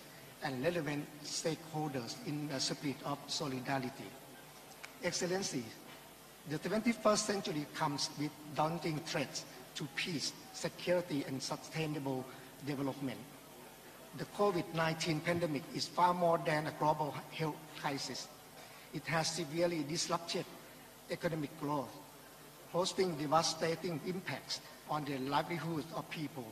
and relevant stakeholders in a spirit of solidarity. Excellency, the 21st century comes with daunting threats to peace, security, and sustainable development. The COVID-19 pandemic is far more than a global health crisis. It has severely disrupted economic growth, posing devastating impacts on the livelihoods of people,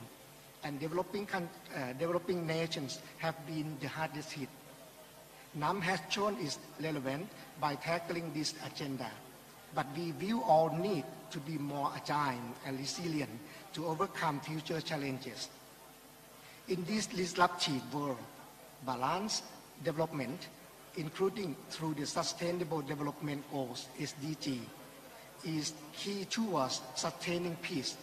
and developing nations have been the hardest hit. NAM has shown its relevance by tackling this agenda, but we will all need to be more agile and resilient to overcome future challenges. In this disruptive world, balanced development, including through the Sustainable Development Goals, SDG, is key towards sustaining peace.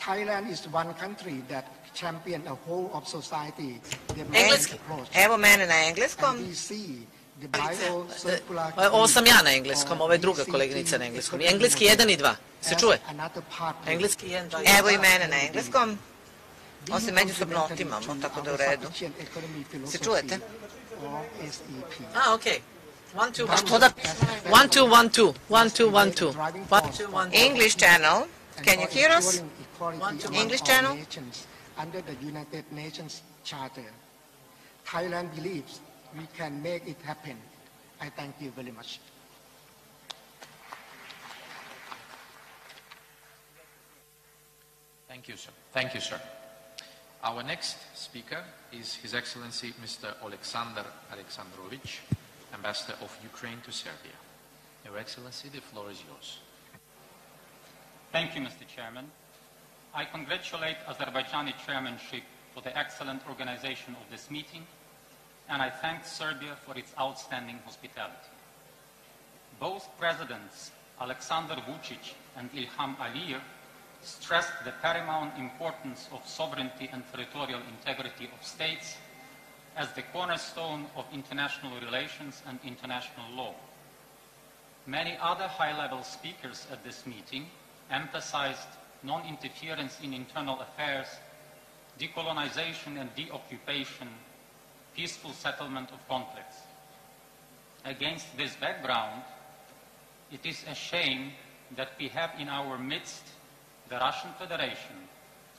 Thailand is one country that champions a whole of society Engleski. Evo mene na engleskom. Ovo sam ja na engleskom, ovo je druga koleginica na engleskom. Engleski 1 i 2. Se čuje? Engleski 1, 2. Evo i mene na engleskom. Osim međusobno otimamo, tako da u redu. Se čujete? Okay. 1, 2, 1, 2. 1, 2, 1, 2. English channel. Can you hear us? English channel. Under the United Nations Charter, Thailand believes we can make it happen. I thank you very much. Thank you, sir. Thank you, sir. Our next speaker is His Excellency Mr. Oleksandr Alexandrovich, Ambassador of Ukraine to Serbia. Your Excellency, the floor is yours. Thank you, Mr. Chairman. I congratulate Azerbaijani chairmanship for the excellent organization of this meeting, and I thank Serbia for its outstanding hospitality. Both presidents, Aleksandar Vučić and Ilham Aliyev, stressed the paramount importance of sovereignty and territorial integrity of states as the cornerstone of international relations and international law. Many other high-level speakers at this meeting emphasized non-interference in internal affairs, decolonization and deoccupation, peaceful settlement of conflicts. Against this background, it is a shame that we have in our midst the Russian Federation,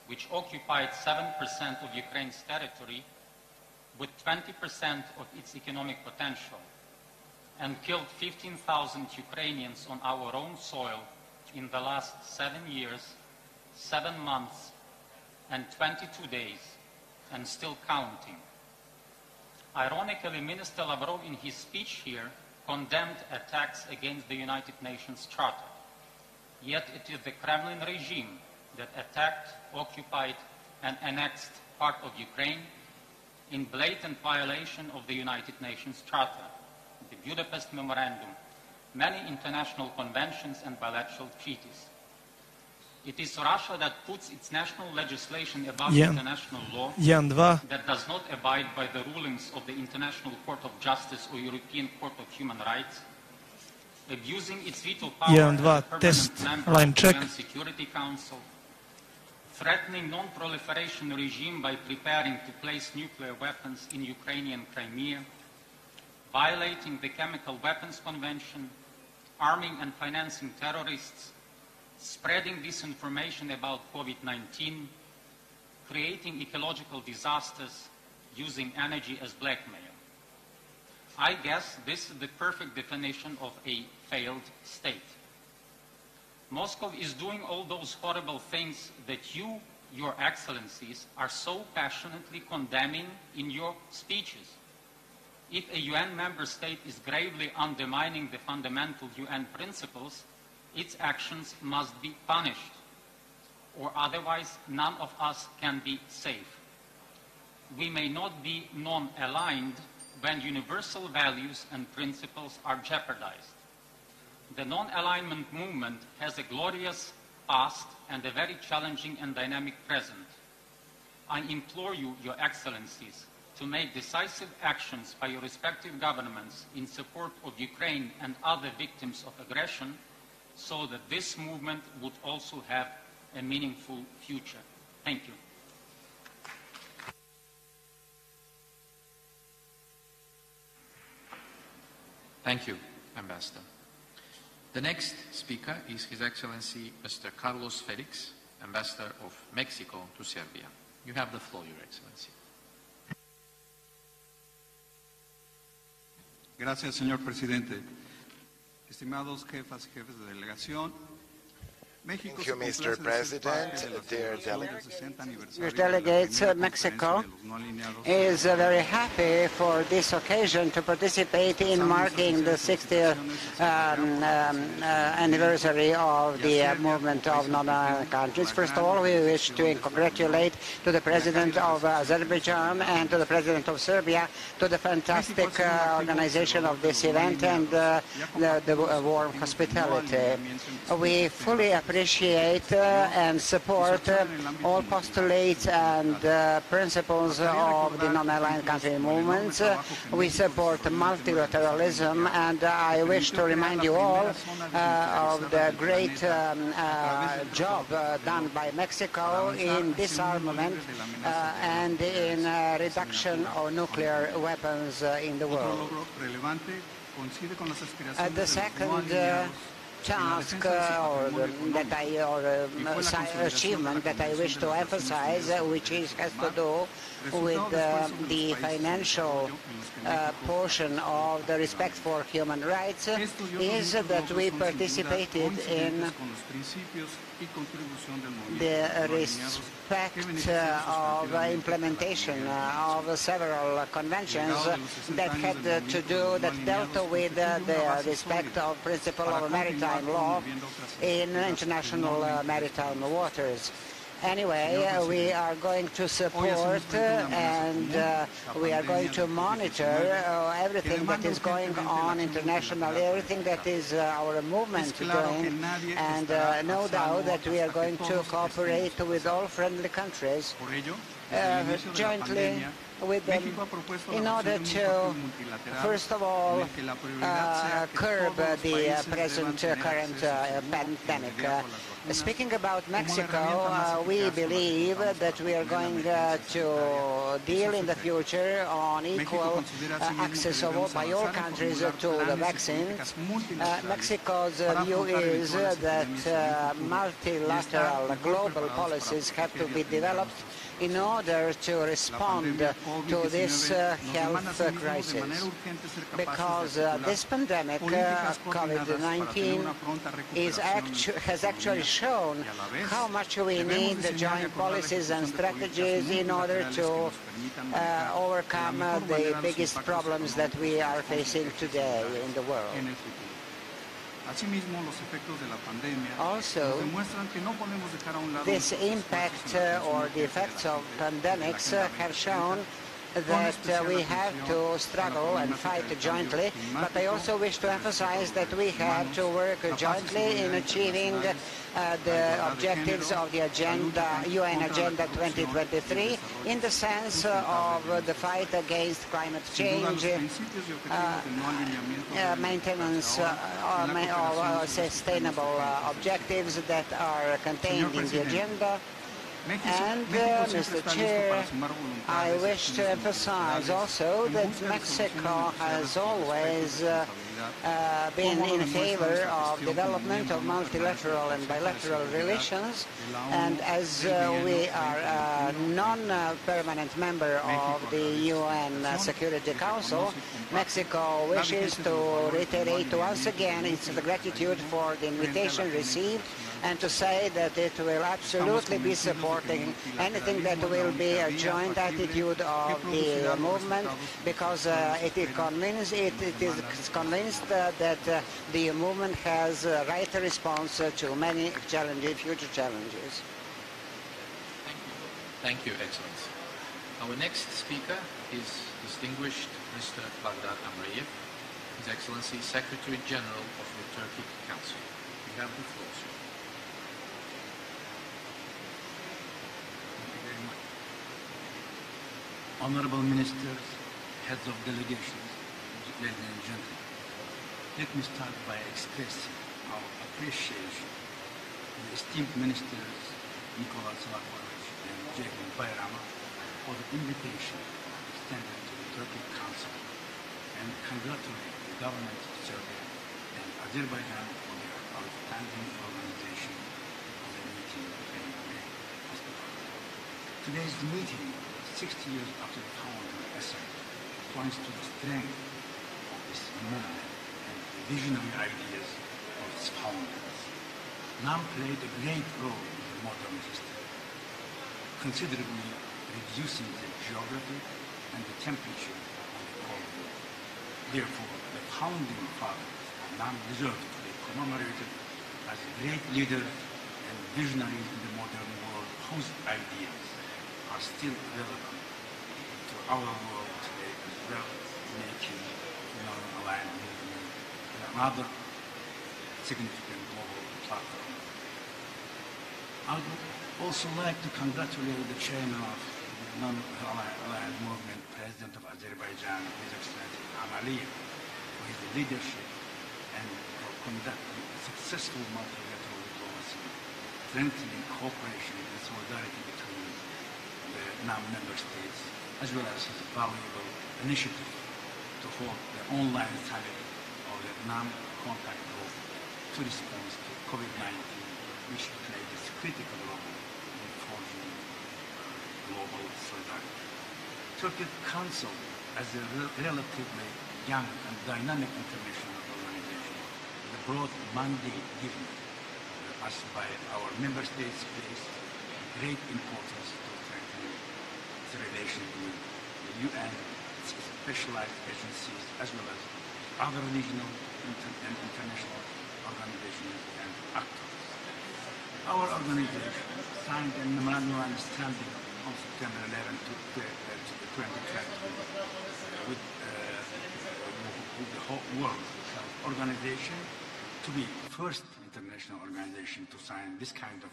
which occupied 7% of Ukraine's territory with 20% of its economic potential, and killed 15,000 Ukrainians on our own soil in the last 7 years, 7 months, and 22 days, and still counting. Ironically, Minister Lavrov in his speech here condemned attacks against the United Nations Charter. Yet it is the Kremlin regime that attacked, occupied, and annexed part of Ukraine in blatant violation of the United Nations Charter, the Budapest Memorandum, many international conventions and bilateral treaties. It is Russia that puts its national legislation above international law, that does not abide by the rulings of the International Court of Justice or European Court of Human Rights, abusing its veto power as a permanent member of the UN Security Council, threatening non-proliferation regime by preparing to place nuclear weapons in Ukrainian Crimea, violating the Chemical Weapons Convention, arming and financing terrorists, spreading disinformation about COVID-19, creating ecological disasters, using energy as blackmail. I guess this is the perfect definition of a failed state. Moscow is doing all those horrible things that you, your excellencies, are so passionately condemning in your speeches. If a UN member state is gravely undermining the fundamental UN principles, its actions must be punished, or otherwise none of us can be safe. We may not be non-aligned, when universal values and principles are jeopardized. The non-alignment movement has a glorious past and a very challenging and dynamic present. I implore you, Your Excellencies, to make decisive actions by your respective governments in support of Ukraine and other victims of aggression so that this movement would also have a meaningful future. Thank you. Thank you, Ambassador. The next speaker is His Excellency Mr. Carlos Felix, Ambassador of Mexico to Serbia. You have the floor, Your Excellency. Gracias, señor presidente. Estimados jefas y jefes de delegación, Thank you, Mr. President. Dear delegates, Mexico is very happy for this occasion to participate in marking the 60th anniversary of the movement of non-aligned countries. First of all, we wish to congratulate to the President of Azerbaijan and to the President of Serbia to the fantastic organization of this event and the warm hospitality. We fully appreciate and support all postulates and principles of the non-aligned country movements. We support multilateralism, and I wish to remind you all of the great job done by Mexico in disarmament and in reduction of nuclear weapons in the world. The second task achievement that I wish to emphasize, which has to do with the financial portion of the respect for human rights, is that we participated in the respect of implementation of several conventions that had to do, that dealt with the respect of principle of maritime law in international maritime waters. Anyway, we are going to support and we are going to monitor everything that is going on internationally, everything that is our movement doing, and no doubt that we are going to cooperate with all friendly countries jointly with them in order to, first of all, curb the current pandemic. Speaking about Mexico, we believe that we are going to deal in the future on equal access by all countries to the vaccines. Mexico's view is that multilateral global policies have to be developed in order to respond to this health crisis, because this pandemic, COVID-19, has actually shown how much we need the joint policies and strategies in order to overcome the biggest problems that we are facing today in the world. Also, this impact or the effects of pandemics have shown that we have to struggle and fight jointly, but I also wish to emphasize that we have to work jointly in achieving the objectives of the UN Agenda 2023 in the sense of the fight against climate change, maintenance of sustainable objectives that are contained in the agenda. And, Mr. Chair, I wish to emphasize also that Mexico has always been in favor of development of multilateral and bilateral relations, and as we are a non-permanent member of the UN Security Council, Mexico wishes to reiterate once again its gratitude for the invitation received, and to say that it will absolutely be supporting anything that will be a joint attitude of the movement, because it is convinced that the movement has a right response to many future challenges. Thank you, Excellency. Our next speaker is distinguished Mr. Baghdad Amreyev, His Excellency Secretary General of the Turkic Council. You have the floor, sir. Thank you very much. Honorable Ministers, Heads of Delegations, ladies and gentlemen, let me start by expressing our appreciation to the esteemed Ministers Nikola Selakovic and Ceyhun Bayramov for the invitation extended to the Turkic Council, and congratulate the government of Serbia and Azerbaijan for their outstanding organization of the meeting in May. Today's meeting, 60 years after the founding of ESER, points to the strength of this movement and the visionary ideas of its founders. NAM played a great role in the modern history, considerably reducing the geography and the temperature of the cold war. Therefore, the founding fathers of NAM deserve to be commemorated as great leaders and visionaries in the modern world whose ideas are still relevant to our world today as well, making non-aligned movement another significant global platform. I would also like to congratulate the chairman of the non-aligned movement, President of Azerbaijan, His Excellency Ilham Aliyev, for his leadership and for conducting successful multilateral diplomacy, strengthening cooperation and solidarity between the NAM member states, as well as his valuable initiative to hold the online summit of the NAM contact group to respond to COVID-19, which played a critical role in forging global solidarity. Turkic Council, as a relatively young and dynamic international organization, the broad mandate given us by our member states places great importance to strengthening its relation with the UN, its specialized agencies, as well as other regional and international organizations and actors. Our organization signed a memorandum of understanding on September 11, 2020 with the whole World Health Organization to be the first international organization to sign this kind of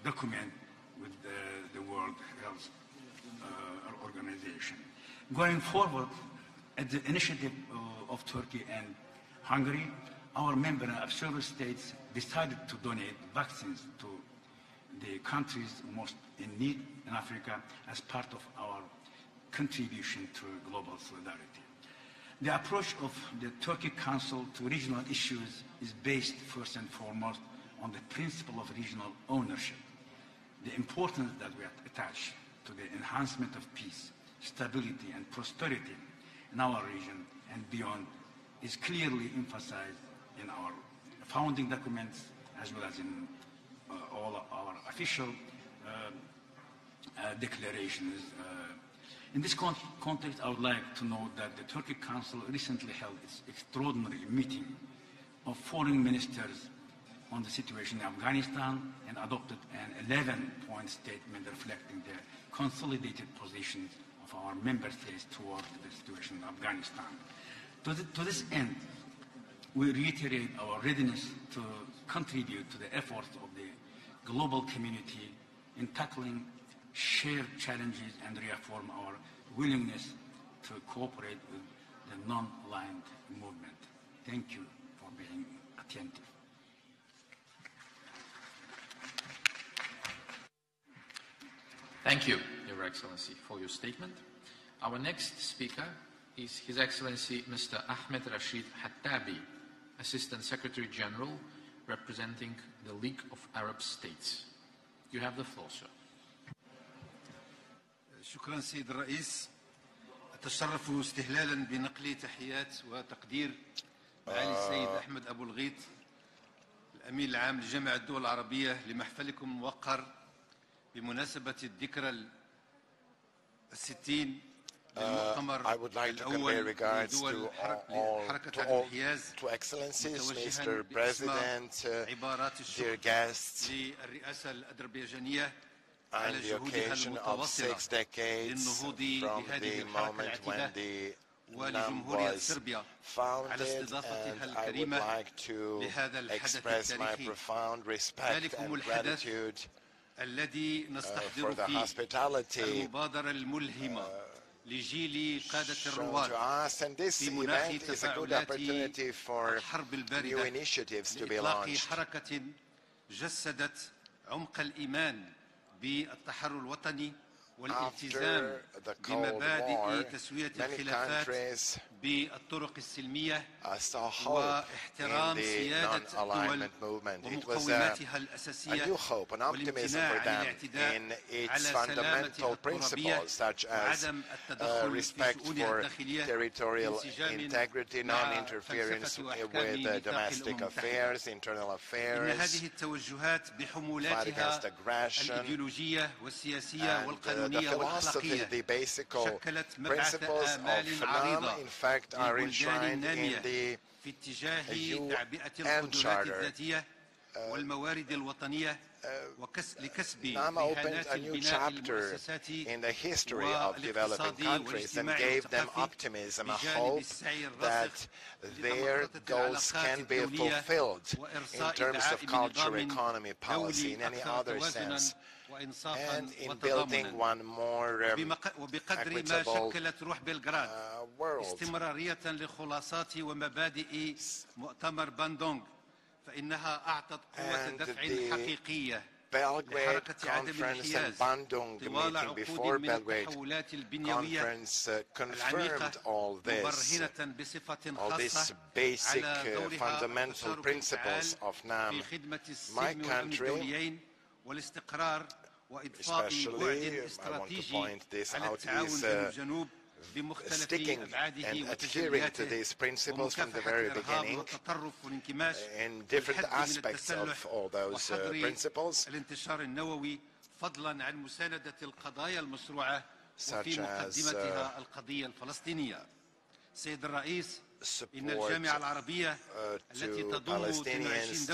document with the World Health Organization. Going forward, at the initiative of Turkey and Hungary, our member and observer states decided to donate vaccines to the countries most in need in Africa as part of our contribution to global solidarity. The approach of the Turkic Council to regional issues is based first and foremost on the principle of regional ownership. The importance that we attach to the enhancement of peace, stability, and prosperity in our region and beyond is clearly emphasized in our founding documents as well as in all our official declarations. In this context, I would like to note that the Turkic Council recently held its extraordinary meeting of foreign ministers on the situation in Afghanistan and adopted an 11-point statement reflecting the consolidated positions of our member states toward the situation in Afghanistan. To this end, we reiterate our readiness to contribute to the efforts of the global community in tackling shared challenges and reaffirm our willingness to cooperate with the non-aligned movement. Thank you for being attentive. Thank you, Your Excellency, for your statement. Our next speaker is His Excellency Mr. Ahmed Rashid Hattabi, Assistant Secretary General, representing the League of Arab States. You have the floor, sir. شكرا سيد الرئيس. أتشرف استهلالا بنقل تحيات وتقدير معالي السيد أحمد أبو الغيط الأمين العام لجامعة الدول العربية لمحفلكم الموقر بمناسبة الذكرى الستين I would like to convey regards to Excellencies, Mr. President, dear guests, on the occasion of 6 decades from the moment when the NAM was founded, and I would like to express my profound respect and gratitude for the hospitality shown to us, and this event is a good opportunity for new initiatives to be launched. After the Cold War, many countries saw hope in the non-alignment movement. It was a new hope, an optimism for them in its fundamental principles, such as respect for territorial integrity, non-interference with domestic affairs, internal affairs, fight against aggression, and the philosophy, the basic principles of NAM, in fact, are enshrined in the UN Charter. NAM opened a new chapter in the history of developing countries and gave them optimism, a hope that their goals can be fulfilled in terms of culture, economy, policy, in any other sense, and in building one more equitable world. And the Belgrade Conference and Bandung meeting before Belgrade Conference confirmed all these basic fundamental principles of NAM. My country, especially, I want to point this out, is sticking and adhering to these principles from the very beginning in different aspects of all those principles, such as support to Palestinians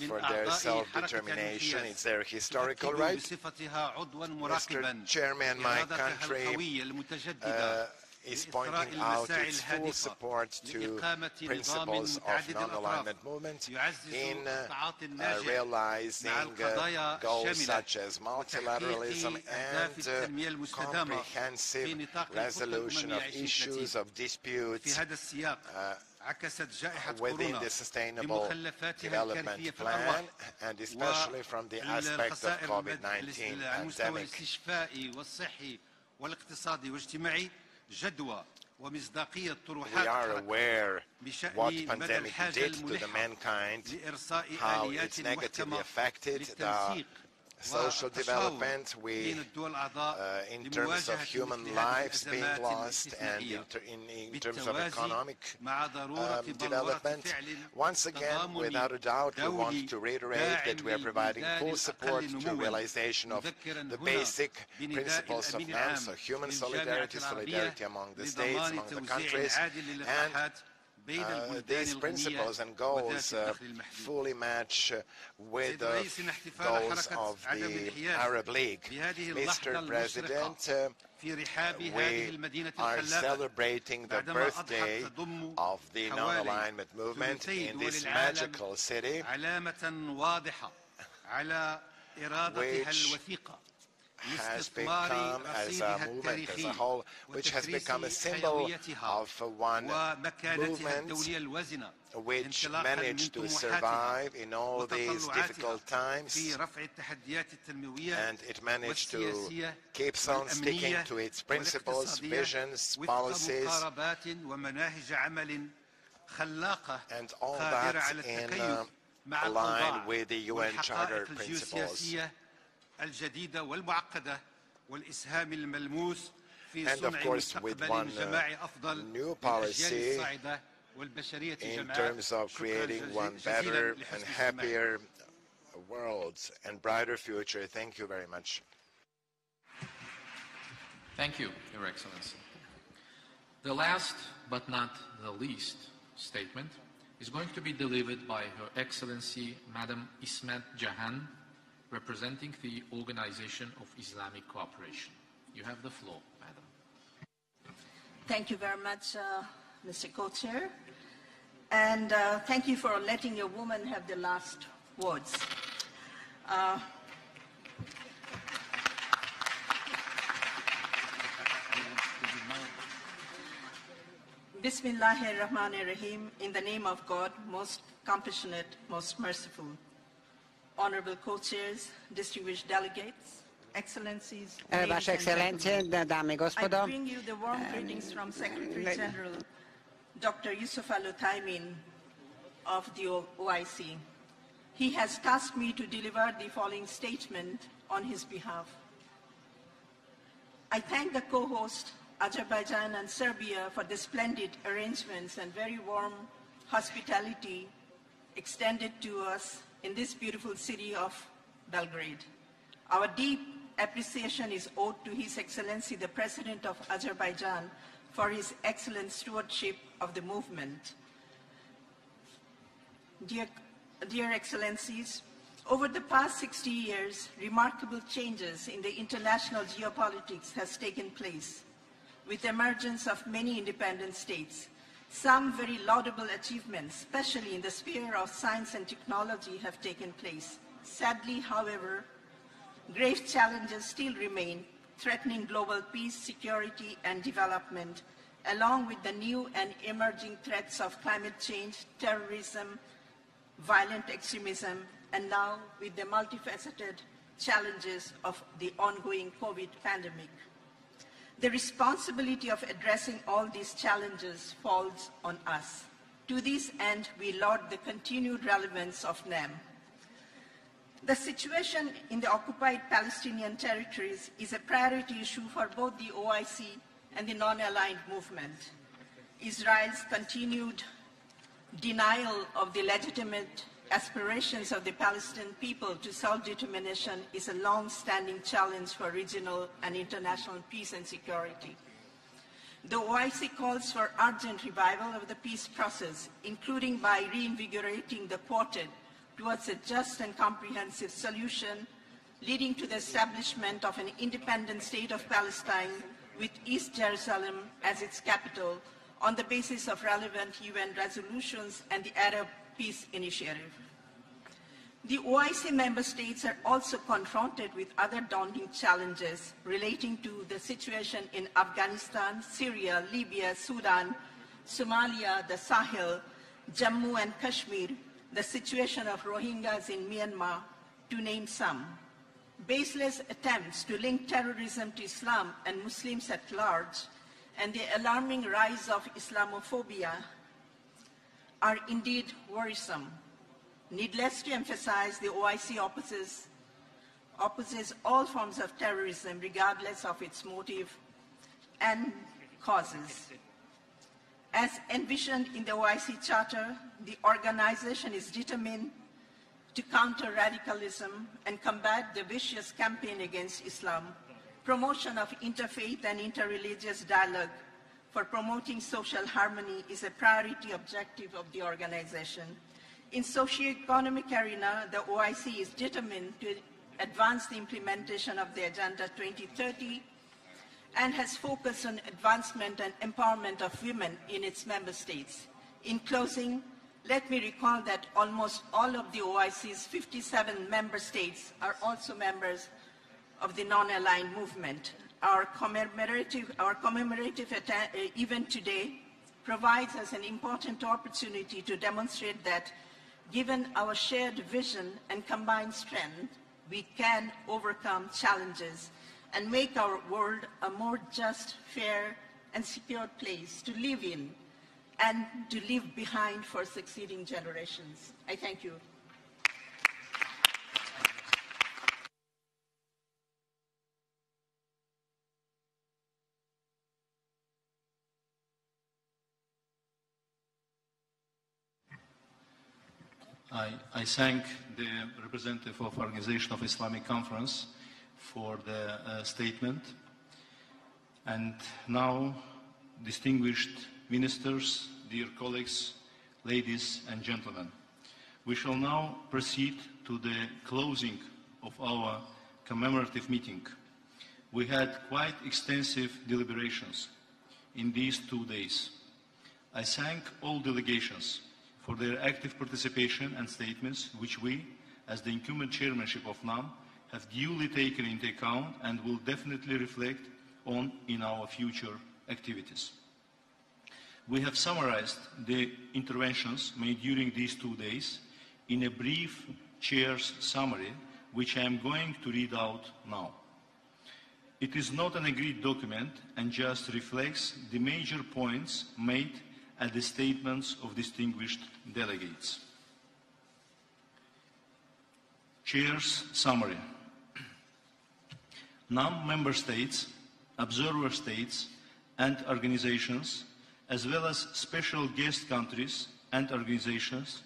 for their self-determination. It's their historical right. Mr. Chairman, my country is pointing out its full support to principles of non-alignment movement in realizing goals such as multilateralism and comprehensive resolution of issues of disputes within the Sustainable Development Plan, and especially from the aspect of COVID-19 pandemic. We are aware what pandemic did to the mankind, how it's negatively affected the social development, in terms of human lives being lost, and in terms of economic development. Once again, without a doubt, we want to reiterate that we are providing full support to realization of the basic principles of NAM, so human solidarity, solidarity among the states, among the countries, and these principles and goals fully match with the goals of the Arab League. Mr. President, we are celebrating the birthday of the non-alignment movement in this magical city, which has become, as a movement as a whole, which has become a symbol of one movement which managed to survive in all these difficult times, and it managed to keep on sticking to its principles, visions, policies, and all that in line with the UN Charter principles. And of course, with one new policy in terms of creating one better and happier world and brighter future. Thank you very much. Thank you, Your Excellency. The last but not the least statement is going to be delivered by Her Excellency Madam Ismet Jahan, representing the Organization of Islamic Cooperation. You have the floor, Madam. Thank you very much, Mr. Co-Chair. And thank you for letting a woman have the last words. Bismillahir-Rahmanir-Rahim, in the name of God, most compassionate, most merciful. Honorable co-chairs, distinguished delegates, excellencies, Vaše excelencije, dame I gospodo, I bring you the warm greetings from Secretary General Dr. Yusuf Al-Uthaymin of the OIC. He has tasked me to deliver the following statement on his behalf. I thank the co-host Azerbaijan and Serbia for the splendid arrangements and very warm hospitality extended to us in this beautiful city of Belgrade. Our deep appreciation is owed to His Excellency the President of Azerbaijan for his excellent stewardship of the movement. Dear Excellencies, over the past 60 years, remarkable changes in the international geopolitics has taken place, with the emergence of many independent states. Some very laudable achievements, especially in the sphere of science and technology, have taken place. Sadly, however, grave challenges still remain, threatening global peace, security, and development, along with the new and emerging threats of climate change, terrorism, violent extremism, and now with the multifaceted challenges of the ongoing COVID pandemic. The responsibility of addressing all these challenges falls on us. To this end, we laud the continued relevance of NAM. The situation in the occupied Palestinian territories is a priority issue for both the OIC and the non-aligned movement. Israel's continued denial of the legitimate aspirations of the Palestinian people to self-determination is a long-standing challenge for regional and international peace and security. The OIC calls for urgent revival of the peace process, including by reinvigorating the Quartet towards a just and comprehensive solution, leading to the establishment of an independent state of Palestine with East Jerusalem as its capital on the basis of relevant UN resolutions and the Arab Peace Initiative. The OIC member states are also confronted with other daunting challenges relating to the situation in Afghanistan, Syria, Libya, Sudan, Somalia, the Sahel, Jammu and Kashmir, the situation of Rohingyas in Myanmar, to name some. Baseless attempts to link terrorism to Islam and Muslims at large, and the alarming rise of Islamophobia are indeed worrisome. Needless to emphasize, the OIC opposes all forms of terrorism, regardless of its motive and causes. As envisioned in the OIC Charter, the organization is determined to counter radicalism and combat the vicious campaign against Islam. Promotion of interfaith and interreligious dialogue for promoting social harmony is a priority objective of the organization. In socio-economic arena, the OIC is determined to advance the implementation of the Agenda 2030 and has focused on advancement and empowerment of women in its member states. In closing, let me recall that almost all of the OIC's 57 member states are also members of the non-aligned movement. Our commemorative event today provides us an important opportunity to demonstrate that given our shared vision and combined strength, we can overcome challenges and make our world a more just, fair, and secure place to live in and to leave behind for succeeding generations. I thank you. I thank the representative of Organization of Islamic Conference for the statement. And now, distinguished ministers, dear colleagues, ladies and gentlemen, we shall now proceed to the closing of our commemorative meeting. We had quite extensive deliberations in these 2 days. I thank all delegations for their active participation and statements, which we, as the incumbent chairmanship of NAM, have duly taken into account and will definitely reflect on in our future activities. We have summarized the interventions made during these 2 days in a brief chair's summary, which I am going to read out now. It is not an agreed document and just reflects the major points made at the statements of distinguished delegates. Chair's summary. NAM member states, observer states, and organizations, as well as special guest countries and organizations,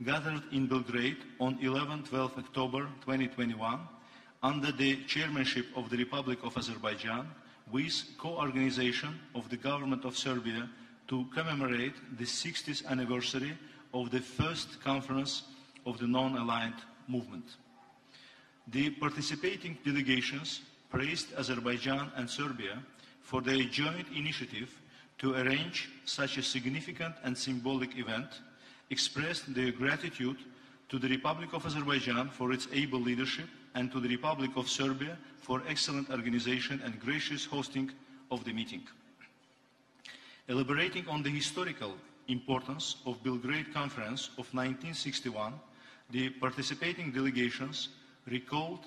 gathered in Belgrade on 11-12 October 2021 under the chairmanship of the Republic of Azerbaijan with co-organization of the government of Serbia to commemorate the 60th anniversary of the first conference of the non-aligned movement. The participating delegations praised Azerbaijan and Serbia for their joint initiative to arrange such a significant and symbolic event, expressed their gratitude to the Republic of Azerbaijan for its able leadership and to the Republic of Serbia for excellent organization and gracious hosting of the meeting. Elaborating on the historical importance of Belgrade Conference of 1961, the participating delegations recalled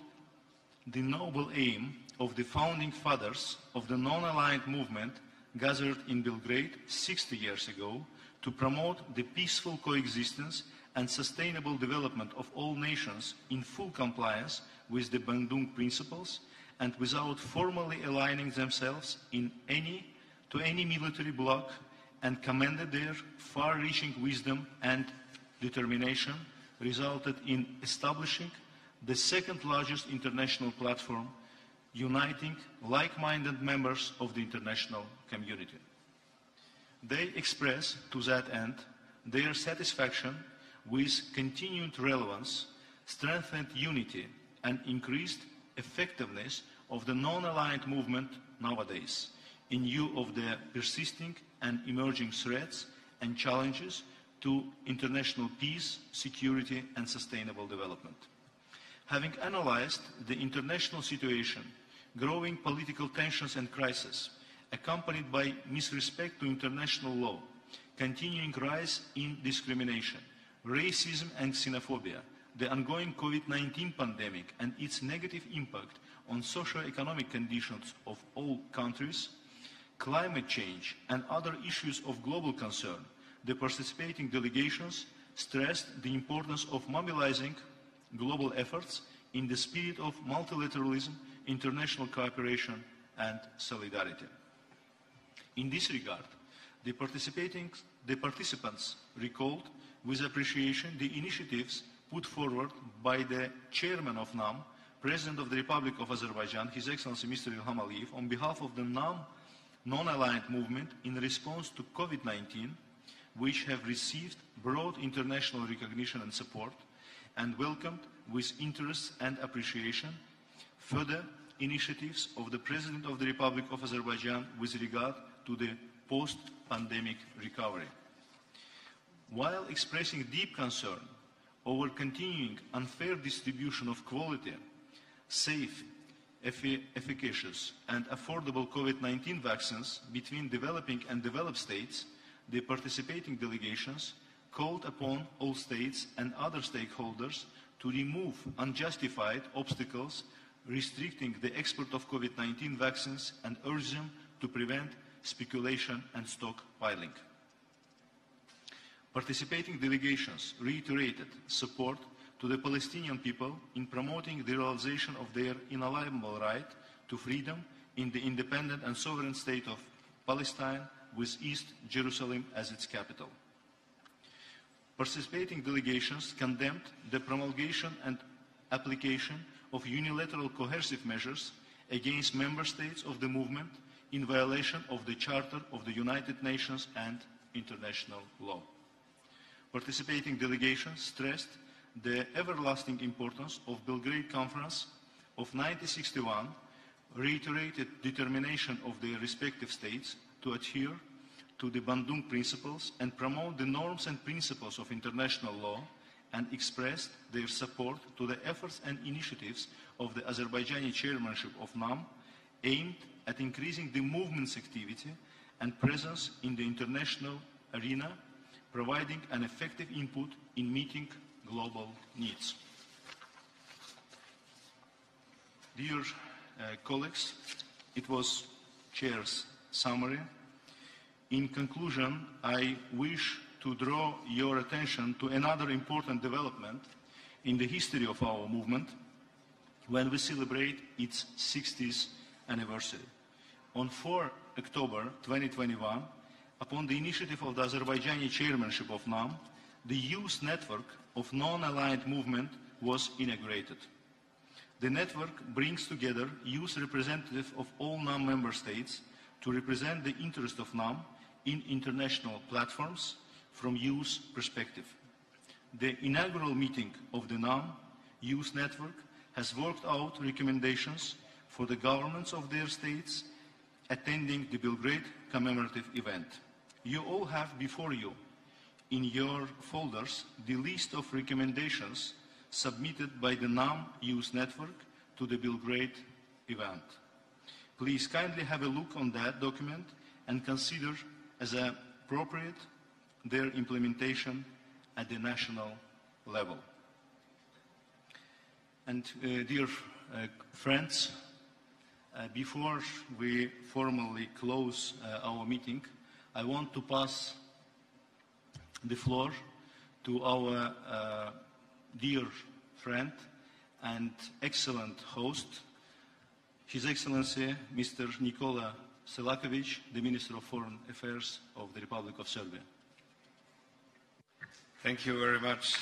the noble aim of the founding fathers of the non-aligned movement gathered in Belgrade 60 years ago to promote the peaceful coexistence and sustainable development of all nations in full compliance with the Bandung principles and without formally aligning themselves to any military bloc, and commended their far-reaching wisdom and determination resulted in establishing the second largest international platform uniting like-minded members of the international community. They express to that end their satisfaction with continued relevance, strengthened unity and increased effectiveness of the non-aligned movement nowadays in view of the persisting and emerging threats and challenges to international peace, security and sustainable development. Having analyzed the international situation, growing political tensions and crises, accompanied by misrespect to international law, continuing rise in discrimination, racism and xenophobia, the ongoing COVID-19 pandemic and its negative impact on socio-economic conditions of all countries, climate change and other issues of global concern, the participating delegations stressed the importance of mobilizing global efforts in the spirit of multilateralism, international cooperation and solidarity. In this regard, the participants recalled with appreciation the initiatives put forward by the chairman of NAM, President of the Republic of Azerbaijan, His Excellency Mr. Ilham Aliyev, on behalf of the NAM non-aligned movement in response to COVID-19, which have received broad international recognition and support, and welcomed with interest and appreciation further initiatives of the President of the Republic of Azerbaijan with regard to the post-pandemic recovery. While expressing deep concern over continuing unfair distribution of quality, safe, efficacious and affordable COVID-19 vaccines between developing and developed states, the participating delegations called upon all states and other stakeholders to remove unjustified obstacles restricting the export of COVID-19 vaccines and urge them to prevent speculation and stockpiling. Participating delegations reiterated support to the Palestinian people in promoting the realization of their inalienable right to freedom in the independent and sovereign state of Palestine with East Jerusalem as its capital. Participating delegations condemned the promulgation and application of unilateral coercive measures against member states of the movement in violation of the Charter of the United Nations and international law. Participating delegations stressed the everlasting importance of Belgrade Conference of 1961, reiterated determination of their respective states to adhere to the Bandung Principles and promote the norms and principles of international law, and expressed their support to the efforts and initiatives of the Azerbaijani chairmanship of NAM, aimed at increasing the movement's activity and presence in the international arena, providing an effective input in meeting global needs. Dear colleagues, it was Chair's summary. In conclusion, I wish to draw your attention to another important development in the history of our movement when we celebrate its 60th anniversary. On 4 October 2021, upon the initiative of the Azerbaijani chairmanship of NAM, the Youth Network of Non-Aligned Movement was inaugurated. The network brings together youth representatives of all NAM member states to represent the interest of NAM in international platforms from youth perspective. The inaugural meeting of the NAM Youth Network has worked out recommendations for the governments of their states attending the Belgrade commemorative event. You all have before you in your folders the list of recommendations submitted by the NAM Youth Network to the Belgrade event. Please kindly have a look on that document and consider as appropriate their implementation at the national level. And dear friends, before we formally close our meeting, I want to pass the floor to our dear friend and excellent host, His Excellency Mr. Nikola Selakovic, the Minister of Foreign Affairs of the Republic of Serbia. Thank you very much.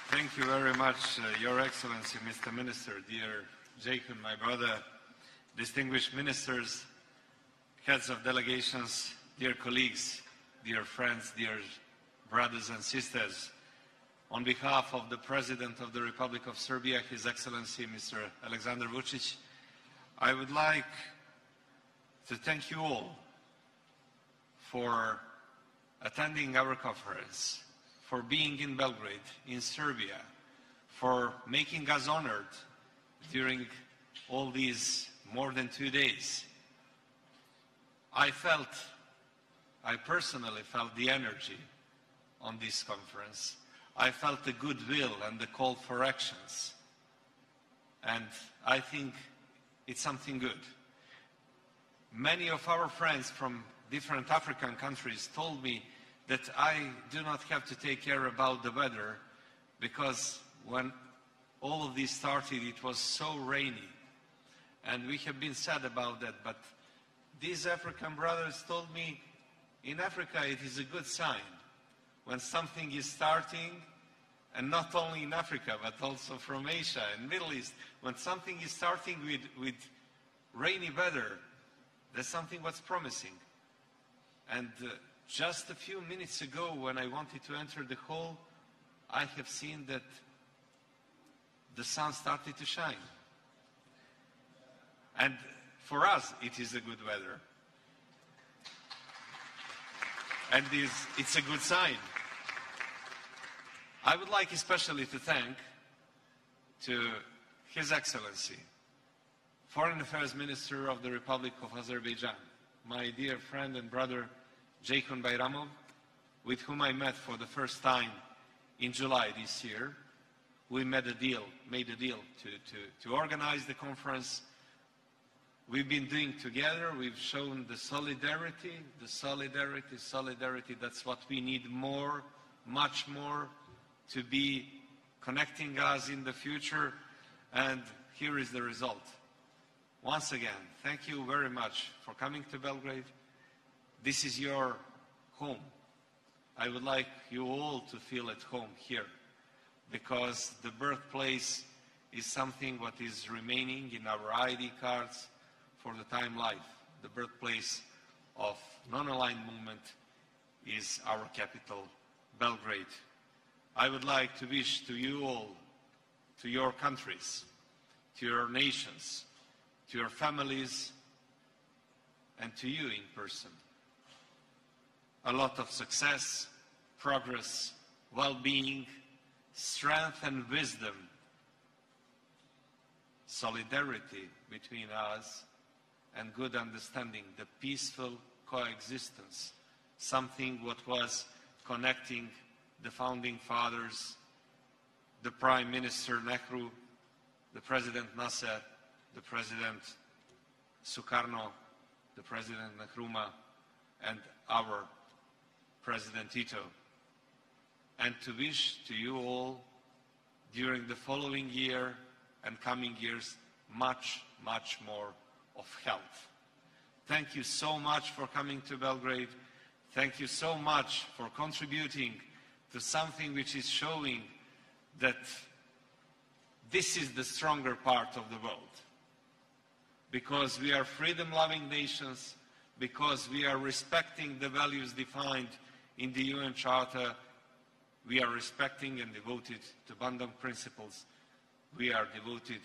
Thank you very much, Your Excellency, Mr. Minister, dear Jacob, my brother, distinguished ministers, heads of delegations, dear colleagues, dear friends, dear brothers and sisters. On behalf of the President of the Republic of Serbia, His Excellency, Mr. Aleksandar Vučić, I would like to thank you all for attending our conference, for being in Belgrade, in Serbia, for making us honored during all these more than 2 days. I personally felt the energy on this conference. I felt the goodwill and the call for actions. And I think it's something good. Many of our friends from different African countries told me that I do not have to take care about the weather because when all of this started, it was so rainy. And we have been sad about that, but these African brothers told me in Africa it is a good sign when something is starting, and not only in Africa, but also from Asia and Middle East, when something is starting with rainy weather, that's something what's promising. And just a few minutes ago, when I wanted to enter the hall, I have seen that the sun started to shine. And for us, it is a good weather. And it's a good sign. I would like especially to thank to His Excellency, Foreign Affairs Minister of the Republic of Azerbaijan, my dear friend and brother, Jaykhun Bayramov, with whom I met for the first time in July this year. We made a deal to organize the conference. We've been doing together. We've shown the solidarity, that's what we need more, much more, to be connecting us in the future. And here is the result. Once again, thank you very much for coming to Belgrade. This is your home. I would like you all to feel at home here, because the birthplace is something what is remaining in our ID cards for the time life. The birthplace of non-aligned movement is our capital, Belgrade. I would like to wish to you all, to your countries, to your nations, to your families, and to you in person, a lot of success, progress, well-being, strength and wisdom, solidarity between us, and good understanding, the peaceful coexistence, something what was connecting the founding fathers, the Prime Minister Nehru, the President Nasser, the President Sukarno, the President Nkrumah, and our President Tito. And to wish to you all during the following year and coming years much, much more of health. Thank you so much for coming to Belgrade. Thank you so much for contributing to something which is showing that this is the stronger part of the world. Because we are freedom-loving nations, because we are respecting the values defined in the UN Charter, we are respecting and devoted to Bandung principles, we are devoted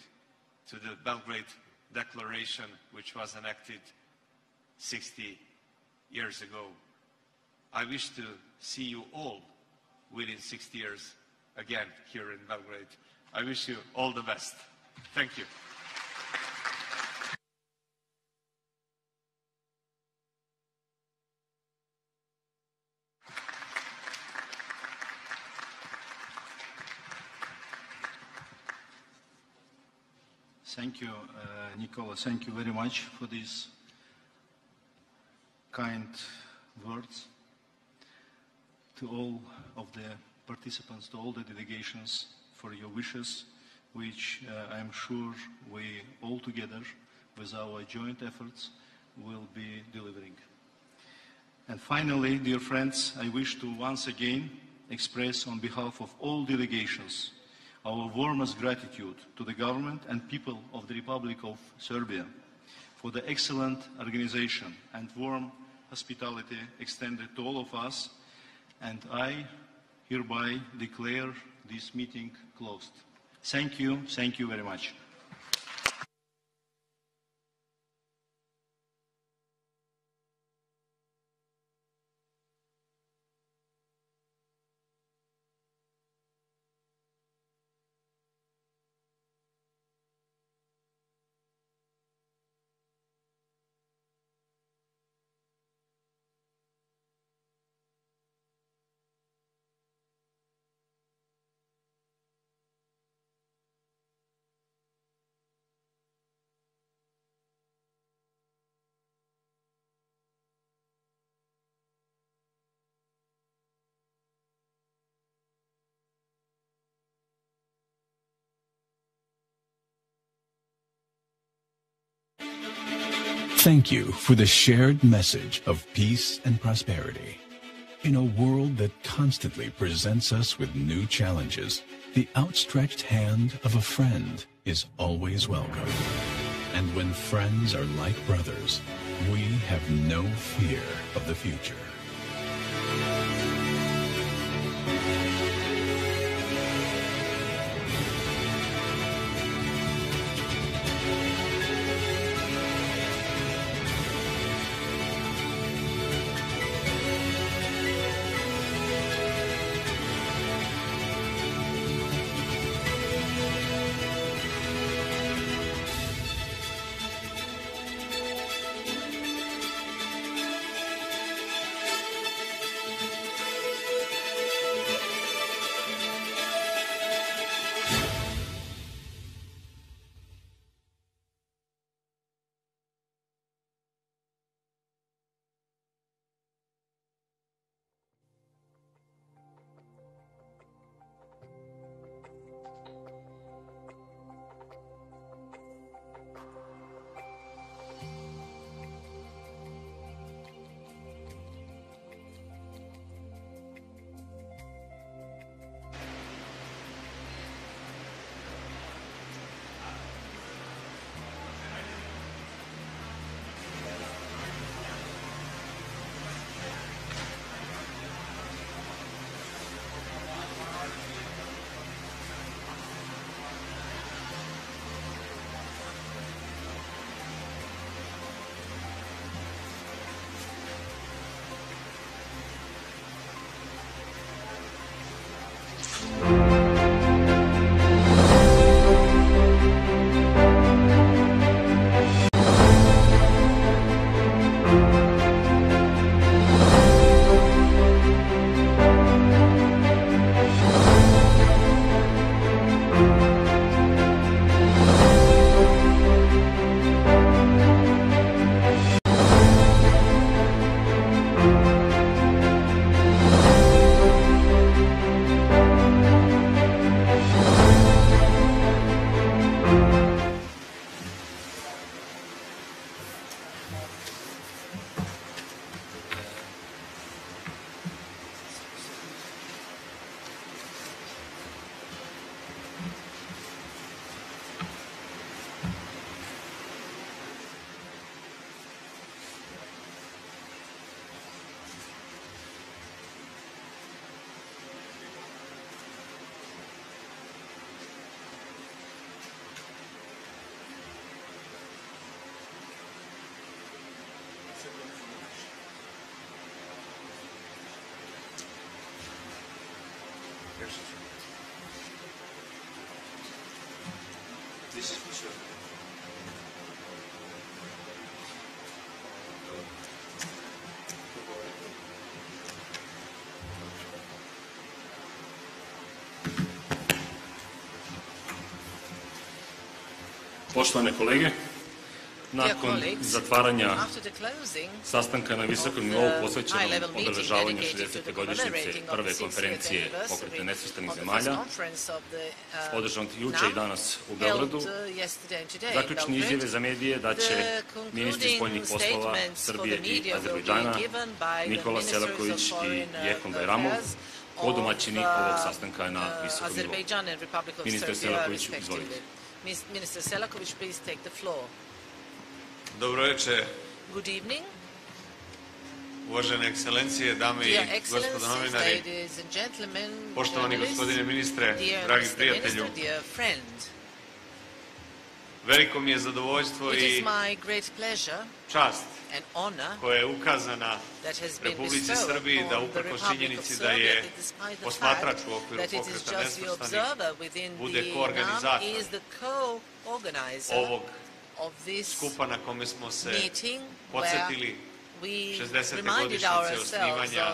to the Belgrade Declaration, which was enacted 60 years ago. I wish to see you all within 60 years again here in Belgrade. I wish you all the best. Thank you. Thank you, Nikola. Thank you very much for these kind words. To all of the participants, to all the delegations, for your wishes, which I am sure we all together, with our joint efforts, will be delivering. And finally, dear friends, I wish to once again express on behalf of all delegations our warmest gratitude to the government and people of the Republic of Serbia for the excellent organization and warm hospitality extended to all of us, and I hereby declare this meeting closed. Thank you very much. Thank you for the shared message of peace and prosperity. In a world that constantly presents us with new challenges, the outstretched hand of a friend is always welcome. And when friends are like brothers, we have no fear of the future. speakers. This is for sure. Poštovane kolege, nakon zatvaranja sastanka na visokom nivou posvećenom obeležavanju 60. godišnjice prve konferencije Pokreta nesvrstanih zemalja, održanog juče i danas u Beogradu, zaključne izjave za medije da će ministri spoljnih poslova Srbije i Azerbejdžana Nikola Selaković i Jehom Bajramov podomaćini ovog sastanka na visokom nivou. Ministar Selaković, izvolite. Minister Selaković, please take the floor. Dobro večer. Good evening. Uvažene ekscelencije, dame i gospodo novinari, poštovani gospodine ministre, dragi prijatelju, veliko mi je zadovoljstvo i čast koja je ukazana Republici Srbiji da uprkos činjenici da je posmatrač u okviru Pokreta nesvrstanih bude koorganizator ovog skupa na kome smo se podsjetili 60. godišnjice osnivanja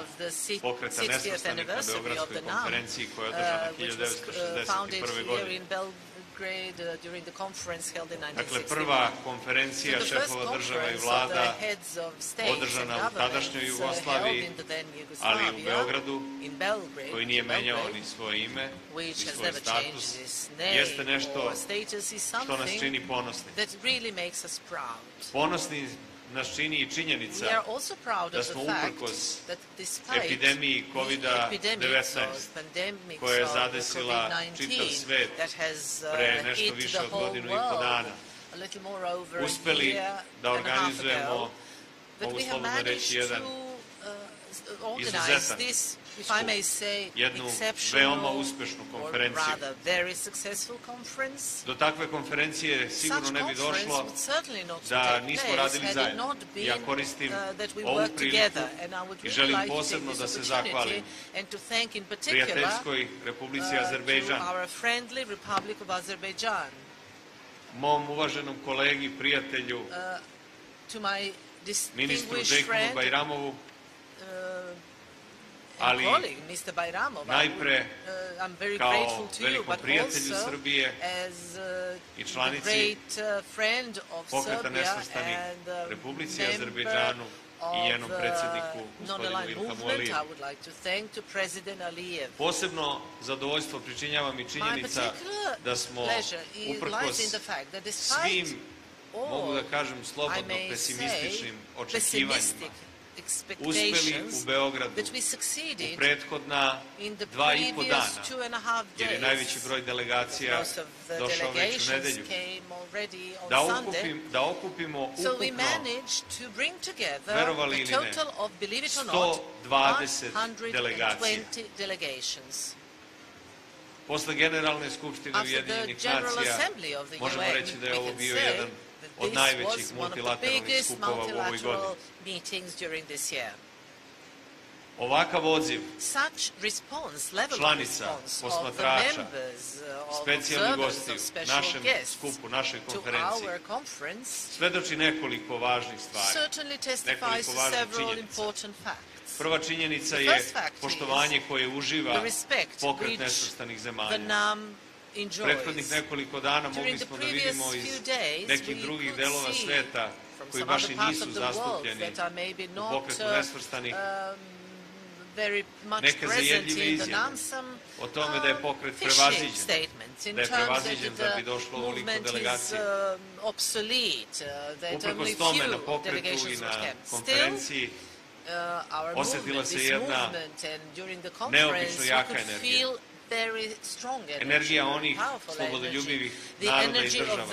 Pokreta nesvrstanih na Beogradskoj konferenciji koja je održana 1961. godine. Dakle, prva konferencija šefova država i vlada održana u tadašnjoj Jugoslaviji, ali i u Beogradu, koji nije menjao ni svoje ime, ni svoj status, jeste nešto što nas čini ponosni. Ponosni nas čini i činjenica da smo uprkos epidemiji COVID-19 koja je zadesila čitav svet pre nešto više od godinu i po dana, uspeli da organizujemo, mogu slobodno reći, jedan izuzetan jednu veoma uspešnu konferenciju. Do takve konferencije sigurno ne bi došlo da nismo radili zajedno. Ja koristim ovu priliku i želim posebno da se zahvalim prijateljskoj Republici Azerbejdžan, mom uvaženom kolegi, prijatelju, ministru Jehmu Bajramovu, ali najpre kao velikom prijatelju Srbije i članici Pokreta nesvrstanih Republici Azerbejdžanu i njenom predsjedniku, gospodinu Ilhamu Alijevu. Posebno zadovoljstvo pričinjava i činjenica da smo uprkos svim, mogu da kažem slobodno, pesimističnim očekivanjima uspeli u Beogradu u prethodna 2,5 dana, jer je najveći broj delegacija došao već u nedelju, da okupimo ukupno, verovali ili ne, 120 delegacija. Posle Generalne skupštine Ujedinjenih nacija možemo reći da je ovo bio jedan od najvećih multilateralnih skupova u ovoj godini. Ovakav odziv članica, posmatrača, specijalnih gostiju, našem skupu, našoj konferenciji, svedoči nekoliko važnih stvari, nekoliko važnih činjenica. Prva činjenica je poštovanje koje uživa Pokret nesvrstanih zemalja. Prethodnih nekoliko dana mogli smo da vidimo iz nekih drugih delova sveta koji baš i nisu zastupljeni u Pokretu nesvrstanih neke zajedljive izjave o tome da je pokret prevaziđen, da je prevaziđen da bi došlo ovoliko delegacije. Uprkos tome na pokretu i na konferenciji osjetila se jedna neobično jaka energija. Energija onih slobodoljubivih naroda i država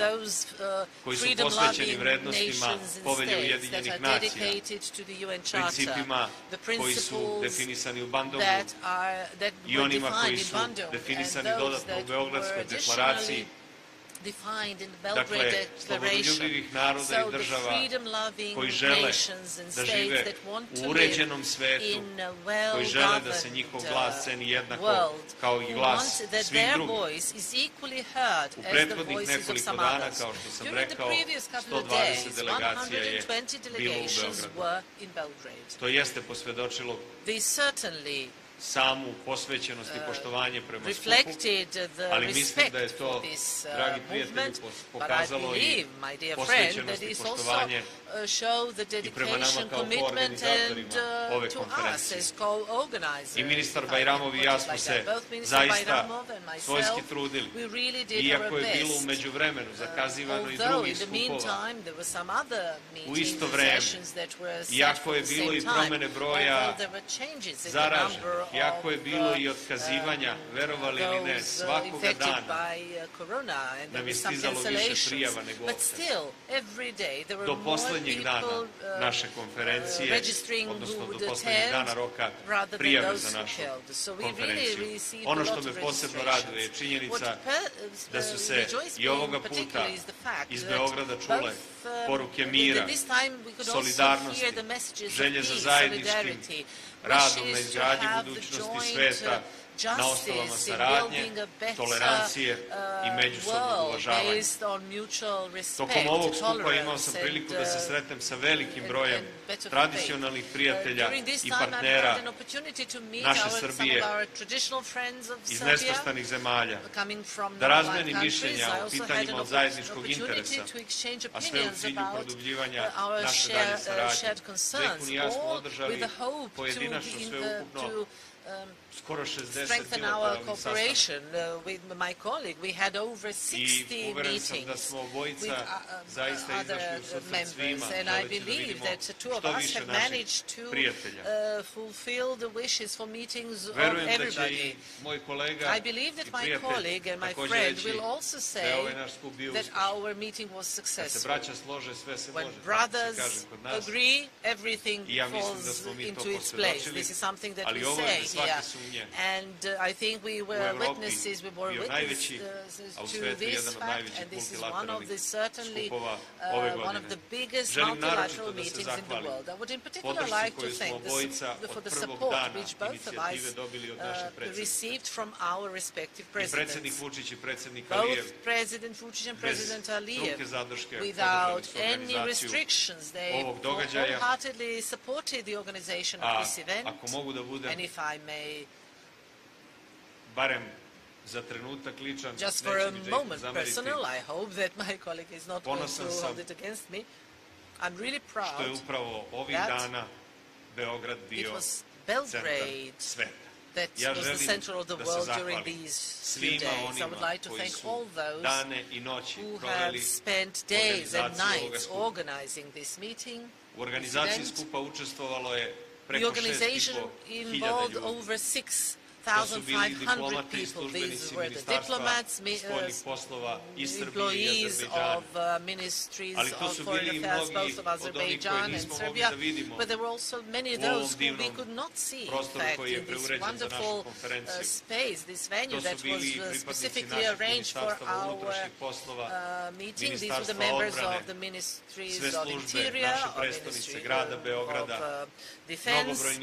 koji su posvećeni vrednostima Povelje Ujedinjenih nacija, principima koji su definisani u Bandogu i onima koji su definisani dodatno u Beogradskoj deklaraciji defined in the Belgrade Declaration. So the freedom-loving nations and states that want to live in a well-governed world, who want that their voice is equally heard as the voices of some others. During the previous couple of days, 120 delegations were in Belgrade. They certainly samu posvećenost i poštovanje prema skupu, ali mislim da je to, dragi prijatelji, pokazalo i posvećenost i poštovanje i prema nama kao koorganizatorima ove konferencije. I ministar Bajramov i ja smo se zaista svojski trudili, iako je bilo u međuvremenu zakazivano i drugih skupova, u isto vreme, iako je bilo i promene broja zaraženih, iako je bilo i otkazivanja, verovali ili ne, svakoga dana nam je stizalo više prijava nego opet. Do poslednjeg dana naše konferencije, odnosno do poslednjeg dana roka prijave za našu konferenciju. Ono što me posebno raduje je činjenica da su se i ovoga puta iz Beograda čule poruke mira, solidarnosti, želje za zajedničkim radom na izgradnji budućnosti sveta na osnovama saradnje, tolerancije i međusobnog uvažavanja. Tokom ovog skupa imao sam priliku da se sretnem sa velikim brojem tradicionalnih prijatelja i partnera naše Srbije iz nesvrstanih zemalja, da razmenim mišljenja o pitanjima od zajedničkog interesa, a sve u cilju produbljivanja naše dalje saradnje. Zekun i ja smo održali pojedinačno sveukupno skoro 60 strengthen our cooperation with my colleague. We had over 60 meetings with members, and I believe that the two of us have managed to fulfill the wishes for meetings of everybody. I believe that my colleague and my friend will also say that our meeting was successful. When brothers agree, everything falls into its place. This is something that we say here. And I think we were witnesses to this fact, and this is one of the certainly one of the biggest multilateral meetings in the world. I would in particular like to thank for the support which both of us received from our respective presidents. Both President Vučić and President Aliyev, without any restrictions, they wholeheartedly supported the organization of this event. And if I may, just for a moment personal, I hope that my colleague is not going to hold it against me. I'm really proud that it was Belgrade that was the center of the world during these few days. I would like to thank all those who have spent days and nights organizing this meeting. The organization involved over 6,500 people. These were the diplomats, employees of ministries of foreign affairs, both of Azerbaijan and Serbia, but there were also many of those who we could not see, in fact, in this wonderful space, this venue that was specifically arranged for our meeting. These were the members of the Ministries of Interior, of Ministry of Defense,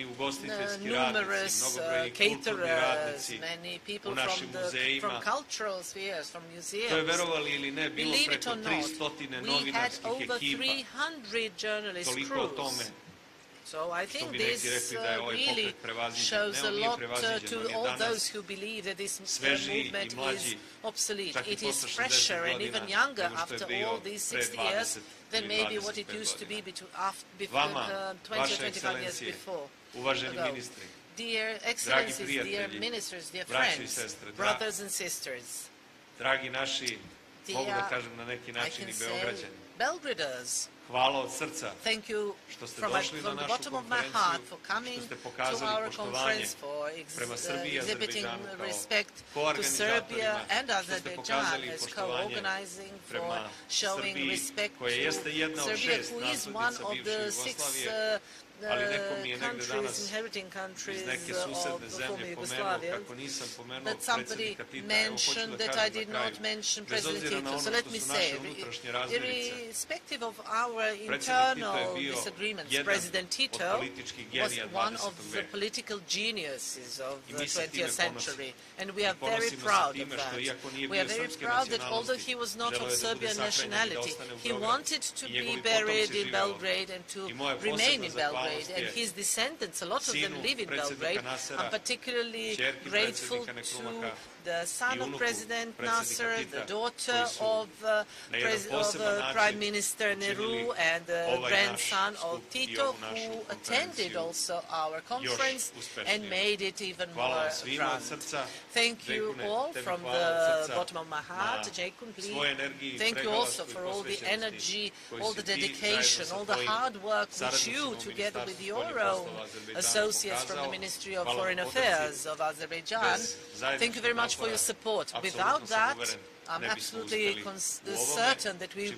numerous caterers, many people from cultural spheres, from museums. Believe it or not, we had over 300 journalist crews. So I think this really shows a lot to all those who believe that this movement is obsolete. It is fresher and even younger after all these 60 years than maybe what it used to be between 20 or 25 years before. Dear Excellencies, dear Ministers, dear friends, brothers and sisters, dragi naši, mogu da kažem na neki način i Beograđani, Belgraders, hvala od srca što ste došli na našu konferenciju, što ste pokazali poštovanje prema Srbiji i Azerbejdžanu kao koorganizatorima, što ste pokazali poštovanje prema Srbiji, koja jeste jedna od 6 nasudica bivše Jugoslavije, countries, inheriting countries of the former Yugoslavia, that somebody mentioned that I did not mention President Tito. So let me say, irrespective of our internal disagreements, President Tito was one of the political geniuses of the 20th century, and we are very proud of that. We are very proud that although he was not of Serbian nationality, he wanted to be buried in Belgrade and to remain in Belgrade, and his descendants, a lot of them live in Belgrade. I'm particularly grateful to the son of President Nasser, the daughter of Prime Minister Nehru, and the grandson of Tito, who attended also our conference and made it even more grand. Thank you all from the bottom of my heart. Jacob, please. Thank you also for all the energy, all the dedication, all the hard work which you, together with your own associates from the Ministry of Foreign Affairs of Azerbaijan, thank you very much for your support. Without that, I'm absolutely certain that we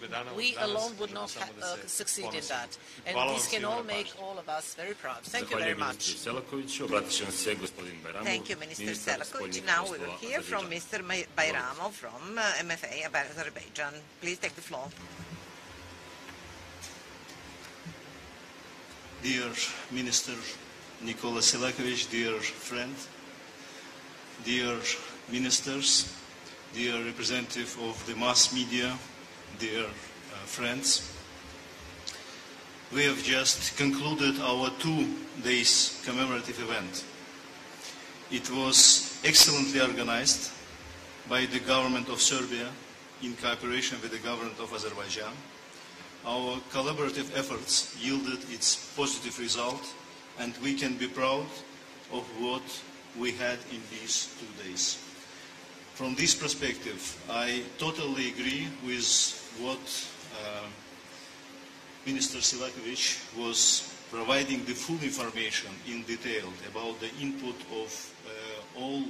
alone would not succeed in that. And this can all make all of us very proud. Thank you very much. Thank you, Minister Selakovic. Now we will hear from Mr. Bayramov from MFA Azerbaijan. Please take the floor. Dear Minister Nikola Selakovic, dear friend, dear ministers, dear representative of the mass media, dear friends, we have just concluded our 2 days commemorative event. It was excellently organized by the government of Serbia in cooperation with the government of Azerbaijan. Our collaborative efforts yielded its positive result, and we can be proud of what we had in these 2 days. From this perspective, I totally agree with what Minister Selakovic was providing the full information in detail about the input of all,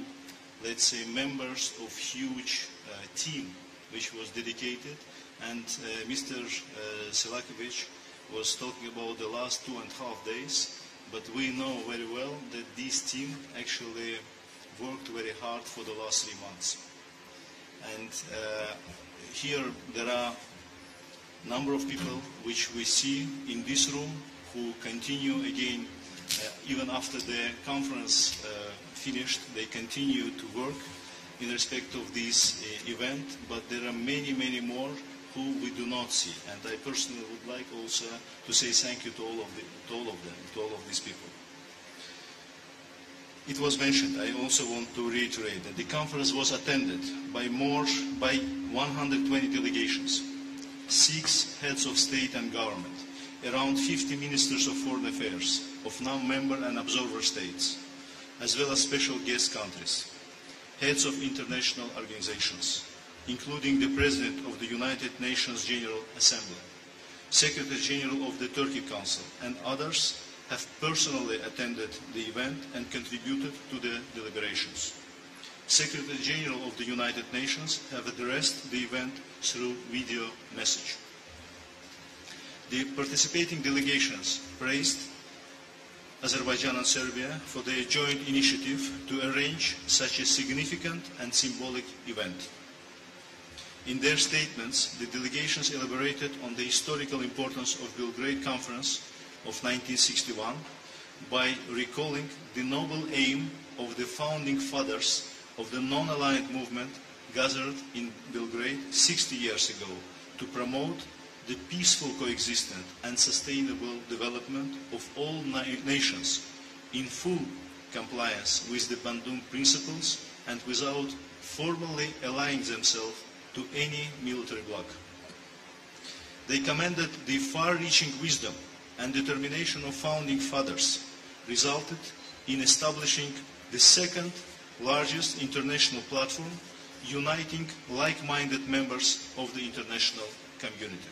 let's say, members of huge team which was dedicated, and Mr. Selakovic was talking about the last 2.5 days, but we know very well that this team actually worked very hard for the last 3 months. And here there are a number of people which we see in this room who continue again, even after the conference finished, they continue to work in respect of this event, but there are many, many more who we do not see. And I personally would like also to say thank you to all of these people. It was mentioned, I also want to reiterate that the conference was attended by 120 delegations, 6 heads of state and government, around 50 ministers of foreign affairs of non-member and observer states, as well as special guest countries, heads of international organizations, including the President of the United Nations General Assembly, Secretary General of the Turkey Council, and others have personally attended the event and contributed to the deliberations. Secretary General of the United Nations have addressed the event through video message. The participating delegations praised Azerbaijan and Serbia for their joint initiative to arrange such a significant and symbolic event. In their statements, the delegations elaborated on the historical importance of Belgrade Conference of 1961 by recalling the noble aim of the founding fathers of the non-aligned movement gathered in Belgrade 60 years ago to promote the peaceful coexistence and sustainable development of all nations in full compliance with the Bandung principles and without formally allying themselves to any military bloc. They commended the far-reaching wisdom and determination of founding fathers resulted in establishing the second largest international platform uniting like-minded members of the international community.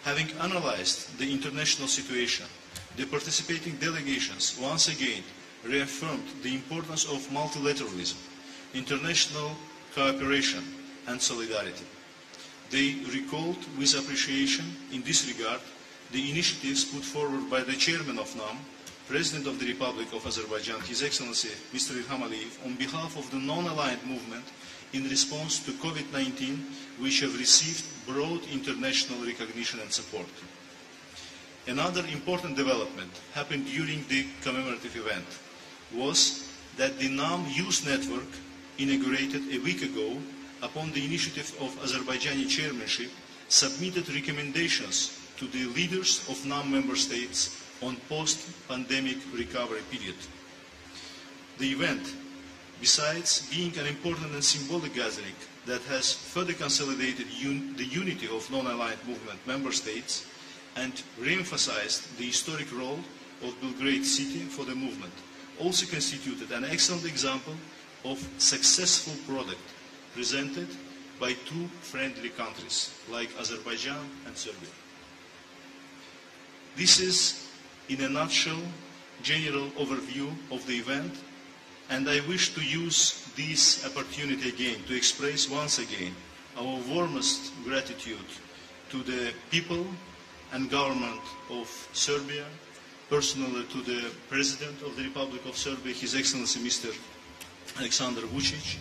Having analyzed the international situation, the participating delegations once again reaffirmed the importance of multilateralism, international cooperation and solidarity. They recalled with appreciation in this regard the initiatives put forward by the chairman of NAM, President of the Republic of Azerbaijan, His Excellency Mr. Ilham Aliyev, on behalf of the non-aligned movement in response to COVID-19, which have received broad international recognition and support. Another important development happened during the commemorative event was that the NAM Youth Network, inaugurated a week ago upon the initiative of Azerbaijani chairmanship, submitted recommendations to the leaders of NAM member states on post-pandemic recovery period. The event, besides being an important and symbolic gathering that has further consolidated the unity of non-aligned movement member states and re-emphasized the historic role of Belgrade city for the movement, also constituted an excellent example of successful product presented by two friendly countries like Azerbaijan and Serbia. This is, in a nutshell, general overview of the event, and I wish to use this opportunity again to express once again our warmest gratitude to the people and government of Serbia, personally to the President of the Republic of Serbia, His Excellency Mr. Aleksandar Vučić.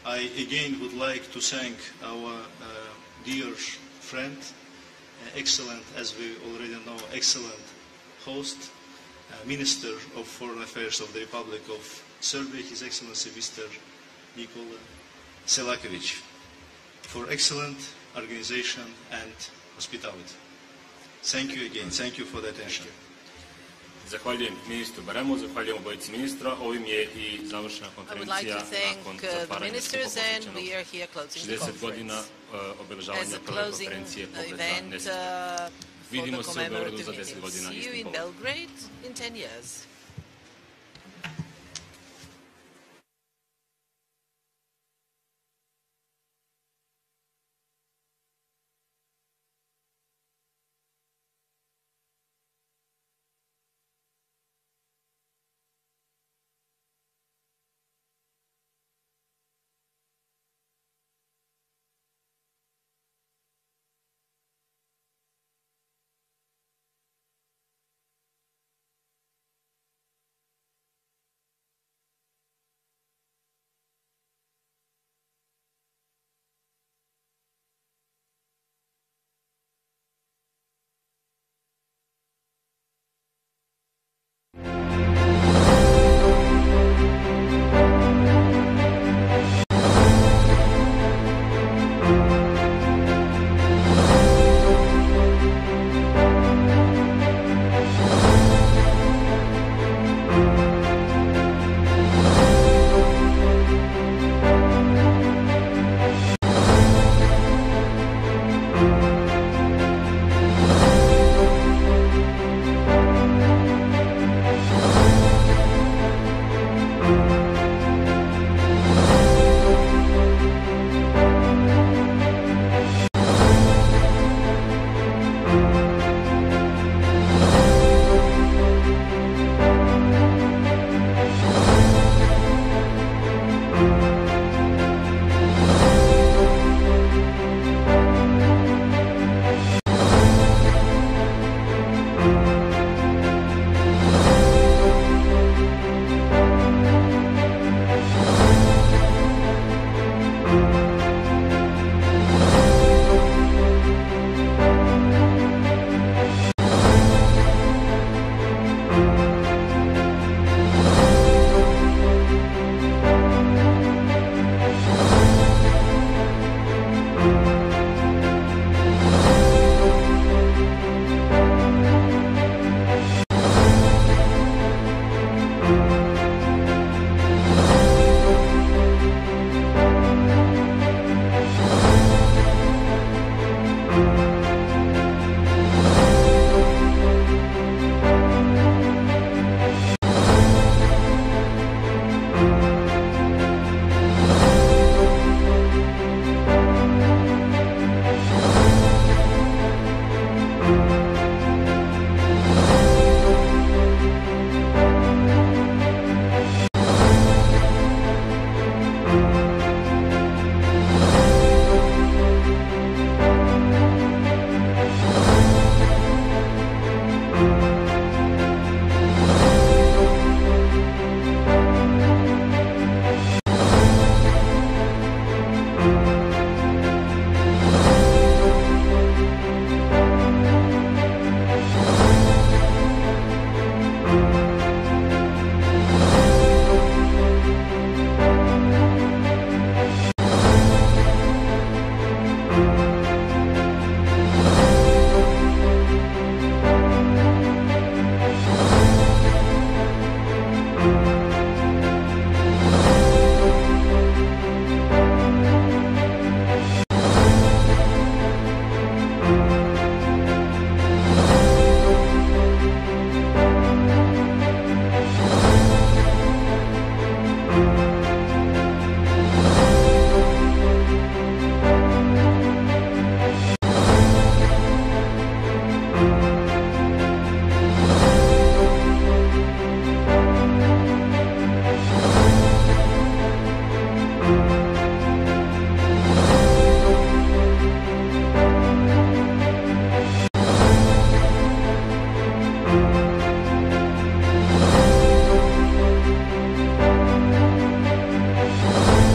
I again would like to thank our dear friend, excellent, as we already know, excellent host, Minister of Foreign Affairs of the Republic of Serbia, His Excellency Mr. Nikola Selaković, for excellent organization and hospitality. Thank you again. Thank you for the attention. Zahvaljujem ministru Baremu, zahvaljujem obojici ministra. Ovim je i završena konferencija nakon zatvaranja posvećenog 60 godina obeležavanja prve konferencije pokreta nesvrstanih. Vidimo se u Beogradu za 10 godina istim povodom.